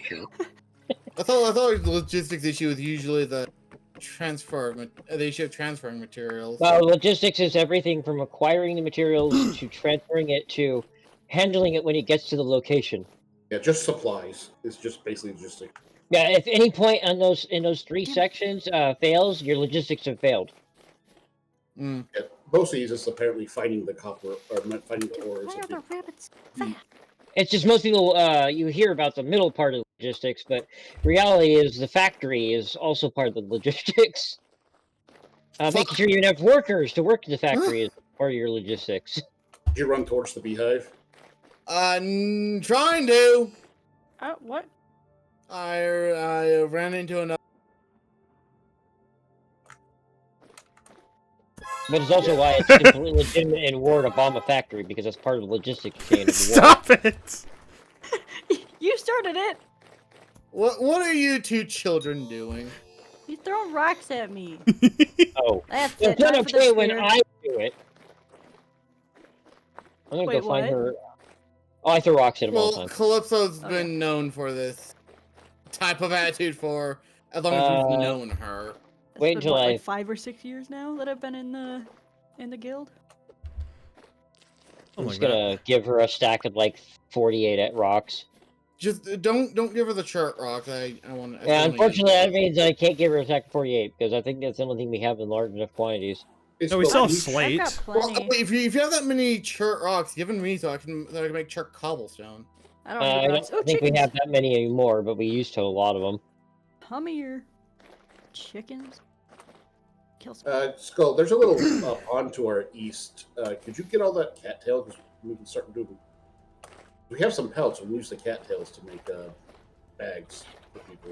I thought the logistics issue is usually the the issue of transferring materials. Well, logistics is everything from acquiring the materials to transferring it to handling it when it gets to the location. Yeah, just supplies. It's just basically logistics. Yeah, if any point on in those three sections fails, your logistics have failed. Mm. Yeah, most of these is apparently finding the copper or not finding the ore. or Why are the something. rabbits fat? It's just most people you hear about the middle part of logistics, but reality is the factory is also part of the logistics. Making sure you have enough workers to work the factory is part of your logistics. Did you run towards the beehive? Trying to. What? I ran into another. But it's also why it's completely legitimate in war to bomb a factory, because that's part of the logistics chain of the war. Stop it! You started it. What are you two children doing? He's throwing rocks at me. Oh. That's It's it. not Time for the okay when spear. I do it. I'm gonna Wait, go find what? her. Oh, I throw rocks at him all the Well, time. Calypso's Okay. been known for this type of attitude for as long as we've known her. It's Wait been, until what, I- like 5 or 6 years now that I've been in the guild. I'm Oh just my God. gonna give her a stack of like 48 at rocks. Just don't give her the chart rock. I want. Yeah, unfortunately, that means I can't give her a stack of 48 because I think that's the only thing we have in large enough quantities. It's No, we still have leech. slate. I've got Well, plenty. if you have that many chart rocks, give them to me so I can make chart cobblestone. I don't I need don't rocks. Oh, think we chickens! have that many anymore, but we used to a lot of them. Come here. Chickens. Kill some. Skull, there's a little pond to our east. Could you get all that cattail? Because we can start doing. We have some pelts. We use the cattails to make bags for people.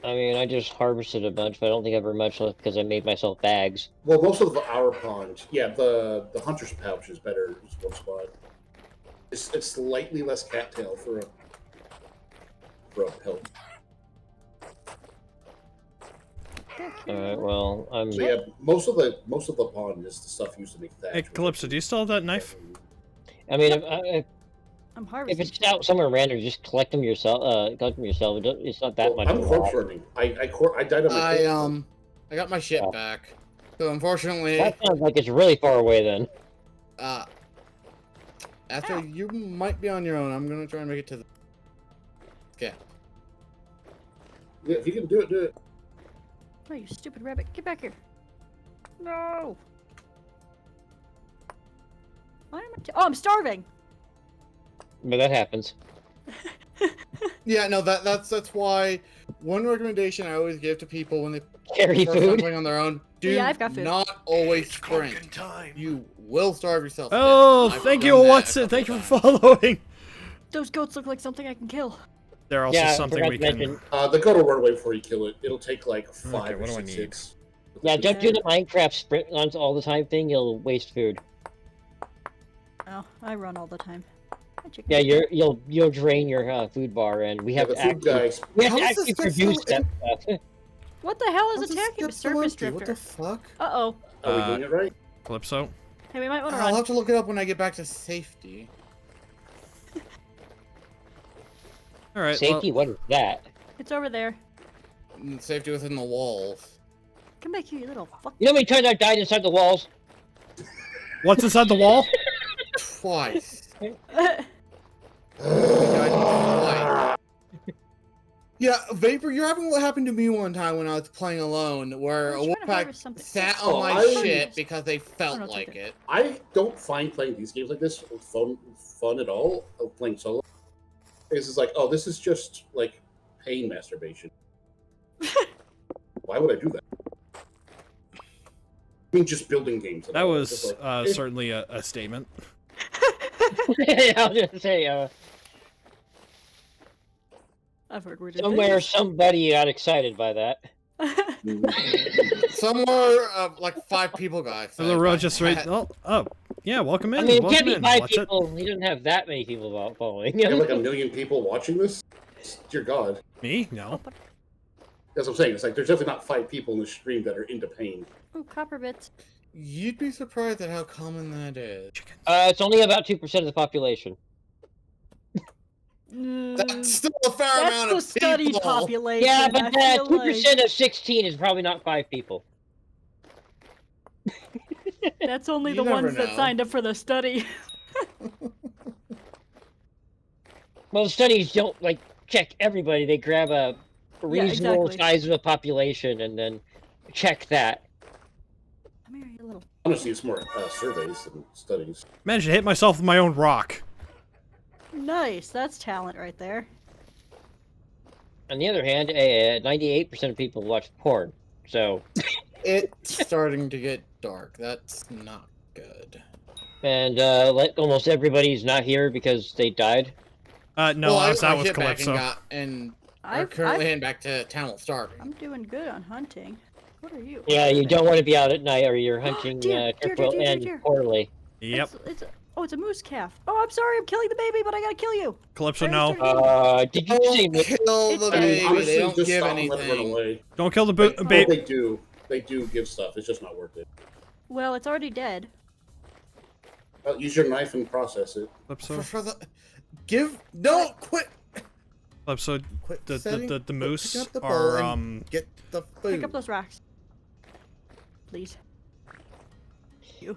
I mean, I just harvested a bunch, but I don't think I have very much left because I made myself bags. Well, most of our pond, yeah, the hunter's pouch is better. Is one spot. It's slightly less cattail for a pelt. Alright, well, I'm... So yeah, most of the pond is the stuff used to make thatch. Hey, Calypso, do you still have that knife? I mean, I'm if harvesting. it's out somewhere random, just collect them yourself. It's not that much. I'm of a corpse lot. running. I died on my corpse. I got my shit Oh. back. So unfortunately, That sounds like it's really far away then. after Ow. you might be on your own, I'm gonna try and make it to the. Okay. Yeah, if you can do it, do it. Oh, you stupid rabbit. Get back here. No. Why am I... Oh, I'm starving. But that happens. Yeah, no, that's why one recommendation I always give to people when they Carry first food. something on their own: do Yeah, I've got food. not always sprint. time. You will starve yourself. to Oh, death. I've thank done you, that a Watson. couple Thank you times. for following. Those goats look like something I can kill. They're also Yeah, I something forgot we to can. mention. The goat will run away before you kill it. It'll take like 5 Okay, or what do I 6 need? hits. Yeah, don't do the Minecraft sprint runs all the time thing. You'll waste food. Oh, I run all the time. Hi, chicken. Yeah, you'll drain your food bar, and we Yeah, have the to food actually, guys. we have to How is this actually stuff so produce that stuff. What the hell is How's this attacking the step so surface empty? What drifter? the fuck? Uh-oh. Are we Uh, doing it right? Calypso. Hey, we might want to I'll run. have to look it up when I get back to safety. All right. Safety, what is that? It's over there. Safety within the walls. Come back here, you little fuck. You know how many times I've died inside the walls? What's inside the wall? Twice. Died twice. Yeah, Vapor, you're having what happened to me one time when I was playing alone, where I a was trying to wolfpack harvest something. sat Oh, on my I- shit because they Oh, felt no, it's like okay. it. I don't find playing these games like this fun at all. Playing solo. It's just like, oh, this is just like pain masturbation. Why would I do that? I mean, just building games. and That all was Just like, certainly a statement. Yeah, I was gonna say, I've heard weird somewhere things. somebody got excited by that. Somewhere like 5 people guys. So the road just right. Oh, yeah. Welcome in. I mean, it welcome can't be in. 5 Watch it. people. He doesn't have that many people following. You have like 1 million people watching this? Dear God. Me? No. That's what I'm saying. It's like there's definitely not 5 people in the stream that are into pain. Ooh, copper bits. You'd be surprised at how common that is. It's only about 2% of the population. That's still a fair That's amount the of studied people. population. Yeah, but I feel 2% like of 16 is probably not 5 people. that's only You the never ones that know. signed up for the study. Well, the studies don't like check everybody. They grab a reasonable exactly. size of a population and then check that. Come here, you little. Honestly, it's more surveys than studies. Managed to hit myself with my own rock. Nice, that's talent right there. On the other hand, 98% of people watch porn, so. It's starting to get dark. That's not good. And like almost everybody's not here because they died. No, well, I was I out with hit back Calypso. and are currently heading back to town while starving. I'm doing good on hunting. What are you? Yeah, you don't want to be out at night or your hunting Deer, trip deer, will deer, deer, end deer. poorly. Yep. It's a moose calf. Oh, I'm sorry, I'm killing the baby, but I gotta kill you. Calypso, I no. started- Did you say Don't kill the I mean, baby. honestly, They don't just give stop and let it run anything. away. Don't kill the Well, baby. they do. They do give stuff. It's just not worth it. Well, it's already dead. Use your knife and process it. Calypso. For the don't quit. Calypso. Quit The setting- the picking moose up the bowl are and get the food. Pick up those rocks. Please.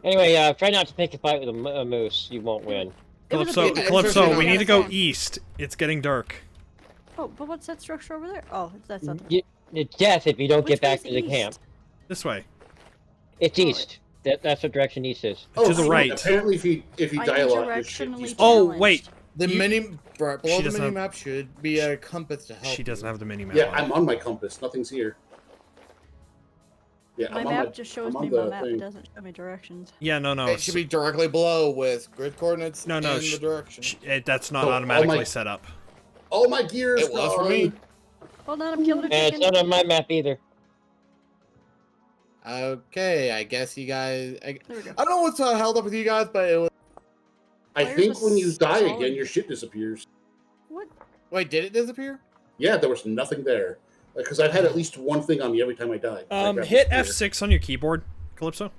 Anyway, try not to pick a fight with a moose. You won't win. It was a Calypso. big- Calypso. it's We a need to go fan. east. It's getting dark. Oh, but what's that structure over there? Oh, that's not the. It's death if you don't Which get back way's to the east? camp. This way. It's east. That's what direction east is. To the see, right. Apparently, if you I die am a lot, your shit directionally used to- Oh, challenged. wait. The You- below the doesn't mini have- map should be a compass to help. She doesn't have the mini map. Yeah, on. I'm on my compass. Nothing's here. Yeah, My I'm on map just shows I'm on me my the map. thing. It doesn't show me directions. Yeah, no. It should be directly below with grid coordinates No, and sh- the direction. That's not Oh, oh automatically my- set up. All my gear is It was for me. Hold on, I'm killing a And it's chicken. not on my map either. Okay, I guess you guys. There we go. I don't know what's held up with you guys, but it was. I Where's think the when you die solid? again, your shit disappears. What? Wait, did it disappear? Yeah, there was nothing there. Because I've had at least one thing on me every time I die. I grabbed Hit the spear. F6 on your keyboard, Calypso.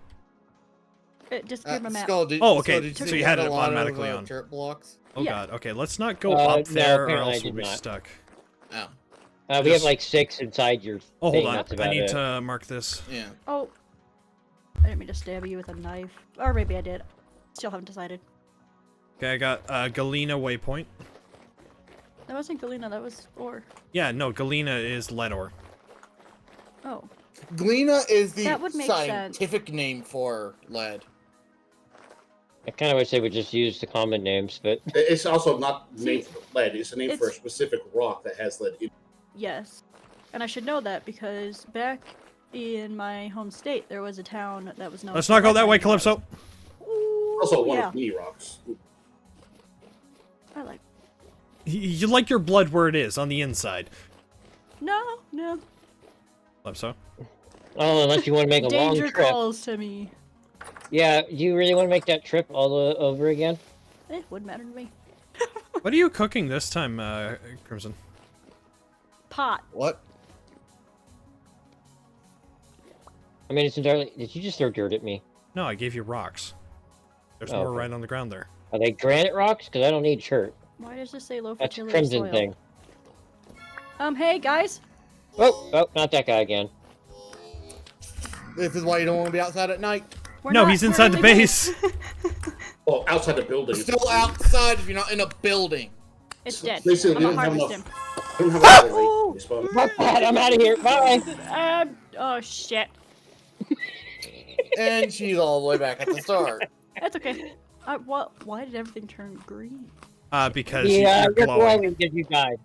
It disappeared my map. Skull, did, Oh, okay, Skull, did so see you had a it lot of, automatically on. Chirp blocks. Oh Yeah. god. Okay, let's not go No, up there, or apparently I else we'll did be not. stuck. Oh, We have Just- like 6 inside your Oh, thing. hold on. That's I about need it. to mark this. yeah. Oh. I didn't mean to stab you with a knife. Or maybe I did. Still haven't decided. Okay, I got Galena waypoint. That wasn't Galena, that was ore. Yeah, no, Galena is lead ore. Oh. Glena is the That would make scientific name for lead. I kind of wish they would just use the common names, but It's also not named See, for lead. It's a name for a it's- specific rock that has lead in it. Yes. And I should know that because back in my home state, there was a town that was known Let's for not go that way, lead mining. Calypso. Ooh, Also, one yeah. of mini rocks. I like. You like your blood where it is, on the inside. No. Calypso. oh, unless you want to make a long Danger trip. calls to me. Yeah, do you really want to make that trip all over again? Wouldn't matter to me. What are you cooking this time, Crimson? Pot. What? I mean, it's entirely. Did you just throw dirt at me? No, I gave you rocks. There's Oh, more okay. right on the ground there. Are they granite rocks? Because I don't need chert. Why does this say low That's fertility crimson soil? thing. Hey guys. Oh, not that guy again. This is why you don't want to be outside at night. We're No, not- he's we're inside the really base. Well, outside the building. Still outside if you're not in a building. It's dead. Basically, I'm they gonna don't have harvest enough. him. They don't have enough Ooh. rate respawn. Fuck that! I'm out of here. Bye. Oh shit. And she's all the way back at the start. That's okay. Why did everything turn green? Because Yeah, you're you're glowing. glowing because you died.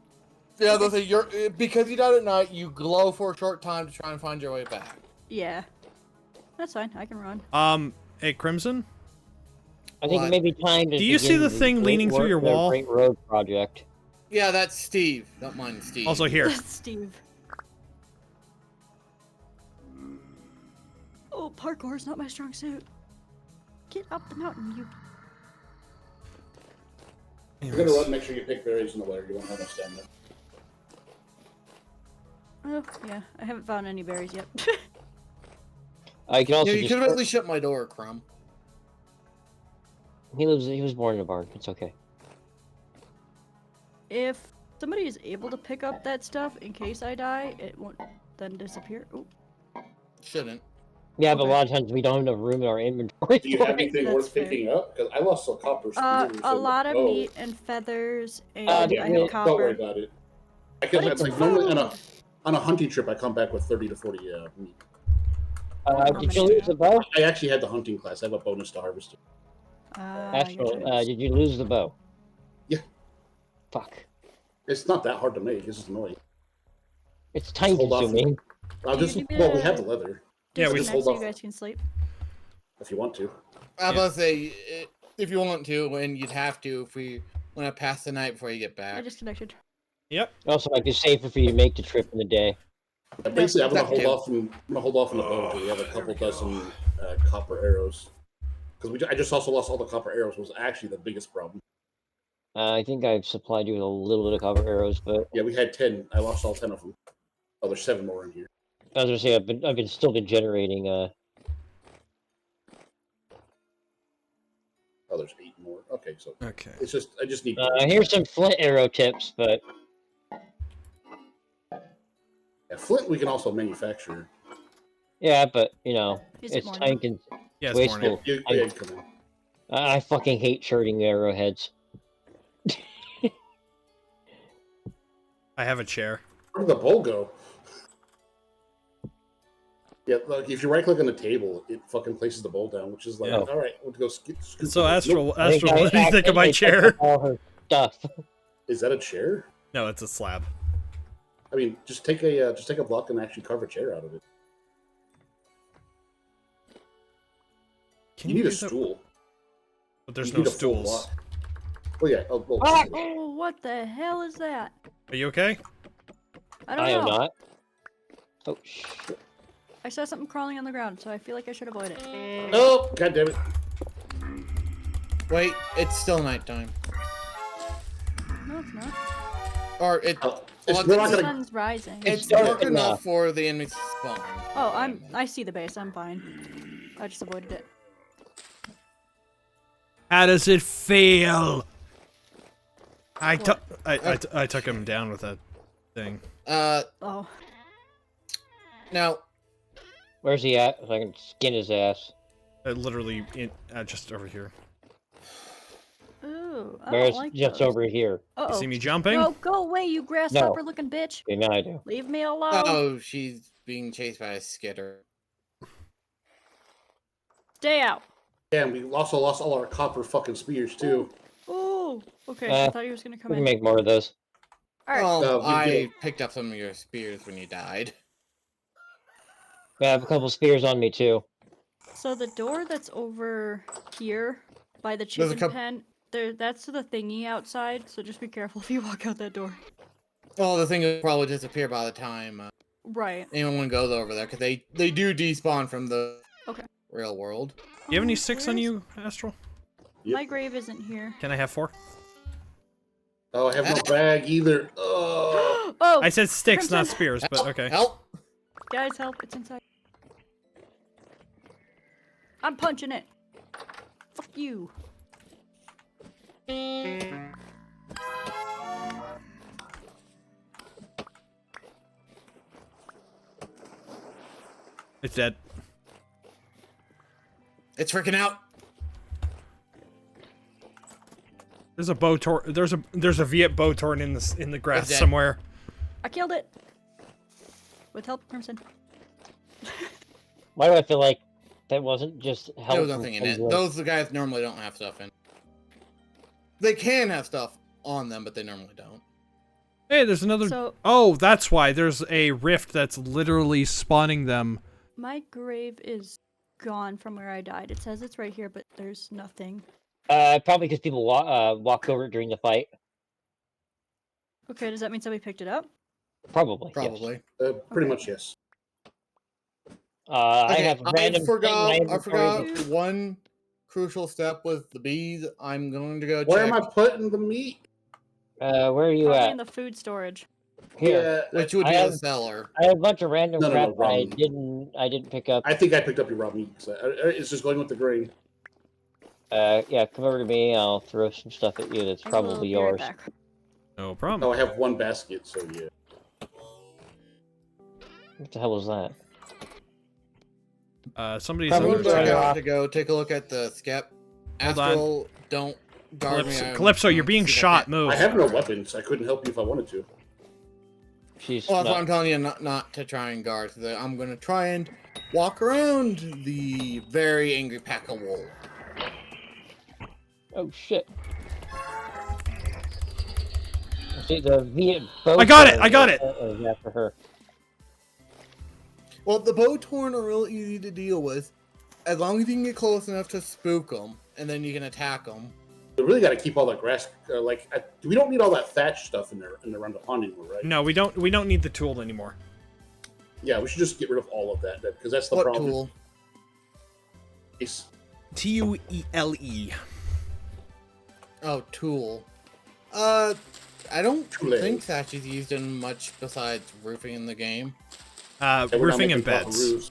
Yeah, they'll say because you died at night, you glow for a short time to try and find your way back. Yeah. That's fine. I can run. Hey, Crimson? I think What? it may be time to. Do you see begin the thing great leaning through work- your the wall? Great Road Project. Yeah, that's Steve. Don't mind Steve. Also here. Steve. parkour is not my strong suit. Get up the mountain, you. You're gonna run. Make sure you pick berries in the lair. You won't have enough stamina. Oh, yeah. I haven't found any berries yet. I can also Yeah, you just... could have at least shut my door, Crumb. He was born in a barn. It's okay. If somebody is able to pick up that stuff in case I die, it won't then disappear. Ooh. Shouldn't. Yeah, but a Okay. lot of times we don't have enough room in our inventory. Do you have anything That's worth fair. picking up? Because I lost some copper spears. A and lot of bow. meat and feathers, and yeah, I well, have copper. Don't worry about it. Because But it's it's like normally food. on a hunting trip, I come back with 30 to 40 meat. Did you lose the bow? I actually had the hunting class. I have a bonus to harvest. Astral, did you lose the bow? Yeah. Fuck. It's not that hard to make. It's just annoying. It's time hold off. consuming. I'll just, well, we have the leather. Yeah, we just disconnect hold so you off guys can sleep. if you want to. I was about to say, if you want to, and you'd have to if we want to pass the night before you get I back. disconnected. Yep. Also, like, it's safer for you to make the trip in the day. Basically, I'm gonna that hold too. off. I'm gonna hold off on the bow until we have a couple dozen copper arrows. Because I just also lost all the copper arrows. Was actually the biggest problem. I think I've supplied you with a little bit of copper arrows, but Yeah, we had 10. I lost all 10 of them. Oh, there's 7 more in here. I was gonna say I've still been generating. Oh, there's 8 more. Okay, so Okay. it's just I just need. Here's some flint arrow tips, but Yeah, flint we can also manufacture. yeah, but you know, Is it it's morning? time and Yeah, it's morning. wasteful. You come in. I fucking hate shirting arrowheads. I have a chair. Where did the bowl go? Yeah, look, if you right click on the table, it fucking places the bowl down, which is like, Yeah. all right, we'll go scoot. So Nope. Astral, I think Astral, what do you think of my accidentally chair? picked up all her stuff. Is that a chair? No, it's a slab. I mean, just take a block and actually carve a chair out of it. Can You need do a that? stool. But there's You no need a full stools. block. Oh yeah. Oh, well, Ah! Oh, what the hell is that? Are you okay? I don't I know. am not. Oh shit. I saw something crawling on the ground, so I feel like I should avoid it. Oh, god damn it! Wait, it's still nighttime. No, it's not. Or it. Oh, well, we're not The gonna. sun's rising. It's dark dark enough. enough for the enemies to spawn. Oh, I see the base. I'm fine. I just avoided it. How does it feel? I What? took him down with that thing. Oh. Now, Where's he at? If I can skin his ass. Literally just over here. Ooh, I Where's don't like just those. over here? Uh-oh. You see me jumping? No, go away, you grasshopper-looking bitch. Okay, now I do. Leave me alone. oh, she's being chased by a skitter. Stay out. Damn, we also lost all our copper fucking spears too. Ooh. Okay, I thought he was gonna come We in. can make more of those. All right. Well, we I did. picked up some of your spears when you died. I have a couple spears on me too. So the door that's over here by the There's a chicken coup- pen, that's the thingy outside. So just be careful if you walk out that door. Well, the thing will probably disappear by the time Right. anyone goes over there, because they do despawn from the Okay. real world. Do you have any Oh, sticks on you, Astral? My grave isn't here. Can I have 4? Oh, I have no bag either. Oh. Oh, I said sticks, not Crimson. spears, but okay. Help! guys, help! It's inside. I'm punching it. Fuck you. It's dead. It's freaking out. There's a bow tor. There's a Viet bow torn in the grass It's dead. somewhere. I killed it. With help, Crimson. Why do I feel like that wasn't just help? There was from nothing in it. Crimson? Those guys normally don't have stuff in. They can have stuff on them, but they normally don't. Hey, there's another. So Oh, that's why there's a rift that's literally spawning them. my grave is gone from where I died. It says it's right here, but there's nothing. Probably because people walked over it during the fight. Okay, does that mean somebody picked it up? Probably. yes. Probably. Pretty Okay. much yes. I Okay, have a random I thing in my forgot inventory. one crucial step with the bees. I'm going to go Where check. am I putting the meat? Where are you Probably at? in the food storage. Here. Yeah, Which would I be have- the cellar. I have a bunch of random No, crap raw I meat. didn't pick up. I think I picked up your raw meat. It's just going with the grain. Yeah, come over to me. I'll throw some stuff at you that's I will probably be right yours. back. No Oh, problem. I have one basket, so yeah. What the hell was that? Somebody's I'm Probably going over back Sorry. out to go take a look at the skep. Hold on. Astral, don't guard me. Calypso, you're being shot. Move. I have no weapons. I couldn't help you if I wanted to. She's Well, that's what I'm not. telling you, not to try and guard. I'm going to try and walk around the very angry pack of wolves. Oh shit. See the I got it, I got it! After her. Well, the Bowtorn are real easy to deal with, as long as you can get close enough to spook them, and then you can attack them. We really got to keep all that grass. We don't need all that thatch stuff in there around the pond anymore, right? No, we don't need the tool anymore. Yeah, we should just get rid of all of that because that's the What problem. tool? It's- Tuele. Oh, tool. I don't Tool. think thatch is used in much besides roofing in the game. we're not Roofing and making proper beds. roofs.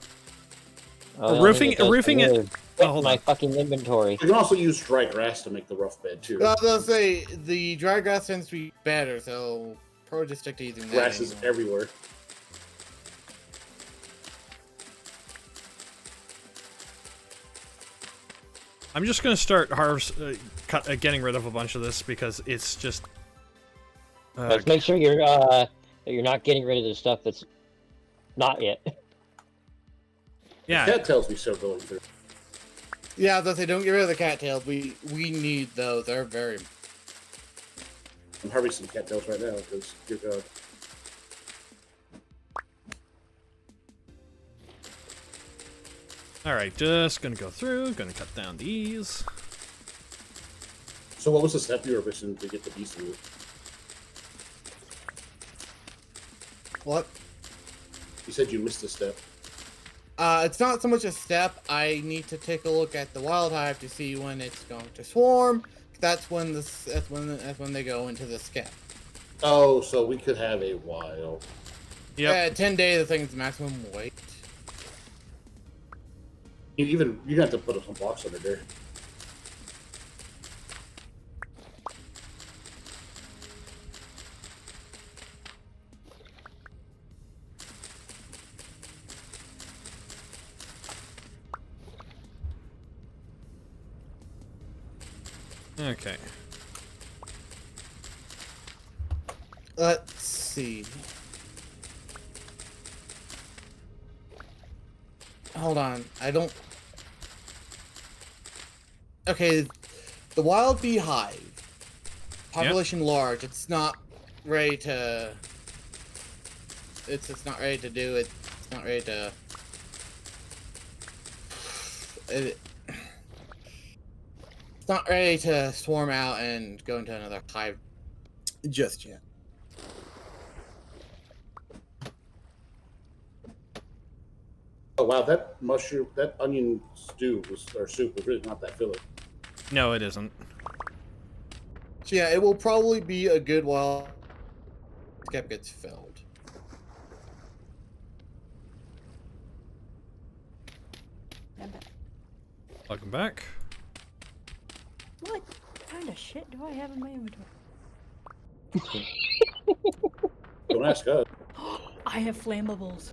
Oh, roofing- it does roofing it- live. Oh, hold my on. fucking inventory. You can also use dry grass to make the rough bed too. But I was gonna say, the dry grass tends to be better, so probably just stick to using that. Grass is anymore. everywhere. I'm just gonna start getting rid of a bunch of this because it's just. Let's make sure that you're not getting rid of the stuff that's not it. Yeah. Cattails we still going through. Yeah, I was gonna say, don't get rid of the cattails. We need those. They're very. I'm harvesting cattails right now because dear God. All right, just gonna go through. Gonna cut down these. So what was the step you were missing to get the beast meat? What? You said you missed a step. It's not so much a step. I need to take a look at the wild hive to see when it's going to swarm. That's when they go into the skep. Oh, so we could have a while. Yep. 10 days, I think is the maximum wait. You have to put some blocks under there. Okay. Let's see. Hold on. I don't. Okay, the wild beehive. Population large. It's not ready to. It's not ready to do it. It's not ready to. It's not ready to swarm out and go into another hive just yet. Oh wow, that onion soup was really not that filling. No, it isn't. So yeah, it will probably be a good while skep gets filled. I'm back. Welcome back. What kind of shit do I have in my inventory? Don't ask us. I have flammables.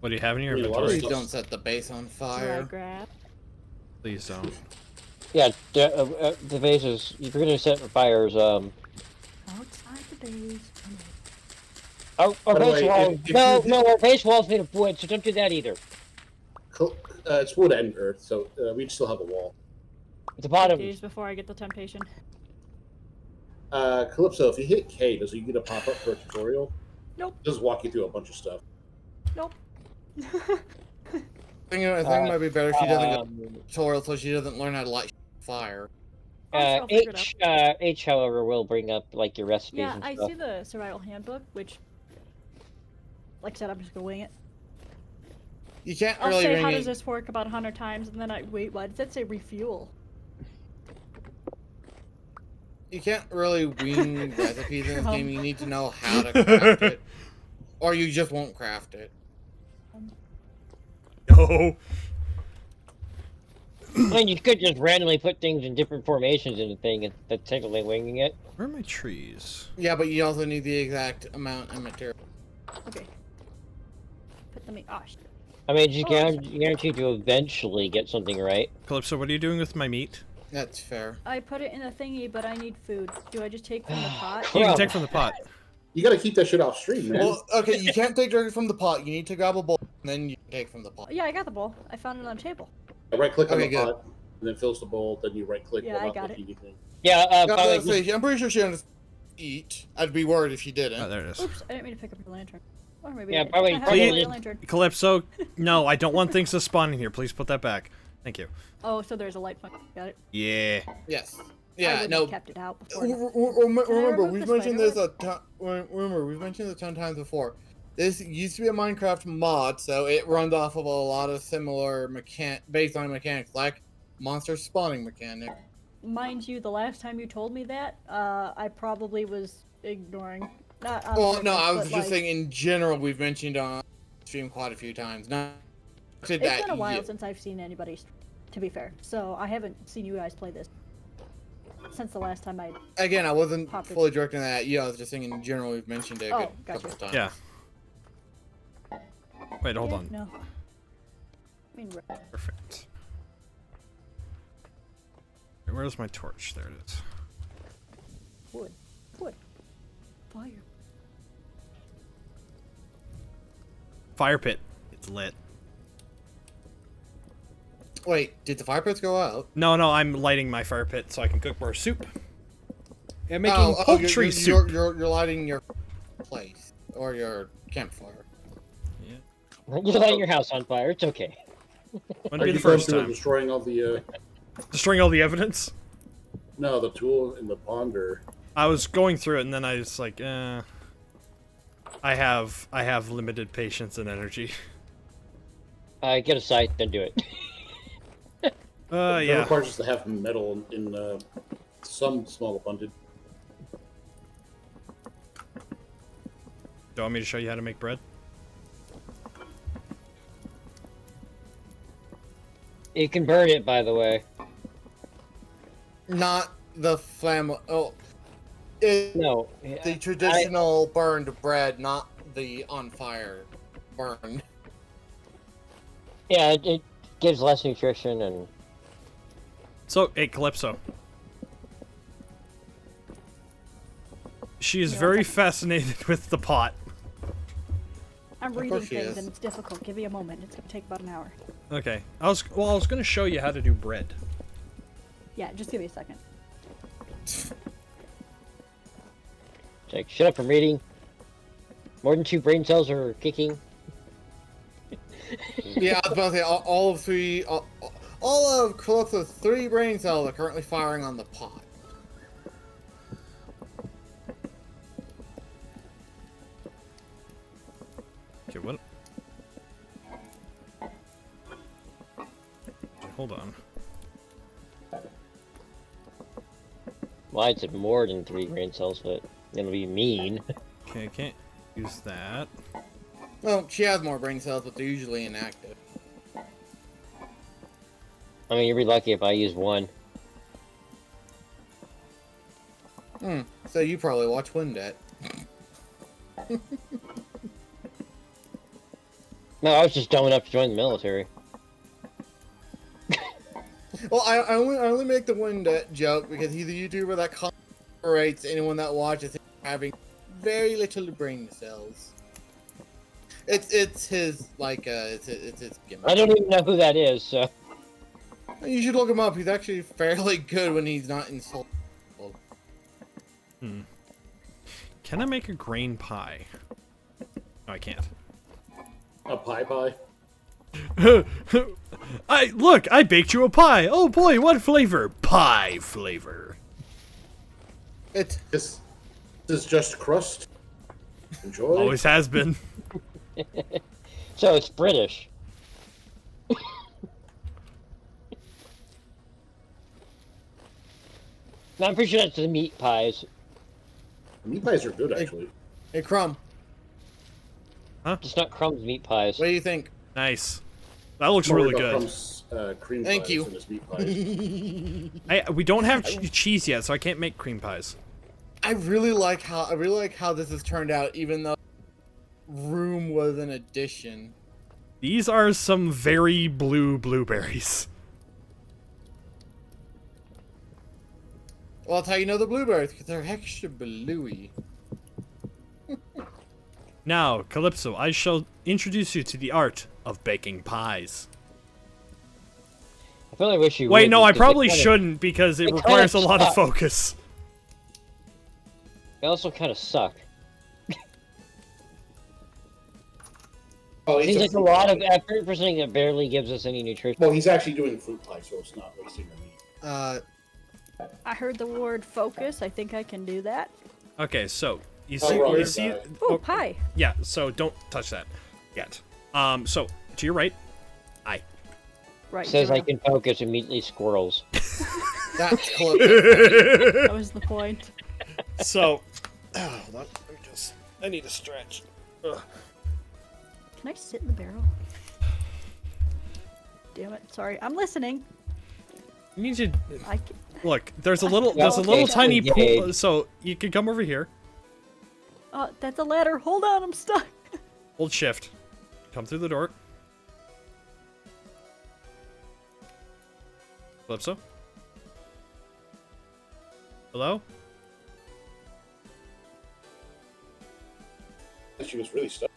What do you have in your I mean, a lot of inventory? Please don't set the base on Dry fire. grab. Please don't. Yeah, the bases. If you're gonna set fires, Outside the base. our By the base way, walls. if No, you- no, our base walls made of wood, so don't do that either. It's wood and earth, so we'd still have a wall. At the bottom. Days before I get the temptation. Calypso, if you hit K, does it get a pop up for a tutorial? Nope. Just walk you through a bunch of stuff. Nope. I think it might be better if she doesn't go to tutorial so she doesn't learn how to light fire. I'll figure it out. H, however, will bring up like your recipes Yeah, and I stuff. see the survival handbook, which, like I said, I'm just gonna wing it. You can't I'll really say, bring how it. does this work about 100 times, and then wait, why does that say refuel? You can't really wing recipes in this game. You need to know how to craft it, or you just won't craft it. No. I mean, you could just randomly put things in different formations in the thing and that's technically winging it. Where are my trees? Yeah, but you also need the exact amount of material. Okay. Put them in. Oh, shit. I mean, you guaranteed to eventually get something right. Calypso, what are you doing with my meat? That's fair. I put it in a thingy, but I need food. Do I just take from the pot? You can Crumb. take from the pot. You gotta keep that shit off stream, man. Well, okay, you can't take directly from the pot. You need to grab a bowl, and then you take from the pot. Yeah, I got the bowl. I found it on the table. Right click on Okay, the good. pot, and then fills the bowl. Then you right click. Yeah, I got it. Anything. Yeah, Yeah, by the let's way, see, I'm pretty sure she understands eat. I'd be worried if she didn't. Oh, there it is. Oops, I didn't mean to pick up your lantern. Or maybe Yeah, I did. probably- I have probably a did. lantern. Calypso, no, I don't want things to spawn in here. Please put that back. Thank you. Oh, so there's a light function. Got it. Yeah. Yes. I Yeah, would've no. kept it out before. Remember, remove we've the mentioned this spider remember, we've mentioned this 10 times before. This used to be a Minecraft mod, so it runs off of a lot of similar baseline mechanics, like monster spawning mechanic. Mind you, the last time you told me that, I probably was ignoring. Not on Well, purpose, no, I was but, just like, saying in general, we've mentioned on stream quite a few times. Not to It's that been a while you- since I've seen anybody, to be fair. So I haven't seen you guys play this since the last time I. Again, I wasn't Popped it. fully directing that at you. I was just saying in general, we've mentioned it a Oh, good gotcha. couple of times. Yeah. Wait, hold Yeah, on. No. I mean, Perfect. Where's my torch? There it is. wood, wood, fire. Fire pit. It's lit. Wait, did the fire pits go out? No, I'm lighting my fire pit so I can cook more soup. And making poultry soup. You're lighting your place or your campfire. Yeah. you're lighting your house on fire. It's okay. Wouldn't Are be you the first going through and time. destroying all the Destroying all the evidence. no, the tool in the ponder? I was going through it and then I was like, I have limited patience and energy. Get a sight, then do it. It Yeah. requires us to have metal in some small abundance. Do you want me to show you how to make bread? You can burn it, by the way. Not the flamm. Oh, No. the traditional burned bread, not the on fire burn. Yeah, it gives less nutrition and. So, hey, Calypso. She is Yeah, very okay. fascinated with the pot. I'm Of reading course she things is. and it's difficult. Give me a moment. It's gonna take about an hour. Okay. I was going to show you how to do bread. Yeah, just give me a second. It's like, shut up from reading. More than 2 brain cells are kicking. Yeah, I was about to say all of Calypso's 3 brain cells are currently firing on the pot. Okay, what? Okay, hold on. Well, I'd say more than 3 brain cells, but it'll be mean. Okay, I can't use that. Well, she has more brain cells, but they're usually inactive. I mean, you'd be lucky if I use 1. So you probably watch Windet. No, I was just dumb enough to join the military. Well, I only make the Windet joke because he's a YouTuber that rates anyone that watches him having very little brain cells. It's his like it's his gimmick. I don't even know who that is, so. You should look him up. He's actually fairly good when he's not insulting. Can I make a grain pie? No, I can't. A pie. I baked you a pie. Oh boy, what flavor? Pie flavor. It's This is just crust. Enjoy. Always has been. So it's British. No, I'm pretty sure that's the meat pies. Meat pies are good, actually. Hey, Crumb, It's not Crumb's meat pies. what do you think? Nice. That looks More really about good. Crumb's, cream Thank pies you. and his meat pies. We don't have cheese yet, so I can't make cream pies. I really like how this has turned out, even though room was an addition. These are some very blue blueberries. Well, that's how you know the blueberries, because they're extra bluey. Now, Calypso, I shall introduce you to the art of baking pies. I really wish you Wait, would, no, I because probably they kinda- shouldn't because it they kinda requires a lot of suck. focus. They also kind of suck. Oh, Seems it's like a lot of effort for something that barely gives us any nutrition. Well, he's actually doing fruit pie, so it's not wasting your meat. I heard the word focus. I think I can do that. Okay, so you Oh, see, wrong you see, side. Ooh, oh, pie. yeah. So don't touch that yet. So to your right, Right. Says zero. I can focus immediately squirrels. That's close. That was the point. So, hold on. I need to stretch. Ugh. Can I sit in the barrel? Damn it. Sorry. I'm listening. You need to I can... look. There's a little Okay, tiny pool. engage. So you can come over here. That's a ladder. Hold on. I'm stuck. Hold shift. Come through the door. Calypso? Hello? She was really stuck.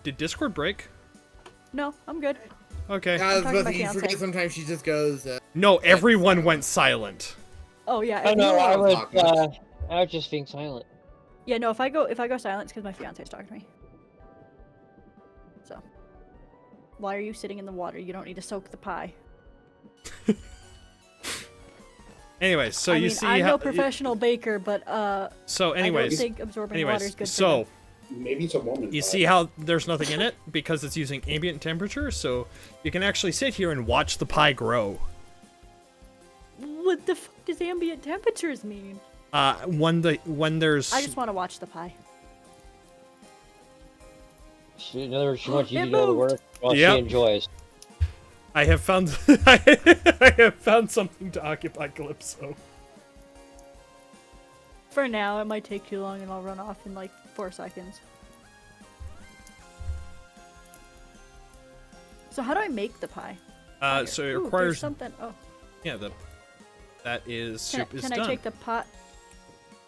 Did Discord break? No, I'm good. Okay. I was talking about to to my forget fiancé. sometimes she just goes, No, everyone went silent. Oh yeah. Oh if- no, I I don't was talk much. I was just being silent. Yeah. No. If I go silent, it's because my fiance's talking to me. So. Why are you sitting in the water? You don't need to soak the pie. Anyways, so I you mean, see I'm how. no professional baker, but So, I anyways, don't think absorbing anyways, water is good so Maybe it's a Mormon you pie. see how there's nothing in it because it's using ambient temperature. So you can actually sit here and watch the pie grow. for them. What the fuck does ambient temperatures mean? When there's I just want to watch the pie. In other words, she wants you to It do all the moved. work while Yep. she enjoys. I have found I have found something to occupy Calypso. For now, it might take too long, and I'll run off in like 4 seconds. So how do I make the pie? So it Ooh, there's requires something. Oh, yeah that is soup is can done. I take the pot?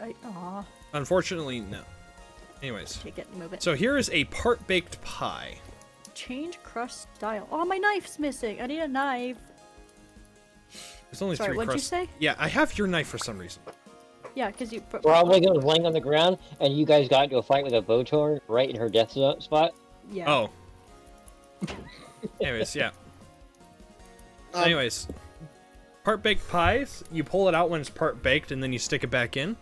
Aw, Unfortunately, no. Anyways, take it and move it. so here is a part baked pie. Change crust style. Oh, my knife's missing. I need a knife. There's only Sorry, 3 what'd you crusts. say? Yeah, I have your knife for some reason. Yeah, because you put. Probably was laying on the ground, and you guys got into a fight with a Votor right in her death spot. Yeah. Oh. Anyways, yeah. Anyways, part baked pies, you pull it out when it's part baked, and then you stick it back in,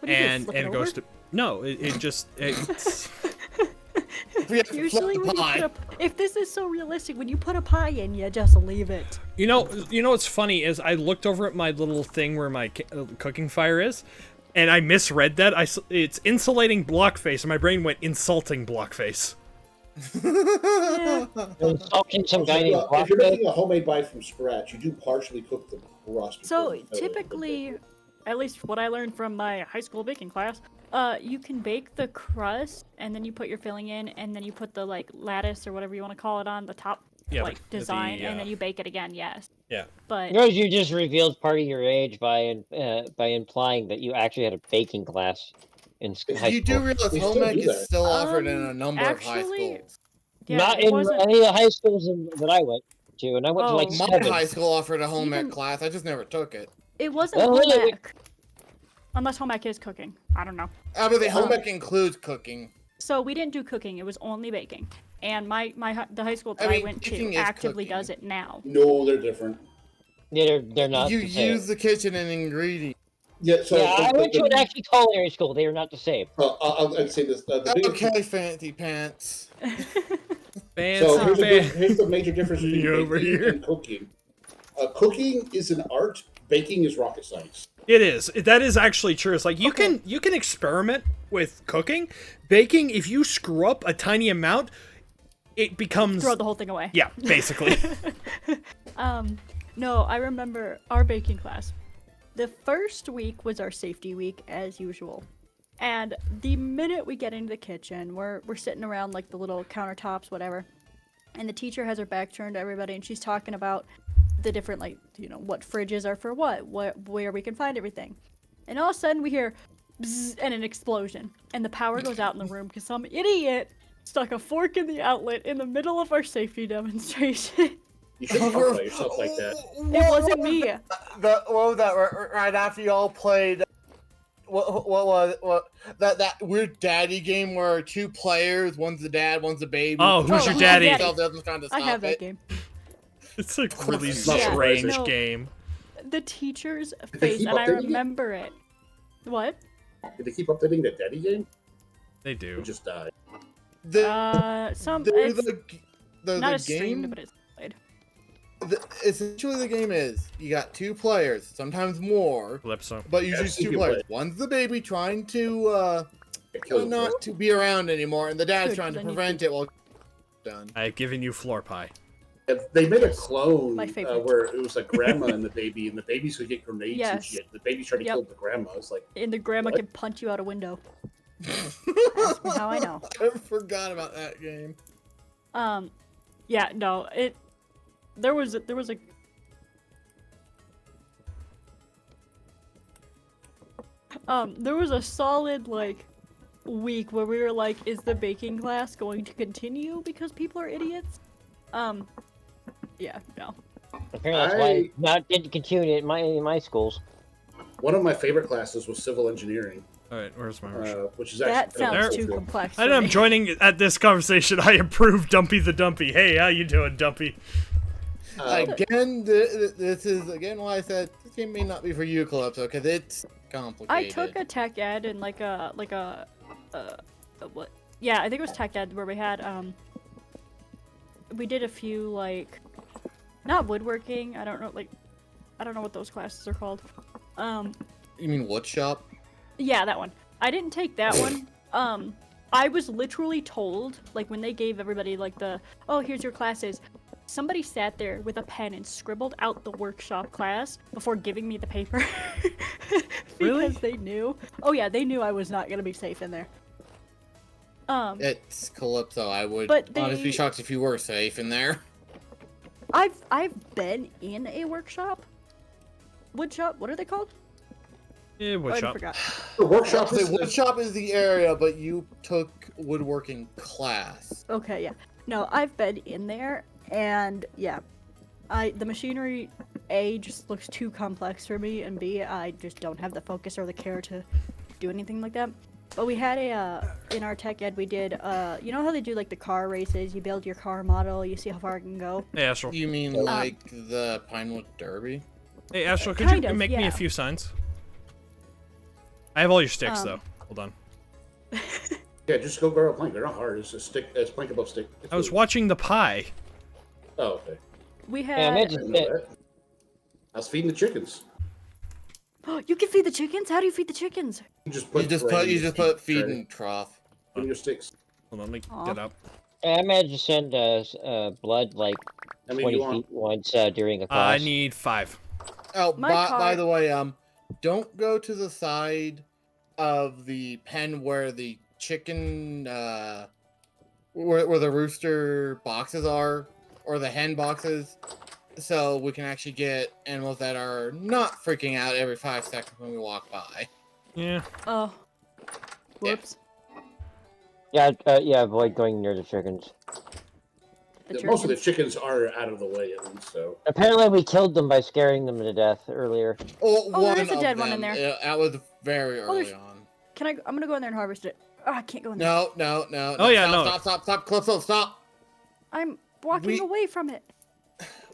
What do you do, and flip it it goes over? to no, it just it's We have to flip Usually, the when you pie. put if this is so realistic, when you put a pie in, you just leave it. you know what's funny is I looked over at my little thing where my cooking fire is, and I misread that. It's insulating block face, and my brain went insulting block face. Yeah. Insulting some guy named If you're Guapo. making a homemade pie from scratch, you do partially cook the crust. before So you fill it with the typically, bacon. at least what I learned from my high school baking class, you can bake the crust and then you put your filling in and then you put the like lattice or whatever you want to call it on the top Yeah, like design and then you bake it again. Yes, Yeah. but Rose, you just revealed part of your age by implying that you actually had a baking class in high You do school. realize They still home ec do is that. still offered in a Um, number of high actually, schools. yeah, Not it in wasn't. any of the high schools that I went to, and I went to like Oh. My 7. high school offered a home ec Even- class. I just never took it. It wasn't Well, home really, ec. Unless home ec is cooking. I don't know. Obviously, home ec includes cooking. So we didn't do cooking. It was only baking. And the high school that I I mean, went baking to is actively cooking. does it now. No, they're different. Yeah, they're not. You the same. use the kitchen and ingredients. Yeah, so Yeah, I went to an actually culinary school. They are not the same. I'd say this. The biggest, Okay, fancy pants. Fancy so here's fan. here's the major difference between You over baking here. and cooking. Cooking is an art. baking is rocket science. It is. That is actually true. It's like you can experiment with cooking. Baking, if you screw up a tiny amount, it becomes Throw the whole thing away. Yeah, basically. No, I remember our baking class. The first week was our safety week, as usual. And the minute we get into the kitchen, we're sitting around like the little countertops, whatever. And the teacher has her back turned to everybody, and she's talking about the different, like, you know, what fridges are for what, where we can find everything. And all of a sudden we hear bzzz and an explosion. And the power goes out in the room because some idiot stuck a fork in the outlet in the middle of our safety demonstration. You shouldn't talk about yourself like that. It wasn't me. What was that? Right after y'all played, what that weird daddy game where 2 players, one's the dad, one's the baby. Oh, who's your who's daddy? your daddy? The other's trying to I stop have that it. game. It's a really it's not strange no. game. The teacher's they face, keep and I updating it? remember it. What? Did they keep updating that daddy game? They do. It just died. It's the not as game. streamed, but it's played. Essentially, the game is you got 2 players, sometimes more, Calypso. but usually Yes, 2 you players. play. One's the baby trying to Kill not to be around anymore, and the dad's Good, trying to 'cause I need prevent to- it while done. I've given you floor pie. They made a clone My favorite. where it was like grandma and the babies would get grenades and Yes. shit. The baby's trying to Yep. kill the grandma. It's like, And the grandma What? can punch you out a window. Ask me how I know. I forgot about that game. Yeah, no, there was a there was a solid like week where we were like, is the baking class going to continue because people are idiots? Yeah, no. Apparently that's why not didn't continue at my schools. one of my favorite classes was civil engineering, All right, where's my motion? which is That actually sounds There- too cool. complex. And for I'm me. joining at this conversation. I approve Dumpy the Dumpy. Hey, how you doing, Dumpy? Again, this is again why I said this game may not be for you, Calypso, because it's complicated. I took a tech ed and like a what? Yeah, I think it was tech ed where we had we did a few like not woodworking. I don't know what those classes are called. You mean wood shop? Yeah, that one. I didn't take that one. I was literally told like when they gave everybody like here's your classes. Somebody sat there with a pen and scribbled out the workshop class before giving me the paper. because Really? they knew. Oh yeah, they knew I was not gonna be safe in there. It's Calypso. I would But honestly be they- shocked if you were safe in there. I've been in a workshop. Wood shop, what are they called? Yeah, Oh, wood I shop. forgot. The workshop The is wood shop is the area, but you took woodworking class. Okay, yeah. No, I've been in there and yeah. The machinery A just looks too complex for me, and B, I just don't have the focus or the care to do anything like that. But we had in our tech ed we did you know how they do like the car races, you build your car model, you see how far it can go. Hey, Astral. You mean like the Pinewood Derby? Hey, Astral, could Kind you of, make me yeah. a few signs? I have all your sticks, though. Hold on. Yeah, just go grab a plank. They're not hard. It's a stick. It's plank above stick. I was watching the pie. Oh, okay. We Yeah, had I didn't know that. I was feeding the chickens. You can feed the chickens? How do you feed the chickens? You just put You just put feeding trough. in your sticks. Hold on, let me Aw. get up. I imagine you send blood like I mean, 20 you feet want once during a I class. need 5. Oh, My by car- the way, don't go to the side of the pen where the chicken, where the rooster boxes are, or the hen boxes, so we can actually get animals that are not freaking out every 5 seconds when we walk by. Yeah. Oh. Whoops. Yeah, avoid going near the chickens. The most of the chickens. chickens are out of the way at least. So Apparently we killed them by scaring them to death earlier. Oh, there is a of dead one them. in there. Yeah, that was very Oh, early there's- on. I'm gonna go in there and harvest it. Oh, I can't go in there. No. Oh, yeah, no. Stop, Calypso, stop. I'm walking We- away from it.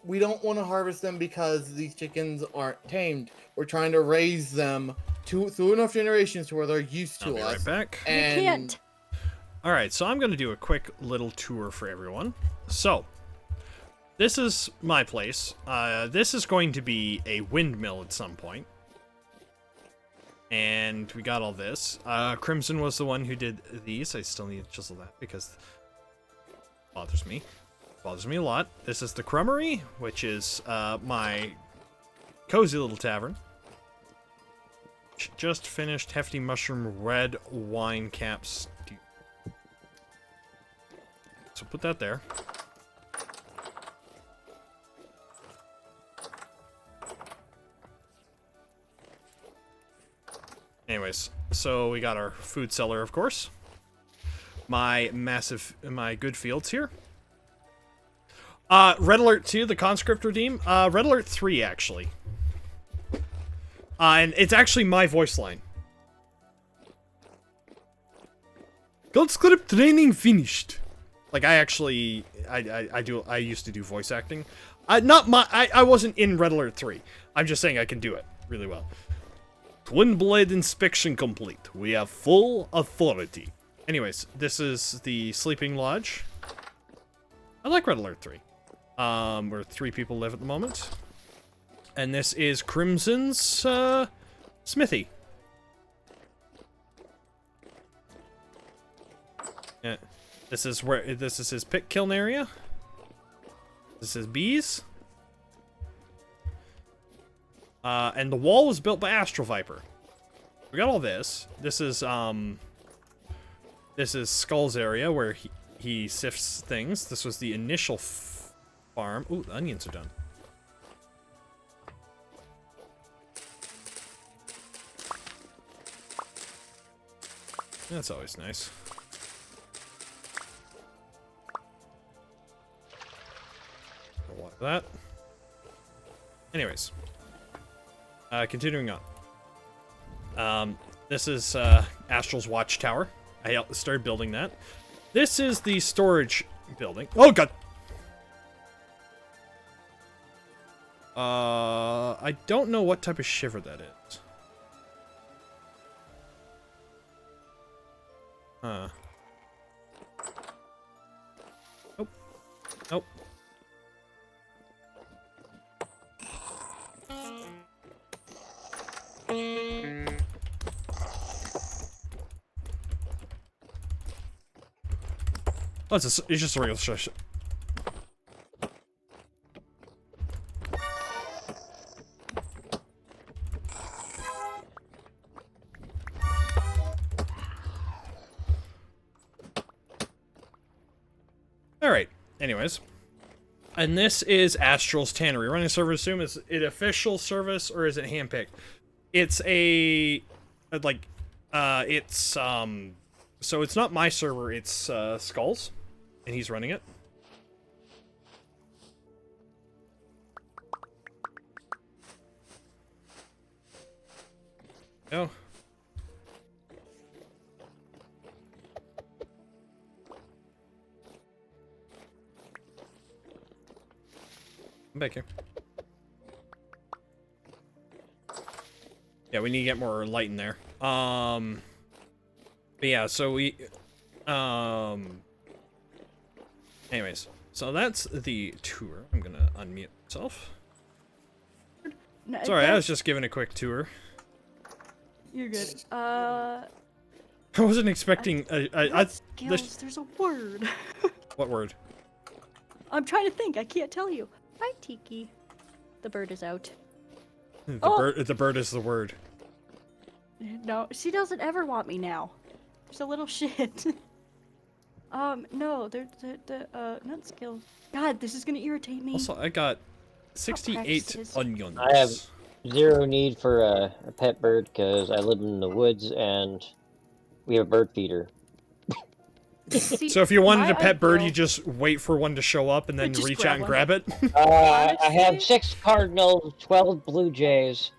We don't want to harvest them because these chickens aren't tamed. We're trying to raise them through enough generations to where they're used to I'll be us. right back. You And can't. All right, so I'm going to do a quick little tour for everyone. So, this is my place. This is going to be a windmill at some point. And we got all this. Crimson was the one who did these. I still need to chisel that because it bothers me. It bothers me a lot. This is the Crummery, which is my cozy little tavern. Just finished Hefty Mushroom Red Wine Caps. So put that there. Anyways, so we got our food cellar, of course. My good fields here. Red Alert 2, the Conscript Redeem. Red Alert 3, actually. And it's actually my voice line. Conscript training finished. Like, I actually, I used to do voice acting. I wasn't in Red Alert 3. I'm just saying I can do it really well. Twin blade inspection complete. We have full authority. Anyways, this is the sleeping lodge. I like Red Alert 3. Where 3 people live at the moment. And this is Crimson's smithy. Yeah. This is his pit kiln area. This is bees. And the wall was built by AstralViper. We got all this. This is Skull's area where he sifts things. This was the initial farm. Ooh, the onions are done. That's always nice. I'll water that. Anyways. Continuing on. This is Astral's Watchtower. I started building that. This is the storage building. Oh god! I don't know what type of shiver that is. Huh. Nope. Nope. Oh, it's just a regular shush. Alright, anyways. And this is Astral's Tannery. Running server, assume, is it official service or is it handpicked? It's a, like, so it's not my server, it's, Skull's, and he's running it. No. I'm back here. Yeah, we need to get more light in there. But yeah, so we, anyways, so that's the tour. I'm gonna unmute myself. No, Sorry, I was just giving a quick tour. You're good. I wasn't expecting Skills, there's a word. What word? I'm trying to think. I can't tell you. Hi, Tiki. The bird is out. The bird is the word. No, she doesn't ever want me now. She's a little shit. No, not skills. God, this is gonna irritate me. Also, I got 68 practices. onions. I have zero need for a pet bird because I live in the woods and we have a bird feeder. See, So if you wanted my a pet bird, ideal- you just wait for one to show up and then Just reach grab out and one. grab it. I have Honestly? 6 cardinals, 12 blue jays.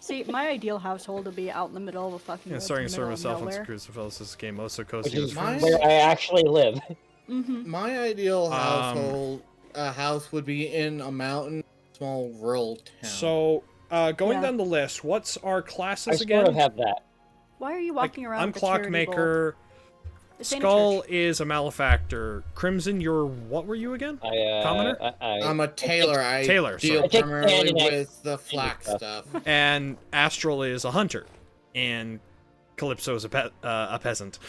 See, my ideal household would be out in the middle of a fucking Yeah, woods starting in to the serve middle of myself on nowhere. Crucifix this game. Also Which cozy is with My- friends. where I actually live. Mm-hmm. My ideal house would be in a mountain, small rural town. So, going Yeah. down the list, what's our I classes sort again? of have that. Why are you Like, walking around I'm with a charity bowl? Clockmaker. It's in a Skull church. is a malefactor. Crimson, what were you again? Commoner? I'm a tailor. I Tailor, deal sorry. I take primarily standing with the flax stuff. And Astral is a hunter. And Calypso is a peasant.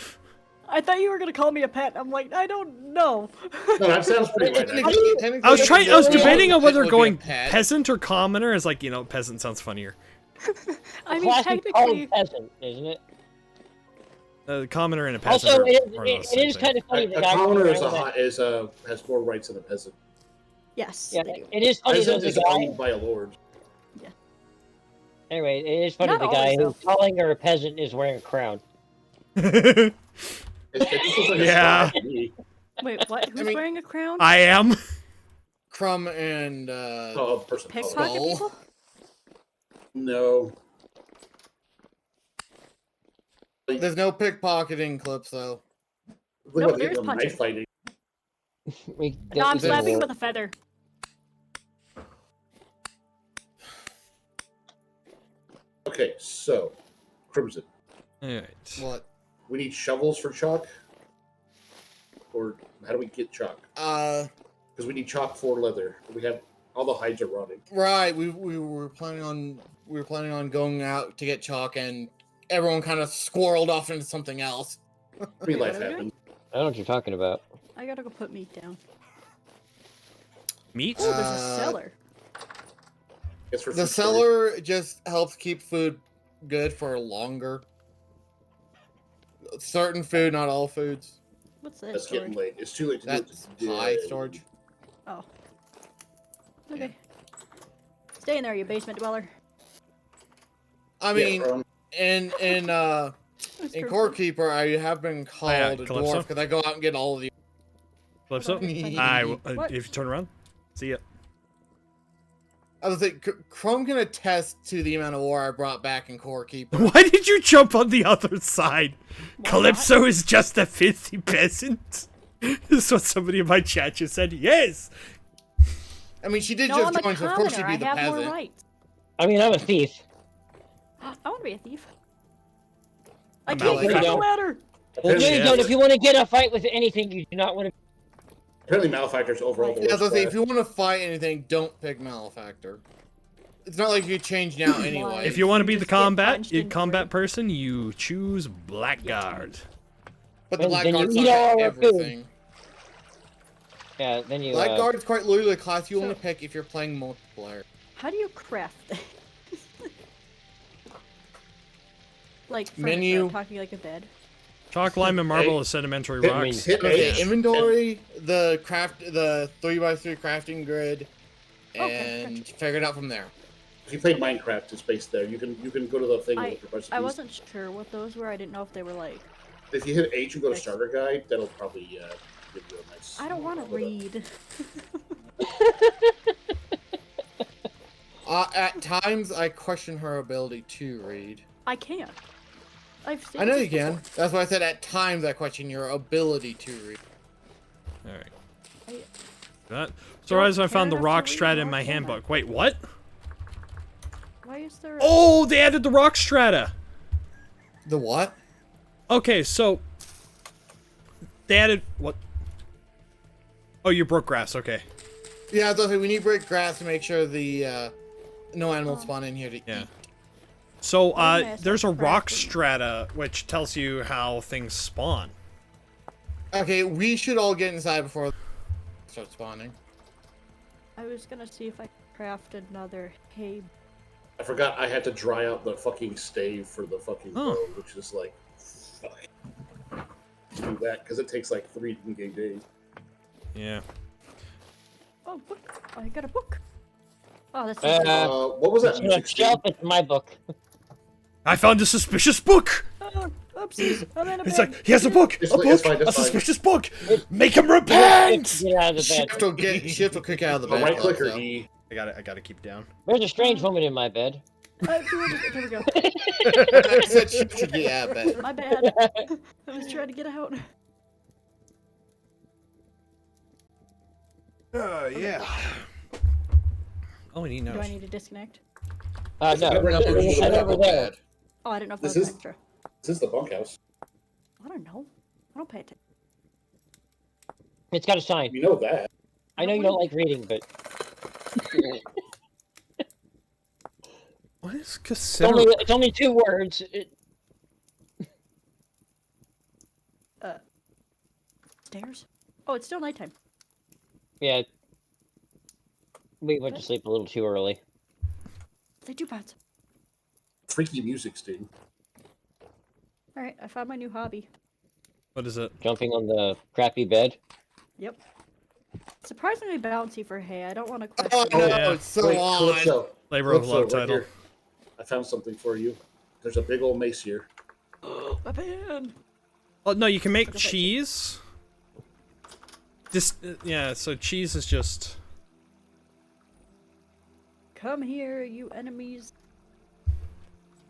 I thought you were gonna call me a pet. I'm like, I don't know. No, that sounds pretty right. Technically, I was debating on whether would be a going pet. peasant or commoner. Is like, peasant sounds funnier. I mean, technically, peasant, isn't it? Commoner and a peasant. Also, are it more or less the is same kind of funny. A The guy commoner who- has more rights than a peasant. yes, Yeah, they do. it is funny though. Peasant The is guy. owned by a lord. Anyway, it is funny. Not The guy always, who's calling her a peasant is wearing a crown. It just looks like a Yeah. star to me. Wait, what? Who's mean- wearing a crown? I am. Crumb and Oh, a person. Pickpocket Skull. people? No. there's no pickpocketing clips though. Look No, at there's the knife punching. fighting. No, I'm There's- slapping with a feather. Okay, so Crimson. Alright. What? We need shovels for chalk. Or how do we get chalk? Because we need chalk for leather. We have all the hides are rotting. Right. We were planning on going out to get chalk, and everyone kind of squirreled off into something else. Real life what are we happened. I don't know what you're talking about. I gotta go put meat down. Meat? Oh, there's a cellar. Guess for The food storage. cellar just helps keep food good for longer. Certain food, not all foods. What's this? That's getting late. It's too late to That's do it. pie storage. Oh. Okay. Stay in there, you basement dweller. I mean, in Core Keeper, I have been called a Calypso? dwarf because I go out and get all of the. Calypso? What? If you turn around, see ya. I was like, Chrome can attest to the amount of ore I brought back in Core Keeper. Why did you jump on the other side? Why Calypso is just a filthy peasant. This is what somebody in my chat just said. Yes! I mean, she did No, just I'm a join, so of course she'd commoner. be I the have more peasant. rights. I mean, I'm a thief. I want to be a thief. I I'm can't out. get You up the don't. ladder. Well, Yeah. you don't. If you want to get a fight with anything, you do not want to. Apparently, malefactors overall. the Yeah, I was worst gonna say, class. if you want to fight anything, don't pick Malefactor. It's not like you change now anyway. If you want to be the Just get punched into combat it. person, you choose Blackguard. But the Then Blackguard's you not eat all our food. everything. Yeah, then you. Blackguard's quite literally a class you So- want to pick if you're playing multiplayer. How do you craft this? Like, furniture, Menu. I'm talking like a bed. Chalk, lime, and marble Hey. is sedimentary Hit rocks. Hit Okay, A. inventory, the 3x3 crafting grid, Okay, and figure it out from there. If you played Minecraft, it's based there. You can go to the thing I- with the recipes. I wasn't sure what those were. I didn't know if they were like. If you hit H and go to starter guide, that'll probably give you a nice. I don't want to read. At times, I question her ability to read. I can't. I've seen I know this you can. before. That's why I said at times I question your ability to read. Alright. I- That. So as I found the care enough to rock read, strata in why my can't I? handbook. Wait, what? Why is there? Oh, they added the rock strata. The what? Okay, so they added what? Oh, you broke grass. Okay. Yeah, I was gonna say we need break grass to make sure the no animals spawn in here to Yeah. eat. So Yes, there's a rock crafting. strata which tells you how things spawn. Okay, we should all get inside before they start spawning. I was gonna see if I could craft another hay. I forgot I had to dry out the fucking stave for the fucking Oh. bow, which is like, fuck. Do that because it takes like 3 in-game days. Yeah. Oh, book! I got a book. Oh, that's. What was that You know, music? shelf, it's my book. I found a suspicious book. Oopsies! I'm in a It's bed. like he has a book. It's A fine, it's book. fine, it's A fine. suspicious book. Make him repent. Get out of the bed. Shift will kick out of the Oh, bed. right click or so. E. I gotta keep down. There's a strange woman in my bed. There we go. I said shift should get out of bed. My bad. I was trying to get out. Yeah. Oh, and he knows. Do I need to disconnect? No. Get rid of I it. over there. Oh, I didn't know if that This was is- extra. This is the bunkhouse. I don't know. I don't pay attention. It's got a sign. You know that. I know you don't like reading, but What is it's cassette? only 2 words. Stairs? Oh, it's still nighttime. Yeah. We went to sleep a little too early. They do bats. Freaky music, Sting. Alright, I found my new hobby. What is it? Jumping on the crappy bed. Yep. Surprisingly bouncy for hay. I don't want to question Oh, it. no, Yeah. it's so Wait, odd. Calypso. Labor of Calypso, love right title. here. I found something for you. There's a big old mace here. My band! Oh no, you can make Look at that cheese. This, yeah. So cheese is just. Come here, you enemies.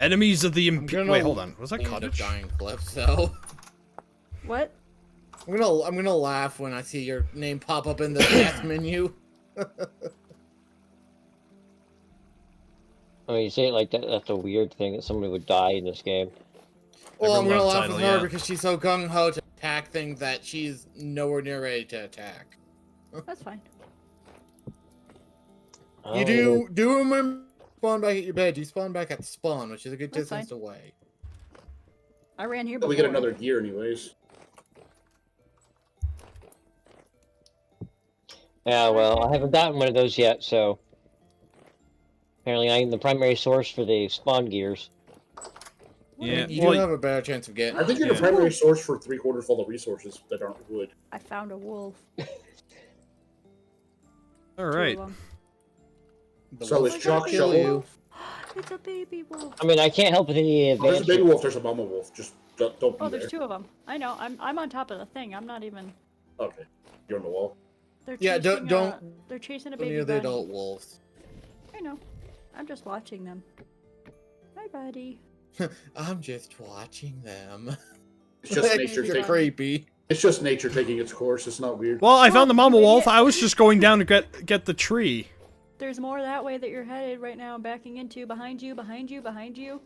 Enemies of the I'm gonna Wait, hold on. Was that end up cottage? dying clip, so What? I'm gonna laugh when I see your name pop up in the death menu. Oh, you say it like that, that's a weird thing that somebody would die in this game. Well, I'm Labor gonna of love laugh title, with her yeah. because she's so gung ho to attack things that she's nowhere near ready to attack. That's fine. Oh, You do remember spawn back at your bed. You spawn back at spawn, which is a good That's distance fine. away. I ran here But before. we get another gear anyways. Yeah, well, I haven't gotten one of those yet, so... Apparently I'm the primary source for the spawn gears. Yeah. You Well, do have a better chance of getting. I think you're Yeah. the primary source for 3/4 full of resources that aren't wood. I found a wolf. all right. 2 of 'em. The So wolf is will Chalk kill shovel? you. It's a baby wolf. I mean, I can't help with any There's a baby advancement. wolf, there's a mama wolf. Just don't be Oh, there. there's 2 of them. I know. I'm on top of the thing. I'm not even. Okay. You're on the wall. They're Yeah, chasing, don't They're chasing a go baby near the bunny. adult wolves. I know. I'm just watching them. Hi, buddy. I'm just watching them. It's just Like, nature you're taking creepy. it's just nature taking its course. It's not weird. Well, I found the mama you wolf. idiot. I was just going down to get the tree. There's more that way that you're headed right now. I'm backing into behind you, behind you, behind you.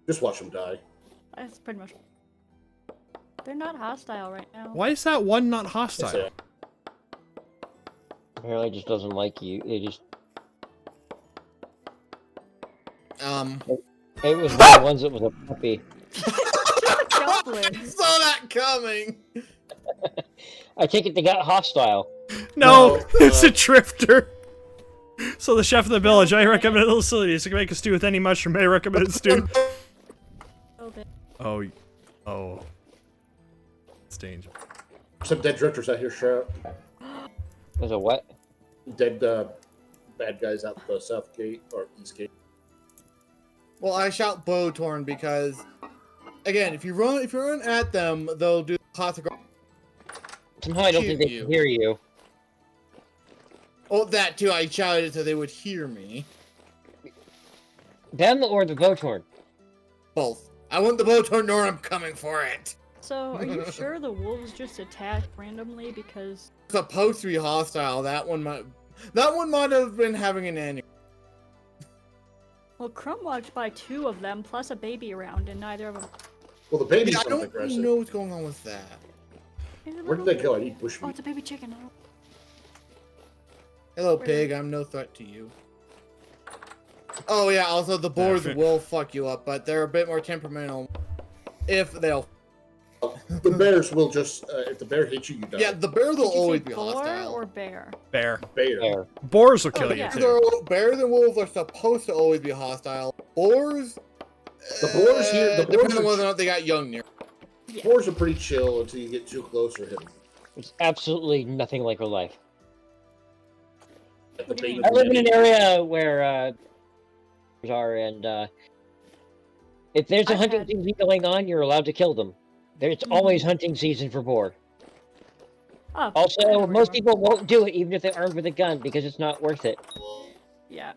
Just watch them die. That's pretty much. They're not hostile right now. Why is that one not That's hostile? it. Apparently it just doesn't like you. It just... It was one of the ones that was a puppy. Goblin. Saw that coming. I take it they got hostile. No, No, it's a drifter. So the chef of the village, I recommend the facilities. You can make a stew with any mushroom. I recommend a stew. Oh, they- Oh. It's danger. Some dead drifters out here, shout. There's a what? Dead bad guys out the south gate or east gate. Well, I shout Bowtorn because, again, if you run at them, they'll do the classic. Somehow I don't think they Shoot can you. hear you. Oh, that too. I shouted so they would hear me. Them or the Votorn? Both. I want the Bowtorn, nor I'm coming for it. So, are you sure the wolves just attacked randomly? Because It's supposed to be hostile. That one might have been having an annual. well, Crumb walked by 2 of them plus a baby around, and neither of them. Well, the baby's I not don't aggressive. know what's going on with that. Where did they go? I need Oh, bushmeat. it's a baby chicken. Oh. Hello, Where- pig. I'm no threat to you. Oh yeah. Also, the boars will fuck you up, but they're a bit more temperamental. If they'll. The bears will just if the bear hits you, you die. Yeah, the bears will Did you always say be boar hostile. or bear? Bear. Bear. There. Boars will kill Oh, you yeah. too. Bears and wolves are supposed to always be hostile. Boars. The boars here. The boars depending on are, whether or not they got young near. boars are pretty chill until you get too close or hit them. It's absolutely nothing like real life. Like What the do you baby mean? I live in an baby. area where are and if there's a I've hunting had- season going on, you're allowed to kill them. It's always hunting season for boar. Oh, Also, most everyone. people won't do it even if they're armed with a gun because it's not worth it. Yeah.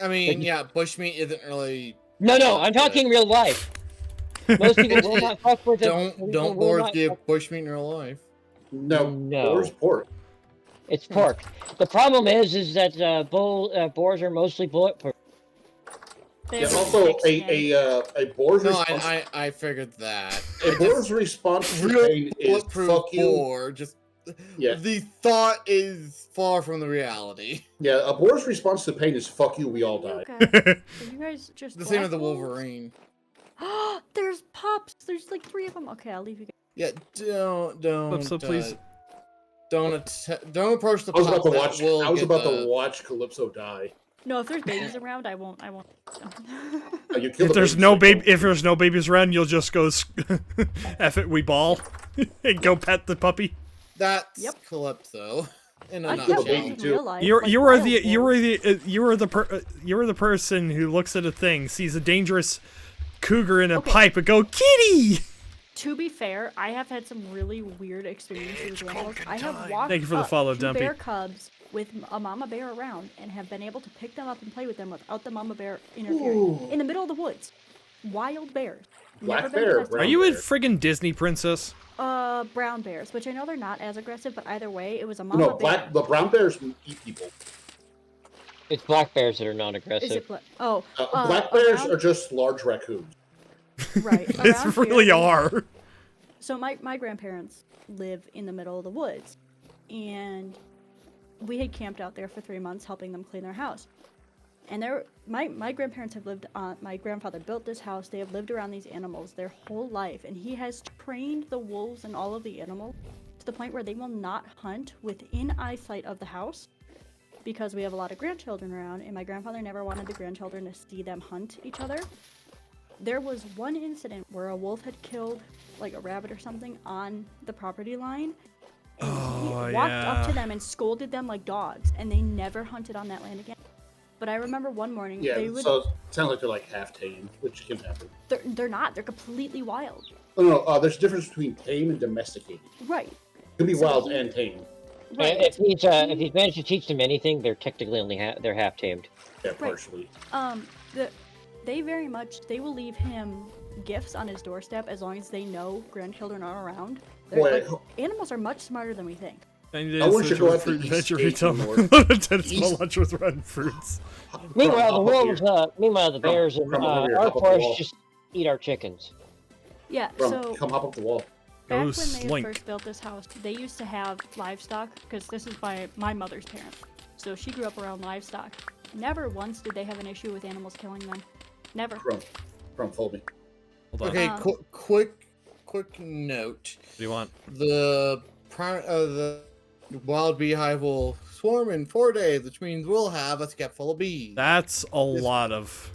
I mean, yeah, bushmeat isn't really. No, I'm talking real life. Most people will not fuck with it. Don't boars give bushmeat in real life? No. No. Boars pork. It's pork. The problem is that boars are mostly bulletproof. They Yeah, have also, thick skin. a boar's No, response. I figured that. A boar's response to Real pain is bulletproof fuck you. boar. Just Yeah. the thought is far from the reality. Yeah, a boar's response to pain is fuck you. We all die. Okay. Are you guys just The same with the black wolves? Wolverine. There's pups. There's like 3 of them. Okay, I'll leave you guys. Yeah, don't. So please. Don't approach the I was about pup. to That watch. will I was get about the- to watch Calypso die. No, if there's babies around, I won't. You kill If the there's baby no psycho. baby, if there's no babies around, you'll just go F it, we ball, and go pet the puppy. That's Yep. Calypso. In a I kill kept a baby those nutshell. in too. real life. You like you were wild the you were wolves. the you were the person who looks at a thing, sees a dangerous cougar in a Okay. pipe, and go kitty. To be fair, I have had some really weird experiences with animals. I have walked Thank you for the up follow, to Dumpy. bear cubs with a mama bear around and have been able to pick them up and play with them without the mama bear interfering. In the middle of the woods. Wild bears. Black Never been bear, tested. brown Are you a bear. friggin' Disney princess? Brown bears, which I know they're not as aggressive, but either way, it was a mama No, bear. the brown bears eat people. It's black bears that are Is non-aggressive. it oh, Black bears around- are just large raccoons. right. They around really here- are. So my grandparents live in the middle of the woods, and we had camped out there for 3 months helping them clean their house. And my grandparents have lived on, my grandfather built this house, they have lived around these animals their whole life, and he has trained the wolves and all of the animals to the point where they will not hunt within eyesight of the house, because we have a lot of grandchildren around, and my grandfather never wanted the grandchildren to see them hunt each other. There was one incident where a wolf had killed like a rabbit or something on the property line, and he walked up to them and scolded them like dogs, and they never hunted on that land again. But I remember one morning Yeah, they would. so it sounds like they're like half tame, which can happen. They're not. They're completely wild. Oh, no, there's a difference between tame and domesticated. Right. It can be So wild he- and tame. Right. If he's managed to teach them anything, they're technically only they're half tamed. Yeah, partially. They very much, they will leave him gifts on his doorstep as long as they know grandchildren are around. Boy, Animals are much smarter than we think. I want you to go out to fruit East veg Gate retail. North. Tennis East- lunch with rotten fruits. Meanwhile, Crumb, hop up here. the bears in Crumb, over here, our hop up the wall. forest just eat our chickens. Yeah, Crumb, so come hop up the wall. back Go when they had slink. first built this house, they used to have livestock, because this is my mother's parents. So she grew up around livestock. Never once did they have an issue with animals killing them. Never. Crumb, fold me. Hold on. Okay, Um, quick note. What do you want? The wild beehive will swarm in 4 days, which means we'll have a skep full of bees. That's a lot of.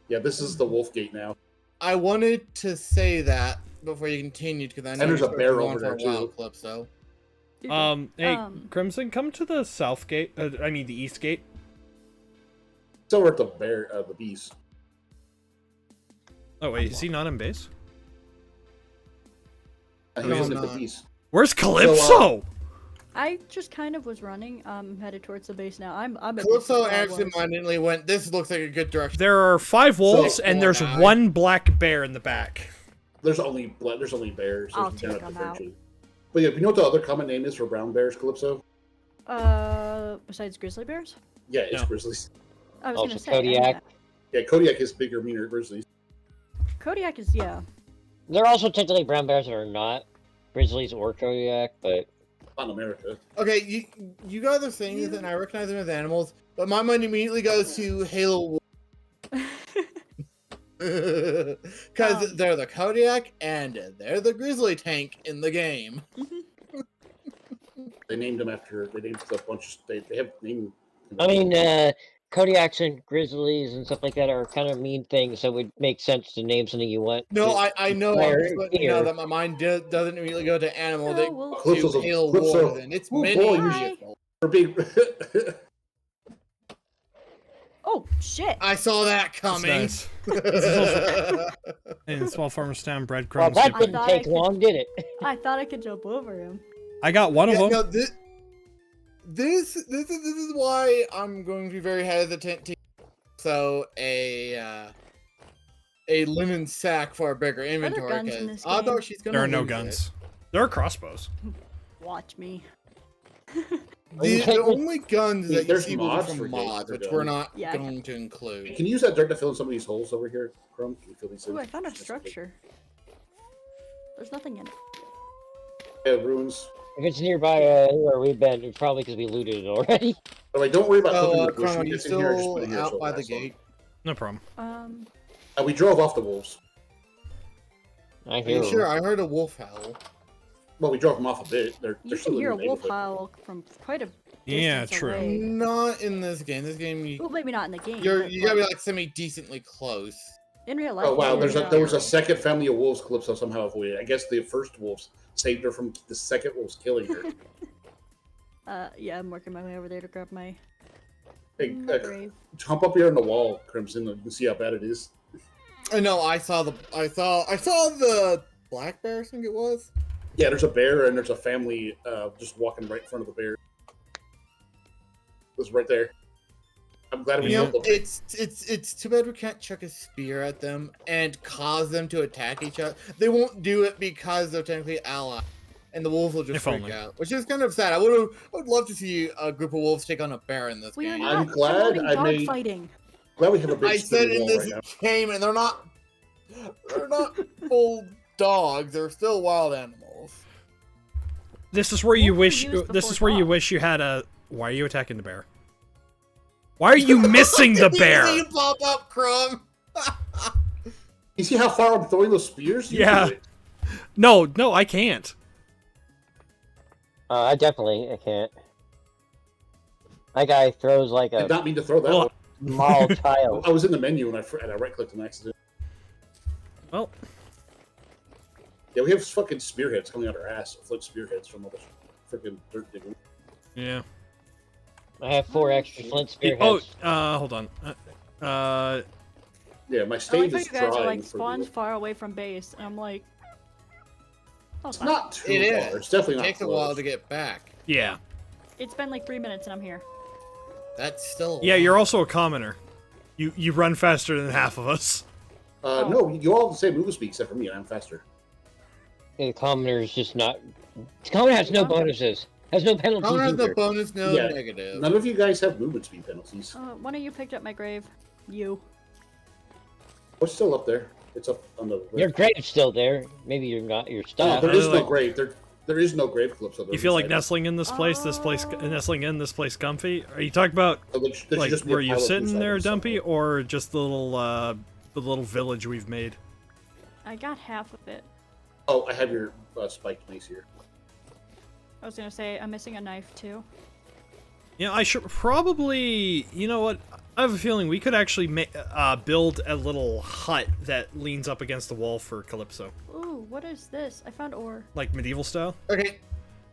Yeah, this is the wolf gate now. I wanted to say that before you continued, because I know And there's you're a bear going over for a there, wild too. clip, so. Hey, Crimson, come to the south gate. I mean the east gate. Still we're at the bees. Oh wait, is he not in base? I think No, he's I'm at the not. bees. Where's Calypso? I just kind of was running, headed towards the base now. I'm a Calypso bit absentmindedly went, this looks like a good direction. There are 5 wolves So- and there's Guy. 1 black bear in the back. There's only bears. I'll They're take not 'em out. differentiated. But yeah, you know what the other common name is for brown bears, Calypso? Besides grizzly bears? Yeah, it's No. grizzlies. I was Also gonna say. I knew Kodiak. that. Yeah, Kodiak is bigger, meaner grizzlies. Kodiak is, yeah. There are also technically brown bears that are not grizzlies or Kodiak, but Not in America. Okay, you guys are saying this, and I recognize them as animals, but my mind immediately goes to Halo. Because they're the Kodiak and they're the grizzly tank in the game. They named them after. They named a bunch of. They have named. I mean, Kodiaks and grizzlies and stuff like that are kind of mean things, so it would make sense to name something you want. No, to I know. I'm inspire just letting you know fear. that my mind doesn't immediately go to animal. No, They we'll- Calypso's to a- Halo Calypso- War, and it's Oh, many boy, you- vehicles. For being. Oh, shit! I saw that That's coming. nice. In Small Farmers Town, Well, breadcrumbs. that I didn't thought take I could- long, did it? I thought I could jump over him. I got one of Yeah, them. no, this is why I'm going to be very hesitant to a lemon sack for a bigger inventory. guns in 'cause this although game? she's gonna There are no lose it. guns. There are crossbows. Watch me. The only guns that you There's see will be mods from for mods, gates which for we're guns. not Yeah, I going to include. Can you use that dirt to fill in some of these holes over here, Crumb? Can you fill these in? Ooh, I found a structure. There's nothing in it. Yeah, ruins. If it's nearby where we've been, it's probably because we looted it already. But like, don't worry about cooking the Crumb, bush are you meat that's in here. Just still put it here. out so by the that's all. gate? No problem. We drove off the wolves. I Are hear you them. sure? I heard a wolf howl. Well, we drove them off a bit. They're You still can in hear the a wolf neighborhood. howl from quite a Yeah, distance true. away. Not in this game. This game, Well, maybe not in the game. you but, gotta be like semi-decently close. in real life. Oh wow, yeah, there was a second family of wolves Calypso somehow avoided. I guess the first wolves saved her from the second wolves killing her. Yeah, I'm working my way over there to grab my, Hey, my grave. jump up here on the wall, Crimson. You can see how bad it is. No, I saw the black bear. I think it was. Yeah, there's a bear and there's a family just walking right in front of the bear. It was right there. I'm glad we You know, killed them. it's too bad we can't chuck a spear at them and cause them to attack each other. They won't do it because they're technically allies, and the wolves will just If freak only. out, which is kind of sad. I would love to see a group of wolves take on a bear in this We are game. not I'm glad promoting I dog made- fighting. Glad we have a big I said spinning in wall this right now. game, and they're not full dogs. They're still wild animals. This is where you What were wish. used This is before where you dogs? wish you had a. Why are you attacking the bear? Why are you missing the You bear? see you pop up, Crumb. You see how far I'm throwing those spears? You Yeah. do it. No, I can't. I can't. That guy throws like I did a not mean to throw that Well, one. small child. I was in the menu and I right-clicked an accident. Well, Yeah, we have fucking spearheads coming out our ass. Flint spearheads from all the freaking dirt digging. yeah. I have 4 extra flint Oh, spearheads. hold on. Yeah, my I like stage how is you guys are drying like for spawned the... far away from base, and I'm like, oh, It's fine. not too It far. is. It's definitely It not takes a close. while to get back. Yeah. It's been like 3 minutes, and I'm here. That's still. Yeah, you're also a commoner. You run faster than half of us. No, you all have the same movement speed except for me, and I'm faster. The commoner is just not. The commoner has no bonuses. Has no penalties How has either. the bonus no Yeah. negative? None of you guys have movement speed penalties. One of you picked up my grave. You. What's still up there? It's up on the... Your grave's still there. Maybe you're not your No, stuff. there is Really? no grave. There is no grave clips. You feel like nestling in this place, nestling in this place comfy? Are you talking about, like, were you sitting there, Dumpy, or just the little village we've made? I got half of it. Oh, I have your spiked mace here. I was gonna say, I'm missing a knife too. Yeah, I should probably. You know what? I have a feeling we could actually build a little hut that leans up against the wall for Calypso, Ooh, what is this? I found ore. like medieval style. Okay,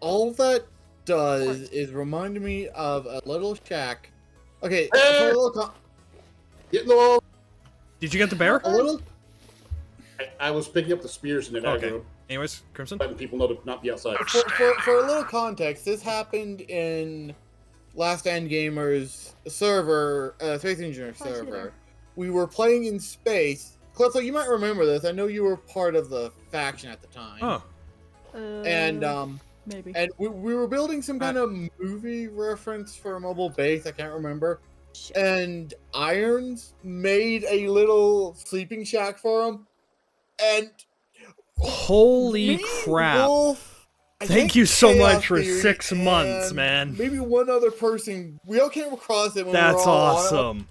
all that does is remind me of a little shack. Okay, for a little, Get low! Did you get the bear? a little. I was picking up the spears in it. Okay. Anyways, Crimson. Letting people know to not be outside. For a little context, this happened in Last Stand Gamers server, Space Engineer Oh, I see server. there. We were playing in space. Calypso, you might remember this. I know you were part of the faction at the time. Oh, And maybe. and we were building some kind of movie reference for a mobile base. I can't remember. Shit. And Irons made a little sleeping shack for him. And holy me, crap! Wolf, I Thank think you so Chaos much for Theory 6 months, and man. Maybe one other person. We all came across it when That's we were all on it, awesome.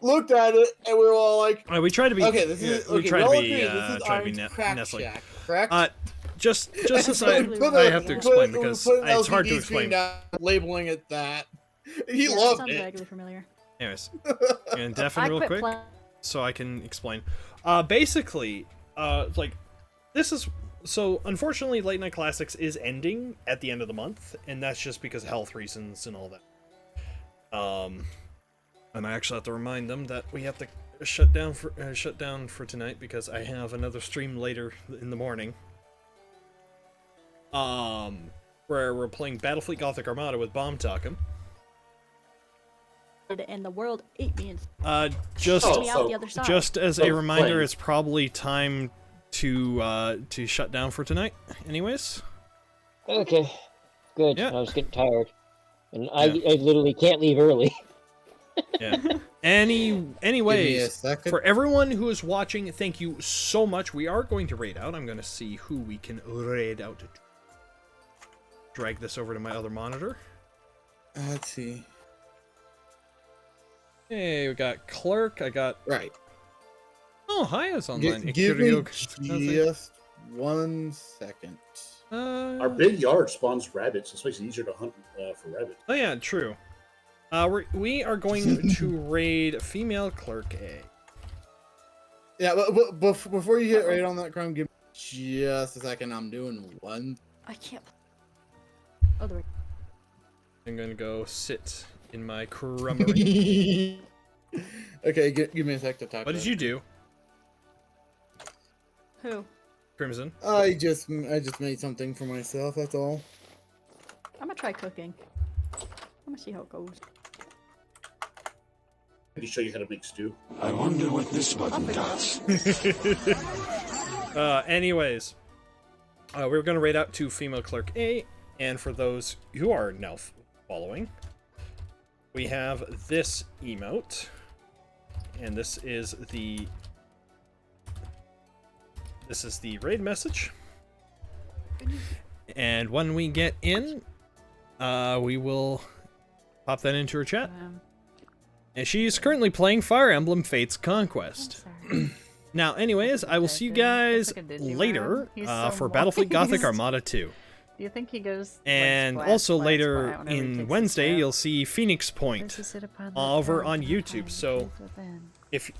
looked at it, and we were all like, We try to be. "Okay, this is we okay." try we to all be. agree this is Try to be Iron's crack nestling. shack, correct? Just as So I we put I a- have to we explain put- we because put an it's hard to LCD screen explain. down, labeling it that. He Yeah, that loved sounds it. vaguely familiar. Anyways, and deafen I real quit quick playing. so I can explain. Basically, like this is so. Unfortunately, Late Night Classics is ending at the end of the month, and that's just because of health reasons and all that. And I actually have to remind them that we have to shut down for tonight because I have another stream later in the morning. Where we're playing Battlefleet Gothic Armada with Bomb Talkum. And the world ate me and Just Oh, me so- out the other side. Just as a Oh, reminder, playing. it's probably time to shut down for tonight. Anyways, Okay. Good. Yeah. I was getting tired. And I literally can't leave early. Yeah. Give me a Anyways, second. for everyone who is watching, thank you so much. We are going to raid out. I'm going to see who we can raid out. Drag this over to my other monitor. Let's see. Hey, we got Clerk. I got... Right. Oh, Haya's online. Give me Nothing. just 1 second. Our big yard spawns rabbits. This makes it easier to hunt for rabbits. Oh yeah, true. We are going to raid female Clerk A. Yeah, but before you hit right on that, Crumb, give me just a second. I'm doing one. I can't. Oh, the I'm going to go sit in my crumbery. Okay, give me a sec to talk. What did you do, Who? Crimson? I just made something for myself. That's all. I'm gonna try cooking. I'm gonna see how it goes. Can he show you how to make stew? I wonder what this button does. Anyways, we're going to raid out to female Clerk A, and for those who are now following, we have this emote, and this is the raid message. And when we get in, we will pop that into her chat. And she's currently playing Fire Emblem Fates Conquest. Now, anyways, I will see you guys later for Battlefleet Gothic Armada 2. Do you think he goes? And also later in Wednesday, you'll see Phoenix Point over on YouTube. So if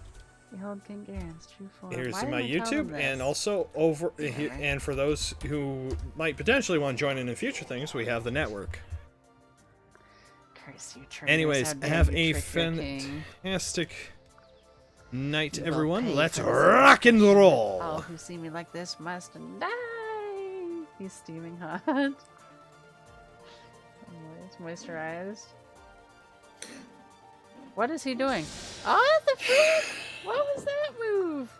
here's my YouTube, and also over here, and for those who might potentially want to join in future things, we have the network. Anyways, have a fantastic night, everyone. Let's rock and roll. All who see me like this must die. He's steaming hot. Oh, it's moisturized. What is he doing? Oh, the food! What was that move?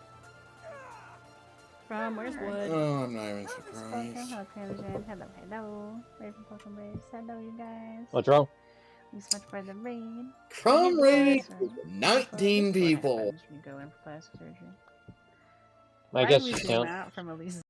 From where's Wood? Oh, I'm not even surprised. Hello, Crimson. Hello. Raven Pokemon Braves. Hello, you guys. What's wrong? We so much for the raid. Crumb rating 19 people. You go in for plastic surgery. I Why guess do we you zoom count. out from Elise's